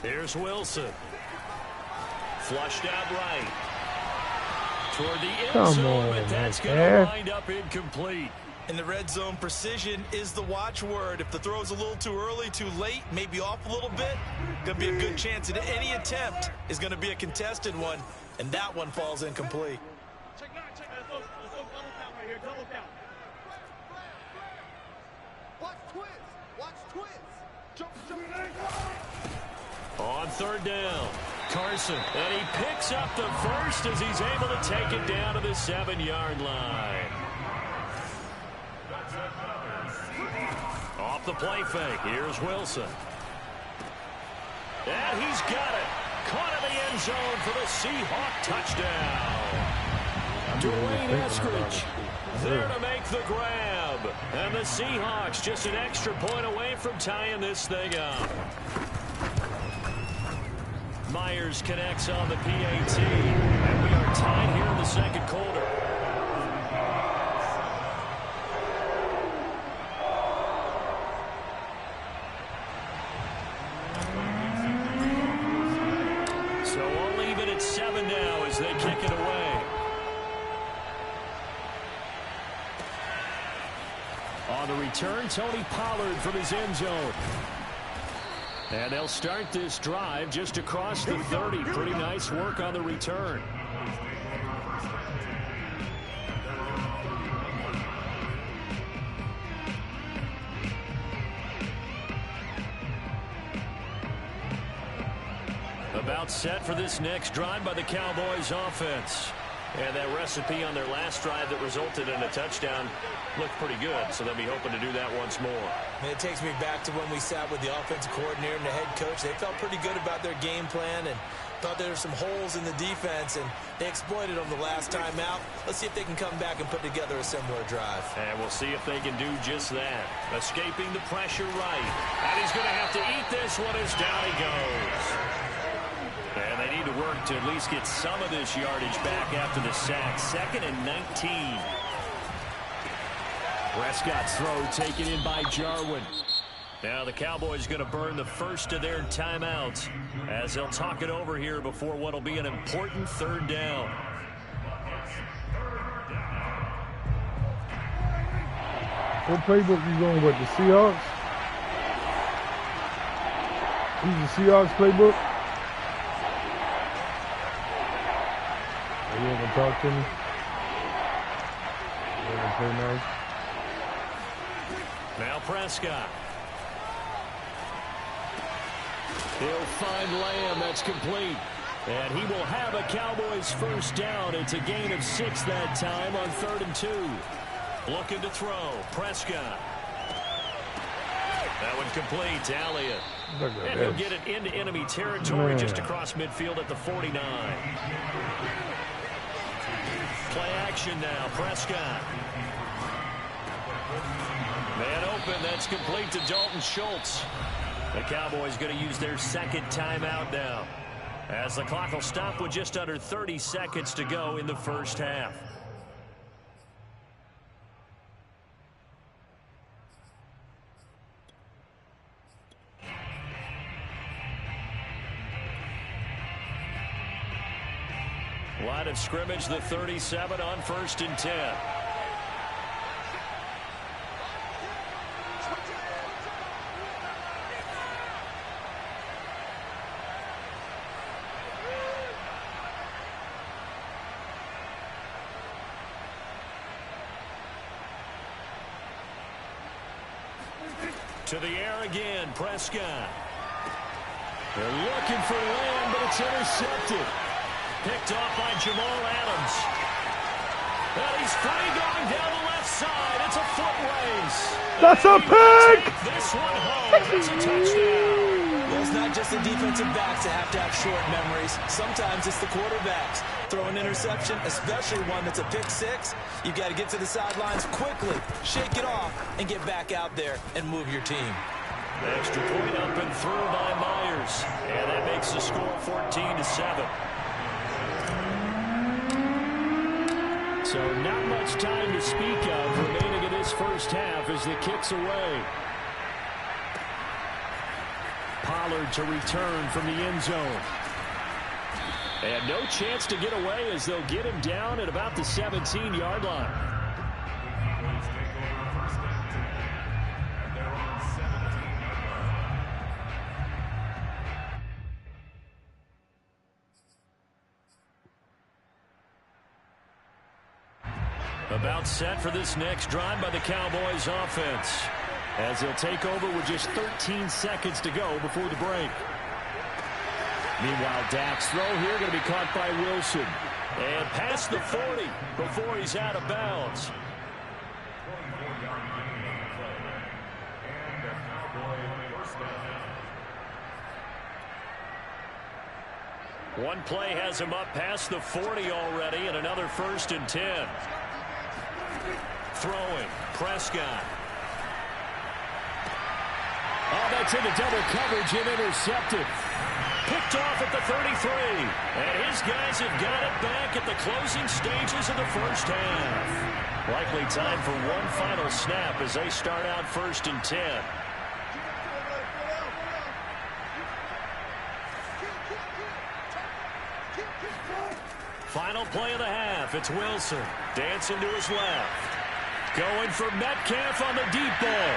S5: Here's Wilson. Flushed out right. Toward the end zone, but that's going to wind up incomplete.
S3: In the red zone, precision is the watchword. If the throw's a little too early, too late, maybe off a little bit, going to be a good chance that any attempt is going to be a contested one, and that one falls incomplete.
S11: Check that. Let's go double count right here. Double count. Watch twins.
S5: On 3rd down, Carson, and he picks up the first as he's able to take it down to the 7-yard line. off the play fake. Here's Wilson. And he's got it. Caught in the end zone for the Seahawk touchdown. Dwayne Eskridge there to make the grab. And the Seahawks just an extra point away from tying this thing up. Myers connects on the PAT. And we are tied here in the second quarter. So all even at 7 now as they kick it away. On the return, Tony Pollard from his end zone. And they'll start this drive just across the 30. Pretty nice work on the return. About set for this next drive by the Cowboys offense. And that recipe on their last drive that resulted in a touchdown looked pretty good, so they'll be hoping to do that once more.
S3: And it takes me back to when we sat with the offensive coordinator and the head coach. They felt pretty good about their game plan and thought there were some holes in the defense, and they exploited them the last time out. Let's see if they can come back and put together a similar drive.
S5: And we'll see if they can do just that. Escaping the pressure right. And he's going to have to eat this one as down he goes. And they need to work to at least get some of this yardage back after the sack. 2nd and 19. Prescott's throw taken in by Jarwin. Now the Cowboys going to burn the first of their timeouts as they'll talk it over here before what will be an important 3rd down.
S1: What playbook you going with? The Seahawks? Use the Seahawks playbook? You want to talk to me? You want to play nice?
S5: Now Prescott. He'll find Lamb. That's complete. And he will have a Cowboys first down. It's a gain of 6 that time on 3rd and 2. Looking to throw. Prescott. That one complete to Elliott. And he'll get it into enemy territory just across midfield at the 49. Play action now. Prescott. Man open. That's complete to Dalton Schultz. The Cowboys going to use their 2nd timeout now, as the clock will stop with just under 30 seconds to go in the first half. Line of scrimmage, the 37 on 1st and 10. To the air again, Prescott. They're looking for Lamb, but it's intercepted. Picked off by Jamal Adams. And he's free going down the left side. It's a foot race.
S1: That's a pick!
S5: This one home. It's a touchdown.
S3: Well, it's not just the defensive backs that have to have short memories. Sometimes it's the quarterbacks. Throw an interception, especially one that's a pick 6. You've got to get to the sidelines quickly, shake it off, and get back out there and move your team.
S5: Extra point up and through by Myers. And that makes the score 14-7. So not much time to speak of remaining in this first half as the kick's away. Pollard to return from the end zone. And no chance to get away as they'll get him down at about the 17-yard line. About set for this next drive by the Cowboys offense, as they'll take over with just 13 seconds to go before the break. Meanwhile, Dak's throw here going to be caught by Wilson. And past the 40 before he's out of bounds. One play has him up past the 40 already, and another 1st and 10. Throwing, Prescott. Oh, that's into double coverage and intercepted. Picked off at the 33. And his guys have got it back at the closing stages of the first half. Likely time for one final snap as they start out 1st and 10. Final play of the half. It's Wilson. Dancing to his left. Going for Metcalf on the deep ball.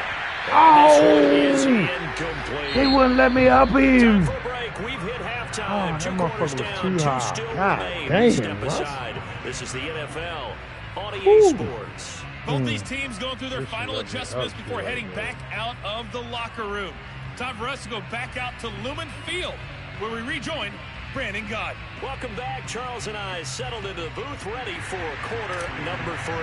S1: Oh!
S5: This is incomplete.
S1: They wouldn't let me up him.
S5: Time for a break. We've hit halftime.
S1: Oh,
S5: 2
S1: that
S5: quarters
S1: motherfucker was
S5: down.
S1: too
S5: 2
S1: high.
S5: still
S1: God
S5: remain.
S1: damn,
S5: Step
S1: Russ.
S5: aside. This is the NFL on EA Sports.
S11: Both these teams going through their final adjustments before heading back out of the locker room. Time for us to go back out to Lumen Field, where we rejoin Brandon Gott.
S5: Welcome back. Charles and I settled into the booth, ready for quarter number 3.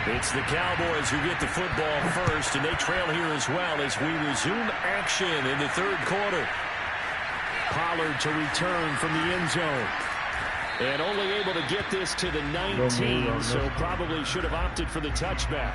S5: It's the Cowboys who get the football first, and they trail here as well as we resume action in the 3rd quarter. Pollard to return from the end zone. And only able to get this to the 19, so probably should have opted for the touchback.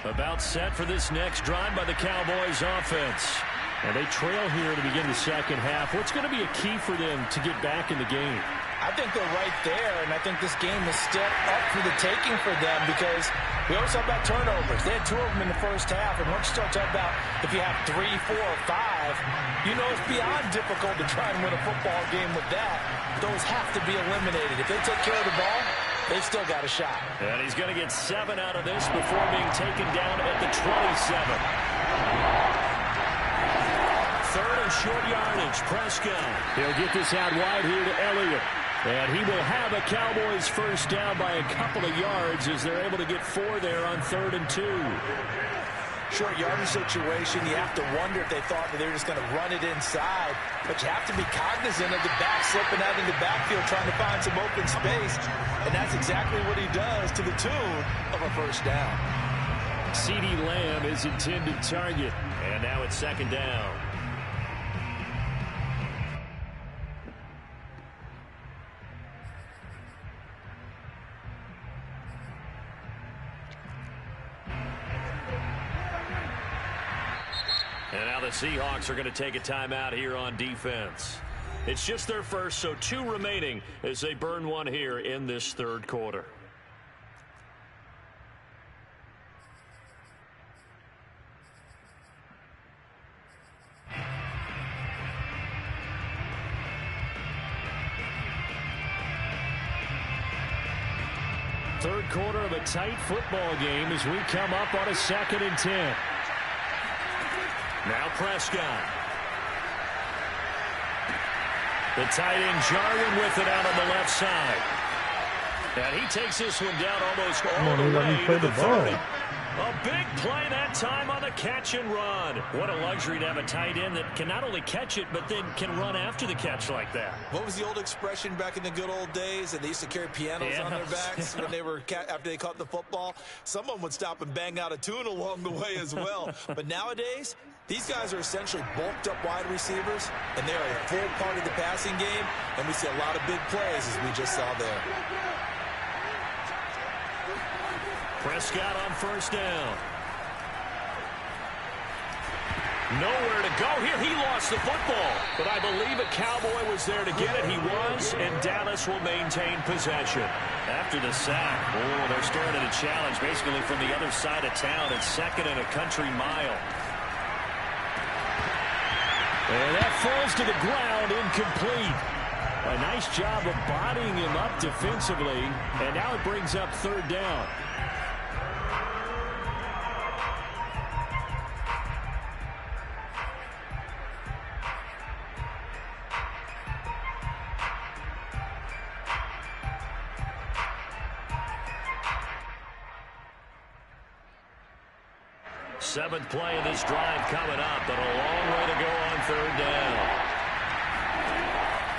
S5: About set for this next drive by the Cowboys offense. And they trail here to begin the second half. What's going to be a key for them to get back in the game?
S3: I think they're right there, and I think this game is still up for the taking for them because we always talk about turnovers. They had 2 of them in the first half, and once you start talking about if you have 3, 4, or 5, you know it's beyond difficult to try and win a football game with that. Those have to be eliminated. If they take care of the ball, they've still got a shot.
S5: And he's going to get 7 out of this before being taken down at the 27. 3rd and short yardage. Prescott. He'll get this out wide here to Elliott. And he will have a Cowboys first down by a couple of yards as they're able to get 4 there on 3rd and 2.
S3: Short yardage situation, you have to wonder if they thought that they were just going to run it inside. But you have to be cognizant of the back slipping out in the backfield trying to find some open space. And that's exactly what he does to the tune of a first down.
S5: CeeDee Lamb is intended target. And now it's 2nd down. And now the Seahawks are going to take a timeout here on defense. It's just their first, so 2 remaining as they burn 1 here in this 3rd quarter. Third quarter of a tight football game as we come up on a 2nd and 10. Now Prescott. The tight end Jarwin with it out on the left side. And he takes this one down almost all the way to the 30. A big play that time on the catch and run. What a luxury to have a tight end that can not only catch it, but then can run after the catch like that.
S3: What was the old expression back in the good old days? And they used to carry pianos on their backs when they were after they caught the football. Someone would stop and bang out a tune along the way as well. But nowadays, these guys are essentially bulked up wide receivers, and they are a full part of the passing game. And we see a lot of big plays as we just saw there.
S5: Prescott on first down. Nowhere to go here. He lost the football, but I believe a Cowboy was there to get it. He was, and Dallas will maintain possession. After the sack, they're staring at a challenge basically from the other side of town. It's 2nd and a country mile. And that falls to the ground, incomplete. A nice job of bodying him up defensively, and now it brings up 3rd down. Seventh play of this drive coming up, but a long way to go on 3rd down.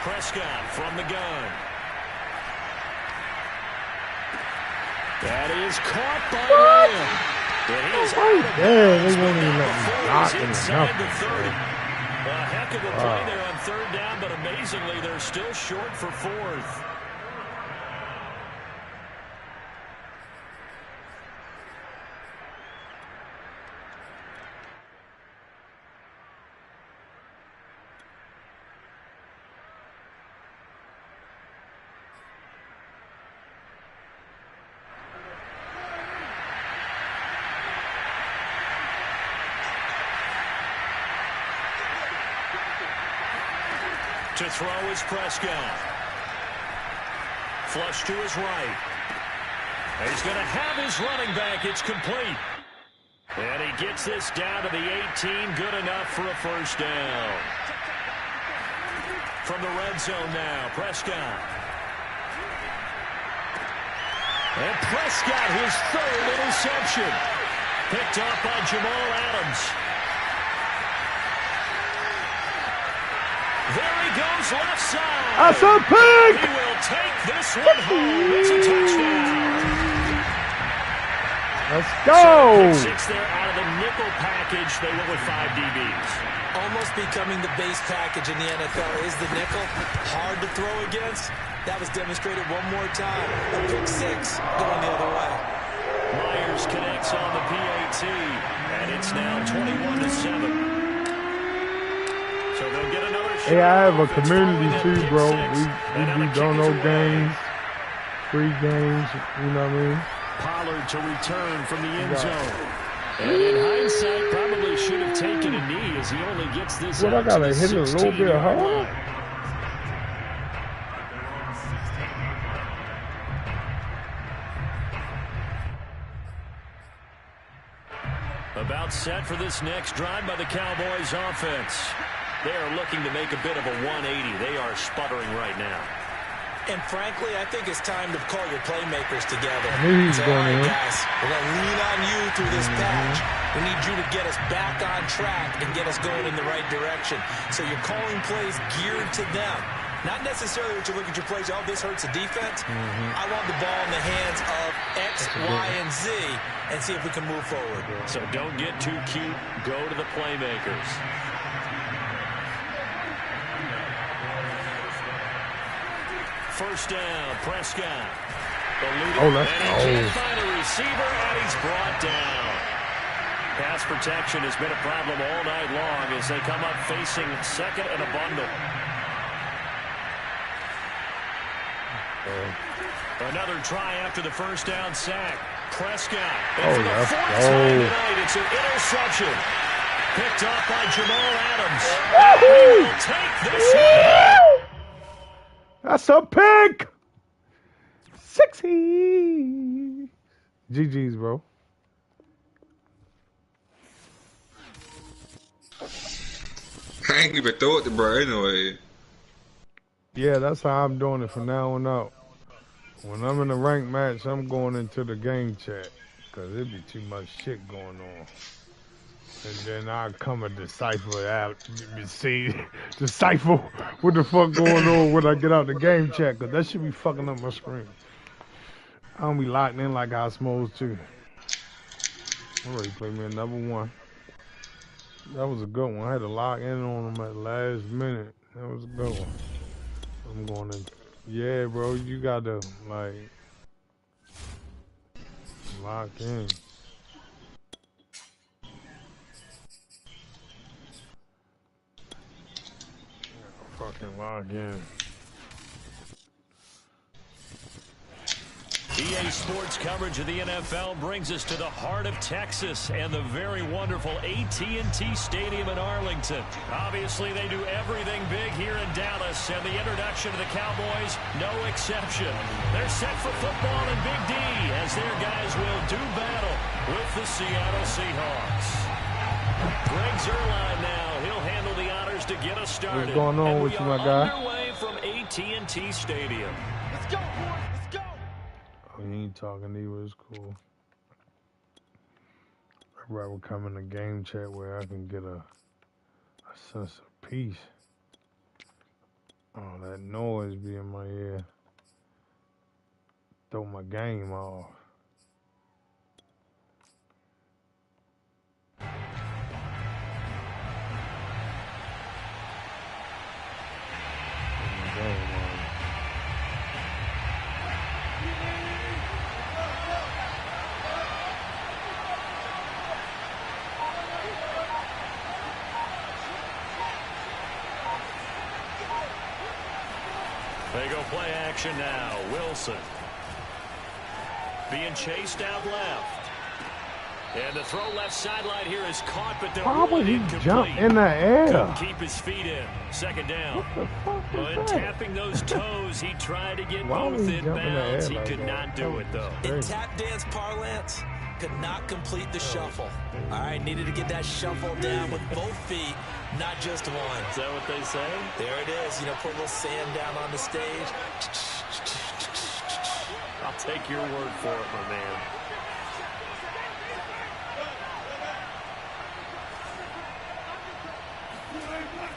S5: Prescott from the gun. That is caught by Lamb. And he is out of bounds, but not before he's inside the 30. A heck of a play there on third down, but amazingly, they're still short for fourth. To throw is Prescott. Flush to his right. And he's going to have his running back. It's complete. And he gets this down to the 18. Good enough for a first down. From the red zone now, Prescott. And Prescott, his third interception. Picked off by Jamal Adams. There he goes left side.
S1: That's a pick.
S5: He will take this one home. It's a touchdown.
S1: Let's go.
S5: So 6 there out of the nickel package. They went with 5 DBs.
S3: Almost becoming the base package in the NFL is the nickel. Hard to throw against. That was demonstrated one more time. A pick 6 going the other way.
S5: Myers connects on the PAT, and it's now 21-7. So they'll get another shot.
S1: Hey, I have a community too, bro. We don't know games, free games, you know what I mean?
S5: Pollard to return from the end zone. And in hindsight, probably should have taken a knee as he only gets this
S1: What,
S5: out
S1: I gotta
S5: to the
S1: hit it a little bit
S5: 16-yard
S1: hard?
S5: line. About set for this next drive by the Cowboys offense. They are looking to make a bit of a 180. They are sputtering right now.
S3: And frankly, I think it's time to call your playmakers together.
S1: I knew he was
S3: Say,
S1: going
S3: all right,
S1: in.
S3: guys, we're going to lean on you through this patch. We need you to get us back on track and get us going in the right direction. So you're calling plays geared to them. Not necessarily that you look at your plays, oh, this hurts the defense. I want the ball in the hands of X, Y, and Z and see if we can move forward.
S5: So don't get too cute. Go to the playmakers. First down, Prescott.
S1: Oh, let's
S5: and he can't find a receiver, and he's brought down. Pass protection has been a problem all night long as they come up facing second and a bundle. Another try after the first down sack. Prescott. And for the fourth time tonight, it's an interception. Picked off by Jamal Adams. He will take this one.
S1: That's a pick. 60. GG's, bro.
S7: I ain't even throw it to bro anyway.
S1: Yeah, that's how I'm doing it from now on out. When I'm in a ranked match, I'm going into the game chat because it'd be too much shit going on. And then I come and decipher out, decipher what the fuck going on when I get out the game chat, because that should be fucking up my screen. I don't be locked in like I supposed to. Already played me another one. That was a good one. I had to lock in on them at the last minute. That was a good one. I'm going in. Yeah, bro, you gotta, like, lock in. Fucking log in.
S5: EA Sports coverage of the NFL brings us to the heart of Texas and the very wonderful AT&T Stadium in Arlington. Obviously, they do everything big here in Dallas, and the introduction of the Cowboys, no exception. They're set for football in Big D as their guys will do battle with the Seattle Seahawks. Greg Zuerlein now. He'll handle the honors to get us started.
S1: What's going on with you, my guy?
S5: Underway from AT&T Stadium.
S4: Let's go, boys. Let's go.
S1: Oh, you ain't talking either. It's cool. I'd rather come in a game chat where I can get a sense of peace. Oh, that noise be in my ear. Throw my game off.
S5: play action now. Wilson being chased out left. And the throw left sideline here is caught, but they'll rule it incomplete.
S1: Jump in the air.
S5: Couldn't keep his feet in. Second down. When tapping those toes, he tried to get both in bounds. He could not do it, though.
S3: In tap dance parlance, could not complete the shuffle. All right, needed to get that shuffle down with both feet, not just one.
S5: Is that what they say?
S3: There it is. You know, put a little sand down on the stage.
S5: I'll take your word for it, my man.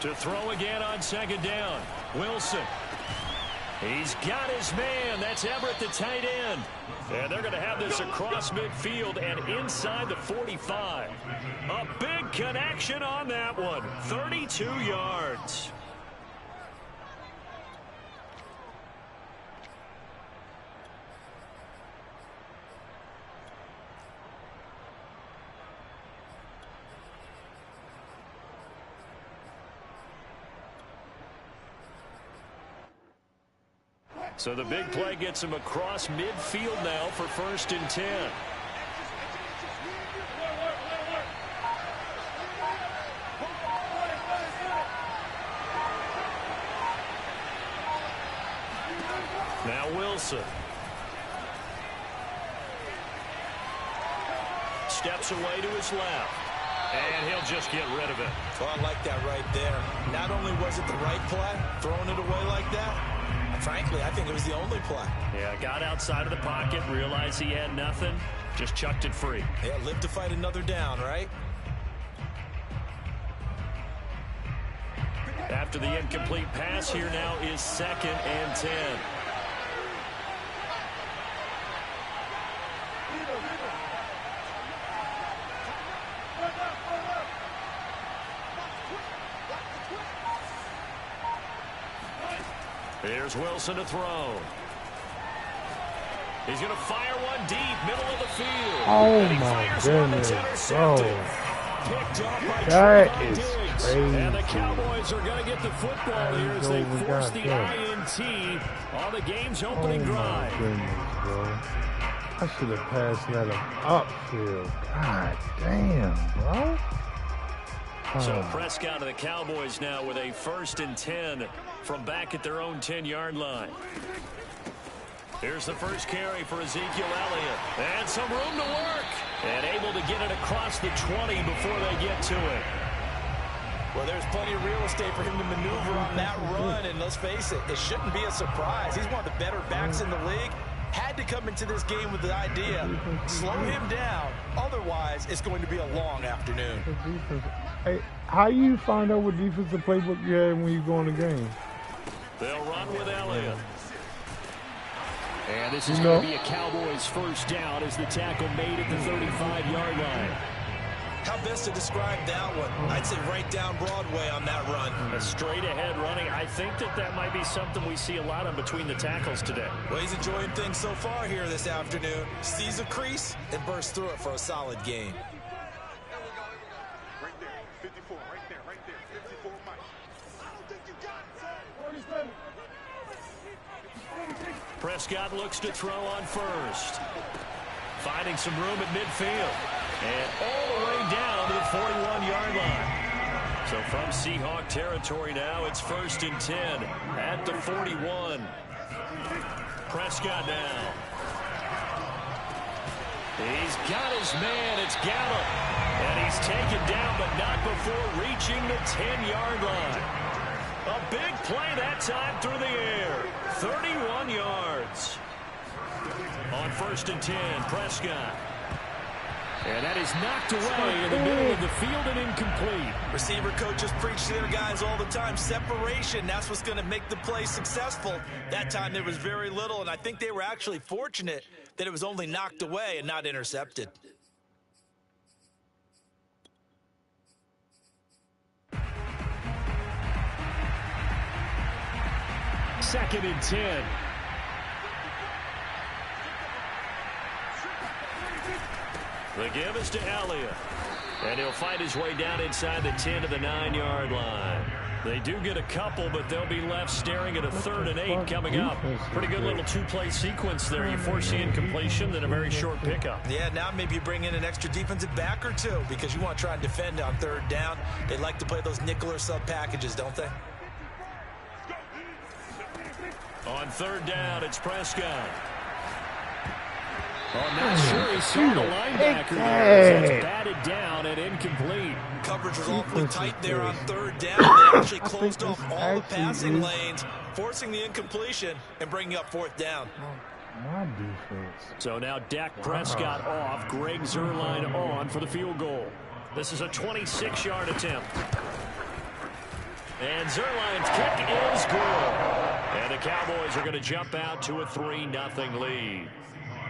S5: To throw again on second down. Wilson. He's got his man. That's Everett, the tight end. And they're going to have this across midfield and inside the 45. A big connection on that one. 32 yards. So the big play gets him across midfield now for 1st and 10. Now Wilson. Steps away to his left. And he'll just get rid of it.
S3: Well, I like that right there. Not only was it the right play, throwing it away like that, frankly, I think it was the only play.
S5: Yeah, got outside of the pocket, realized he had nothing, just chucked it free.
S3: Yeah, live to fight another down, right?
S5: After the incomplete pass, here now is 2nd and 10. Here's Wilson to throw. He's going to fire one deep, middle of the field.
S1: Oh, my goodness. Oh. That is crazy.
S8: And the Cowboys are going to get the football here as they force the INT on the game's opening drive.
S1: Oh, my goodness, bro. I should have passed that upfield. God damn, bro.
S5: So Prescott and the Cowboys now with a 1st and 10 from back at their own 10-yard line. Here's the first carry for Ezekiel Elliott. And some room to work. And able to get it across the 20 before they get to it.
S3: Well, there's plenty of real estate for him to maneuver on that run. And let's face it, it shouldn't be a surprise. He's one of the better backs in the league. Had to come into this game with the idea, slow him down. Otherwise, it's going to be a long afternoon.
S1: Hey, how you find out what defensive playbook you have when you go in the game?
S5: They'll run with Elliott.
S8: And this is going to be a Cowboys first down as the tackle made at the 35-yard line.
S3: How best to describe that one? I'd say right down Broadway on that run.
S5: A straight-ahead running. I think that might be something we see a lot of between the tackles today.
S3: Well, he's enjoying things so far here this afternoon. Sees a crease and bursts through it for a solid game.
S6: Right there, 54, right there, 54 Mike. I don't think you got it,
S5: Prescott looks to throw on first. Finding some room at midfield. And all the way down to the 41-yard line. So from Seahawk territory now, it's 1st and 10 at the 41. Prescott now. He's got his man. It's Gallup. And he's taken down, but not before reaching the 10-yard line. A big play that time through the air. 31 yards. On 1st and 10, Prescott.
S8: And that is knocked away in the middle of the field and incomplete.
S3: Receiver coaches preach to their guys all the time. Separation, that's what's going to make the play successful. That time there was very little, and I think they were actually fortunate that it was only knocked away and not intercepted.
S8: Second and 10.
S5: The give is to Elliott. And he'll fight his way down inside the 10 to the 9-yard line. They do get a couple, but they'll be left staring at a 3rd and 8 coming up. Pretty good little two-play sequence there. You force the incompletion, then a very short pickup.
S3: Yeah, now maybe you bring in an extra defensive back or two because you want to try and defend on 3rd down. They like to play those nickel or sub packages, don't they?
S5: On 3rd down, it's Prescott. Oh, not sure he saw the linebacker there. It's batted down and incomplete.
S3: Coverage was awfully tight there on 3rd down. They actually closed off all the passing lanes, forcing the incompletion and bringing up 4th down.
S1: My defense.
S5: So now Dak Prescott off, Greg Zuerlein on for the field goal. This is a 26-yard attempt. And Zuerlein's kick is good. And the Cowboys are going to jump out to a 3-0 lead.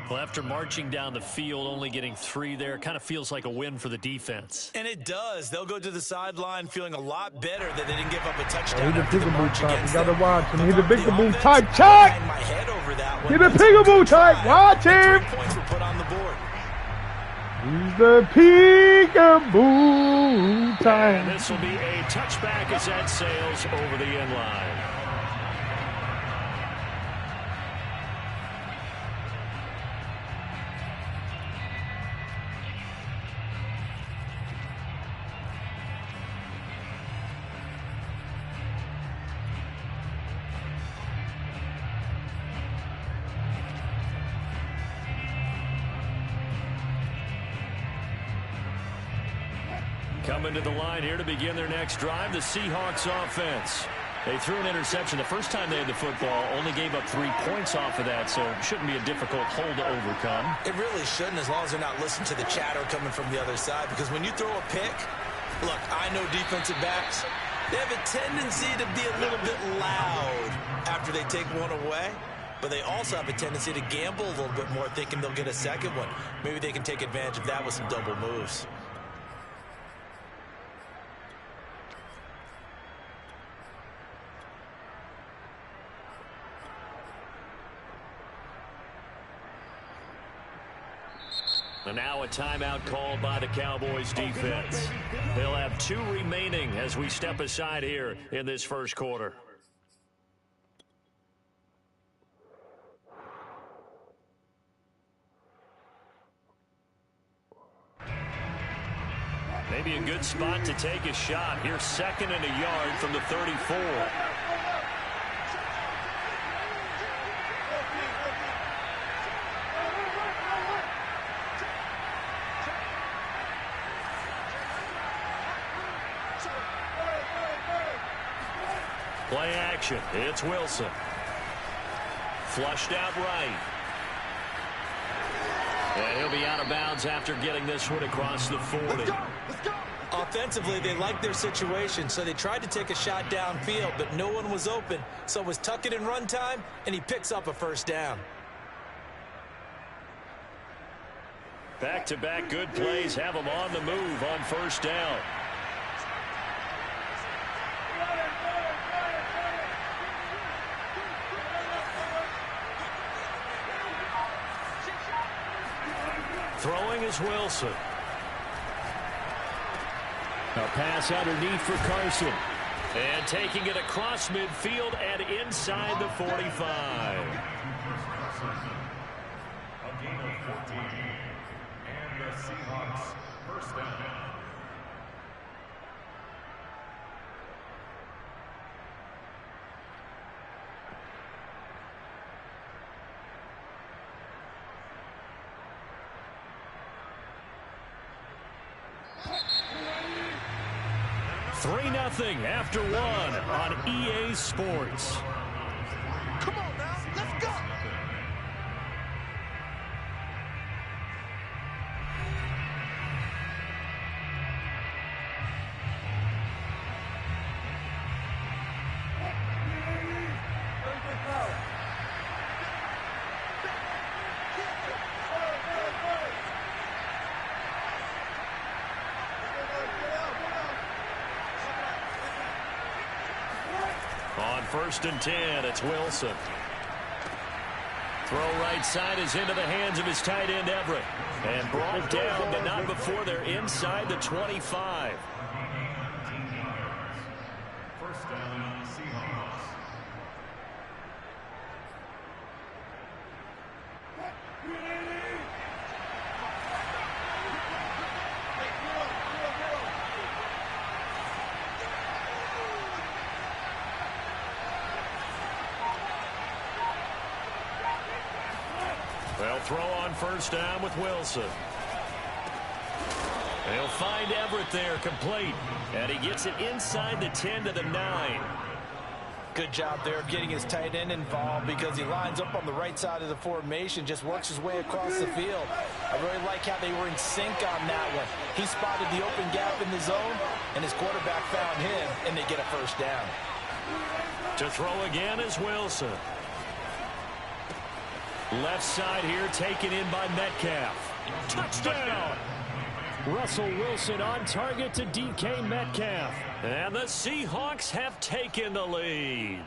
S5: Well, after marching down the field, only getting 3 there, kind of feels like a win for the defense.
S3: And it does. They'll go to the sideline feeling a lot better that they didn't give up a touchdown.
S1: Hit the peekaboo type. You got to watch him. Hit the peekaboo type. Check! Hit the peekaboo type. Watch him!
S3: Points were put on the board.
S1: He's the peekaboo type.
S5: And this will be a touchback as that sails over the end line. Coming to the line here to begin their next drive, the Seahawks offense. They threw an interception the first time they had the football, only gave up 3 points off of that, so it shouldn't be a difficult hole to overcome.
S3: It really shouldn't, as long as they're not listening to the chatter coming from the other side, because when you throw a pick, look, I know defensive backs, they have a tendency to be a little bit loud after they take one away, but they also have a tendency to gamble a little bit more, thinking they'll get a second one. Maybe they can take advantage of that with some double moves.
S5: And now a timeout called by the Cowboys defense. They'll have 2 remaining as we step aside here in this first quarter. Maybe a good spot to take a shot. Here's 2nd and a yard from the 34. Play action. It's Wilson. Flushed out right. And he'll be out of bounds after getting this one across the 40.
S3: Let's go. Offensively, they liked their situation, so they tried to take a shot downfield, but no one was open. So it was tuck it in run time, and he picks up a 1st down.
S5: Back-to-back good plays have him on the move on 1st down. Throwing is Wilson. A pass underneath for Carson. And taking it across midfield and inside the 45.
S6: A gain of 14. And the Seahawks 1st down.
S5: Nothing after 1 on EA Sports.
S10: Come on now, let's go.
S5: On 1st and 10, it's Wilson. Throw right side is into the hands of his tight end, Everett. And brought down, but not before they're inside the 25. throw on first down with Wilson. They'll find Everett there, complete. And he gets it inside the 10 to the 9.
S3: Good job there getting his tight end involved because he lines up on the right side of the formation, just works his way across the field. I really like how they were in sync on that one. He spotted the open gap in the zone, and his quarterback found him, and they get a first down.
S5: To throw again is Wilson. Left side here taken in by Metcalf. Touchdown! Russell Wilson on target to DK Metcalf. And the Seahawks have taken the lead.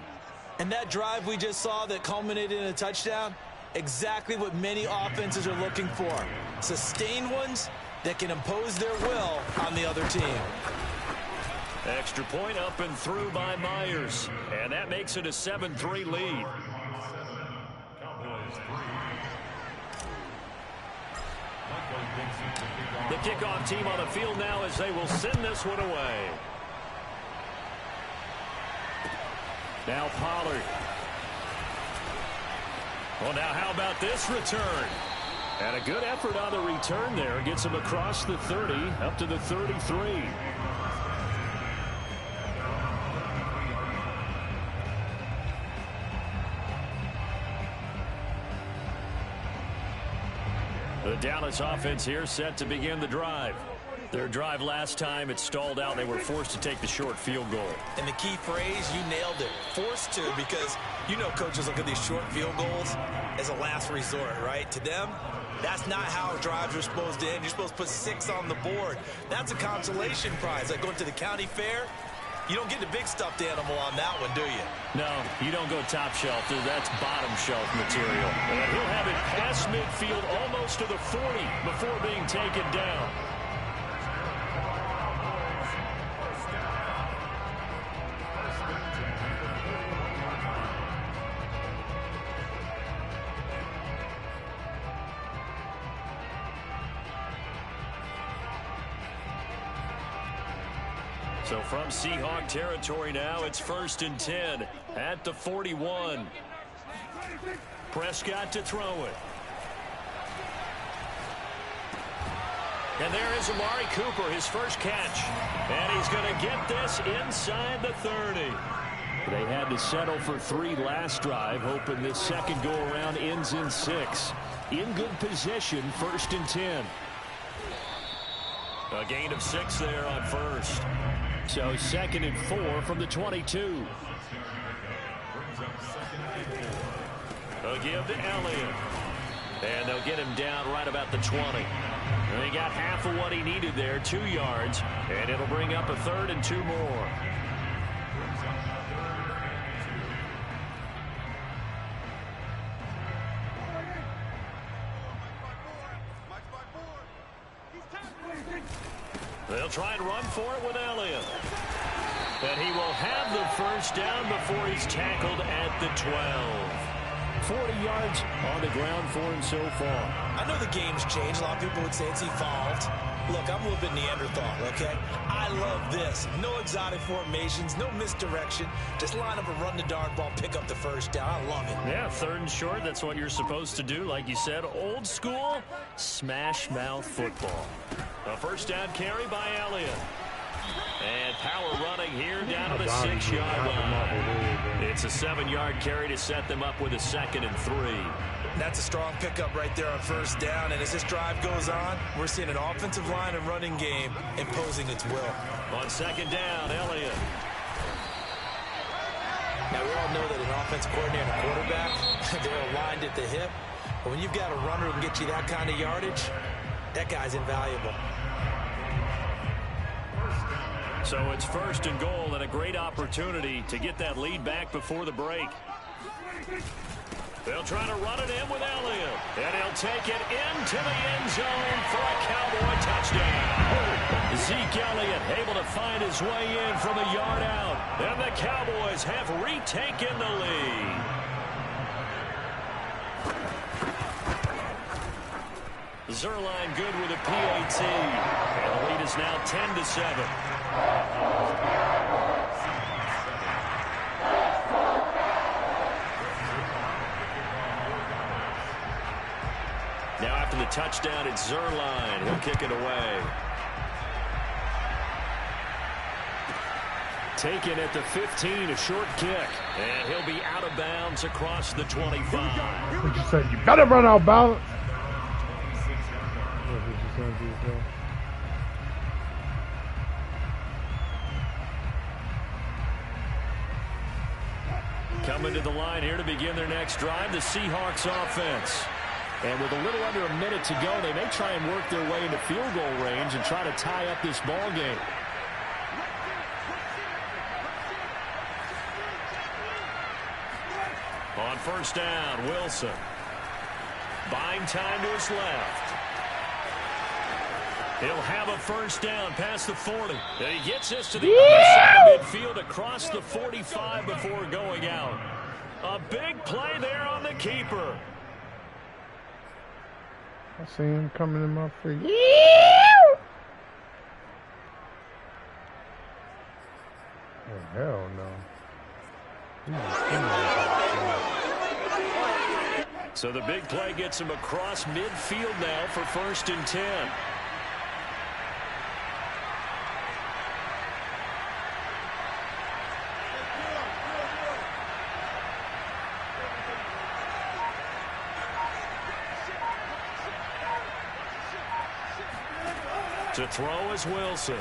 S3: And that drive we just saw that culminated in a touchdown, exactly what many offenses are looking for. Sustained ones that can impose their will on the other team.
S5: Extra point up and through by Myers. And that makes it a 7-3 lead. The kickoff team on the field now as they will send this one away. Now Pollard. Well, now how about this return? And a good effort on the return there. Gets him across the 30 up to the 33. The Dallas offense here set to begin the drive. Their drive last time, it stalled out. They were forced to take the short field goal.
S3: And the key phrase, you nailed it. Forced to, because you know coaches look at these short field goals as a last resort, right? To them, that's not how drives are supposed to end. You're supposed to put 6 on the board. That's a consolation prize. Like going to the county fair, you don't get the big stuffed animal on that one, do you?
S5: No, you don't go top shelf. That's bottom shelf material. And he'll have it past midfield almost to the 40 before being taken down. So from Seahawk territory now, it's 1st and 10 at the 41. Prescott to throw it. And there is Amari Cooper, his first catch. And he's going to get this inside the 30. They had to settle for 3 last drive, hoping this second go-around ends in 6. In good position, 1st and 10. A gain of 6 there on first. So 2nd and 4 from the 22. They'll give to Elliott. And they'll get him down right about the 20. And he got half of what he needed there, 2 yards. And it'll bring up a 3rd and 2 more. They'll try and run for it with Elliott. And he will have the first down before he's tackled at the 12. 40 yards on the ground for him so far.
S3: I know the game's changed. A lot of people would say it's evolved. Look, I'm a little bit Neanderthal, okay? I love this. No exotic formations, no misdirection. Just line up and run the darn ball, pick up the first down. I love it.
S5: Yeah, 3rd and short. That's what you're supposed to do. Like you said, old school, smash mouth football. A first down carry by Elliott. And power running here down to the 6-yard line. It's a 7-yard carry to set them up with a 2nd and 3.
S3: That's a strong pickup right there on first down. And as this drive goes on, we're seeing an offensive line and running game imposing its will.
S5: On 2nd down, Elliott.
S3: Now, we all know that an offensive coordinator and a quarterback, they're aligned at the hip. But when you've got a runner who can get you that kind of yardage, that guy's invaluable.
S5: So it's 1st and goal and a great opportunity to get that lead back before the break. They'll try to run it in with Elliott. And he'll take it into the end zone for a Cowboy touchdown. Zeke Elliott able to find his way in from a yard out. And the Cowboys have retaken the lead. Zerline good with a PAT. And the lead is now 10-7. touchdown. It's Zerline. He'll kick it away. Taken at the 15, a short kick. And he'll be out of bounds across the 25.
S1: What you said? You better run out of bounds.
S5: Coming to the line here to begin their next drive, the Seahawks offense. And with a little under a minute to go, they may try and work their way into field goal range and try to tie up this ball game. On first down, Wilson. Buying time to his left. He'll have a first down past the 40. And he gets this to the other side of midfield across the 45 before going out. A big play there on the keeper.
S1: I see him coming in my free. Oh, hell no.
S5: So the big play gets him across midfield now for 1st and 10. To throw is Wilson.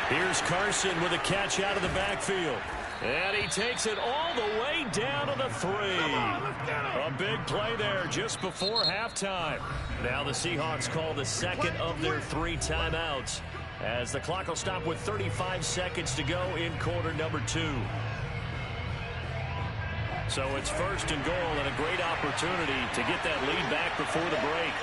S5: Here's Carson with a catch out of the backfield. And he takes it all the way down to the 3. A big play there just before halftime. Now the Seahawks call the second of their 3 timeouts, as the clock will stop with 35 seconds to go in quarter number 2. So it's 1st and goal and a great opportunity to get that lead back before the break.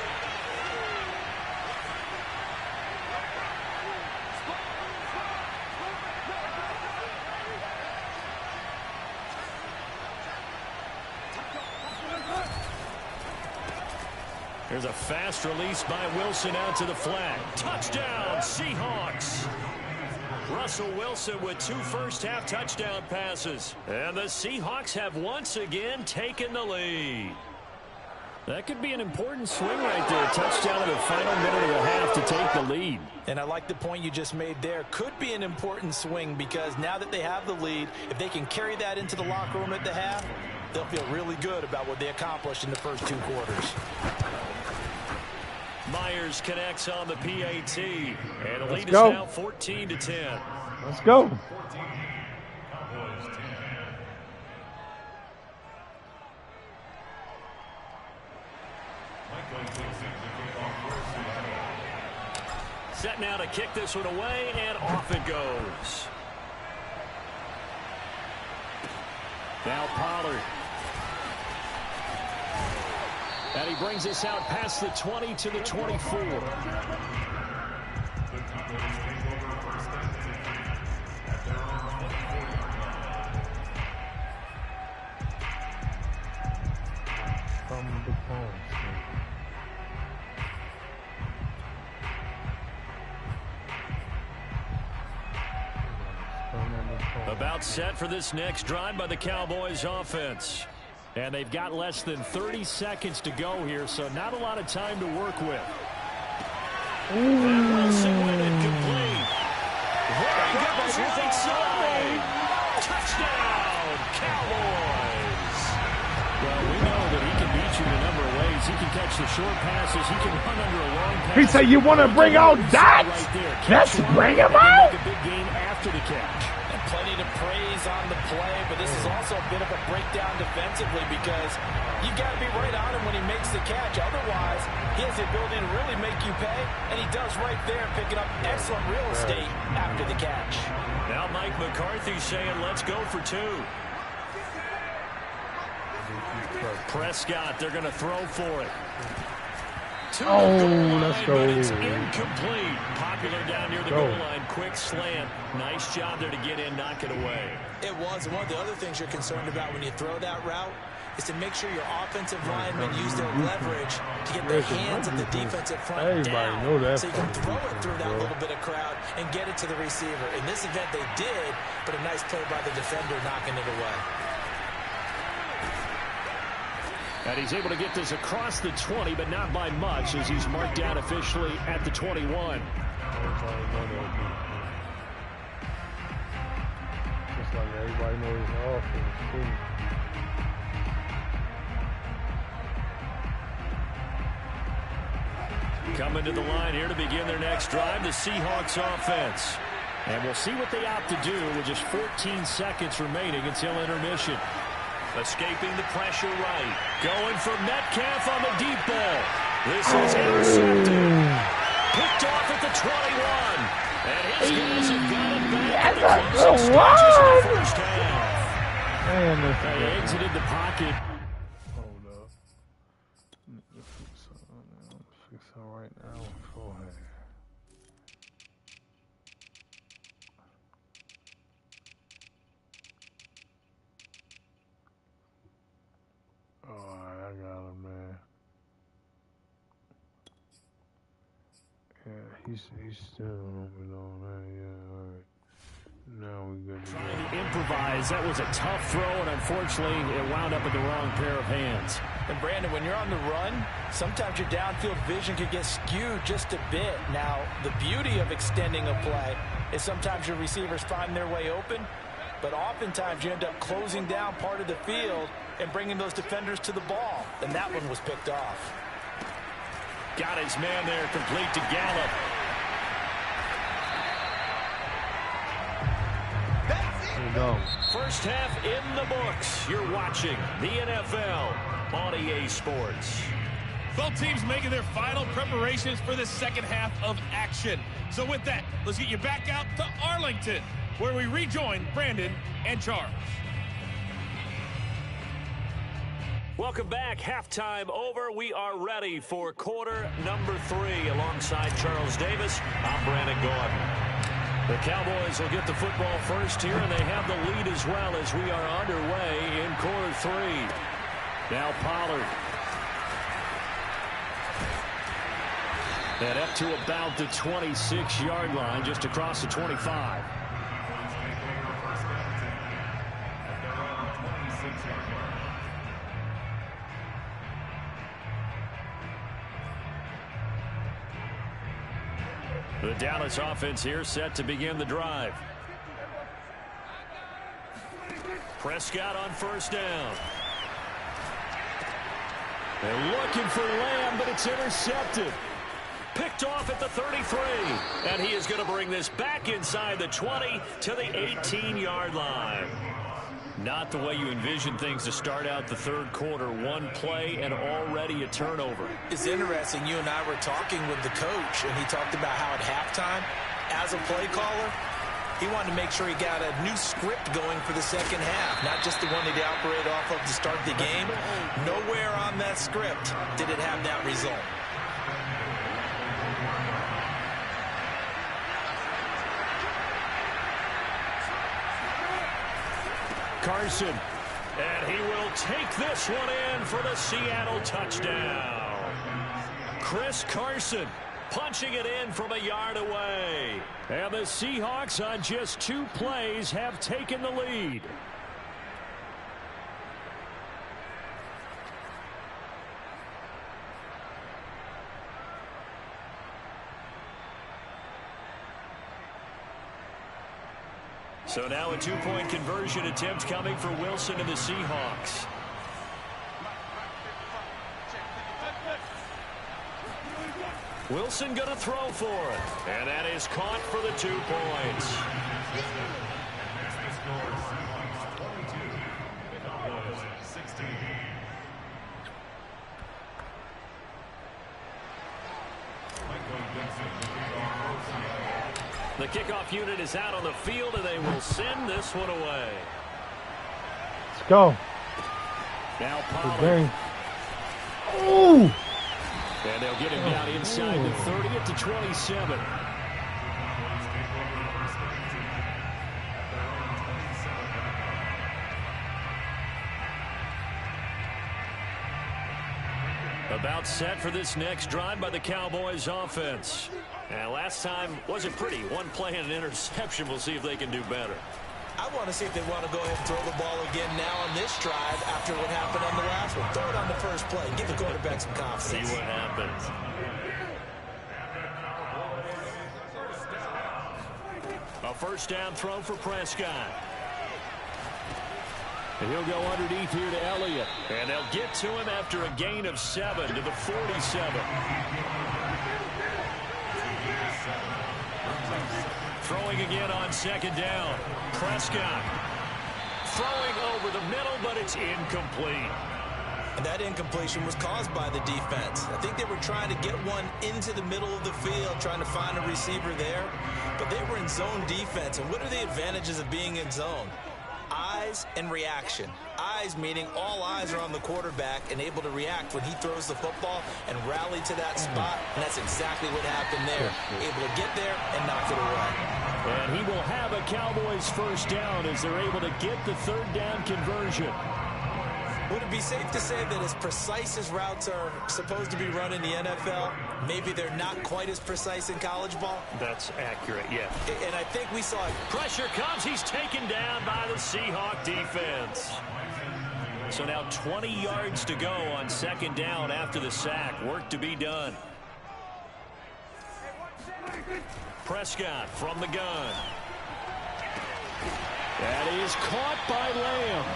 S5: There's a fast release by Wilson out to the flat. Touchdown, Seahawks. Russell Wilson with 2 first-half touchdown passes. And the Seahawks have once again taken the lead. That could be an important swing right there. Touchdown in the final minute of the half to take the lead.
S3: And I like the point you just made there. Could be an important swing because now that they have the lead, if they can carry that into the locker room at the half, they'll feel really good about what they accomplished in the first 2 quarters.
S5: Myers connects on the PAT, and the lead is now 14-10.
S1: Let's go.
S5: Set now to kick this one away, and off it goes. Now Pollard. And he brings us out past the 20 to the 24. About set for this next drive by the Cowboys offense. And they've got less than 30 seconds to go here, so not a lot of time to work with. And Wilson with it complete. There he goes, right side. Touchdown, Cowboys. Well, we know that he can beat you in a number of ways. He can catch the short passes. He can run under a long pass.
S1: He said, you want to bring out dots? Let's bring him out.
S5: Make a big game after the catch.
S3: Plenty to praise on the play, but this is also a bit of a breakdown defensively because you've got to be right on him when he makes the catch. Otherwise, he has the ability to really make you pay, and he does right there, picking up excellent real estate after the catch.
S5: Now Mike McCarthy saying, let's go for 2. Prescott, they're going to throw for it.
S1: Let's go.
S5: But it's incomplete. Popular down near the goal line. Quick slant. Nice job there to get in, knock it away.
S3: It was. And one of the other things you're concerned about when you throw that route is to make sure your offensive linemen use their leverage to get the hands of the defensive front down. So you can throw it through that little bit of crowd and get it to the receiver. In this event, they did, but a nice play by the defender knocking it away.
S8: And he's able to get this across the 20, but not by much, as he's marked down officially at the 21.
S1: Just like everybody knows the offense, too.
S8: Coming to the line here to begin their next drive, the Seahawks offense. And we'll see what they opt to do with just 14 seconds remaining until intermission.
S5: Escaping the pressure right. Going for Metcalf on the deep ball. This is intercepted. Picked off at the 21. And his guys have got it back at the closing stages of the first half.
S1: Man,
S8: they exited the pocket.
S1: Hold up. Fix it right now. Beforehand. Alright, I got him, man. Yeah, he's still on me on that. Yeah, alright. Now we good to go.
S8: Trying to improvise. That was a tough throw, and unfortunately, it wound up in the wrong pair of hands.
S3: And Brandon, when you're on the run, sometimes your downfield vision could get skewed just a bit. Now, the beauty of extending a play is sometimes your receivers find their way open, but oftentimes you end up closing down part of the field and bringing those defenders to the ball. And that one was picked off.
S8: Got his man there, complete to Gallup.
S5: First half in the books. You're watching the NFL on EA Sports.
S11: Both teams making their final preparations for the second half of action. So with that, let's get you back out to Arlington, where we rejoin Brandon and Charles.
S5: Welcome back. Halftime over. We are ready for quarter number 3. Alongside Charles Davis, I'm Brandon Gordon.
S8: The Cowboys will get the football first here, and they have the lead as well as we are underway in quarter 3. Now Pollard. And up to about the 26-yard line, just across the 25. The Dallas offense here set to begin the drive.
S5: Prescott on first down.
S8: They're looking for Lamb, but it's intercepted.
S5: Picked off at the 33. And he is going to bring this back inside the 20 to the 18-yard line.
S8: Not the way you envision things to start out the third quarter. One play and already a turnover.
S3: It's interesting. You and I were talking with the coach, and he talked about how at halftime, as a play caller, he wanted to make sure he got a new script going for the second half, not just the one that he operated off of to start the game. Nowhere on that script did it have that result.
S8: Carson.
S5: And he will take this one in for the Seattle touchdown. Chris Carson punching it in from a yard away.
S8: And the Seahawks on just 2 plays have taken the lead.
S5: So now a 2-point conversion attempt coming for Wilson and the Seahawks. Wilson going to throw for it. And that is caught for the 2 points. The kickoff unit is out on the field, and they will send this one away.
S1: Let's go.
S5: Now Pollard.
S1: Ooh!
S8: And they'll get him down inside the 30 at the 27. About set for this next drive by the Cowboys offense.
S5: And last time wasn't pretty. 1 play and an interception. We'll see if they can do better.
S3: I want to see if they want to go ahead and throw the ball again now on this drive after what happened on the last one. Throw it on the first play. Give the quarterback some confidence.
S5: See what happens. A first down throw for Prescott. And he'll go underneath here to Elliott. And they'll get to him after a gain of 7 to the 47. Throwing again on second down. Prescott throwing over the middle, but it's incomplete.
S3: And that incompletion was caused by the defense. I think they were trying to get one into the middle of the field, trying to find a receiver there. But they were in zone defense. And what are the advantages of being in zone? Eyes and reaction. Eyes meaning all eyes are on the quarterback and able to react when he throws the football and rally to that spot. And that's exactly what happened there. Able to get there and knock it away.
S5: And he will have a Cowboys first down as they're able to get the third down conversion.
S3: Would it be safe to say that as precise as routes are supposed to be run in the NFL, maybe they're not quite as precise in college ball?
S5: That's accurate, yeah.
S3: And I think we saw it.
S5: Pressure comes. He's taken down by the Seahawk defense. So now 20 yards to go on second down after the sack. Work to be done. Prescott from the gun. That is caught by Lamb.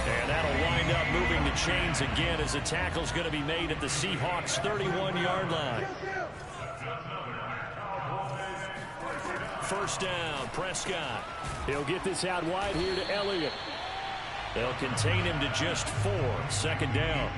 S5: And that'll wind up moving the chains again as the tackle's going to be made at the Seahawks' 31-yard line. First down, Prescott. He'll get this out wide here to Elliott. They'll contain him to just 4. Second down.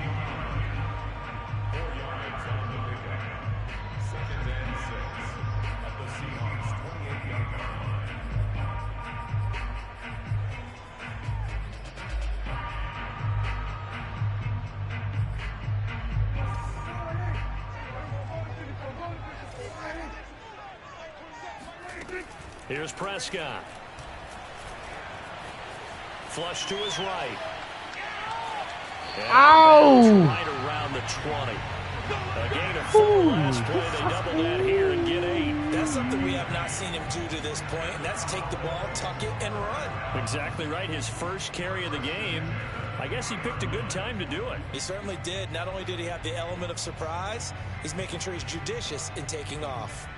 S5: Here's Prescott. Flush to his right.
S1: Ow!
S5: Right around the 20. A gain of 4 last play. They double that here and get 8.
S3: That's something we have not seen him do to this point, and that's take the ball, tuck it, and run.
S5: Exactly right. His first carry of the game. I guess he picked a good time to do it.
S3: He certainly did. Not only did he have the element of surprise, he's making sure he's judicious in taking off.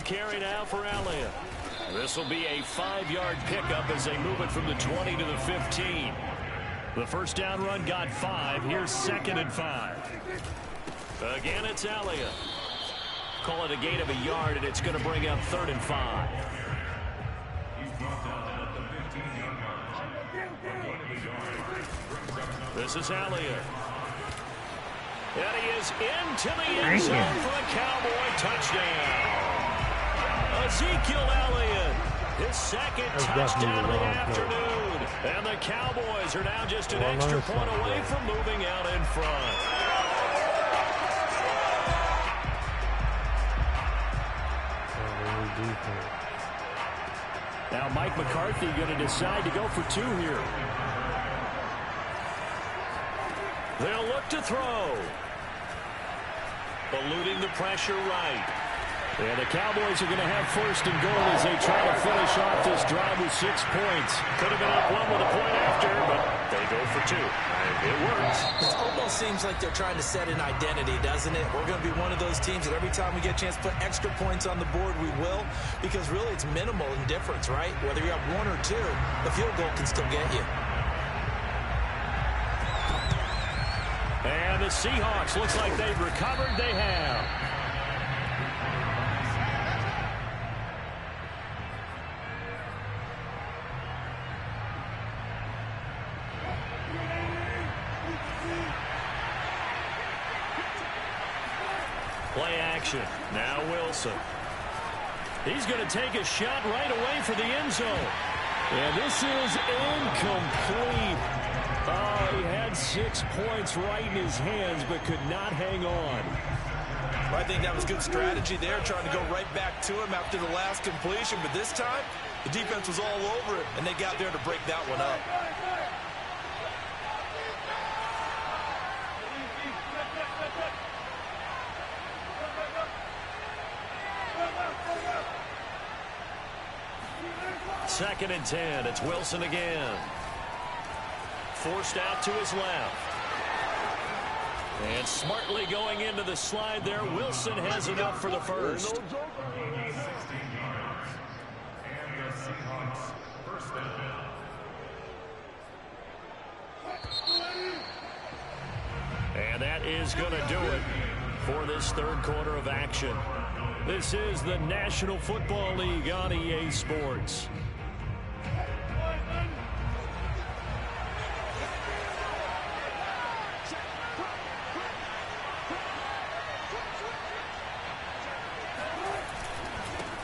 S5: Carry now for Elliott. This will be a 5-yard pickup as they move it from the 20 to the 15. The first down run got 5. Here's 2nd and 5. Again, it's Elliott. Call it a gain of a yard, and it's going to bring up 3rd and 5. This is Elliott. And he is into the end zone for a Cowboy touchdown. Ezekiel Elliott, his 2nd touchdown of the afternoon. And the Cowboys are now just an extra point away from moving out in front. Now Mike McCarthy going to decide to go for 2 here. They'll look to throw. Eluding the pressure right. And the Cowboys are going to have 1st and goal as they try to finish off this drive with 6 points. Could have been up 1 with a point after, but they go for 2. It works.
S3: It almost seems like they're trying to set an identity, doesn't it? We're going to be one of those teams that every time we get a chance to put extra points on the board, we will. Because really it's minimal in difference, right? Whether you have 1 or 2, the field goal can still get you.
S5: And the Seahawks looks like they've recovered. They have. Play action. Now Wilson. He's going to take a shot right away for the end zone. And this is incomplete. Oh, he had 6 points right in his hands, but could not hang on.
S3: Well, I think that was good strategy there, trying to go right back to him after the last completion. But this time, the defense was all over it, and they got there to break that one up.
S5: Second and 10. It's Wilson again. Forced out to his left. And smartly going into the slide there. Wilson has enough for the first.
S6: 16 yards. And the Seahawks first down.
S5: And that is going to do it for this third quarter of action. This is the National Football League on EA Sports.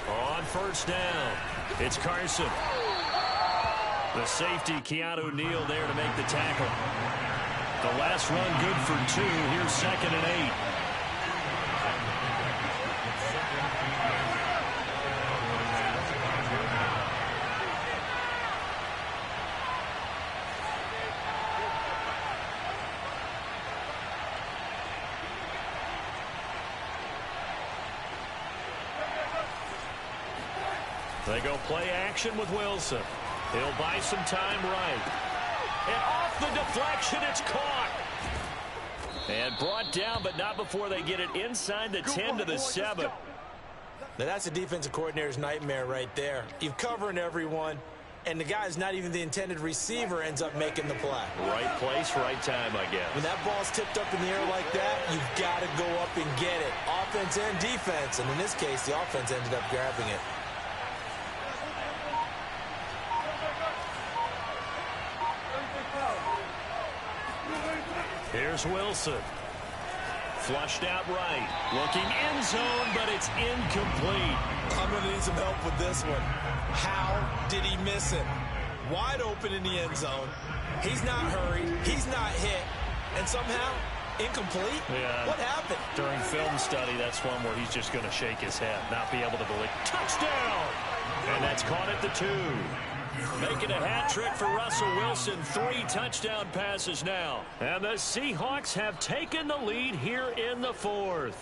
S5: On first down, it's Carson. The safety, Keanu Neal, there to make the tackle. The last run good for 2. Here's second and 8. They go play action with Wilson. He'll buy some time right. And off the deflection, it's caught. And brought down, but not before they get it inside the 10 to the 7.
S3: Now that's a defensive coordinator's nightmare right there. You're covering everyone, and the guy's not even the intended receiver ends up making the play.
S5: Right place, right time, I guess.
S3: When that ball's tipped up in the air like that, you've got to go up and get it. Offense and defense, and in this case, the offense ended up grabbing it.
S5: Here's Wilson. Flushed out right. Looking end zone, but it's incomplete.
S3: I'm going to need some help with this one. How did he miss it? Wide open in the end zone. He's not hurried. He's not hit. And somehow, incomplete?
S5: Yeah.
S3: What happened?
S5: During film study, that's one where he's just going to shake his head, not be able to believe. Touchdown! And that's caught at the 2. Making a hat trick for Russell Wilson. 3 touchdown passes now. And the Seahawks have taken the lead here in the 4th.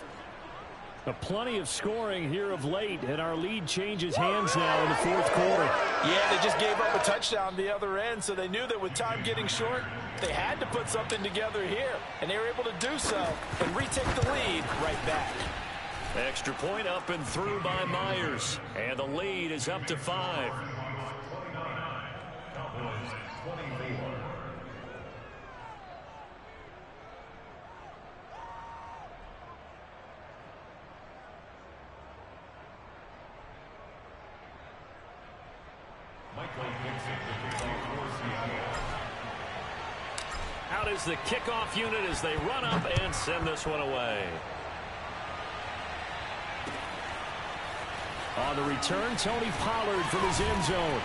S5: Plenty of scoring here of late, and our lead changes hands now in the 4th quarter.
S3: Yeah, they just gave up a touchdown the other end, so they knew that with time getting short, they had to put something together here. And they were able to do so and retake the lead right back.
S5: Extra point up and through by Myers. And the lead is up to 5. Out is the kickoff unit as they run up and send this one away. On the return, Tony Pollard from his end zone.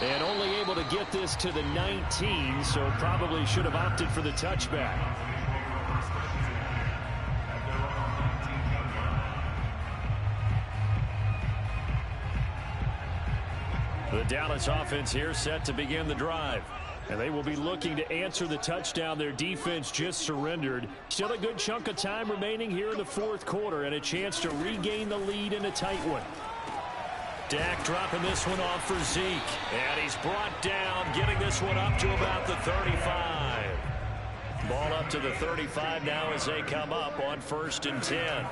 S5: And only able to get this to the 19, so probably should have opted for the touchback. The Dallas offense here set to begin the drive. And they will be looking to answer the touchdown their defense just surrendered. Still a good chunk of time remaining here in the 4th quarter and a chance to regain the lead in a tight one. Dak dropping this one off for Zeke. And he's brought down, getting this one up to about the 35. Ball up to the 35 now as they come up on 1st and 10.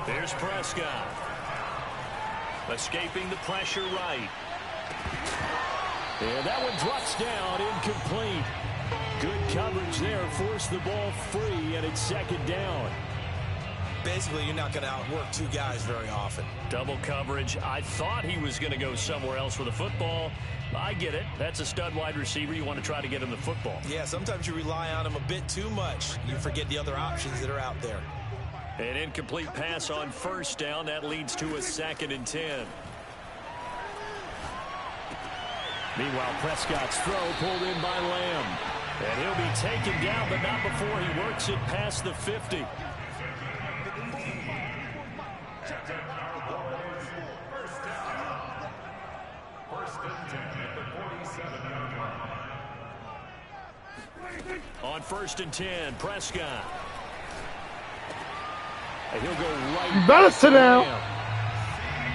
S5: There's Prescott. Escaping the pressure right. And that one drops down, incomplete. Good coverage there, forced the ball free, and it's 2nd down.
S3: Basically, you're not going to outwork 2 guys very often.
S5: Double coverage. I thought he was going to go somewhere else with the football. I get it. That's a stud wide receiver. You want to try to get him the football.
S3: Yeah, sometimes you rely on him a bit too much. You forget the other options that are out there.
S5: An incomplete pass on 1st down. That leads to a 2nd and 10. Meanwhile, Prescott's throw pulled in by Lamb. And he'll be taken down, but not before he works it past the 50. On 1st and 10, Prescott. And he'll go right.
S1: You better sit down.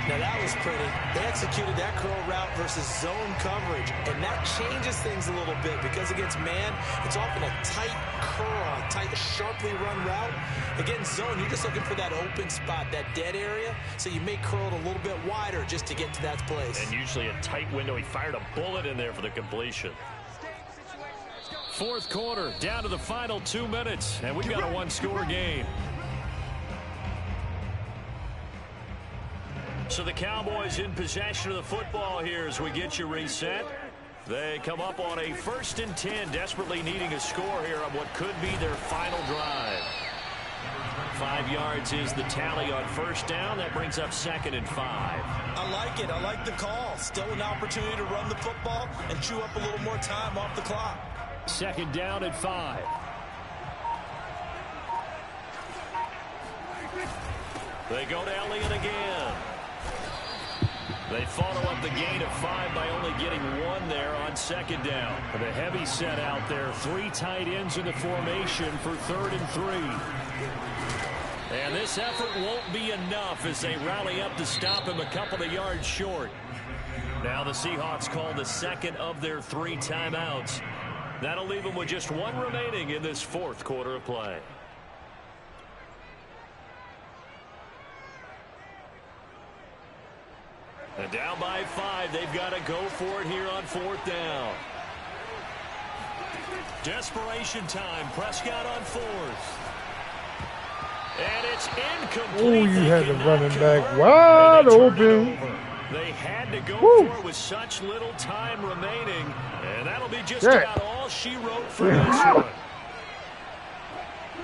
S3: Now that was pretty. They executed that curl route versus zone coverage, and that changes things a little bit because against man, it's often a tight curl, a tight, sharply run route. Against zone, you're just looking for that open spot, that dead area, so you may curl it a little bit wider just to get to that place.
S5: And usually a tight window. He fired a bullet in there for the completion. 4th quarter, down to the final 2 minutes, and we've got a one-score game. So the Cowboys in possession of the football here as we get you reset. They come up on a 1st and 10, desperately needing a score here on what could be their final drive. 5 yards is the tally on 1st down. That brings up 2nd and 5.
S3: I like it. I like the call. Still an opportunity to run the football and chew up a little more time off the clock.
S5: 2nd down at 5. They go to Elliott again. They follow up the gain of 5 by only getting 1 there on 2nd down. The heavy set out there. 3 tight ends in the formation for 3rd and 3. And this effort won't be enough as they rally up to stop him a couple of yards short. Now the Seahawks call the 2nd of their 3 timeouts. That'll leave them with just 1 remaining in this 4th quarter of play. And down by 5, they've got to go for it here on 4th down. Desperation time. Prescott on 4th. And it's incomplete.
S1: Oh, you had the running back wide open.
S5: They had to go for it with such little time remaining. And that'll be just about all she wrote for this one.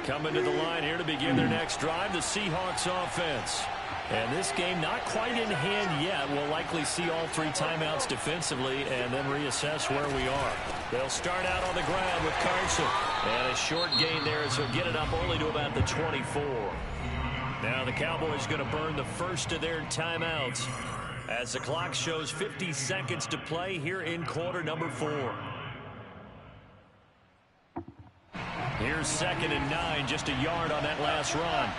S5: Coming to the line here to begin their next drive, the Seahawks offense. And this game not quite in hand yet. We'll likely see all 3 timeouts defensively and then reassess where we are. They'll start out on the ground with Carson. And a short gain there as he'll get it up only to about the 24. Now the Cowboys going to burn the first of their timeouts as the clock shows 50 seconds to play here in quarter number 4. Here's 2nd and 9, just a yard on that last run.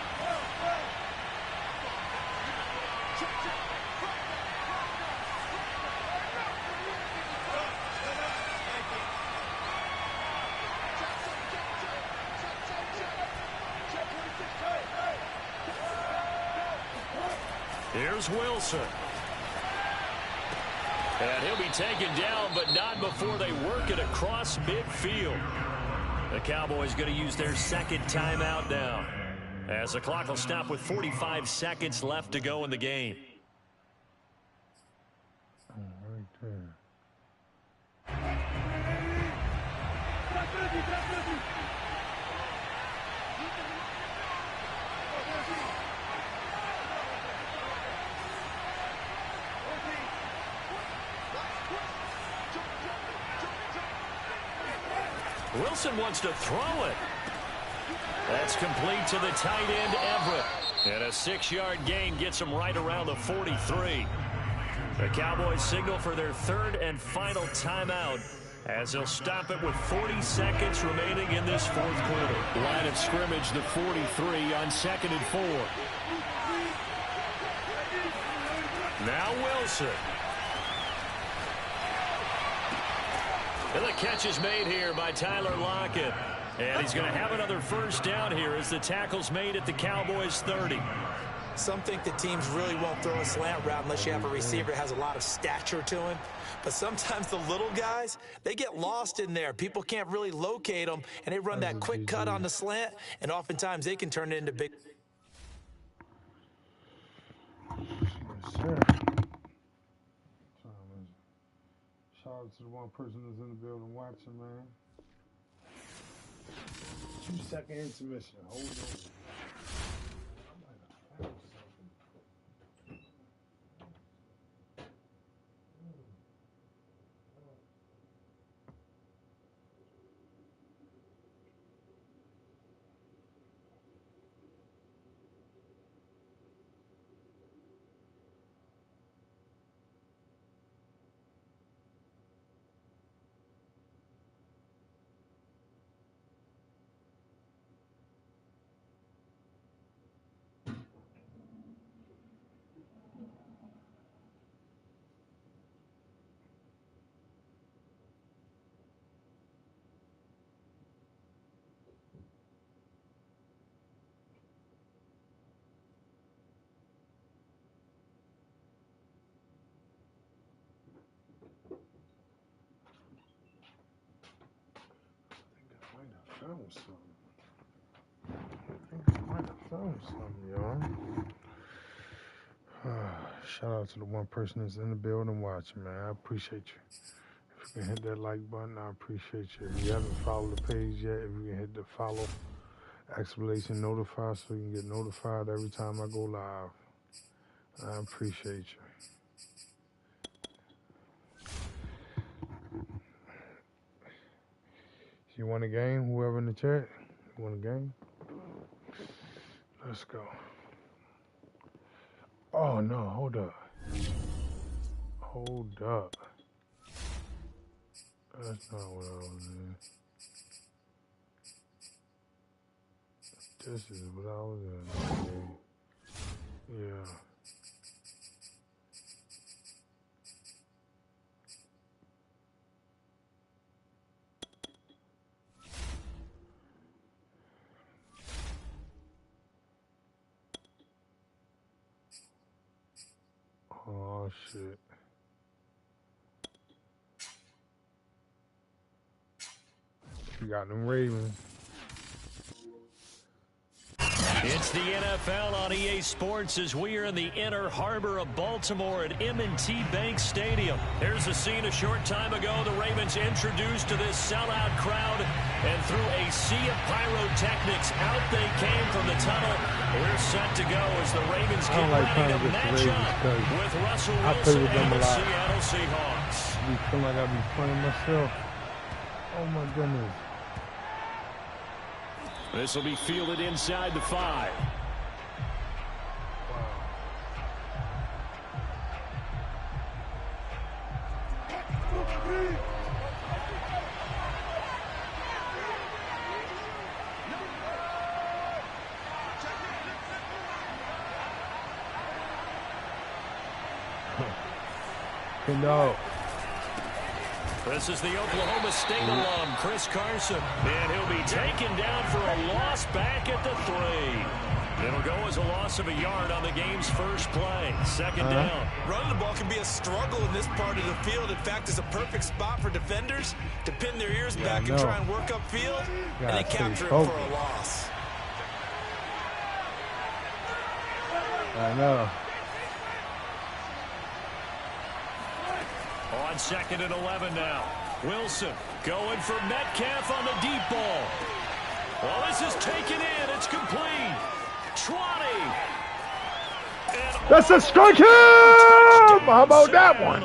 S5: Here's Wilson. And he'll be taken down, but not before they work it across midfield. The Cowboys going to use their 2nd timeout now, as the clock will stop with 45 seconds left to go in the game.
S1: Right there.
S5: Wilson wants to throw it. That's complete to the tight end, Everett. And a 6-yard gain gets him right around the 43. The Cowboys signal for their 3rd and final timeout as they'll stop it with 40 seconds remaining in this 4th quarter. Line of scrimmage, the 43 on 2nd and 4. Now Wilson. And the catch is made here by Tyler Lockett. And he's going to have another first down here as the tackle's made at the Cowboys 30.
S3: Some think that teams really won't throw a slant route unless you have a receiver that has a lot of stature to him. But sometimes the little guys, they get lost in there. People can't really locate them, and they run that quick cut on the slant, and oftentimes they can turn it into big.
S1: Yes, sir. Shout out to the one person that's in the building watching, man. 2-second intermission. Hold on. found something. I might have found something, y'all. Shout out to the one person that's in the building watching, man. I appreciate you. If you can hit that like button, I appreciate you. If you haven't followed the page yet, if you can hit the follow exclamation notify so you can get notified every time I go live. I appreciate you. You want a game? Whoever in the chat? You want a game? Let's go. Oh no, hold up. Hold up. That's not what I was in. This is what I was in. Yeah. Oh shit. You got them Ravens.
S5: It's the NFL on EA Sports as we are in the inner harbor of Baltimore at M&T Bank Stadium. Here's a scene a short time ago. The Ravens introduced to this sellout crowd, and through a sea of pyrotechnics, out they came from the tunnel. We're set to go as the Ravens get ready to match up with Russell Wilson and the Seattle Seahawks.
S1: I feel like I be playing myself. Oh my goodness.
S5: This will be fielded inside the 5.
S1: No.
S5: This is the Oklahoma State alum, Chris Carson. And he'll be taken down for a loss back at the 3. It'll go as a loss of a yard on the game's first play. Second down.
S3: Running the ball can be a struggle in this part of the field. In fact, it's a perfect spot for defenders to pin their ears back and try and work upfield, and they capture it for a loss.
S1: I know.
S5: On 2nd and 11 now. Wilson going for Metcalf on the deep ball. Well, this is taken in. It's complete. 20.
S1: That's a strike him! How about that one?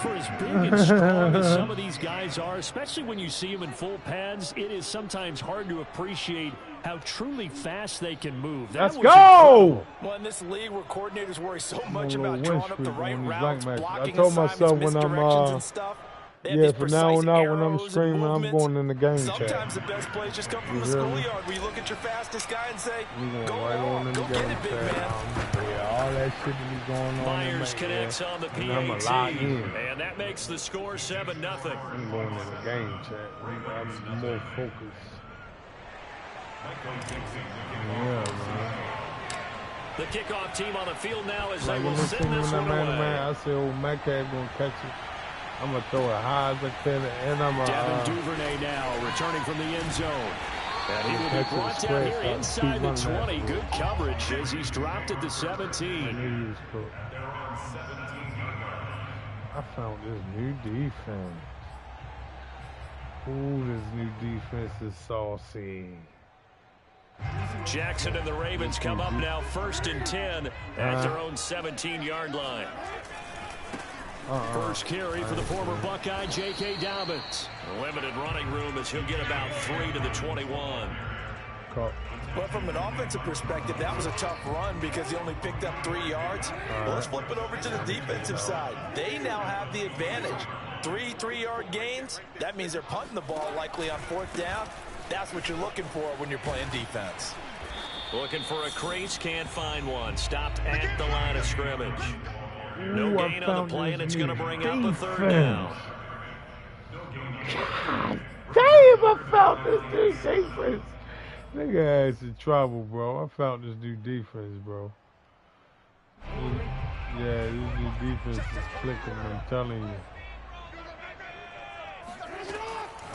S8: For as big and strong as some of these guys are, especially when you see them in full pads, it is sometimes hard to appreciate how truly fast they can move.
S1: Let's go!
S3: Well, in this league where coordinators worry so much about drawing up the right routes, blocking
S1: I told myself when I'm
S3: and stuff,
S1: from now on out when I'm screaming, I'm going in the game chat.
S3: Sometimes the best plays just come from the schoolyard where you look at your fastest guy and say,
S1: go on in the game
S3: it, big man.
S1: Yeah, all that shit that be going on.
S5: Myers connects on the PAT, and that makes the score 7-0.
S1: I'm going in the game chat. I'm more focused. Yeah, man.
S5: The kickoff team on the field now as
S1: like
S5: they will send this one away.
S1: I said, oh, Metcalf gonna catch it. I'm gonna throw it high as I can, and I'm
S8: Devin Duvernay now returning from the end zone. And he will be brought down here inside the 20. Good coverage as he's dropped at the 17.
S1: I found this new defense. Ooh, this new defense is saucy.
S5: Jackson and the Ravens come up now 1st and 10 at their own 17-yard line.
S8: First carry for the former Buckeye, J.K. Dobbins.
S5: Limited running room as he'll get about 3 to the 21.
S3: Well, from an offensive perspective, that was a tough run because he only picked up 3 yards. Well, let's flip it over to the defensive side. They now have the advantage. 3 3-yard gains. That means they're punting the ball likely on 4th down. That's what you're looking for when you're playing defense.
S5: Looking for a crease, can't find one. Stopped at the line of scrimmage. No gain on the play, and it's going to bring up a 3rd down.
S1: God damn, I found this new defense. Nigga had some trouble, bro. I found this new defense, bro. Yeah, this new defense is clicking, I'm telling you.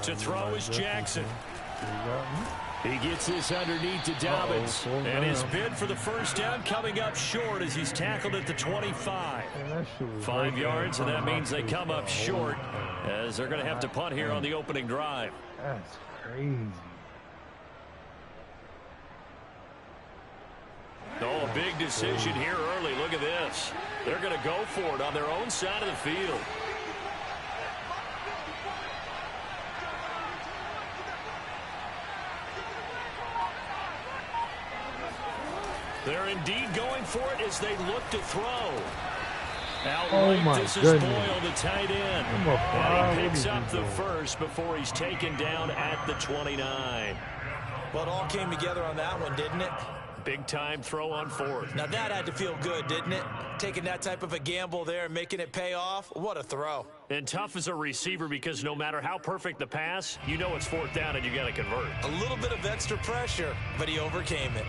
S5: To throw is Jackson. He gets this underneath to Dobbins. And his bid for the first down coming up short as he's tackled at the 25. 5 yards, and that means they come up short as they're going to have to punt here on the opening drive.
S1: That's crazy.
S5: Oh, a big decision here early. Look at this. They're going to go for it on their own side of the field. They're indeed going for it as they look to throw. Outright, this is Boyle, the tight end. And he picks up the first before he's taken down at the 29.
S3: Well, it all came together on that one, didn't it?
S5: Big-time throw on fourth.
S3: Now, that had to feel good, didn't it? Taking that type of a gamble there and making it pay off. What a throw.
S5: And tough as a receiver because no matter how perfect the pass, you know it's fourth down and you got to convert.
S3: A little bit of extra pressure, but he overcame it.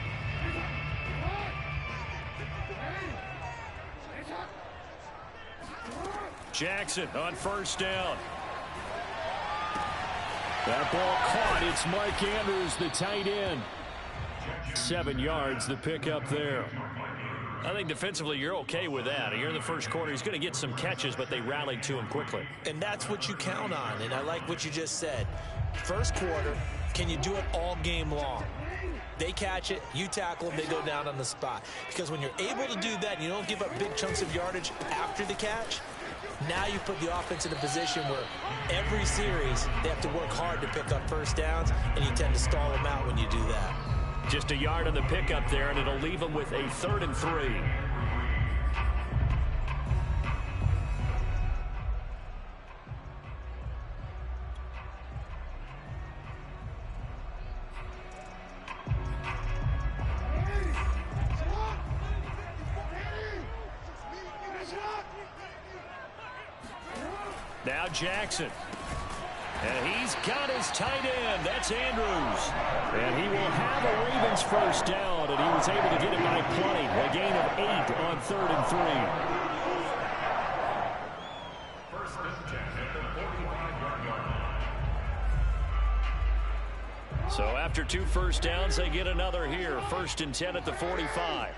S5: Jackson on first down. That ball caught. It's Mark Andrews, the tight end. 7 yards, the pickup there. I think defensively you're okay with that. Here in the first quarter, he's going to get some catches, but they rallied to him quickly.
S3: And that's what you count on, and I like what you just said. First quarter, can you do it all game long? They catch it, you tackle them, they go down on the spot. Because when you're able to do that and you don't give up big chunks of yardage after the catch, now you put the offense in a position where every series they have to work hard to pick up first downs, and you tend to stall them out when you do that.
S5: Just a yard on the pickup there, and it'll leave them with a 3rd and 3. Now Jackson. And he's got his tight end. That's Andrews. And he will have a Ravens first down, and he was able to get it by plenty. A gain of 8 on 3rd and 3.
S6: First and 10 at the 45-yard line.
S5: So after 2 first downs, they get another here. 1st and 10 at the 45.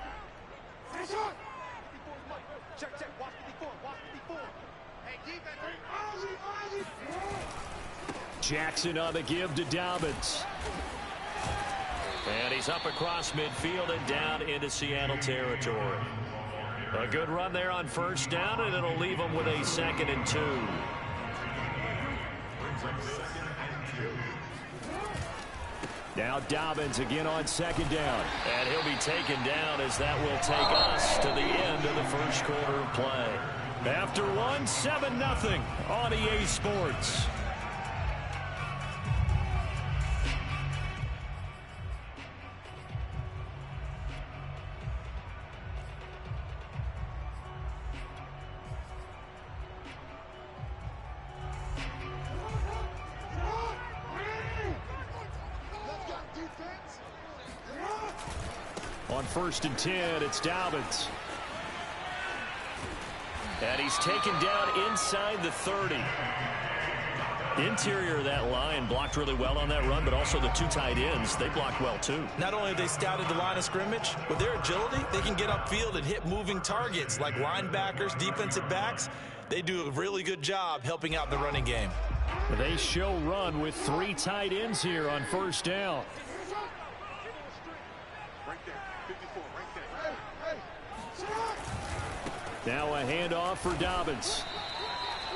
S5: Jackson on the give to Dobbins. And he's up across midfield and down into Seattle territory. A good run there on first down, and it'll leave him with a 2nd and 2. Now Dobbins again on 2nd down. And he'll be taken down as that will take us to the end of the first quarter of play. After one, 7-0 on EA Sports. On 1st and 10, it's Dobbins. And he's taken down inside the 30. Interior of that line blocked really well on that run, but also the 2 tight ends, they blocked well too.
S3: Not only have they scouted the line of scrimmage, with their agility, they can get upfield and hit moving targets like linebackers, defensive backs. They do a really good job helping out the running game.
S5: They show run with 3 tight ends here on first down. Now a handoff for Dobbins.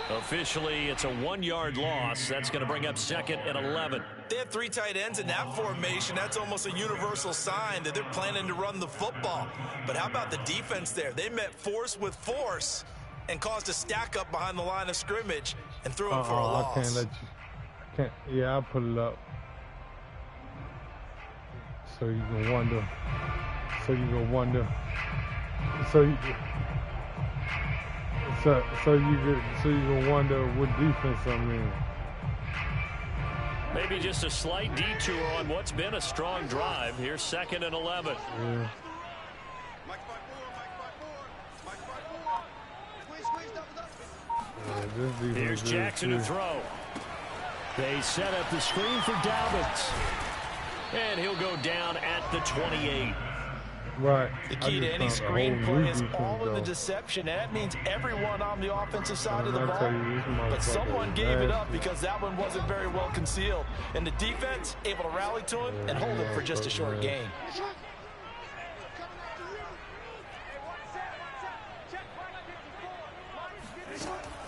S5: Officially, it's a 1-yard loss. That's going to bring up 2nd and 11.
S3: They have 3 tight ends in that formation. That's almost a universal sign that they're planning to run the football. But how about the defense there? They met force with force and caused a stack up behind the line of scrimmage and threw him for a loss.
S1: I can't let you. Yeah, I'll put it up. So you can wonder. So you can wonder. So you can wonder what defense I'm in.
S5: Maybe just a slight detour on what's been a strong drive. Here's 2nd and 11.
S1: Yeah.
S5: Here's Jackson to throw. They set up the screen for Dobbins. And he'll go down at the 28.
S1: Right.
S3: The key to any screen play is all in the deception, and that means everyone on the offensive side of the ball. But someone gave it up because that one wasn't very well concealed. And the defense able to rally to him and hold him for just a short gain.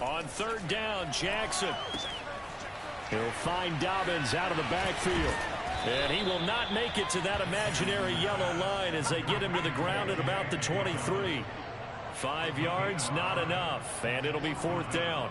S5: On third down, Jackson. He'll find Dobbins out of the backfield. And he will not make it to that imaginary yellow line as they get him to the ground at about the 23. 5 yards, not enough, and it'll be fourth down.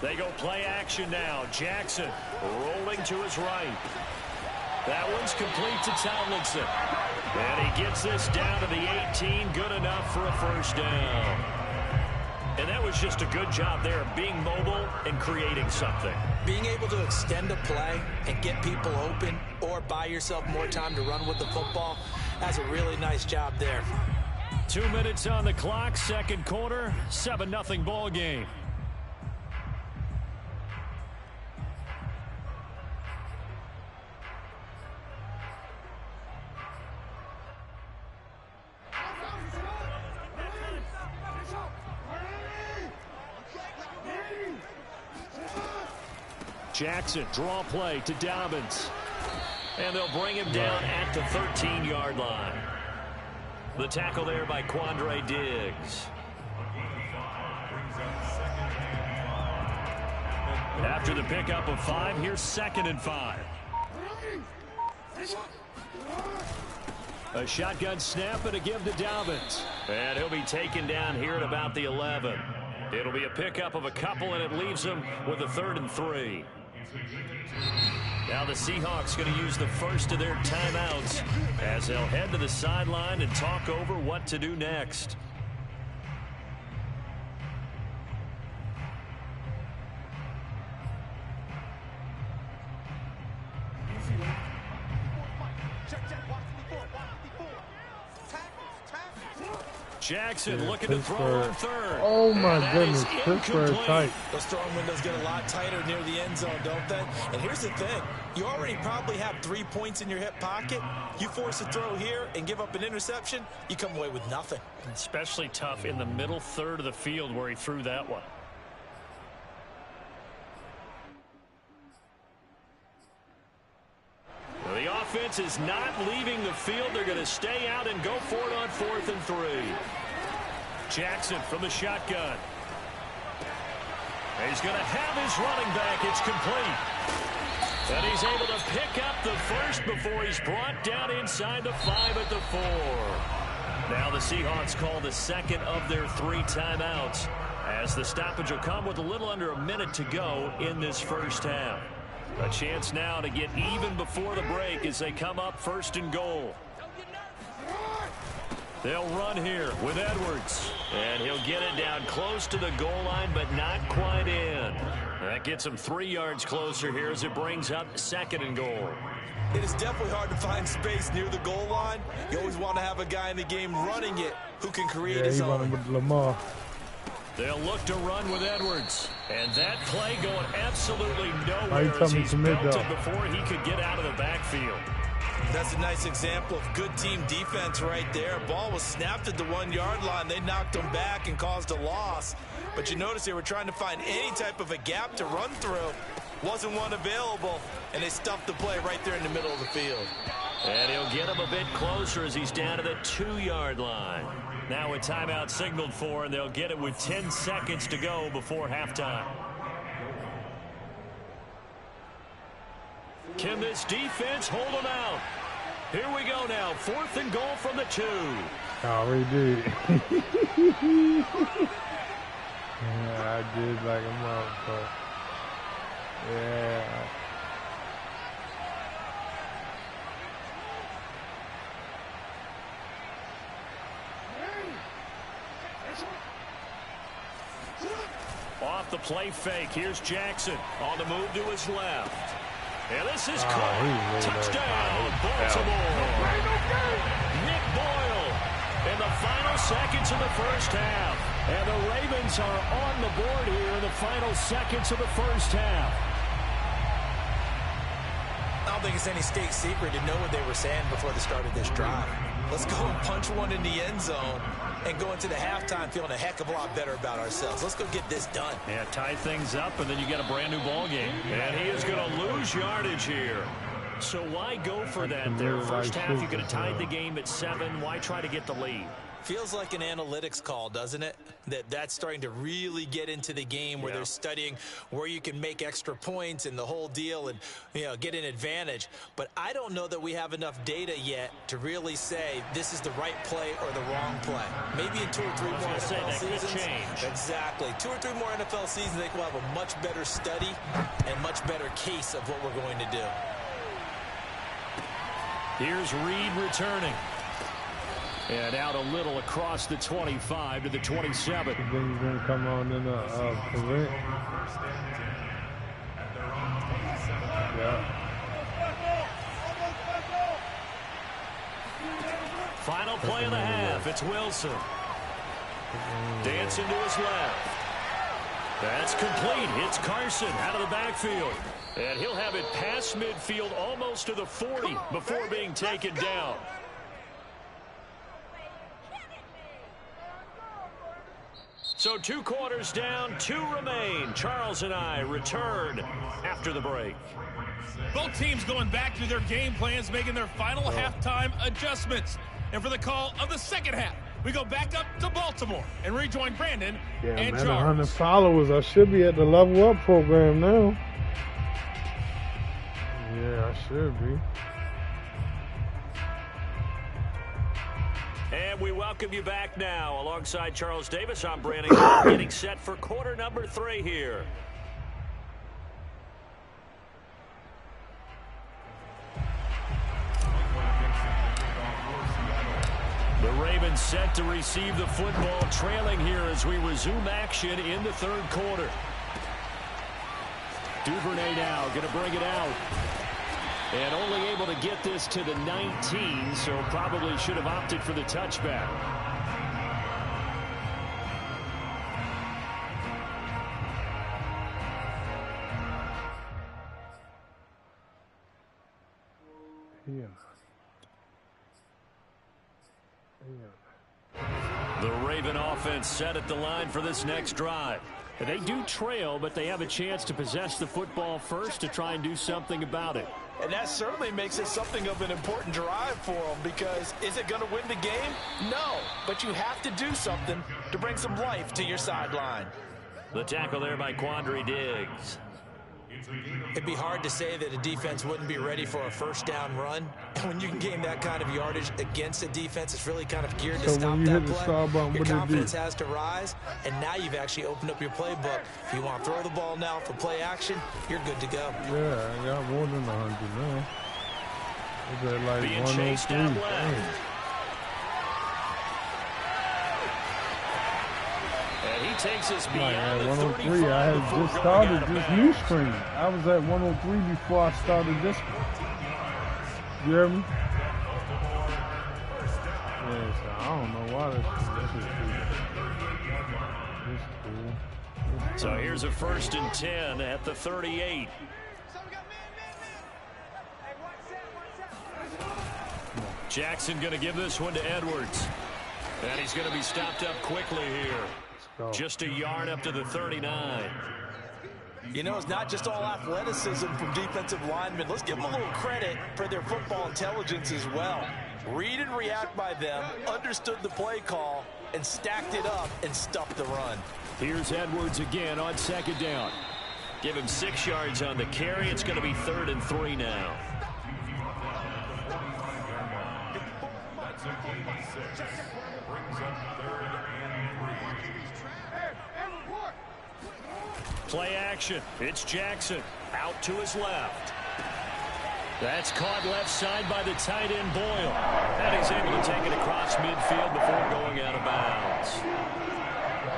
S5: They go play action now. Jackson rolling to his right. That one's complete to Tomlinson. And he gets this down to the 18. Good enough for a first down. And that was just a good job there of being mobile and creating something.
S3: Being able to extend a play and get people open or buy yourself more time to run with the football, that's a really nice job there.
S5: 2 minutes on the clock, second quarter, 7-0 ball game. Jackson, draw play to Dobbins. And they'll bring him down at the 13-yard line. The tackle there by Quandre Diggs. After the pickup of 5, here's 2nd and 5. A shotgun snap and a give to Dobbins. And he'll be taken down here at about the 11. It'll be a pickup of a couple, and it leaves him with a 3rd and 3. Now the Seahawks going to use the first of their timeouts as they'll head to the sideline and talk over what to do next. Jackson looking to throw on third.
S1: Oh my goodness, Pittsburgh tight.
S3: Those throwing windows get a lot tighter near the end zone, don't they? And here's the thing. You already probably have 3 points in your hip pocket. You force a throw here and give up an interception, you come away with nothing.
S5: Especially tough in the middle third of the field where he threw that one. Well, the offense is not leaving the field. They're going to stay out and go for it on 4th and 3. Jackson from the shotgun. He's going to have his running back. It's complete. And he's able to pick up the first before he's brought down inside the 5 at the 4. Now the Seahawks call the second of their 3 timeouts as the stoppage will come with a little under a minute to go in this first half. A chance now to get even before the break as they come up 1st and goal. They'll run here with Edwards. And he'll get it down close to the goal line, but not quite in. That gets him 3 yards closer here as it brings up 2nd and goal.
S3: It is definitely hard to find space near the goal line. You always want to have a guy in the game running it who can create his own.
S1: With Lamar.
S5: They'll look to run with Edwards. And that play going absolutely nowhere as he's belted before he could get out of the backfield.
S3: That's a nice example of good team defense right there. Ball was snapped at the 1-yard line. They knocked him back and caused a loss. But you notice they were trying to find any type of a gap to run through. Wasn't one available, and they stuffed the play right there in the middle of the field.
S5: And he'll get him a bit closer as he's down to the 2-yard line. Now a timeout signaled for, and they'll get it with 10 seconds to go before halftime. Can this defense hold them out? Here we go now. 4th and goal from the 2.
S1: Already did. Yeah, I did like him out, but Yeah.
S5: Off the play fake. Here's Jackson on the move to his left. And this is caught. Touchdown, Baltimore. Nick Boyle in the final seconds of the first half. And the Ravens are on the board here in the final seconds of the first half.
S3: I don't think it's any state secret to know what they were saying before the start of this drive. Let's go and punch one in the end zone and go into the halftime feeling a heck of a lot better about ourselves. Let's go get this done.
S5: Yeah, tie things up, and then you get a brand new ball game. And he is going to lose yardage here. So why go for that there? First half, you could have tied the game at 7. Why try to get the lead?
S3: Feels like an analytics call, doesn't it? That's starting to really get into the game where they're studying where you can make extra points and the whole deal and, you know, get an advantage. But I don't know that we have enough data yet to really say this is the right play or the wrong play. Maybe in 2 or 3 more NFL seasons.
S5: Change.
S3: Exactly. 2 or 3 more NFL seasons, I think we'll have a much better study and much better case of what we're going to do.
S5: Here's Reed returning. And out a little across the 25 to the 27.
S1: Then he's going to come on in a prevent. Yeah.
S5: Final play of the half. It's Wilson. Dancing to his left. That's complete. Hits Carson out of the backfield. And he'll have it past midfield almost to the 40 before being taken down. So 2 quarters down, 2 remain. Charles and I return after the break.
S11: Both teams going back to their game plans, making their final halftime adjustments. And for the call of the second half, we go back up to Baltimore and rejoin Brandon and
S1: man,
S11: Charles.
S1: 100 followers. I should be at the Level Up program now. Yeah, I should be.
S5: And we welcome you back now. Alongside Charles Davis, I'm Brandon, getting set for quarter number 3 here. The Ravens set to receive the football, trailing here as we resume action in the 3rd quarter. Duvernay now going to bring it out. And only able to get this to the 19, so probably should have opted for the touchback. The Raven offense set at the line for this next drive. They do trail, but they have a chance to possess the football first to try and do something about it.
S3: And that certainly makes it something of an important drive for them, because is it going to win the game? No, but you have to do something to bring some life to your sideline.
S5: The tackle there by Quandre Diggs.
S3: It'd be hard to say that a defense wouldn't be ready for a first down run. And when you can gain that kind of yardage against a defense, it's really kind of geared to stop that play. Your confidence has to rise, and now you've actually opened up your playbook. If you want to throw the ball now for play action, you're good to go.
S1: Yeah, I got more than 100 now. Is that like
S5: being chased out left. And he takes us beyond the
S1: 103. I had just started this new screen. I was at 103 before I started this one. You hear me? Yeah, so I don't know why this is cool.
S5: So here's a 1st and 10 at the 38. Jackson going to give this one to Edwards. And he's going to be stopped up quickly here. Just a yard up to the 39.
S3: You know, it's not just all athleticism from defensive linemen. Let's give them a little credit for their football intelligence as well. Read and react by them, understood the play call, and stacked it up and stuffed the run.
S5: Here's Edwards again on 2nd down. Give him 6 yards on the carry. It's going to be 3rd and 3 now. Play action. It's Jackson out to his left. That's caught left side by the tight end Boyle. And he's able to take it across midfield before going out of bounds.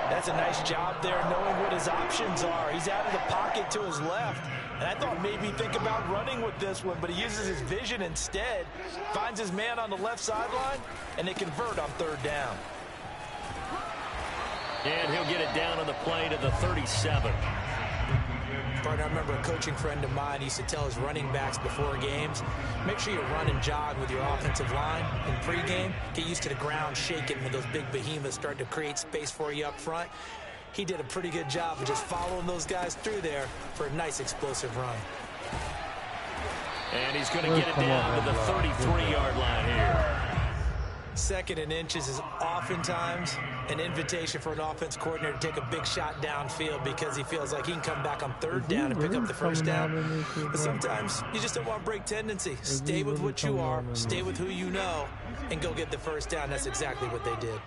S3: That's a nice job there knowing what his options are. He's out of the pocket to his left. And I thought maybe think about running with this one, but he uses his vision instead. Finds his man on the left sideline, and they convert on third down.
S5: And he'll get it down on the play to the 37.
S3: Partner, I remember a coaching friend of mine used to tell his running backs before games, make sure you run and jog with your offensive line in pregame. Get used to the ground shaking when those big behemoths start to create space for you up front. He did a pretty good job of just following those guys through there for a nice explosive run.
S5: And he's going to get it down to the 33-yard line here.
S3: Second and inches is oftentimes an invitation for an offense coordinator to take a big shot downfield because he feels like he can come back on third down and pick up the first down. But sometimes you just don't want to break tendency. Stay with what you are, stay with who you know, and go get the first down. That's exactly what they did.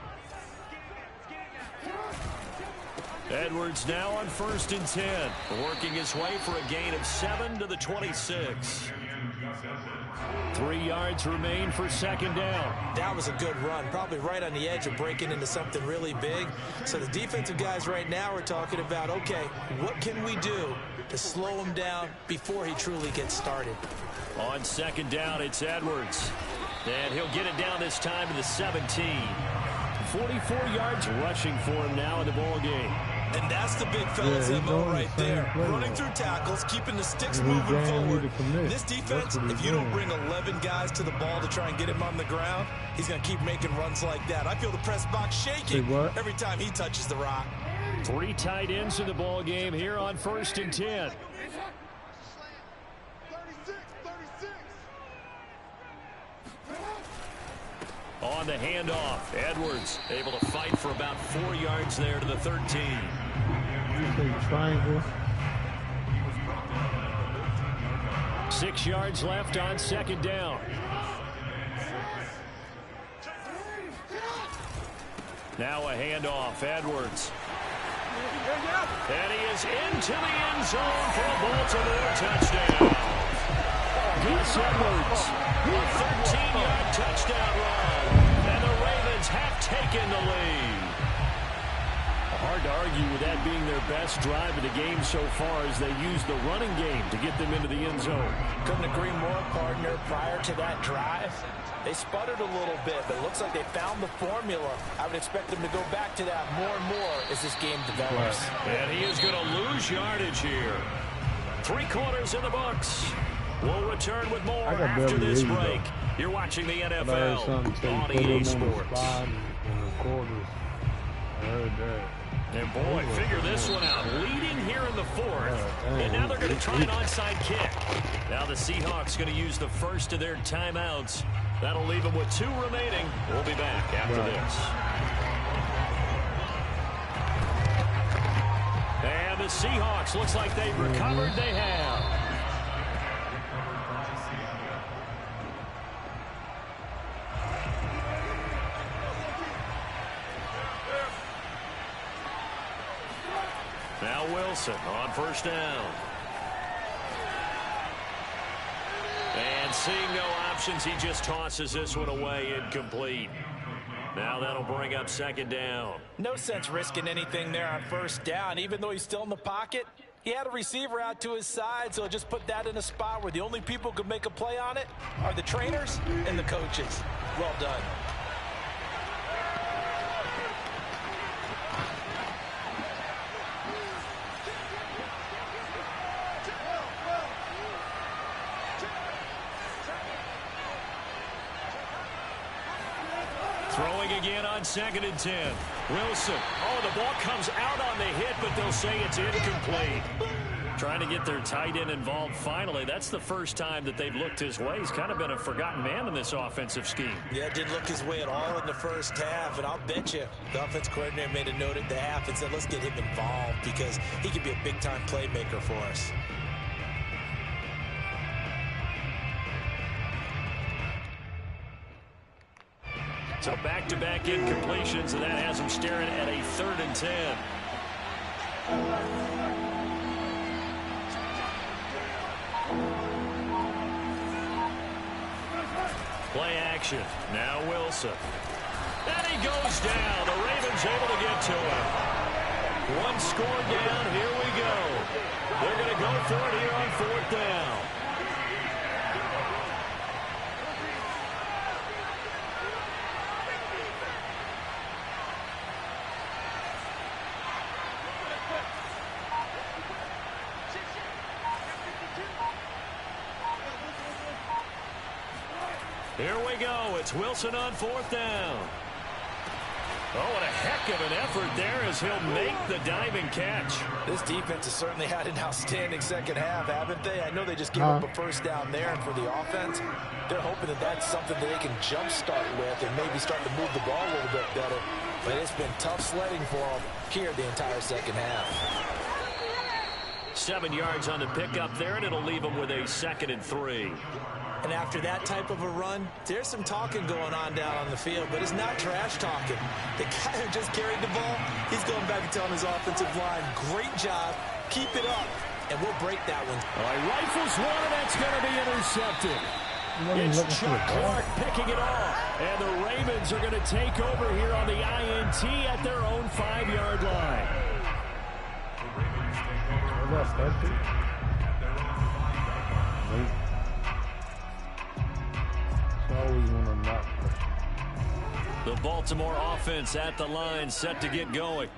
S5: Edwards now on 1st and 10, working his way for a gain of 7 to the 26. 3 yards remain for second down.
S3: That was a good run, probably right on the edge of breaking into something really big. So the defensive guys right now are talking about, okay, what can we do to slow him down before he truly gets started?
S5: On second down, it's Edwards. And he'll get it down this time to the 17. 44 yards rushing for him now in the ball game.
S3: And that's the big fella's MO right there. Running through tackles, keeping the sticks moving forward. This defense, if you don't bring 11 guys to the ball to try and get him on the ground, he's going to keep making runs like that. I feel the press box shaking every time he touches the rock.
S5: 3 tight ends in the ball game here on 1st and 10. On the handoff, Edwards able to fight for about 4 yards there to the 13.
S1: Triangle.
S5: 6 yards left on second down. Now a handoff, Edwards. And he is into the end zone for a Baltimore touchdown. Gus Edwards, a 13-yard touchdown run. And the Ravens have taken the lead. Hard to argue with that being their best drive of the game so far as they use the running game to get them into the end zone.
S3: Couldn't agree more, partner. Prior to that drive, they sputtered a little bit, but it looks like they found the formula. I would expect them to go back to that more and more as this game develops.
S5: And he is going to lose yardage here. 3 quarters in the books. We'll return with more after this break. You're watching the NFL on EA Sports. And boy, figure this one out. Leading here in the 4th. And now they're going to try an onside kick. Now the Seahawks going to use the first of their timeouts. That'll leave them with 2 remaining. We'll be back after this. And the Seahawks, looks like they've recovered. They have. Now Wilson on first down. And seeing no options, he just tosses this one away, incomplete. Now that'll bring up second down.
S3: No sense risking anything there on first down. Even though he's still in the pocket, he had a receiver out to his side, so just put that in a spot where the only people who could make a play on it are the trainers and the coaches. Well done.
S5: Throwing again on 2nd and 10. Wilson. Oh, the ball comes out on the hit, but they'll say it's incomplete. Trying to get their tight end involved finally. That's the first time that they've looked his way. He's kind of been a forgotten man in this offensive scheme.
S3: Yeah, didn't look his way at all in the first half, and I'll bet you the offense coordinator made a note at the half and said, let's get him involved because he could be a big-time playmaker for us.
S5: So back-to-back incompletions, and that has him staring at a 3rd and 10. Play action. Now Wilson. And he goes down. The Ravens able to get to him. One score down. Here we go. They're going to go for it here on 4th down. Here we go. It's Wilson on 4th down. Oh, what a heck of an effort there as he'll make the diving catch.
S3: This defense has certainly had an outstanding second half, haven't they? I know they just gave up a first down there, and for the offense, they're hoping that that's something that they can jumpstart with and maybe start to move the ball a little bit better. But it's been tough sledding for them here the entire second half.
S5: 7 yards on the pickup there, and it'll leave them with a 2nd and 3.
S3: And after that type of a run, there's some talking going on down on the field, but it's not trash talking. The guy who just carried the ball, he's going back and telling his offensive line, great job, keep it up, and we'll break that one.
S8: All right, rifles one, and that's going to be intercepted. It's Chuck Clark picking it off, and the Ravens are going to take over here on the INT at their own 5-yard line.
S5: The Baltimore offense at the line set to get going.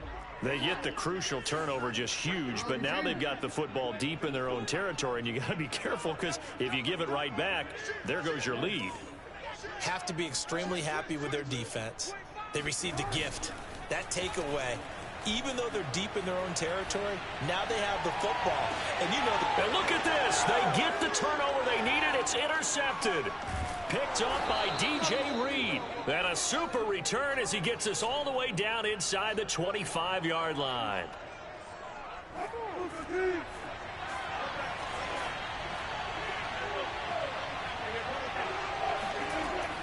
S5: They get the crucial turnover, just huge, but now they've got the football deep in their own territory, and you got to be careful because if you give it right back, there goes your lead.
S3: Have to be extremely happy with their defense. They received a gift. That takeaway, even though they're deep in their own territory, now they have the football. And you know,
S5: and look at this. They get the turnover they needed. It's intercepted. Picked up by DJ Reed. And a super return as he gets us all the way down inside the 25-yard line.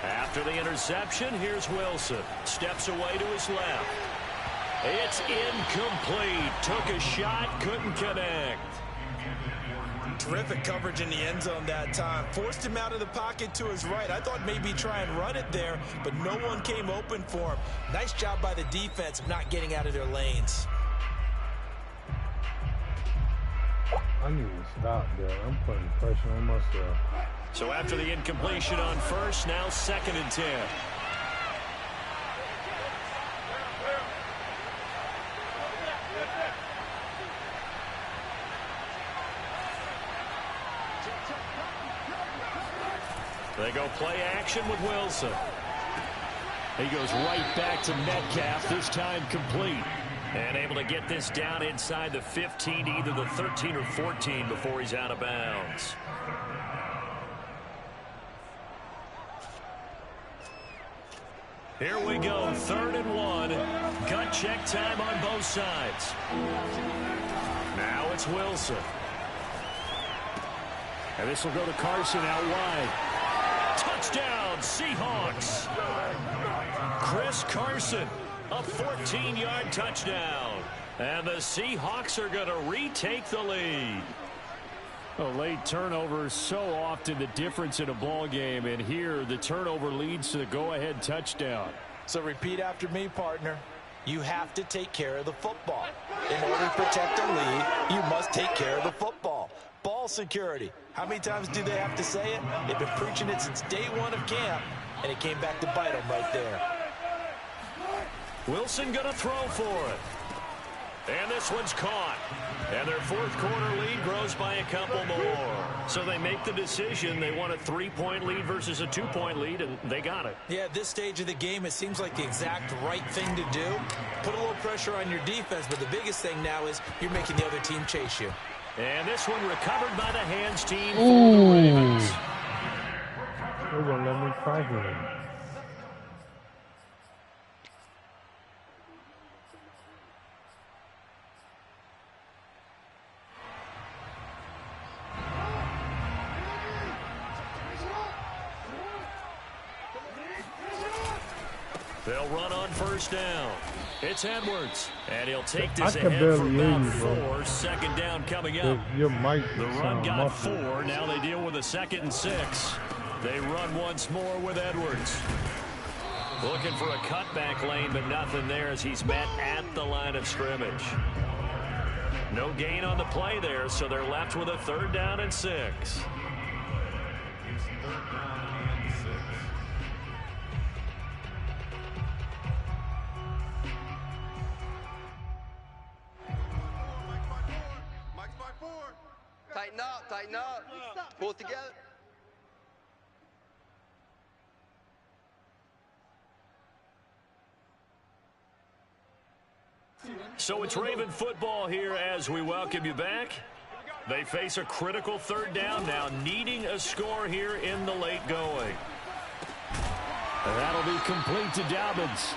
S5: After the interception, here's Wilson. Steps away to his left. It's incomplete. Took a shot, couldn't connect.
S3: Terrific coverage in the end zone that time. Forced him out of the pocket to his right. I thought maybe try and run it there, but no one came open for him. Nice job by the defense of not getting out of their lanes.
S1: I need to stop there. I'm putting pressure on myself.
S5: So after the incompletion on first, now 2nd and 10. They go play action with Wilson.
S8: He goes right back to Metcalf, this time complete.
S5: And able to get this down inside the 15, either the 13 or 14 before he's out of bounds. Here we go, 3rd and 1. Gut check time on both sides. Now it's Wilson.
S8: And this will go to Carson out wide.
S5: Touchdown, Seahawks. Chris Carson, a 14-yard touchdown. And the Seahawks are going to retake the lead.
S8: A late turnover is so often the difference in a ball game, and here the turnover leads to the go-ahead touchdown.
S3: So repeat after me, partner. You have to take care of the football. In order to protect a lead, you must take care of the football. Ball security. How many times do they have to say it? They've been preaching it since day one of camp, and it came back to bite them right there.
S5: Wilson going to throw for it. And this one's caught. And their 4th quarter lead grows by a couple more. So they make the decision. They want a 3-point lead versus a 2-point lead, and they got it.
S3: Yeah, at this stage of the game, it seems like the exact right thing to do. Put a little pressure on your defense, but the biggest thing now is you're making the other team chase you.
S5: And this one recovered by the hands team for the Ravens.
S1: They're going to let me cry here.
S5: They'll run on 1st down. It's Edwards, and he'll take this ahead for about 4. 2nd down coming up.
S1: Your mic
S5: the run got 4. Now they deal with a 2nd and 6. They run once more with Edwards. Looking for a cutback lane, but nothing there as he's met at the line of scrimmage. No gain on the play there, so they're left with a 3rd down and 6.
S6: It's 3rd down and 6.
S12: Mike's by 4. Tighten up, tighten up. Pull it together.
S5: So it's Raven football here as we welcome you back. They face a critical 3rd down now, needing a score here in the late going.
S8: That'll be complete to Dobbins.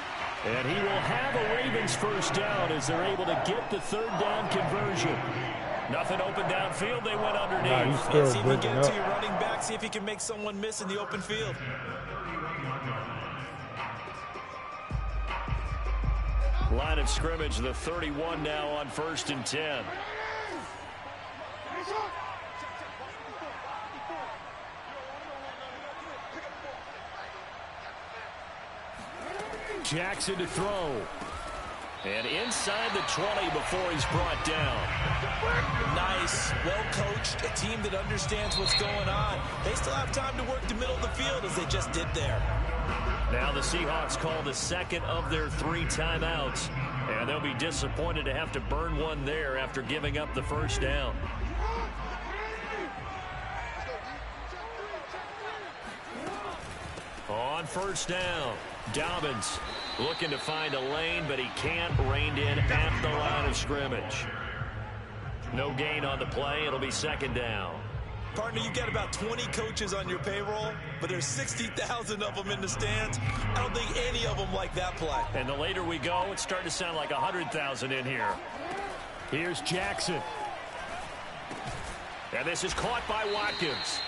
S8: And he will have a Ravens 1st down as they're able to get the 3rd down conversion.
S5: Nothing open downfield. They went underneath.
S3: Yeah, see if he can get it to your running back. See if he can make someone miss in the open field.
S5: Line of scrimmage, the 31 now on 1st and 10.
S8: Jackson to throw.
S5: And inside the 20 before he's brought down.
S3: Nice, well coached, a team that understands what's going on. They still have time to work the middle of the field as they just did there.
S5: Now the Seahawks call the 2nd of their 3 timeouts. And they'll be disappointed to have to burn one there after giving up the 1st down. On 1st down, Dobbins looking to find a lane, but he can't. Reined in at the line of scrimmage. No gain on the play. It'll be 2nd down.
S3: Partner, you've got about 20 coaches on your payroll, but there's 60,000 of them in the stands. I don't think any of them like that play.
S5: And the later we go, it's starting to sound like 100,000 in here.
S8: Here's Jackson.
S5: And this is caught by Watkins.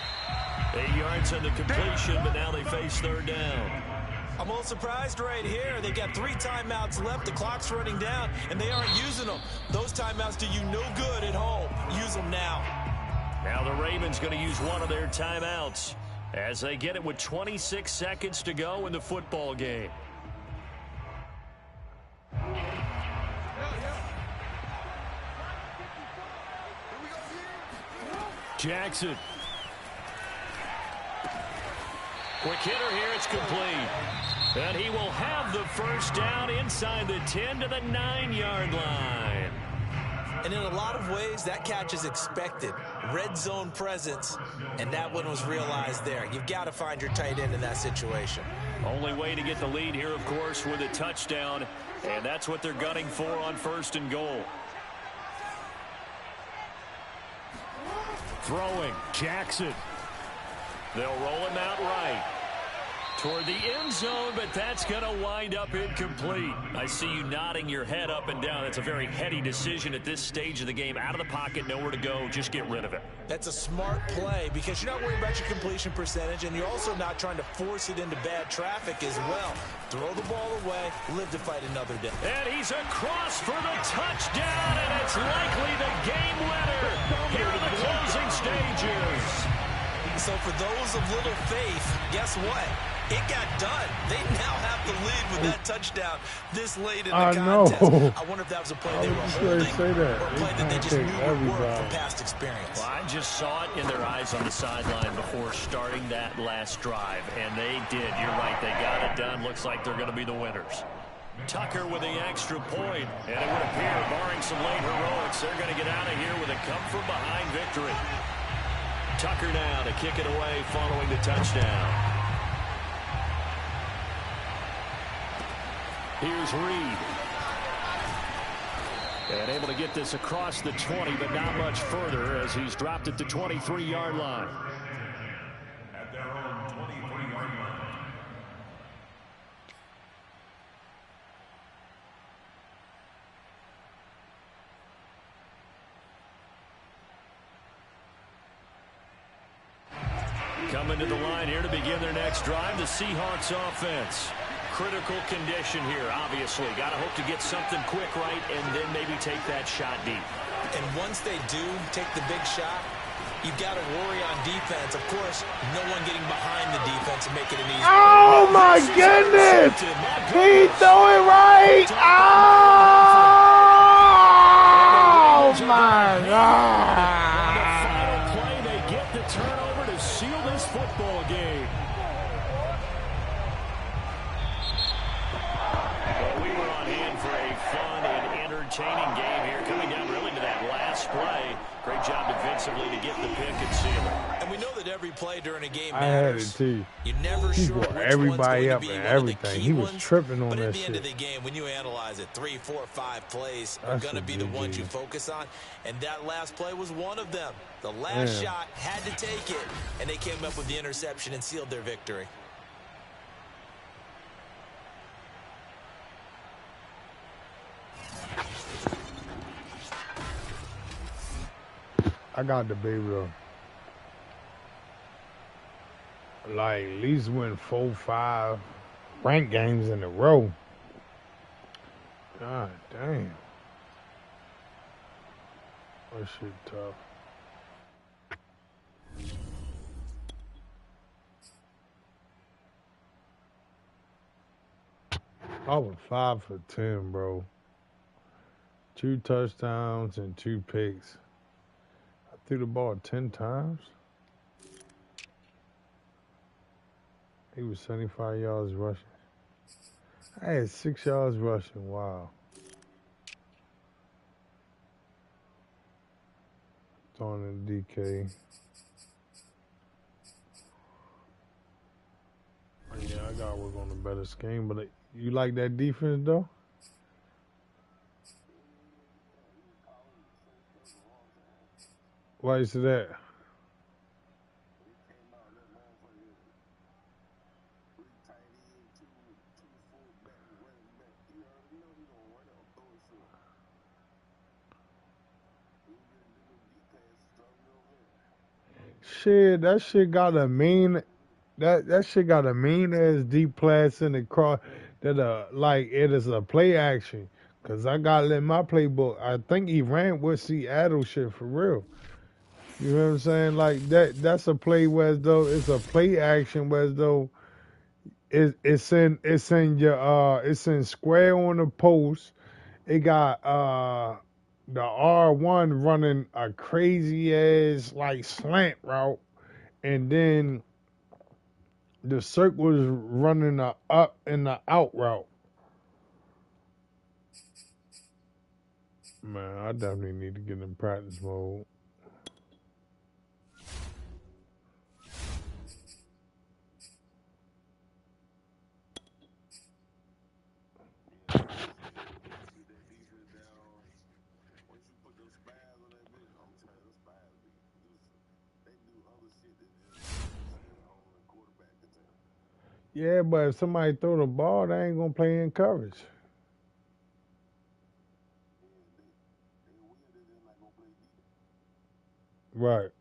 S5: 8 yards on the completion, but now they face 3rd down.
S3: I'm a little surprised right here. They've got 3 timeouts left. The clock's running down, and they aren't using them. Those timeouts do you no good at home. Use them now.
S5: Now the Ravens going to use one of their timeouts as they get it with 26 seconds to go in the football game.
S8: Jackson.
S5: Quick hitter here, it's complete. And he will have the 1st down inside the 10 to the 9-yard line.
S3: And in a lot of ways, that catch is expected. Red zone presence, and that one was realized there. You've got to find your tight end in that situation.
S5: Only way to get the lead here, of course, with a touchdown, and that's what they're gunning for on 1st and goal.
S8: Throwing, Jackson.
S5: They'll roll him out right toward the end zone, but that's going to wind up incomplete. I see you nodding your head up and down. That's a very heady decision at this stage of the game. Out of the pocket, nowhere to go. Just get rid of it.
S3: That's a smart play because you're not worried about your completion percentage, and you're also not trying to force it into bad traffic as well. Throw the ball away, live to fight another day.
S5: And he's across for the touchdown, and it's likely the game winner here in the closing stages.
S3: So for those of little faith, guess what? It got done. They now have the lead with that touchdown this late in the contest. I wonder if that was a play they were holding or a play that they just knew would work from past experience.
S5: Well, I just saw it in their eyes on the sideline before starting that last drive, and they did. You're right. They got it done. Looks like they're going to be the winners. Tucker with the extra point, and it would appear, barring some late heroics, they're going to get out of here with a come-from-behind victory. Tucker now to kick it away following the touchdown.
S8: Here's Reed. And able to get this across the 20, but not much further as he's dropped at the 23-yard line.
S6: At their own 23-yard line.
S5: Coming to the line here to begin their next drive, the Seahawks offense. Critical condition here, obviously. Got to hope to get something quick right and then maybe take that shot deep.
S3: And once they do take the big shot, You've got to worry on defense. Of course, no one getting behind the defense and making it easy.
S1: Oh, my goodness. He threw it right. Oh, my God.
S8: On the final play, they get the turnover to seal this football game.
S5: Well, we were on hand for a fun and entertaining game here, coming down really to that last play. Great job defensively to get the pick and seal it.
S3: And we know that every play during a game
S1: I had it
S3: matters.
S1: too.
S3: You're never
S1: He
S3: sure
S1: brought
S3: which
S1: everybody
S3: one's
S1: up
S3: going to be
S1: and
S3: one of the
S1: everything.
S3: key
S1: He was
S3: ones.
S1: tripping on
S3: but
S1: that
S3: at the end
S1: shit.
S3: of the game, when you analyze it, 3, 4, 5 plays are
S1: That's
S3: going to
S1: a
S3: be the ones
S1: GG.
S3: you focus on. And that last play was one of them. The last shot had to take it, and they came up with the interception and sealed their victory.
S1: I got to be able to, like, at least win 4, 5 ranked games in a row. God damn. That shit tough. I was 5 for 10, bro. 2 touchdowns and 2 picks. I threw the ball 10 times. He was 75 yards rushing. I had 6 yards rushing. Wow. Throwing in DK. Yeah, I gotta work on a better scheme, but you like that defense though? Why you say that? Shit, that shit got a mean. That shit got a mean ass deep pass in the cross. That like it is a play action. Cause I got in my playbook. I think he ran with Seattle shit for real. You know what I'm saying? Like that's a play where as though it's a play action where as though it's in your it's in square on the post. It got the R1 running a crazy ass like slant route, and then the circle is running the up and the out route. Man, I definitely need to get in practice mode. Yeah, but if somebody throw the ball, they ain't gonna play in coverage. Right.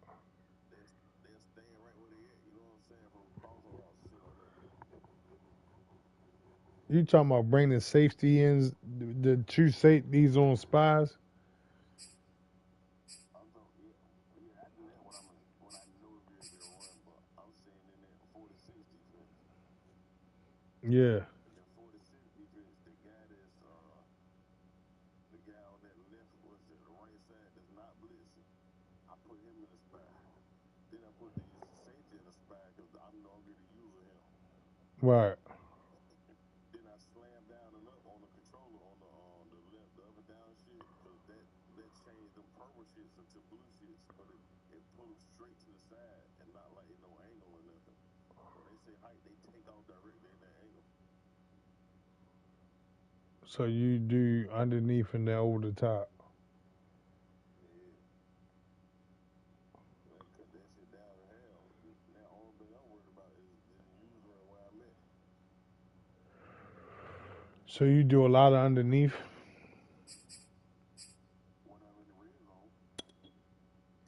S1: You talking about bringing safety ends, the true safeties on spies? Yeah. Right. So you do underneath and then over the top. So you do a lot of underneath?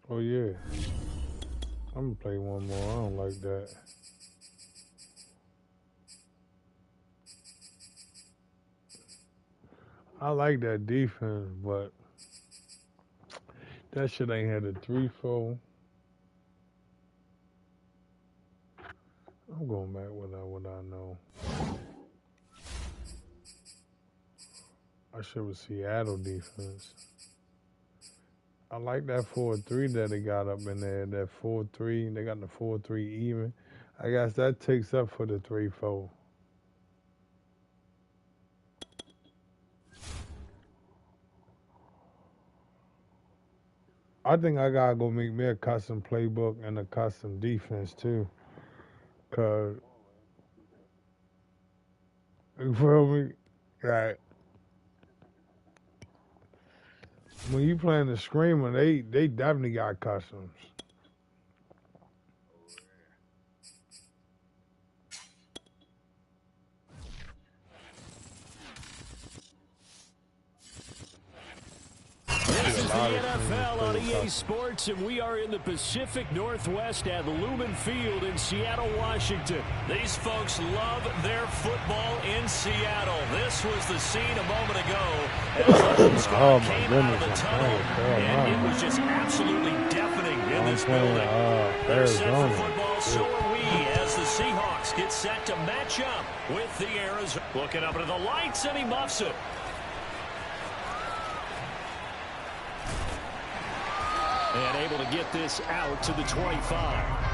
S1: Oh yeah. I'm gonna play one more. I don't like that. I like that defense, but that shit ain't had a 3-4. I'm going back with what I know. I should have Seattle defense. I like that 4-3 that they got up in there. That 4-3, they got the 4-3 even. I guess that takes up for the 3-4. I think I gotta go make me a custom playbook and a custom defense too. Cause you feel me? Right. When you playing the Screamer, they definitely got customs.
S8: This is the NFL on EA Sports, and we are in the Pacific Northwest at Lumen Field in Seattle, Washington. These folks love their football in Seattle. This was the scene a moment ago as the home squad came out of the tunnel, and it was just absolutely deafening in this building. They're set for football, so are we, as the Seahawks get set to match up with the Arizona. Looking up into the lights, and he muffs it. And able to get this out to the 25.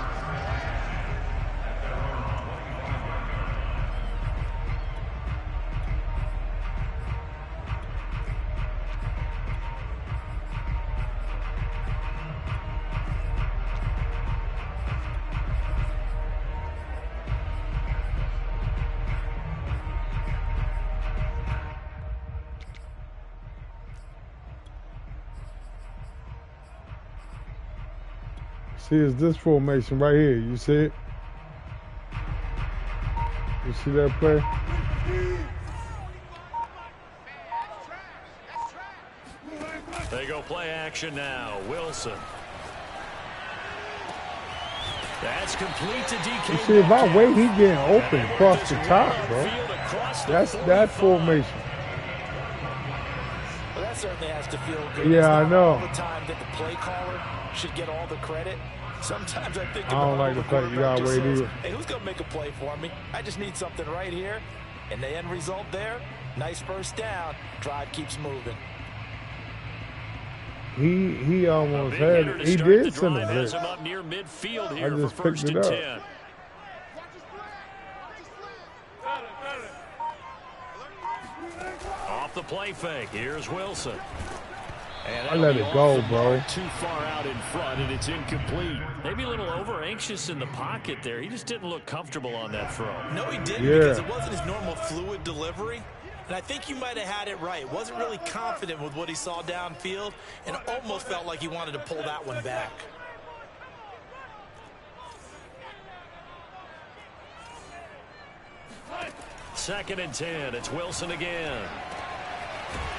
S1: See, it's this formation right here. You see it? You see that play?
S5: They go play action now. Wilson. That's complete to DK.
S1: You see, if I wait, he getting open across the top, bro. That's that formation.
S3: Well, that certainly has to feel good.
S1: Yeah, I know.
S3: All the time that the play caller should get all the credit. Sometimes I think
S1: I don't like the fact you gotta wait either.
S3: Hey, who's gonna make a play for me? I just need something right here. And the end result there, nice first down. Drive keeps moving.
S1: He almost had it. He did send a blitz.
S5: Him up near midfield here
S1: I just
S5: for
S1: picked
S5: first
S1: it
S5: and
S1: up.
S5: 10. Off the play fake. Here's Wilson. And
S1: I let it go, bro.
S5: Too far out in front, and it's incomplete. Maybe a little over anxious in the pocket there. He just didn't look comfortable on that throw.
S3: No, he didn't, because it wasn't his normal fluid delivery. And I think you might have had it right. Wasn't really confident with what he saw downfield, and almost felt like he wanted to pull that one back.
S5: Second and 10. It's Wilson again.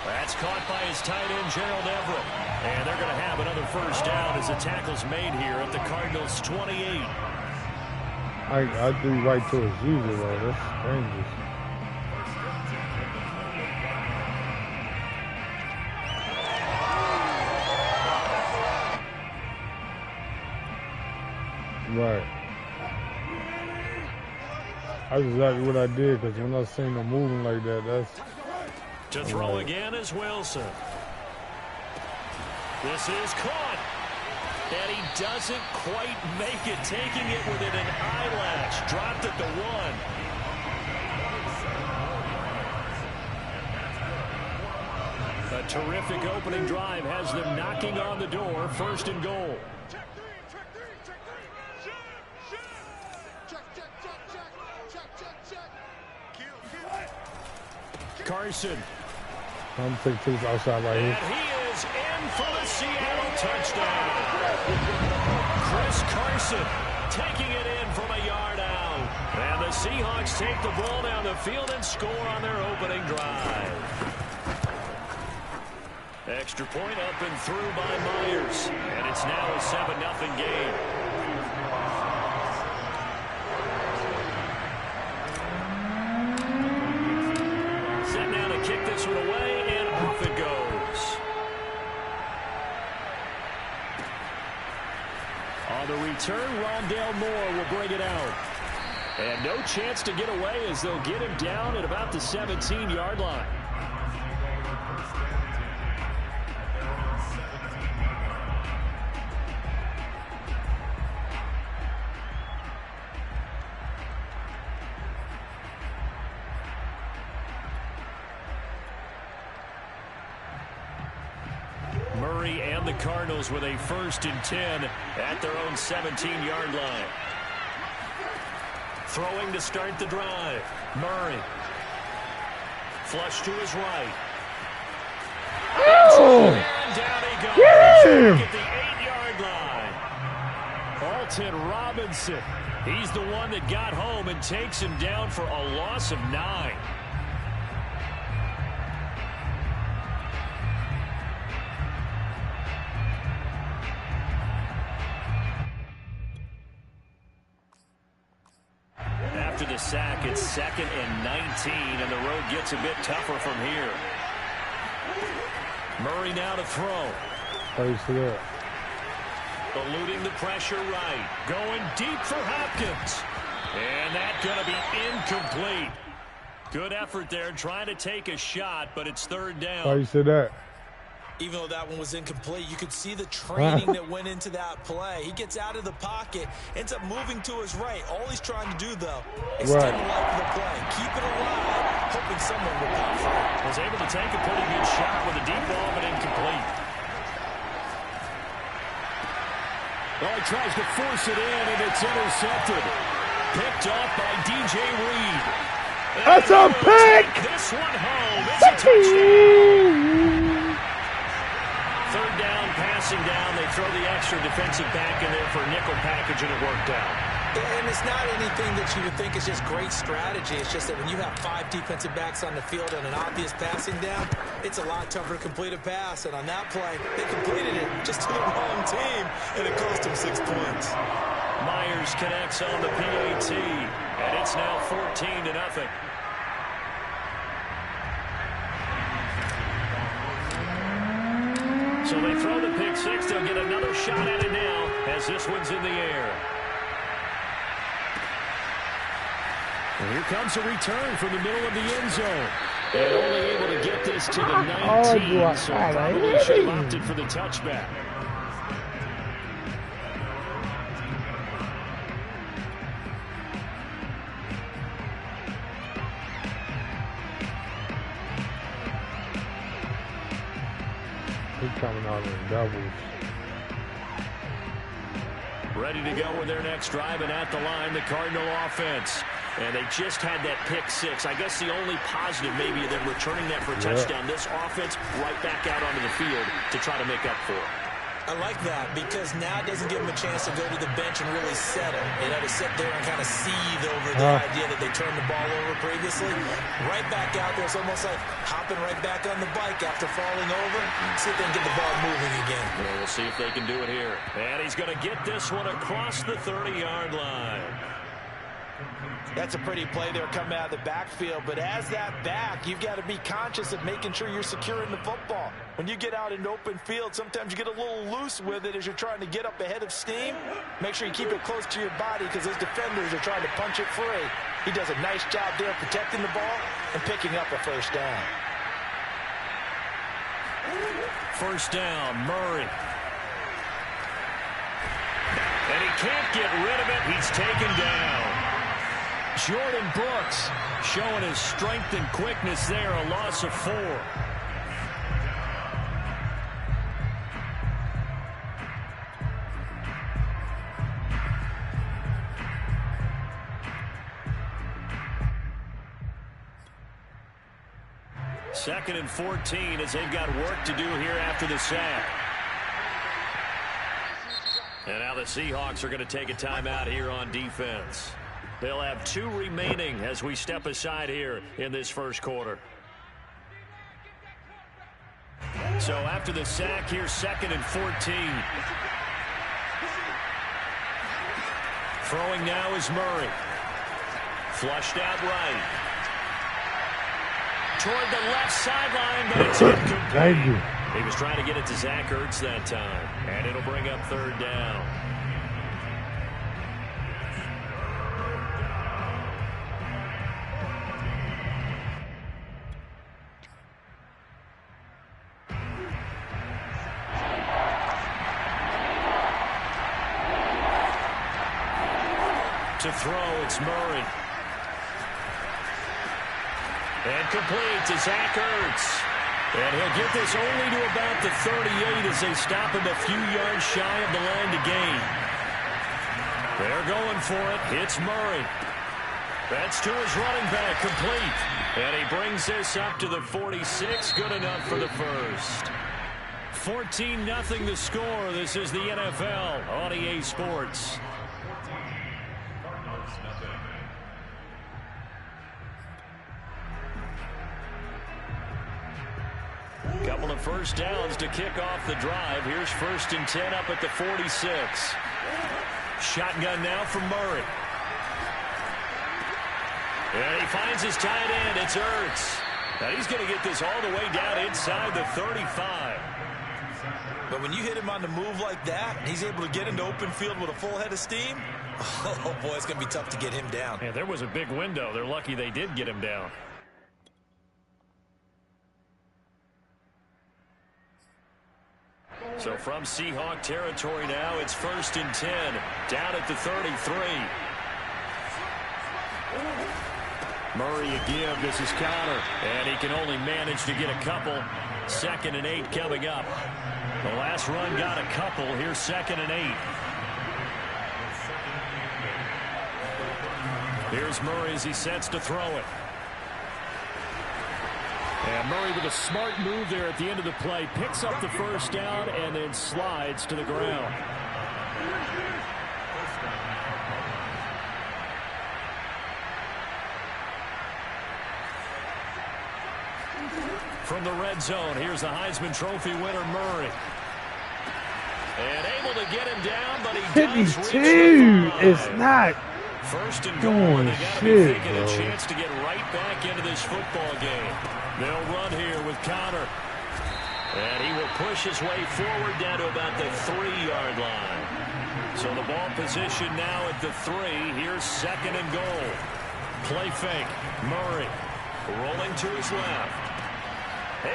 S5: That's caught by his tight end, Gerald Everett. And they're going to have another first down as the tackle's made here at the Cardinals' 28.
S1: I threw right to his user, though. That's dangerous. Right. That's exactly what I did, because when I seen them moving like that, that's...
S5: To throw again is Wilson. This is caught. And he doesn't quite make it, taking it within an eyelash. Dropped at the 1. A terrific opening drive has them knocking on the door. First and goal. Carson.
S1: I'm taking two outside right here.
S5: And he is in for the Seattle touchdown. Chris Carson taking it in from a yard out. And the Seahawks take the ball down the field and score on their opening drive. Extra point up and through by Myers. And it's now a 7-0 game. Kick this one away, and off it goes. On the return, Rondale Moore will bring it out. And no chance to get away as they'll get him down at about the 17-yard line. Murray and the Cardinals with a 1st and 10 at their own 17-yard line. Throwing to start the drive. Murray. Flush to his right.
S1: Oh!
S5: And down he goes.
S1: Yeah!
S5: At the 8-yard line. Alton Robinson. He's the one that got home and takes him down for a loss of 9. After the sack, it's 2nd and 19, and the road gets a bit tougher from here. Murray now to throw. Eluding the pressure right. Going deep for Hopkins. And that's going to be incomplete. Good effort there, trying to take a shot, but it's 3rd down.
S1: Why you say that?
S3: Even though that one was incomplete, you could see the training that went into that play. He gets out of the pocket, ends up moving to his right. All he's trying to do, though, extend the life of the play. Keep it alive, hoping someone will pop for it.
S5: Was able to take a pretty good shot with a deep ball, but incomplete. Well, he tries to force it in, and it's intercepted. Picked off by DJ Reed.
S1: That's a pick!
S5: This one home. It's a touchdown. 3rd down, passing down. They throw the extra defensive back in there for a nickel package, and it worked out.
S3: And it's not anything that you would think is just great strategy. It's just that when you have 5 defensive backs on the field and an obvious passing down, it's a lot tougher to complete a pass. And on that play, they completed it just to the wrong team, and it cost them 6 points.
S5: Myers connects on the PAT, and it's now 14-0. So they throw the pick 6. They'll get another shot at it now as this one's in the air. And here comes a return from the middle of the end zone. And only able to get this to the 19, so probably should have opted for the touchback.
S1: Coming out in doubles.
S5: Ready to go with their next drive, and at the line, the Cardinal offense. And they just had that pick 6. I guess the only positive maybe of them returning that for a touchdown. This offense right back out onto the field to try to make up for it.
S3: I like that because now it doesn't give them a chance to go to the bench and really settle. To sit there and kind of seethe over the idea that they turned the ball over previously. Right back out there. It's almost like hopping right back on the bike after falling over. Sit there and get the ball moving again.
S5: Well, we'll see if they can do it here. And he's going to get this one across the 30-yard line.
S3: That's a pretty play there coming out of the backfield. But as that back, you've got to be conscious of making sure you're securing the football. When you get out in open field, sometimes you get a little loose with it as you're trying to get up ahead of steam. Make sure you keep it close to your body because those defenders are trying to punch it free. He does a nice job there protecting the ball and picking up a 1st down.
S5: 1st down, Murray. And he can't get rid of it. He's taken down. Jordan Brooks showing his strength and quickness there, a loss of 4. Second and 14 as they've got work to do here after the sack. And now the Seahawks are going to take a timeout here on defense. They'll have 2 remaining as we step aside here in this 1st quarter. So after the sack, here's 2nd and 14. Throwing now is Murray. Flushed out right. Toward the left sideline, but it's incomplete.
S1: Thank you.
S5: He was trying to get it to Zach Ertz that time, and it'll bring up 3rd down. To throw, it's Murray. And complete to Zach Ertz. And he'll get this only to about the 38 as they stop him a few yards shy of the line to gain. They're going for it. It's Murray. That's to his running back, complete. And he brings this up to the 46. Good enough for the first. 14-0 the score. This is the NFL on EA Sports. Couple of first downs to kick off the drive. Here's 1st and 10 up at the 46. Shotgun now from Murray. And he finds his tight end. It's Ertz. Now he's going to get this all the way down inside the 35.
S3: But when you hit him on the move like that, and he's able to get into open field with a full head of steam, oh boy, it's going to be tough to get him down.
S5: Yeah, there was a big window. They're lucky they did get him down. So from Seahawk territory now, it's 1st and 10, down at the 33. Murray a give. This is Connor, and he can only manage to get a couple. 2nd and 8 coming up. The last run got a couple. Here's 2nd and 8. Here's Murray as he sets to throw it. And Murray with a smart move there at the end of the play. Picks up the first down and then slides to the ground. From the red zone, here's the Heisman Trophy winner, Murray. And able to get him down, but he does reach the line.
S1: It's not
S5: 1st and goal, and they got to be thinking a chance to get right back into this football game. They'll run here with Connor. And he will push his way forward down to about the 3-yard line. So the ball position now at the 3. Here's 2nd and goal. Play fake. Murray rolling to his left.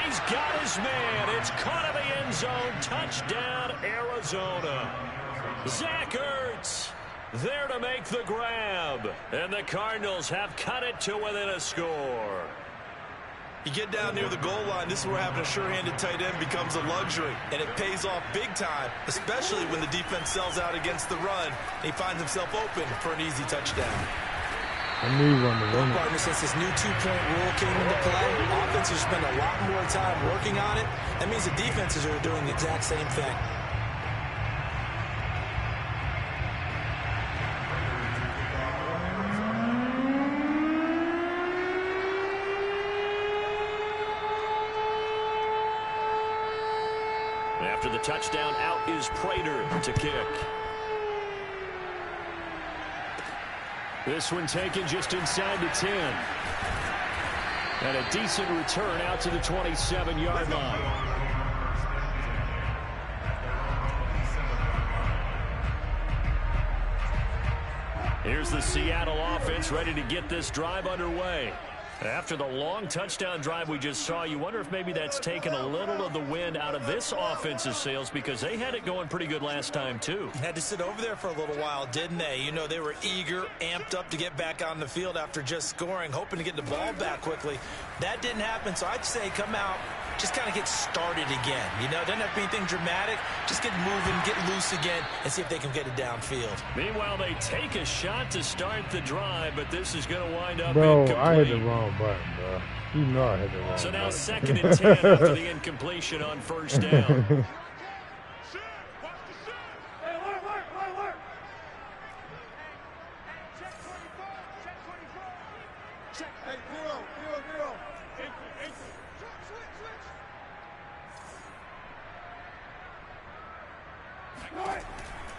S5: He's got his man. It's caught in the end zone. Touchdown, Arizona. Zach Ertz there to make the grab. And the Cardinals have cut it to within a score.
S3: You get down near the goal line, this is where having a sure-handed tight end becomes a luxury. And it pays off big time, especially when the defense sells out against the run. He finds himself open for an easy touchdown.
S1: I knew you wanted to run it.
S3: Partner, since this new two-point rule came into play, offenses spend a lot more time working on it. That means the defenses are doing the exact same thing.
S5: After the touchdown, out is Prater to kick. This one taken just inside the 10. And a decent return out to the 27-yard line. Here's the Seattle offense ready to get this drive underway. After the long touchdown drive we just saw, you wonder if maybe that's taken a little of the wind out of this offensive sails, because they had it going pretty good last time too.
S3: Had to sit over there for a little while, didn't they? You know, they were eager, amped up to get back on the field after just scoring, hoping to get the ball back quickly. That didn't happen, so I'd say come out, just kind of get started again. You know, doesn't have to be anything dramatic. Just get moving, get loose again, and see if they can get it downfield.
S5: Meanwhile, they take a shot to start the drive, but this is going to wind up
S1: incomplete. I hit the wrong button, bro. You know I hit the wrong button.
S5: So now 2nd and 10 after the incompletion on first down.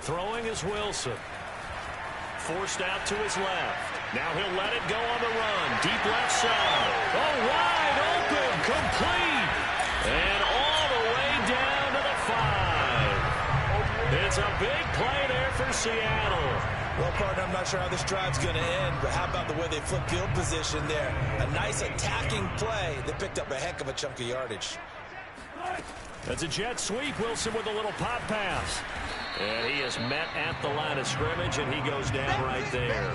S5: Throwing is Wilson. Forced out to his left. Now he'll let it go on the run. Deep left side. Oh, wide open. Complete. And all the way down to the 5. It's a big play there for Seattle.
S3: Well, partner, I'm not sure how this drive's going to end, but how about the way they flip field position there? A nice attacking play that picked up a heck of a chunk of yardage.
S5: That's a jet sweep. Wilson with a little pop pass. And he is met at the line of scrimmage, and he goes down right there.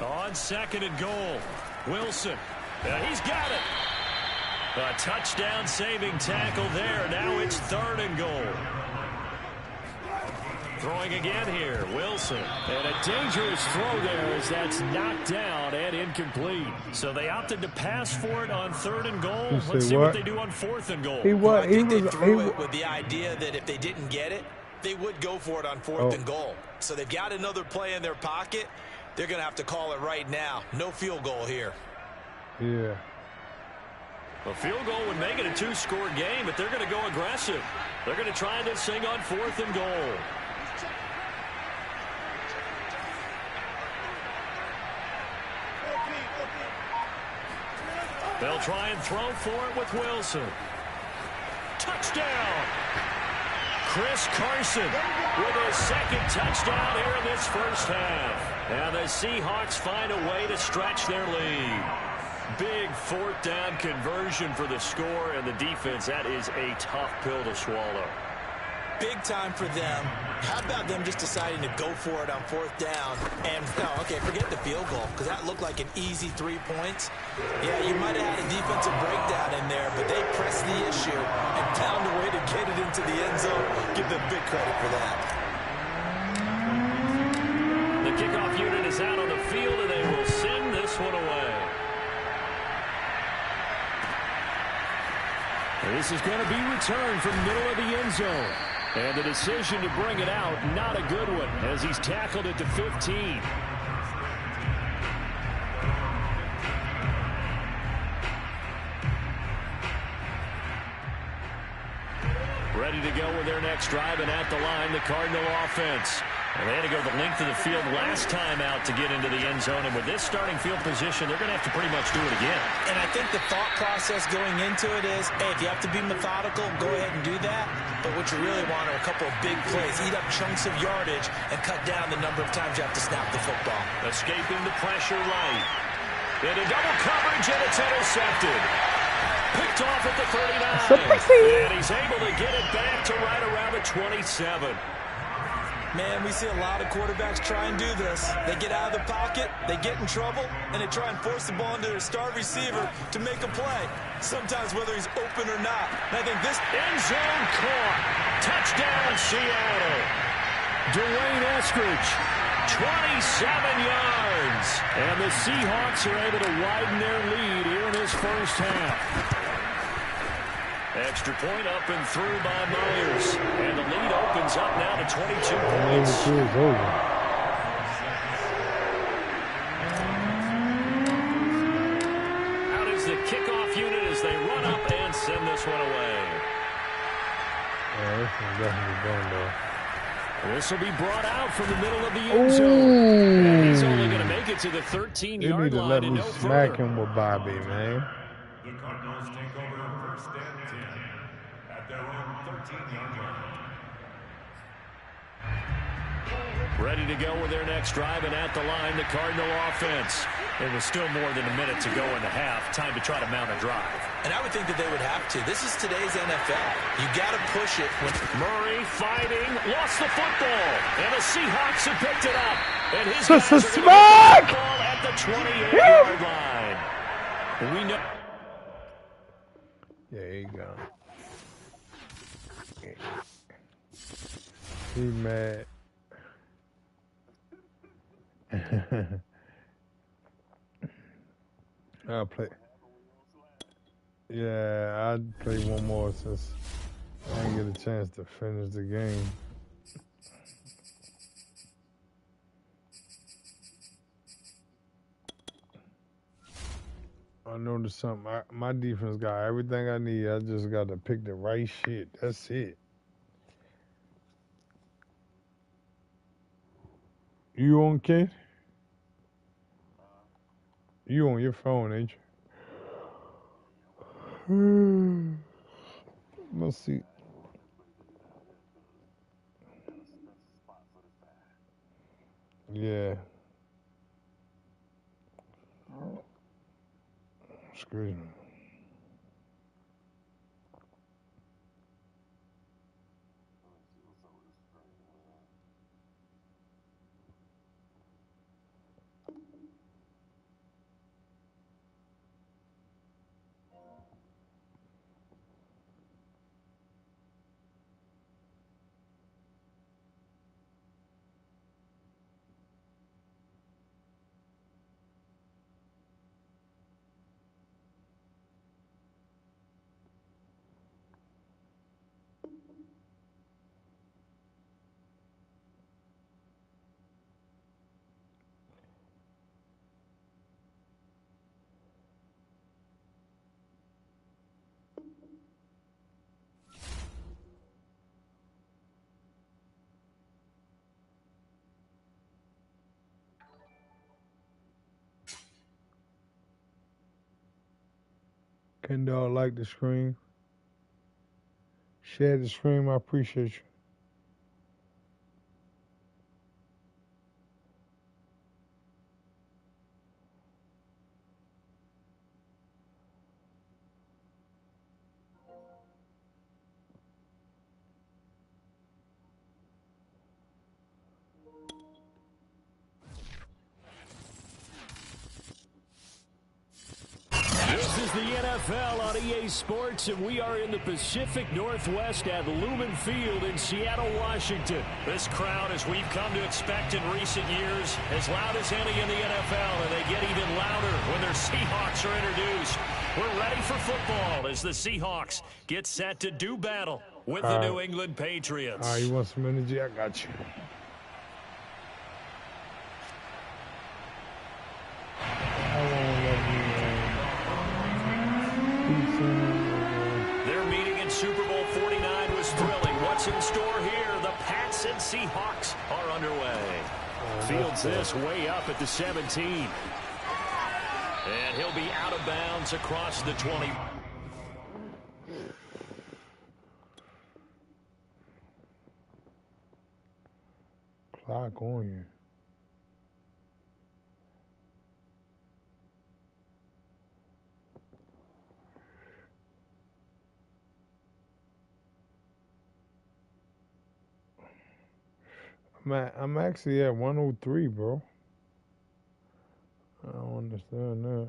S5: On second and goal, Wilson. He's got it. A touchdown saving tackle there. Now it's third and goal. Throwing again here, Wilson. And a dangerous throw there as that's knocked down and incomplete. So they opted to pass for it on third and goal. Let's see what they do on fourth and goal.
S3: I think they threw it with the idea that if they didn't get it, they would go for it on fourth and goal. So they've got another play in their pocket. They're going to have to call it right now. No field goal here.
S1: Yeah.
S5: A field goal would make it a two-score game, but they're going to go aggressive. They're going to try this thing on fourth and goal. They'll try and throw for it with Wilson. Touchdown! Chris Carson with his second touchdown here in this first half. And the Seahawks find a way to stretch their lead. Big fourth down conversion for the score, and the defense, that is a tough pill to swallow.
S3: Big time for them. How about them just deciding to go for it on fourth down? And, okay, forget the field goal, because that looked like an easy 3 points. Yeah, you might have had a defensive breakdown in there, but they pressed the issue and found a way to get it into the end zone. Give them big credit for that.
S5: The kickoff unit is out on the field, and they will send this one away. This is going to be returned from the middle of the end zone. And the decision to bring it out, not a good one, as he's tackled it to 15. Ready to go with their next drive, and at the line, the Cardinal offense. And they had to go the length of the field last time out to get into the end zone. And with this starting field position, they're going to have to pretty much do it again.
S3: And I think the thought process going into it is, hey, if you have to be methodical, go ahead and do that. But what you really want are a couple of big plays. Eat up chunks of yardage and cut down the number of times you have to snap the football.
S5: Escaping the pressure right. Into double coverage, and it's intercepted. Picked off at the 39. And he's able to get it back to right around the 27.
S3: Man, we see a lot of quarterbacks try and do this. They get out of the pocket, they get in trouble, and they try and force the ball into their star receiver to make a play. Sometimes whether he's open or not. And I think this
S5: end zone caught. Touchdown, Seattle. Dwayne Eskridge, 27 yards. And the Seahawks are able to widen their lead here in this first half. Extra point up and through by Myers. And the lead opens up now to 22 points. Out is the kickoff unit as they run up and send this one away.
S1: Yeah, this one's definitely going though.
S5: This will be brought out from the middle of the end zone. And he's only going to make it to the 13-yard line and no further.
S1: Smack him with Bobby, man.
S6: The Cardinals take over first and 10 at their own 13-yard line.
S5: Ready to go with their next drive, and at the line, the Cardinal offense. It was still more than a minute to go in the half. Time to try to mount a drive.
S3: And I would think that they would have to. This is today's NFL. You got to push it. When
S5: Murray fighting, lost the football, and the Seahawks have picked it up. And his guys are going to get the ball at the 28-yard line. We know.
S1: There you go. He mad. I'll play. Yeah, I'd play one more since I didn't get a chance to finish the game. I noticed something. My defense got everything I need. I just got to pick the right shit. That's it. You on, kid? You on your phone, ain't you? Let's see. Yeah. Excuse me. Can y'all like the stream? Share the stream. I appreciate you.
S8: This is the NFL on EA Sports, and we are in the Pacific Northwest at Lumen Field in Seattle, Washington. This crowd, as we've come to expect in recent years, as loud as any in the NFL, and they get even louder when their Seahawks are introduced. We're ready for football as the Seahawks get set to do battle with the New England Patriots.
S1: All right, you want some energy? I got you.
S8: Their meeting in Super Bowl 49 was thrilling. What's in store here? The Pats and Seahawks are underway. Fields this way up at the 17. And he'll be out of bounds across the 20.
S1: Clock on you. I'm actually at 103, bro. I don't understand that.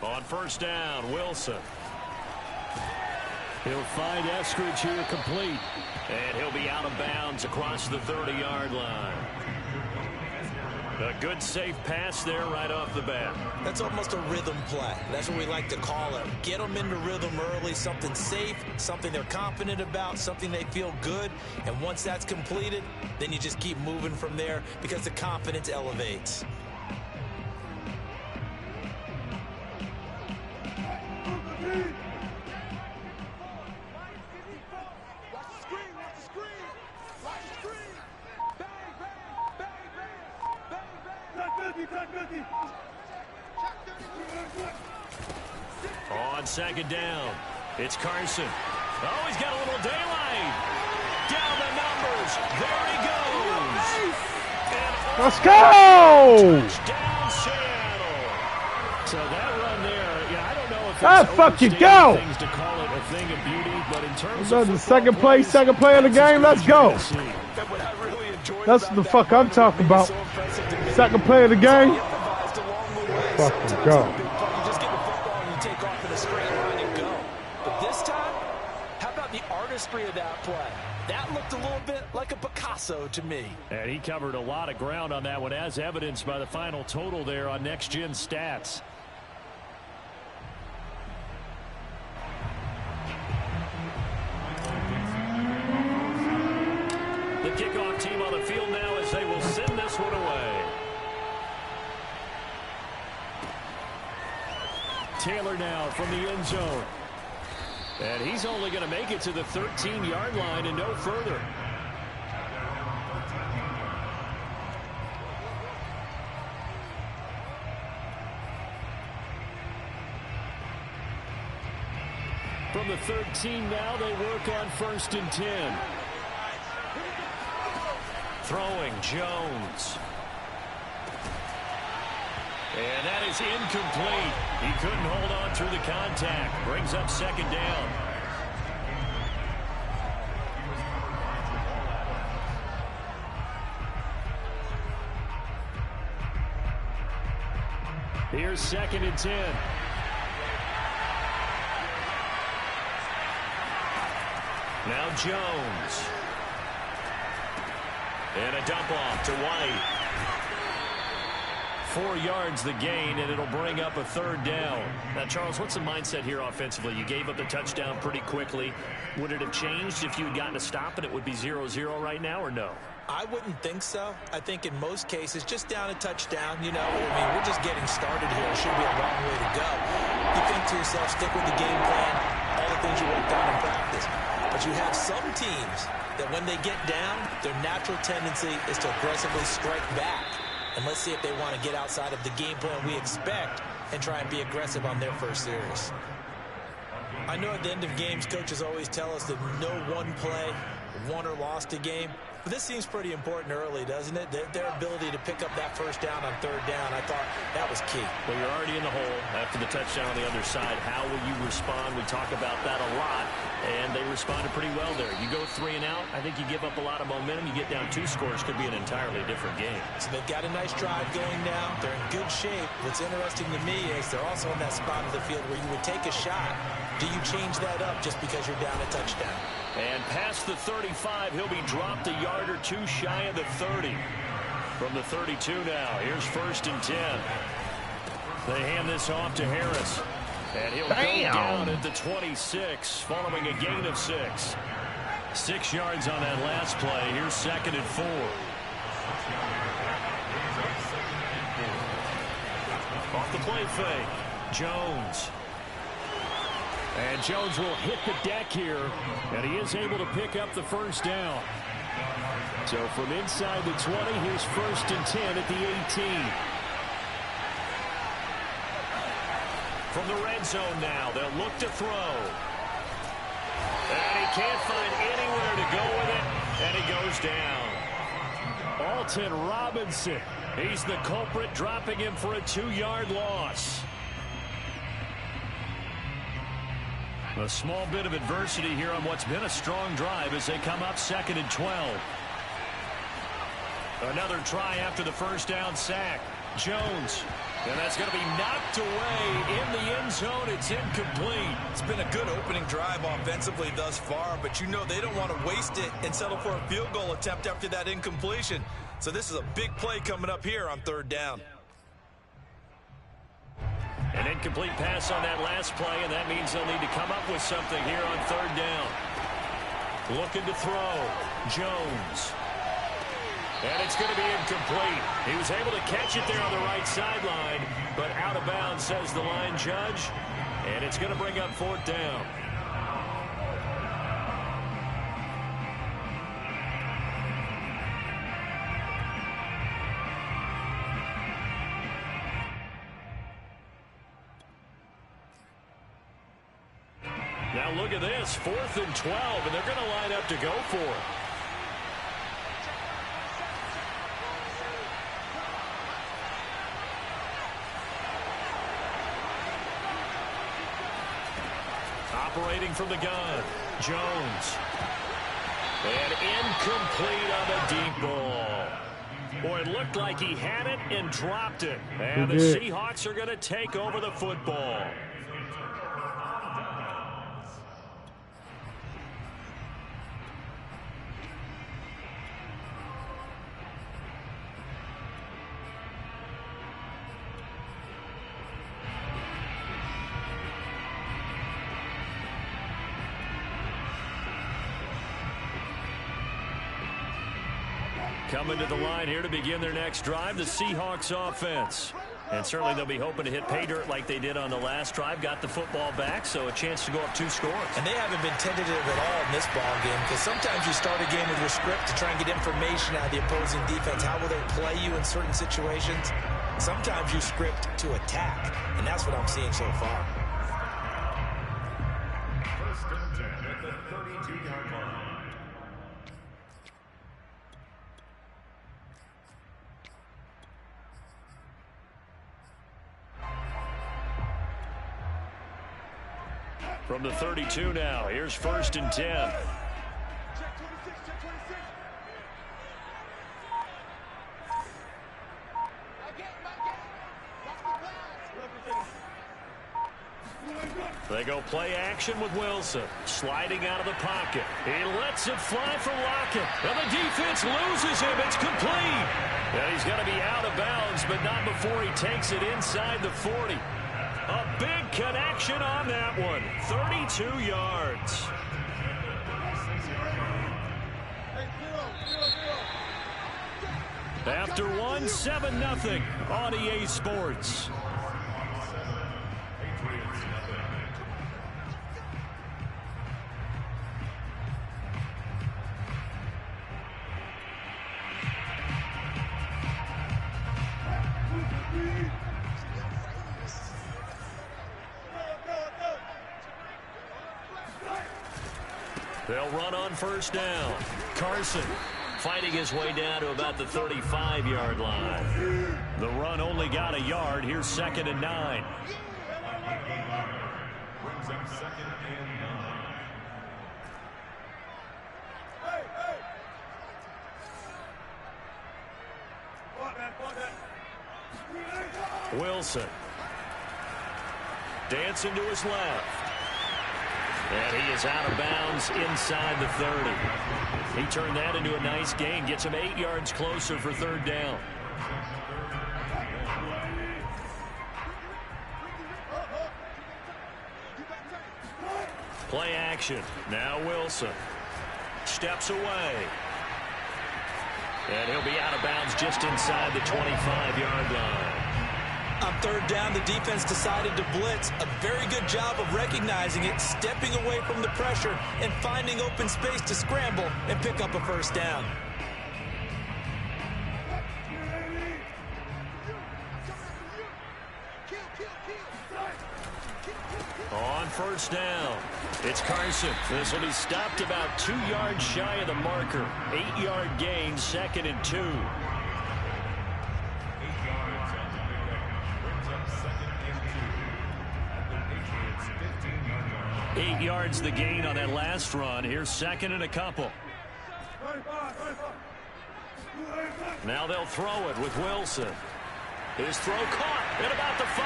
S8: On first down, Wilson. He'll find Eskridge here complete. And he'll be out of bounds across the 30-yard line. A good, safe pass there right off the bat.
S3: That's almost a rhythm play. That's what we like to call it. Get them into rhythm early, something safe, something they're confident about, something they feel good. And once that's completed, then you just keep moving from there because the confidence elevates.
S8: On second down, it's Carson. Oh, he's got a little daylight. Down the numbers. There he goes.
S1: Let's go!
S8: Touchdown, Seattle. So that run there, yeah, I don't know if
S1: Ah, fuck you, go!
S8: things to call it a thing of beauty, but in terms
S1: of
S8: the
S1: second play of the game, let's go. That's the fuck I'm talking about. Second play of the game. Fucking go.
S3: You just get the football and you take off in a straight line and go. But this time, how about the artistry of that play? That looked a little bit like a Picasso to me.
S8: And he covered a lot of ground on that one, as evidenced by the final total there on Next Gen Stats. The kickoff team on the field now as they will send this one away. Taylor now from the end zone. And he's only going to make it to the 13-yard line and no further. From the 13 now, they work on 1st and 10. Throwing Jones. And that is incomplete. He couldn't hold on through the contact. Brings up 2nd down. Here's 2nd and 10. Now Jones. And a dump off to White. 4 yards the gain, and it'll bring up a 3rd down. Now, Charles, what's the mindset here offensively? You gave up the touchdown pretty quickly. Would it have changed if you had gotten a stop and it would be 0-0 right now, or no?
S3: I wouldn't think so. I think in most cases, just down a touchdown, you know, I mean, we're just getting started here. It should be a long way to go. You think to yourself, stick with the game plan, all the things you worked on in practice. But you have some teams that when they get down, their natural tendency is to aggressively strike back. And let's see if they want to get outside of the game plan we expect and try and be aggressive on their first series. I know at the end of games, coaches always tell us that no one play won or lost a game. But this seems pretty important early, doesn't it? Their ability to pick up that 1st down on 3rd down, I thought that was key.
S8: Well, you're already in the hole after the touchdown on the other side. How will you respond? We talk about that a lot, and they responded pretty well there. You go 3 and out, I think you give up a lot of momentum. You get down 2 scores, could be an entirely different game.
S3: So they've got a nice drive going now. They're in good shape. What's interesting to me is they're also in that spot of the field where you would take a shot. Do you change that up just because you're down a touchdown?
S8: And past the 35, he'll be dropped a yard or 2 shy of the 30. From the 32 now, here's 1st and 10. They hand this off to Harris. And he'll go down at the 26, following a gain of 6. 6 yards on that last play. Here's 2nd and 4. Off the play fake, Jones. And Jones will hit the deck here, and he is able to pick up the 1st down. So from inside the 20, here's 1st and 10 at the 18. From the red zone now, they'll look to throw. And he can't find anywhere to go with it, and he goes down. Alton Robinson, he's the culprit, dropping him for a 2-yard loss. A small bit of adversity here on what's been a strong drive as they come up 2nd and 12. Another try after the 1st down sack. Jones. And that's going to be knocked away in the end zone. It's incomplete.
S3: It's been a good opening drive offensively thus far, but you know they don't want to waste it and settle for a field goal attempt after that incompletion. So this is a big play coming up here on 3rd down.
S8: An incomplete pass on that last play, and that means they'll need to come up with something here on 3rd down. Looking to throw. Jones. And it's going to be incomplete. He was able to catch it there on the right sideline, but out of bounds, says the line judge. And it's going to bring up 4th down. Now look at this, 4th and 12, and they're going to line up to go for it.
S5: Operating from the gun, Jones. And incomplete on the deep ball. Boy, it looked like he had it and dropped it. And the Seahawks are going to take over the football. Coming to the line here to begin their next drive, the Seahawks offense. And certainly they'll be hoping to hit pay dirt like they did on the last drive. Got the football back, so a chance to go up 2 scores. And they haven't been tentative at all in this ball game, because sometimes you start a game with your script to try and get information out of the opposing defense. How will they play you in certain situations? Sometimes you script to attack, and that's what I'm seeing so far.
S6: First and 10 at the 32-yard line.
S5: From the 32 now, here's 1st and 10. They go play action with Wilson. Sliding out of the pocket. He lets it fly for Lockett. And the defense loses him. It's complete. And he's going to be out of bounds, but not before he takes it inside the 40. A big connection on that one. 32 yards. After one, 7-0 on EA Sports. They'll run on 1st down. Carson fighting his way down to about the 35-yard line. The run only got a yard. Here's 2nd and 9.
S6: Brings up 2nd and 9.
S5: Wilson. Dancing to his left. And he is out of bounds inside the 30. He turned that into a nice gain. Gets him 8 yards closer for 3rd down. Play action. Now Wilson. Steps away. And he'll be out of bounds just inside the 25-yard line. On 3rd down, the defense decided to blitz. A very good job of recognizing it, stepping away from the pressure, and finding open space to scramble and pick up a 1st down. On 1st down, it's Carson. This will be stopped about 2 yards shy of the marker. 8-yard gain, 2nd and 2. 8 yards the gain on that last run. Here's 2nd and a couple. Now they'll throw it with Wilson. His throw caught at about the 5.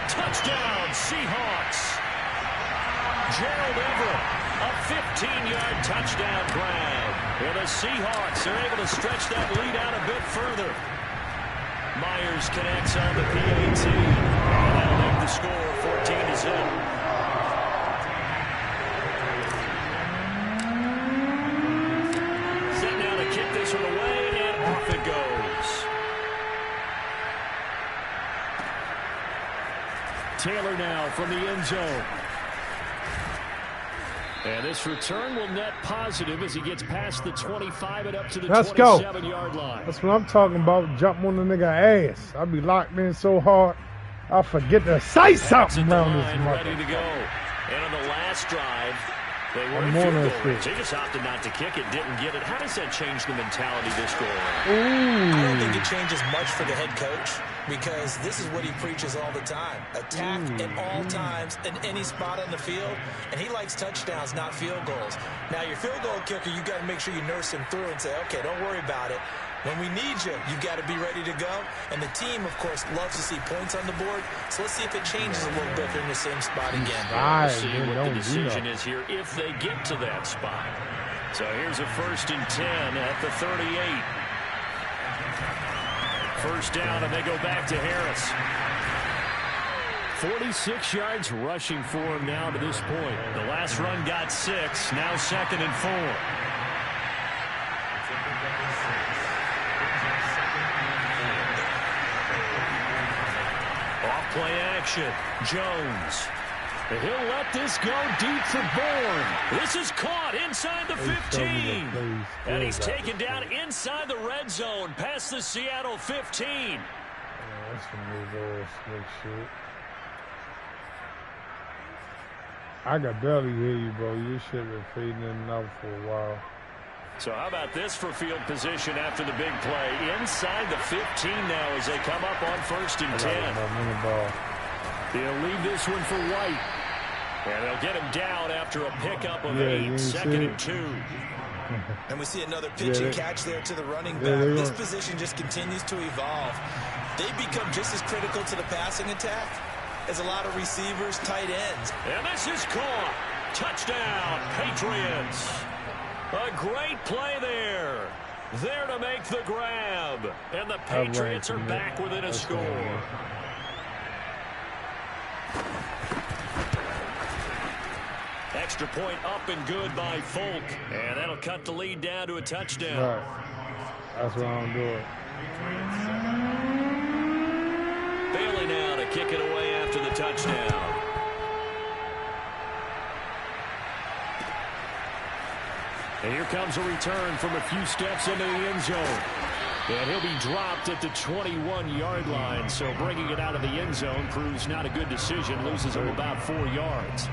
S5: Touchdown, Seahawks. Gerald Everett, a 15-yard touchdown grab. And the Seahawks are able to stretch that lead out a bit further. Myers connects on the PAT. And that'll make the score 14-0. This one away, and off it goes. Taylor now from the end zone. And this return will net positive as he gets past the 25 and up to the 27-yard line.
S1: That's what I'm talking about. Jump on the nigga ass. I be locked in so hard, I forget to say something around this mother.
S5: Ready to go. And on the last drive, They were in field goal range. He just opted not to kick it, didn't get it. How does that change the mentality this goal?
S3: I don't think it changes much for the head coach because this is what he preaches all the time. Attack at all times in any spot on the field, and he likes touchdowns, not field goals. Now, your field goal kicker, you got to make sure you nurse him through and say, okay, don't worry about it. When we need you, you've got to be ready to go. And the team, of course, loves to see points on the board. So let's see if it changes a little bit if they're in the same spot again.
S5: We'll see what the decision is here if they get to that spot. So here's a 1st and 10 at the 38. First down, and they go back to Harris.
S8: 46 yards rushing for him now to this point.
S5: The last run got 6. Now 2nd and 4. Play action. Jones.
S8: He'll let this go deep for Bourne.
S5: This is caught inside the 15. And he's taken down inside the red zone past the Seattle 15.
S1: Yeah, that's some real slick shit. I could barely hear you, bro. You should have been fading in and out for a while.
S5: So how about this for field position after the big play? Inside the 15 now as they come up on 1st and 10.
S8: They'll leave this one for White.
S5: And they'll get him down after a pickup of 8, 2nd and 2.
S3: And we see another pitch and catch there to the running back. This position just continues to evolve. They become just as critical to the passing attack as a lot of receivers, tight ends.
S5: And this is caught. Touchdown, Patriots. A great play there. There to make the grab. And the Patriots are back within a score. Extra point up and good by Folk. And that'll cut the lead down to a touchdown.
S1: Right. That's what I'm doing.
S5: Bailey now to kick it away after the touchdown.
S8: And here comes a return from a few steps into the end zone. And he'll be dropped at the 21-yard line. So bringing it out of the end zone proves not a good decision. Loses him about 4 yards.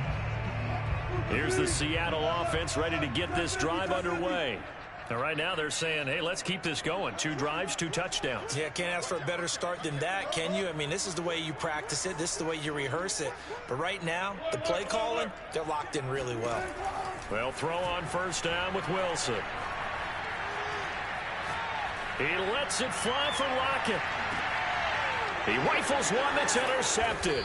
S5: Here's the Seattle offense ready to get this drive underway. And right now they're saying, hey, let's keep this going. 2 drives, 2 touchdowns.
S3: Yeah, can't ask for a better start than that, can you? I mean, this is the way you practice it. This is the way you rehearse it. But right now, the play calling, they're locked in really well.
S5: They'll throw on 1st down with Wilson. He lets it fly for Lockett. He rifles one that's intercepted.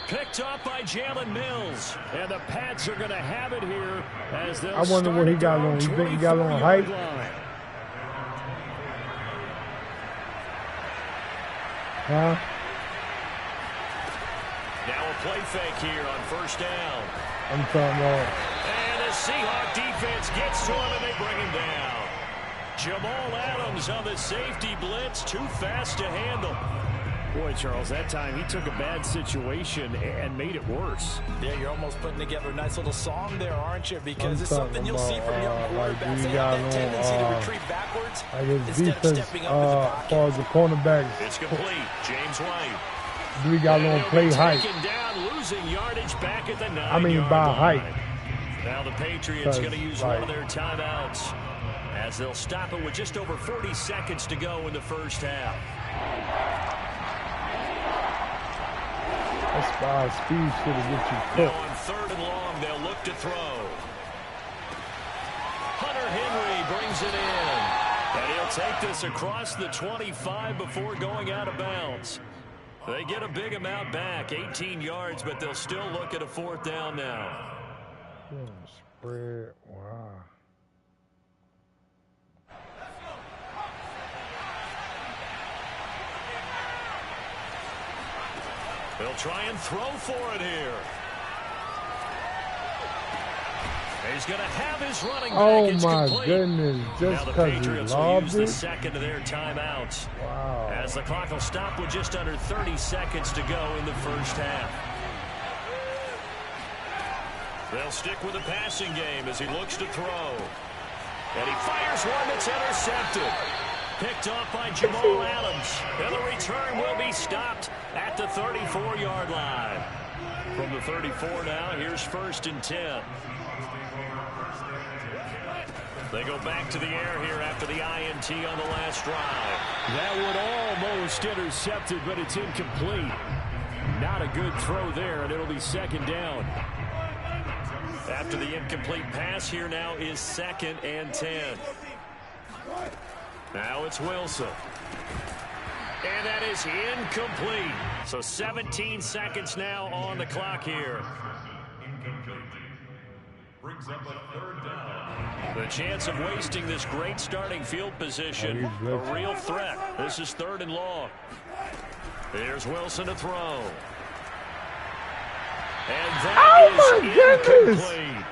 S5: Picked up by Jalen Mills.
S8: And the Pats are going to have it here as they'll
S1: I wonder what he got on. You think he got on height? Huh?
S5: Now a play fake here on 1st down.
S1: I'm talking about.
S5: And the Seahawk defense gets to him and they bring him down. Jamal Adams on the safety blitz. Too fast to handle.
S8: Boy, Charles, that time he took a bad situation and made it worse.
S3: Yeah, you're almost putting together a nice little song there, aren't you? Because it's something you'll see from young quarterbacks. They have that tendency to retreat backwards instead of stepping up in the pocket.
S1: For the cornerback.
S5: It's complete. James White.
S1: Do we got on play height?
S5: Down, losing yardage back at the 9-yard
S1: I mean by height.
S5: Now the Patriots going to use one of their timeouts as they'll stop it with just over 40 seconds to go in the 1st half.
S1: That's why speed should have get you cooked.
S5: Now on 3rd and long, they'll look to throw. Hunter Henry brings it in. And he'll take this across the 25 before going out of bounds. They get a big amount back, 18 yards, but they'll still look at a 4th down now.
S1: Spread, wow.
S5: They'll try and throw for it here. He's going to have his running back.
S1: Oh,
S5: it's
S1: my
S5: complete.
S1: Goodness. Just because he
S5: Patriots
S1: lobbed
S5: will use the
S1: it?
S5: 2nd of their timeouts.
S1: Wow.
S5: As the clock will stop with just under 30 seconds to go in the 1st half. They'll stick with the passing game as he looks to throw. And he fires one that's intercepted. Picked off by Jamal Adams. And the return will be stopped at the 34-yard line. From the 34 now, here's 1st and 10. They go back to the air here after the INT on the last drive.
S8: That would almost intercept it, but it's incomplete. Not a good throw there, and it'll be second down.
S5: After the incomplete pass, here now is 2nd and 10. Now it's Wilson. And that is incomplete. So 17 seconds now on the clock here.
S6: Brings up a 3rd down.
S5: The chance of wasting this great starting field position, a real threat. This is 3rd and long. Here's Wilson to throw. And that is incomplete.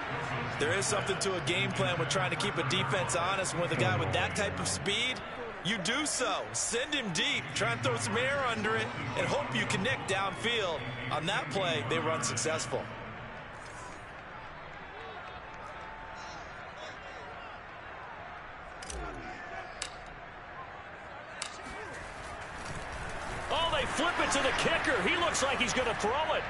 S3: There is something to a game plan with trying to keep a defense honest. With a guy with that type of speed, you do so. Send him deep, try and throw some air under it, and hope you connect downfield. On that play, they were unsuccessful.
S5: Oh, they flip it to the kicker. He looks like he's going to throw it.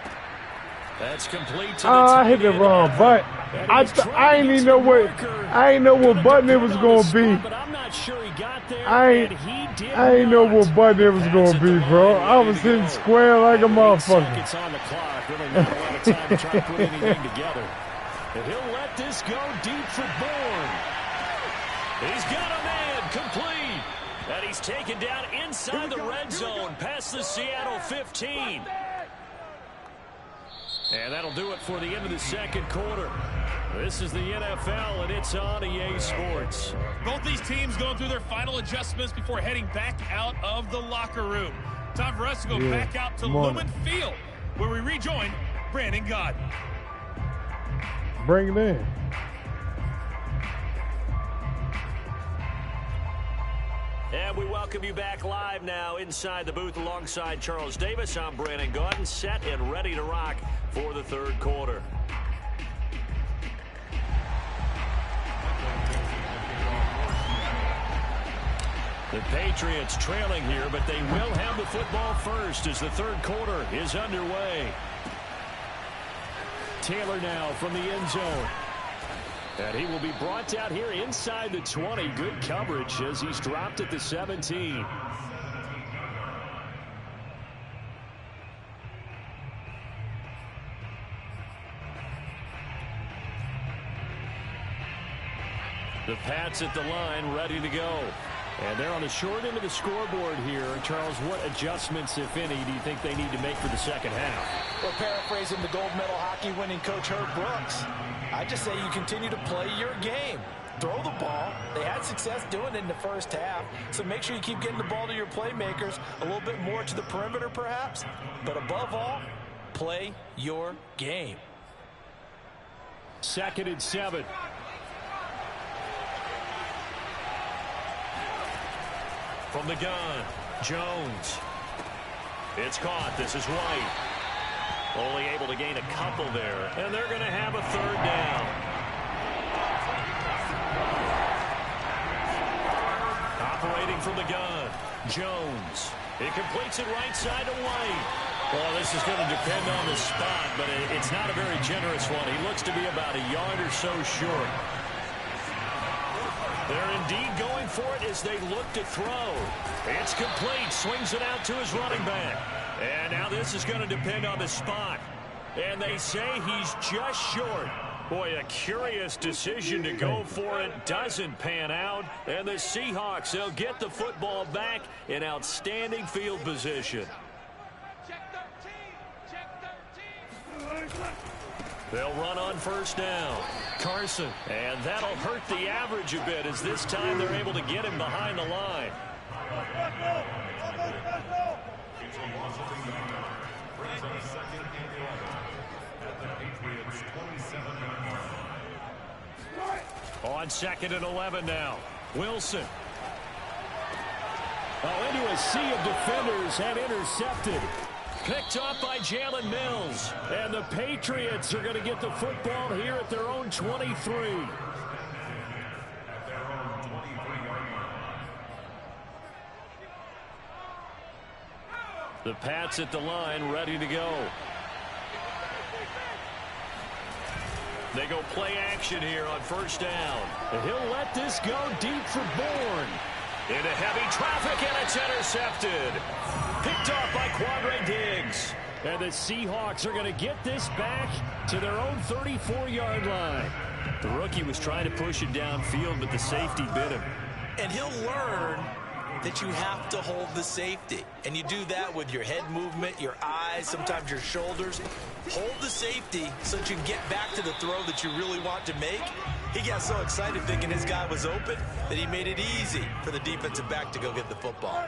S5: That's complete to the
S1: I hit the wrong button. I ain't even know what button it was gonna be.
S8: But I'm not sure he got there.
S1: I ain't know what button it was gonna be, bro. I was hitting square like a motherfucker.
S8: It's on the clock. Really not a lot of time to try to put anything together. And he'll let this go deep for Bourne.
S5: He's got a man complete. And he's taken down inside the red zone past the Seattle 15. And that'll do it for the end of the second quarter. This is the NFL, and it's on EA Sports.
S11: Both these teams going through their final adjustments before heading back out of the locker room. Time for us to go back out to Lumen Field, where we rejoin Brandon Godden.
S1: Bring it in.
S5: And we welcome you back live now inside the booth alongside Charles Davis. I'm Brandon Godden, set and ready to rock for the third quarter. The Patriots trailing here, but they will have the football first as the third quarter is underway.
S8: Taylor now from the end zone. And he will be brought down here inside the 20. Good coverage as he's dropped at the 17.
S5: The Pats at the line, ready to go.
S8: And they're on the short end of the scoreboard here. Charles, what adjustments, if any, do you think they need to make for the second half?
S3: Well, paraphrasing the gold medal hockey winning coach Herb Brooks, I just say you continue to play your game. Throw the ball. They had success doing it in the first half, so make sure you keep getting the ball to your playmakers, a little bit more to the perimeter perhaps, but above all, play your game.
S8: 2nd and 7.
S5: From the gun, Jones. It's caught. This is White. Only able to gain a couple there, and they're going to have a third down. Operating from the gun, Jones. He completes it right side to White. Well, this is going to depend on the spot, but it's not a very generous one. He looks to be about a yard or so short. They're indeed going for it as they look to throw. It's complete. Swings it out to his running back. And now this is going to depend on the spot. And they say he's just short. Boy, a curious decision to go for it. Doesn't pan out. And the Seahawks, they'll get the football back in outstanding field position. They'll run on first down. Carson. And that'll hurt the average a bit as this time they're able to get him behind the line. On 2nd and 11 now. Wilson.
S8: Oh, into a sea of defenders and intercepted.
S5: Picked up by Jalen Mills.
S8: And the Patriots are going to get the football here at their own 23.
S5: The Pats at the line, ready to go. They go play action here on first down.
S8: And he'll let this go deep for Bourne.
S5: Into heavy traffic, and it's intercepted. Picked off by Quandre Diggs.
S8: And the Seahawks are going to get this back to their own 34-yard line.
S5: The rookie was trying to push it downfield, but the safety bit him.
S3: And he'll learn that you have to hold the safety. And you do that with your head movement, your eyes, sometimes your shoulders. Hold the safety so that you can get back to the throw that you really want to make. He got so excited thinking his guy was open that he made it easy for the defensive back to go get the football.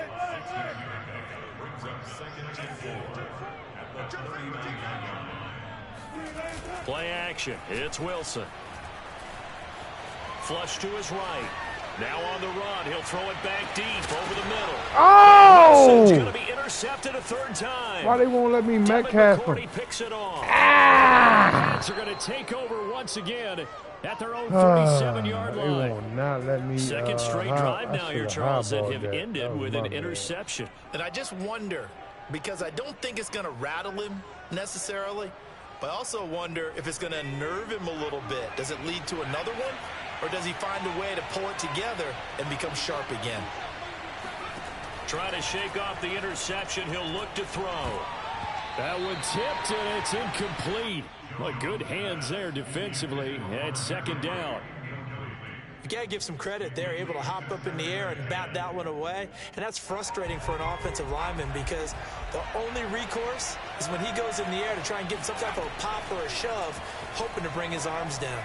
S5: Play action. It's Wilson. Flush to his right. Now on the run. He'll throw it back deep over the middle.
S1: Oh!
S5: Wilson's going to be intercepted a third time.
S1: Why they won't let me Metcalf him?
S5: Picks it off.
S8: Pats are going to take over once again at their own 37-yard line.
S1: They will not let me.
S5: Second straight drive now here, Charles, that have ended with an interception.
S3: And I just wonder, because I don't think it's going to rattle him necessarily, but I also wonder if it's going to nerve him a little bit. Does it lead to another one? Or does he find a way to pull it together and become sharp again?
S5: Trying to shake off the interception. He'll look to throw.
S8: That one tipped, and it's incomplete. Well, good hands there defensively at second down.
S3: You got to give some credit. They're able to hop up in the air and bat that one away. And that's frustrating for an offensive lineman because the only recourse is when he goes in the air to try and get some type of a pop or a shove, hoping to bring his arms down.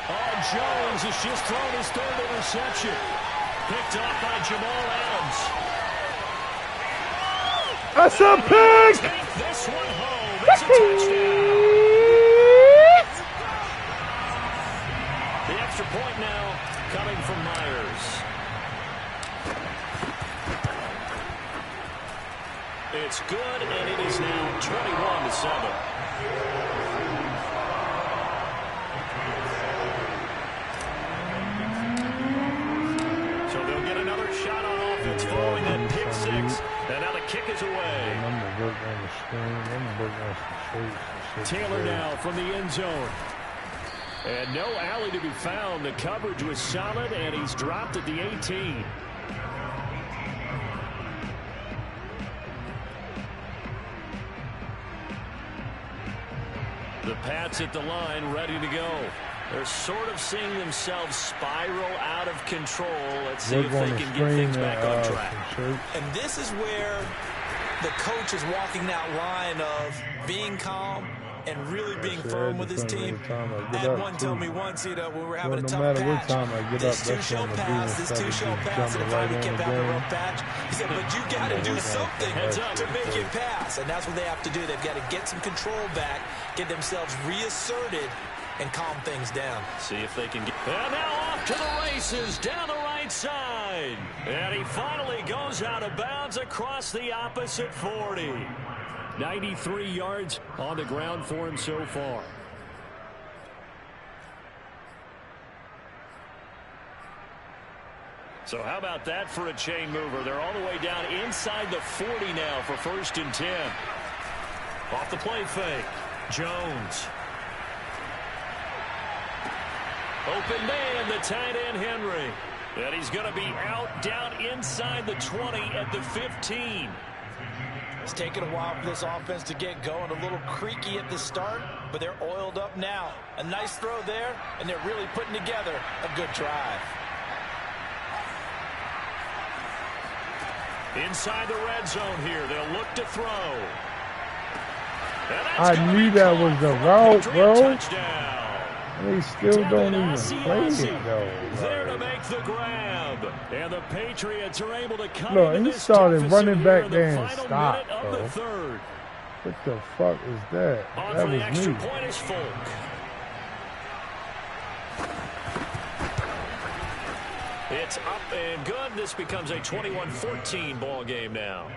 S8: Oh, Jones has just thrown his third interception.
S5: Picked off by Jamal Adams.
S1: That's a pick!
S5: Take this one home. It's a touchdown. The extra point now coming from Myers. It's good, and it is now 21-7. Shot on offense following that pick six. And now the kick is away.
S8: Taylor now from the end zone. And no alley to be found. The coverage was solid, and he's dropped at the 18.
S5: The Pats at the line, ready to go. They're sort of seeing themselves spiral out of control. Let's see if they can get things back on track.
S3: And this is where the coach is walking that line of being calm and really being firm with his team. I had one tell me once, when we were having a tough patch, this two-show pass, this two-show pass, and if I kept having a rough patch, he said, but you got to do something to make it pass. And that's what they have to do. They've got to get some control back, get themselves reasserted, and calm things down.
S5: See if they can get... And now off to the races down the right side. And he finally goes out of bounds across the opposite 40.
S8: 93 yards on the ground for him so far.
S5: So how about that for a chain mover? They're all the way down inside the 40 now for 1st and 10. Off the play fake. Jones. Open man, the tight end, Henry. And he's going to be out down inside the 20 at the 15.
S3: It's taken a while for this offense to get going. A little creaky at the start, but they're oiled up now. A nice throw there, and they're really putting together a good drive.
S5: Inside the red zone here. They'll look to throw.
S1: I knew that was the route, bro.
S5: Touchdown.
S1: They still don't even play it, though.
S5: There to make the grab. And the Patriots are able to come
S1: Look,
S5: into
S1: he
S5: this
S1: started
S5: deficit
S1: running back
S5: here
S1: there
S5: in the
S1: and
S5: final
S1: stopped,
S5: minute of
S1: bro.
S5: the third.
S1: What the fuck is that?
S5: On
S1: That
S5: for the
S1: was
S5: extra
S1: me.
S5: point is Folk. It's up and good. This becomes a 21-14 ball game now.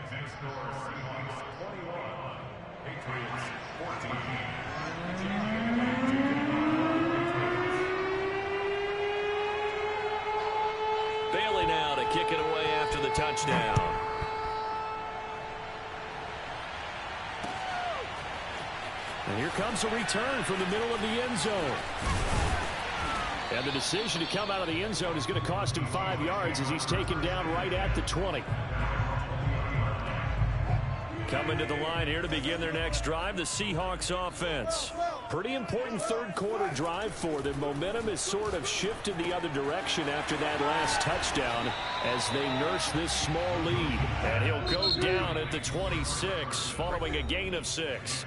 S5: Bailey now to kick it away after the touchdown.
S8: And here comes a return from the middle of the end zone. And the decision to come out of the end zone is going to cost him 5 yards as he's taken down right at the 20. Coming to the line here to begin their next drive, the Seahawks offense. Pretty important third quarter drive for them. Momentum has sort of shifted the other direction after that last touchdown as they nurse this small lead. And he'll go down at the 26 following a gain of 6.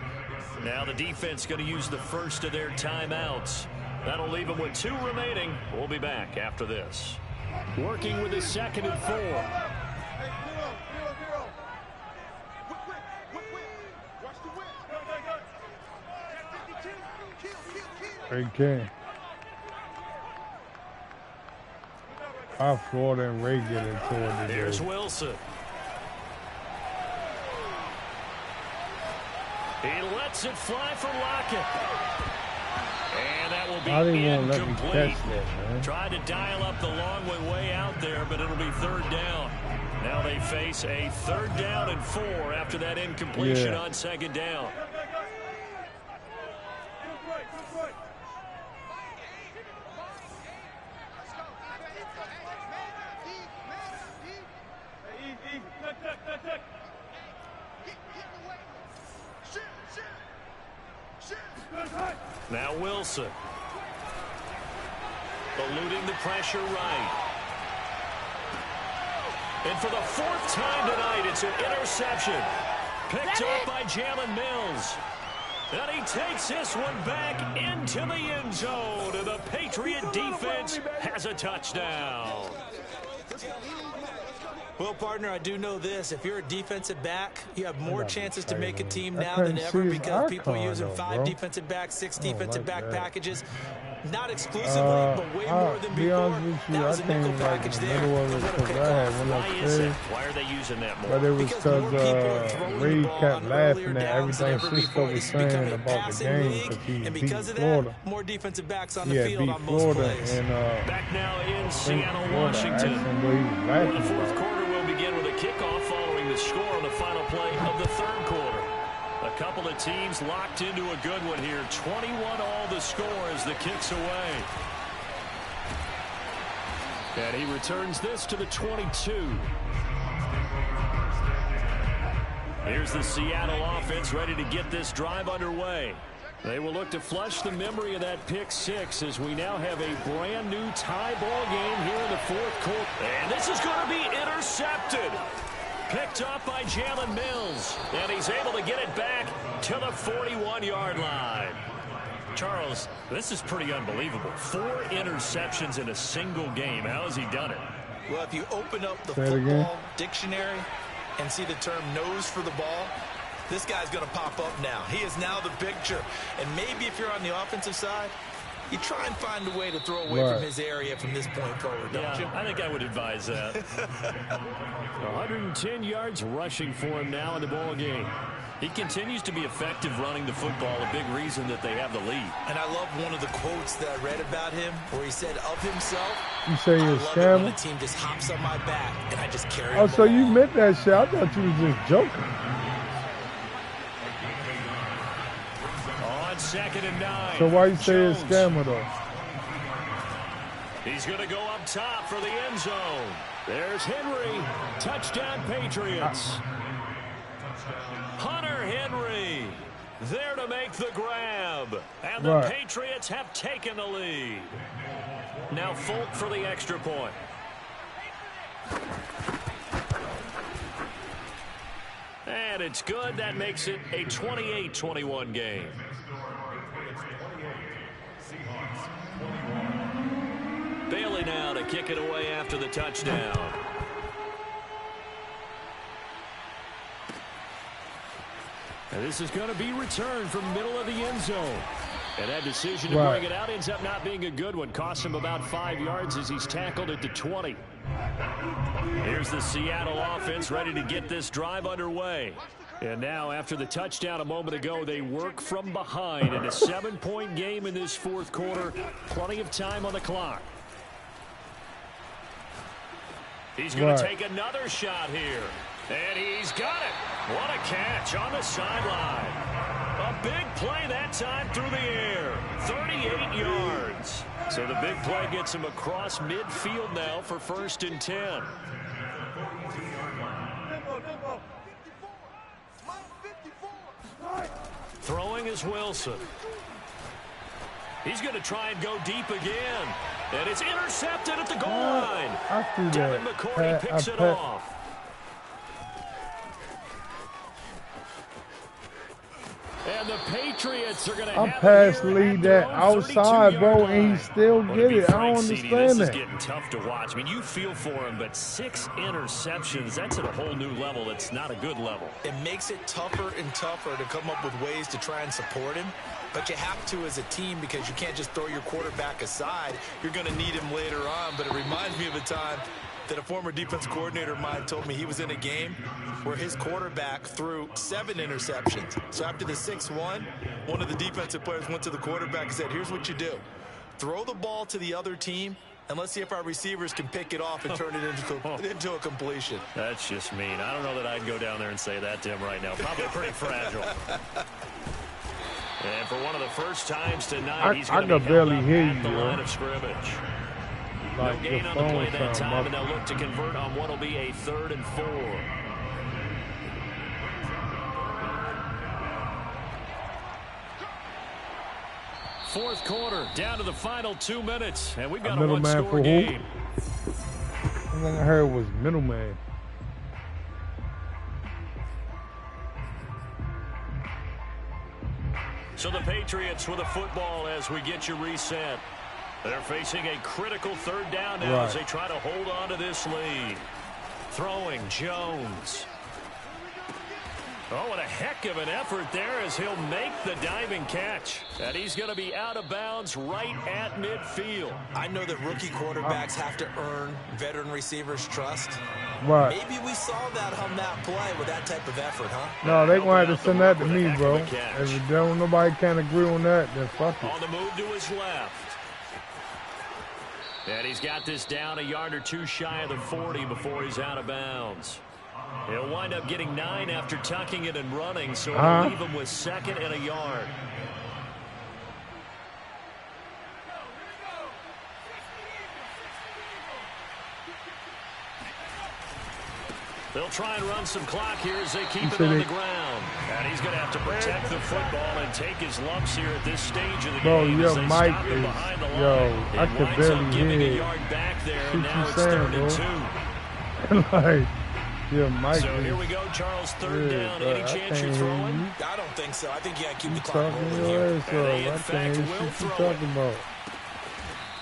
S8: Now the defense going to use the first of their timeouts. That'll leave them with 2 remaining. We'll be back after this. Working with his 2nd and 4.
S1: Okay. How Florida and Ray get into it.
S8: Here's Wilson. He lets it fly for Lockett. And that will be incomplete. Tried to dial up the long way out there, but it'll be 3rd down. Now they face a 3rd down and 4 after that incompletion on 2nd down. Now Wilson. Eluding the pressure right. And for the 4th time tonight, it's an interception. Picked up by Jalen Mills. And he takes this one back into the end zone. And the Patriot defense has a touchdown.
S3: Well, partner, I do know this. If you're a defensive back, you have more chances to make a team now than ever because people are using 5 defensive backs, 6 defensive back packages. Not exclusively, but way more than before. That was a nickel package there.
S8: Why are they using that more?
S1: But it was because Reed kept laughing at everything Cisco was saying about the game because he beat Florida.
S3: More defensive backs on the field on most plays.
S8: Back now in Seattle, Washington. The 4th quarter will begin with a kickoff following the score on the final play of the 3rd quarter. A couple of teams locked into a good one here. 21-all the score as the kick's away. And he returns this to the 22. Here's the Seattle offense ready to get this drive underway. They will look to flush the memory of that pick 6 as we now have a brand new tie ball game here in the 4th quarter. And this is going to be intercepted. Picked up by Jalen Mills. And he's able to get it back to the 41-yard line. Charles, this is pretty unbelievable. 4 interceptions in a single game. How has he done it?
S3: Well, if you open up the football dictionary and see the term nose for the ball, this guy's going to pop up now. He is now the picture. And maybe if you're on the offensive side, you try and find a way to throw away from his area from this point forward, don't you?
S8: I think I would advise that. 110 yards rushing for him now in the ball game. He continues to be effective running the football, a big reason that they have the lead.
S3: And I love one of the quotes that I read about him where he said of himself,
S1: you say you're a scammer?
S3: The team just hops on my back and I just carry
S1: him. Oh, so you meant that shit. I thought you was just joking.
S8: On 2nd and 9.
S1: So why you say it's scammer though?
S8: He's going to go up top for the end zone. There's Henry. Touchdown Patriots. Hunter Henry there to make the grab. And the Patriots have taken the lead. Now Folk for the extra point. And it's good. That makes it a 28-21 game. Bailey now to kick it away after the touchdown. And this is going to be returned from middle of the end zone. And that decision to bring it out ends up not being a good one. Costs him about 5 yards as he's tackled at the 20. Here's the Seattle offense ready to get this drive underway. And now after the touchdown a moment ago, they work from behind in a 7-point game in this 4th quarter. Plenty of time on the clock. He's going to take another shot here. And he's got it. What a catch on the sideline. A
S5: big play that time through the air. 38 yards. So the big play gets him across midfield now for 1st and 10. Throwing is Wilson. He's going to try and go deep again. And it's intercepted at the goal line. Devin McCourty picks it off. And the Patriots are going to have
S1: pass lead that outside, bro, and he still get it. I don't understand that.
S5: This is getting tough to watch. I mean, you feel for him, but 6 interceptions, that's at a whole new level. It's not a good level.
S3: It makes it tougher and tougher to come up with ways to try and support him. But you have to as a team because you can't just throw your quarterback aside. You're going to need him later on. But it reminds me of a time that a former defense coordinator of mine told me he was in a game where his quarterback threw 7 interceptions. So after the 6-1, one of the defensive players went to the quarterback and said, here's what you do. Throw the ball to the other team, and let's see if our receivers can pick it off and turn it into a completion.
S5: That's just mean. I don't know that I'd go down there and say that to him right now. Probably pretty fragile. And for one of the first times tonight, he's going to be held up at the line of scrimmage. No gain on the play that time, and they'll look to convert on what will be a 3rd and 4. Fourth quarter, down to the final 2 minutes, and we've got a one-score game.
S1: The thing I heard was middleman.
S5: So the Patriots with a football as we get you reset. They're facing a critical 3rd down now as they try to hold on to this lead. Throwing Jones. Oh, what a heck of an effort there as he'll make the diving catch. And he's going to be out of bounds right at midfield.
S3: I know that rookie quarterbacks have to earn veteran receivers' trust.
S1: Right.
S3: Maybe we saw that on that play with that type of effort, huh?
S1: No, they going to have to send that to me, bro. If nobody can agree on that, then fuck it.
S5: On the move to his left. And he's got this down a yard or 2 shy of the 40 before he's out of bounds. He'll wind up getting 9 after tucking it and running, so it'll leave him with 2nd and a yard. They'll try and run some clock here as they keep it on the ground. And he's going to have to protect the football and take his lumps here at this stage of the game.
S1: Bro, yo, Mike is, I could barely hear
S5: a yard back there, and now it's
S1: saying,
S5: 3rd and 2.
S1: Like, yeah, Mike.
S5: So here we go, Charles, 3rd down. Any chance you're throwing?
S3: I don't think so. I think you got to keep the clock rolling here.
S5: And they, in fact, will throw it.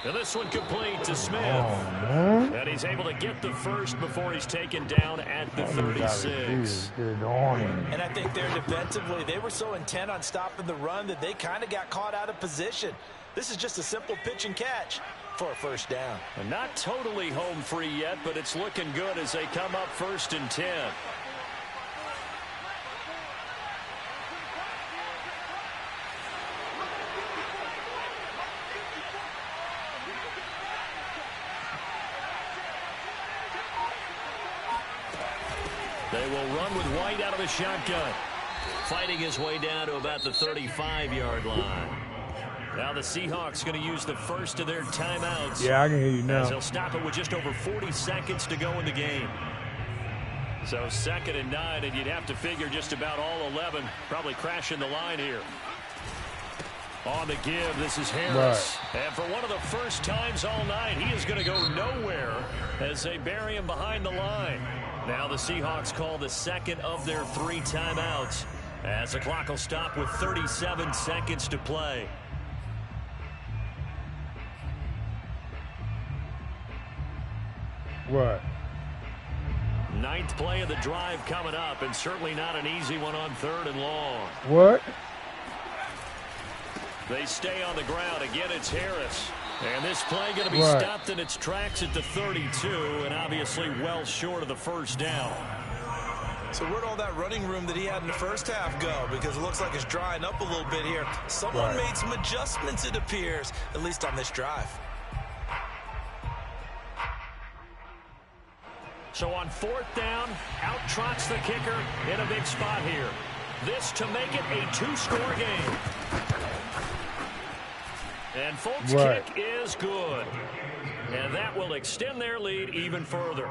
S5: And this one complete to Smith. And he's able to get the first before he's taken down at the 36.
S3: And I think there defensively, they were so intent on stopping the run that they kind of got caught out of position. This is just a simple pitch and catch for a 1st down.
S5: And not totally home free yet, but it's looking good as they come up 1st and 10. They will run with White out of the shotgun. Fighting his way down to about the 35-yard line. Now the Seahawks going to use the first of their timeouts.
S1: Yeah, I can hear you now.
S5: As they'll stop it with just over 40 seconds to go in the game. So 2nd and 9, and you'd have to figure just about all 11 probably crashing the line here. On the give, this is Harris. Right. And for one of the first times all night, he is going to go nowhere as they bury him behind the line. Now the Seahawks call the 2nd of their 3 timeouts as the clock will stop with 37 seconds to play.
S1: What?
S5: 9th play of the drive coming up, and certainly not an easy one on 3rd and long.
S1: What?
S5: They stay on the ground. Again, it's Harris. And this play going to be stopped in its tracks at the 32, and obviously well short of the 1st down.
S3: So where'd all that running room that he had in the 1st half go? Because it looks like it's drying up a little bit here. Someone made some adjustments, it appears, at least on this drive.
S5: So on 4th down, out trots the kicker in a big spot here. This to make it a 2-score game. And Folk's
S1: right.
S5: kick is good. And that will extend their lead even further.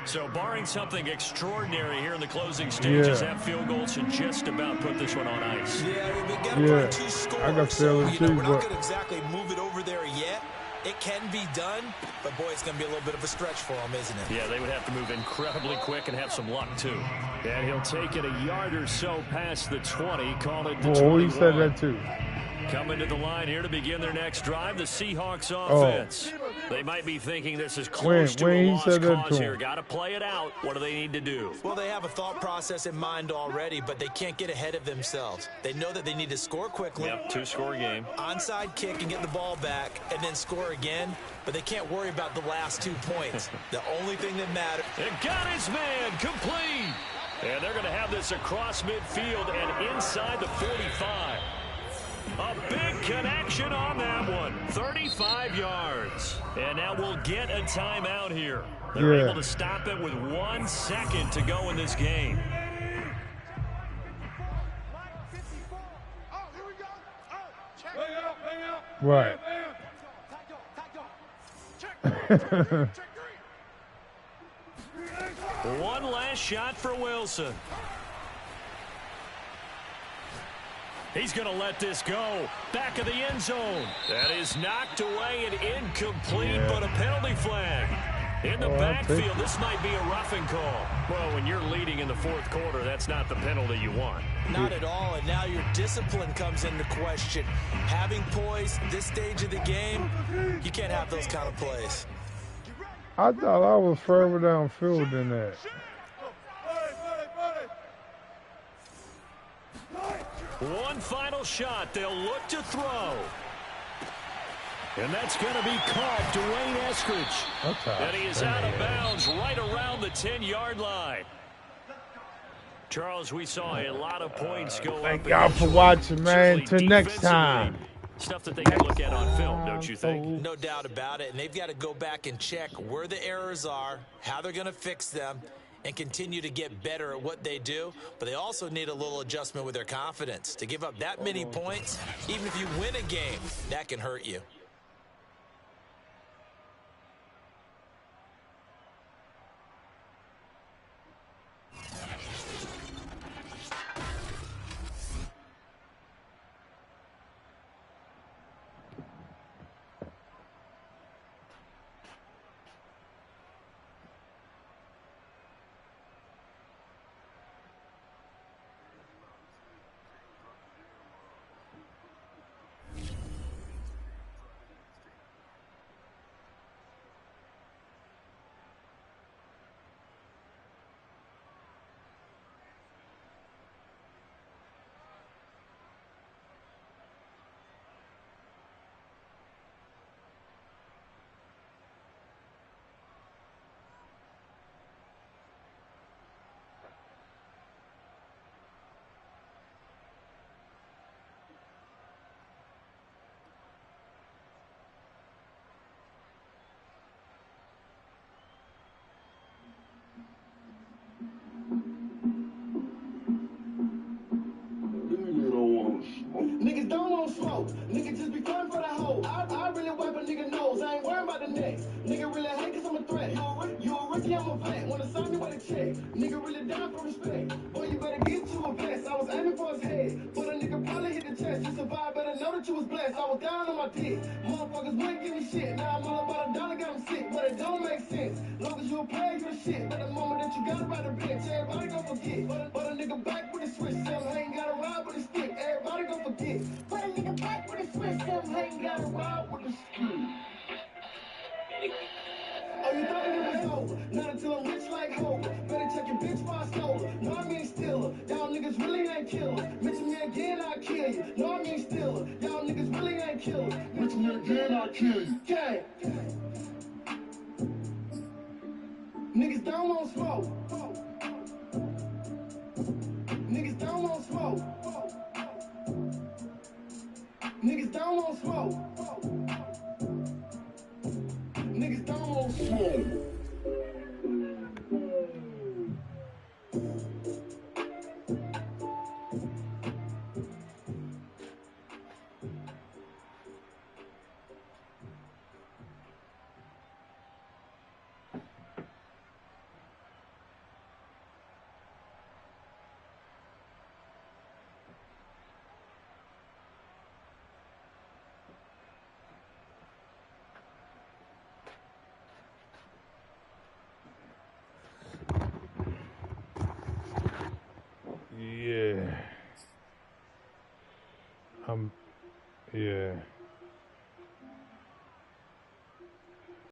S5: So barring something extraordinary here in the closing stages, that field goal should just about put this one on ice.
S3: Yeah, we got about 2 scores.
S1: I got feeling
S3: so, we're not going to exactly move it over there yet. It can be done, but boy, it's going to be a little bit of a stretch for them, isn't it?
S5: Yeah, they would have to move incredibly quick and have some luck, too. And he'll take it a yard or so past the 20, call it the 21.
S1: He said that, too.
S5: Coming to the line here to begin their next drive, the Seahawks offense. They might be thinking this is close to a lost cause here. Got to play it out. What do they need to do?
S3: Well, they have a thought process in mind already, but they can't get ahead of themselves. They know that they need to score quickly.
S5: Yep, 2-score game.
S3: Onside kick and get the ball back and then score again, but they can't worry about the last 2 points. The only thing that matters.
S5: And got his man complete. And they're going to have this across midfield and inside the 45. A big connection on that one. 35 yards. And now we'll get a timeout here. They're able to stop it with 1 second to go in this game.
S1: Right.
S5: One last shot for Wilson. He's going to let this go. Back of the end zone. That is knocked away and incomplete, but a penalty flag. In the backfield, this might be a roughing call. Well, when you're leading in the 4th quarter, that's not the penalty you want.
S3: Not at all, and now your discipline comes into question. Having poise this stage of the game, you can't have those kind of plays.
S1: I thought I was further downfield than that.
S5: One final shot. They'll look to throw. And that's going to be caught. Dwayne Eskridge. And he is out of bounds right around the 10-yard line. Charles, we saw a lot of points go up.
S1: Thank y'all for watching, man. Till next time.
S5: Stuff that they can look at on film, don't you think?
S3: No doubt about it. And they've got to go back and check where the errors are, how they're going to fix them, and continue to get better at what they do. But they also need a little adjustment with their confidence. To give up that many points, even if you win a game, that can hurt you.
S4: Niggas don't want smoke. Niggas just be fun for the hoe. I really wipe a nigga nose. I ain't worried about the next. Nigga really hate cause I'm a threat. You a rookie, I'm a vet. Wanna sign me with a check. Nigga really down for respect. Boy, you better get you a vest. I was aiming for his head. But a nigga probably hit the chest. You survived, better know that you was blessed. I was down on my dick. Motherfuckers wouldn't give me shit. Now I'm all about $1, got him sick. But it don't make sense. Long as you a pay for shit. But the moment that you got about the bitch, everybody gon' forget. But a nigga back with a switch. Sam ain't got a ride with a stick. Everybody gon' forget. But a nigga back with a switch. Sam ain't got a ride with a stick. Oh, you thought it was over? Not until I'm rich like Hope. Better check your bitch while I stole her. No, I mean stealer. Y'all niggas really ain't killers. Mention me again, I'll kill you. No, I mean stealer. Y'all niggas really ain't killers. Mention me again, I'll kill you. Okay. Niggas don't want smoke. Niggas don't want smoke. Niggas don't want smoke. Niggas don't want smoke.
S1: Yeah.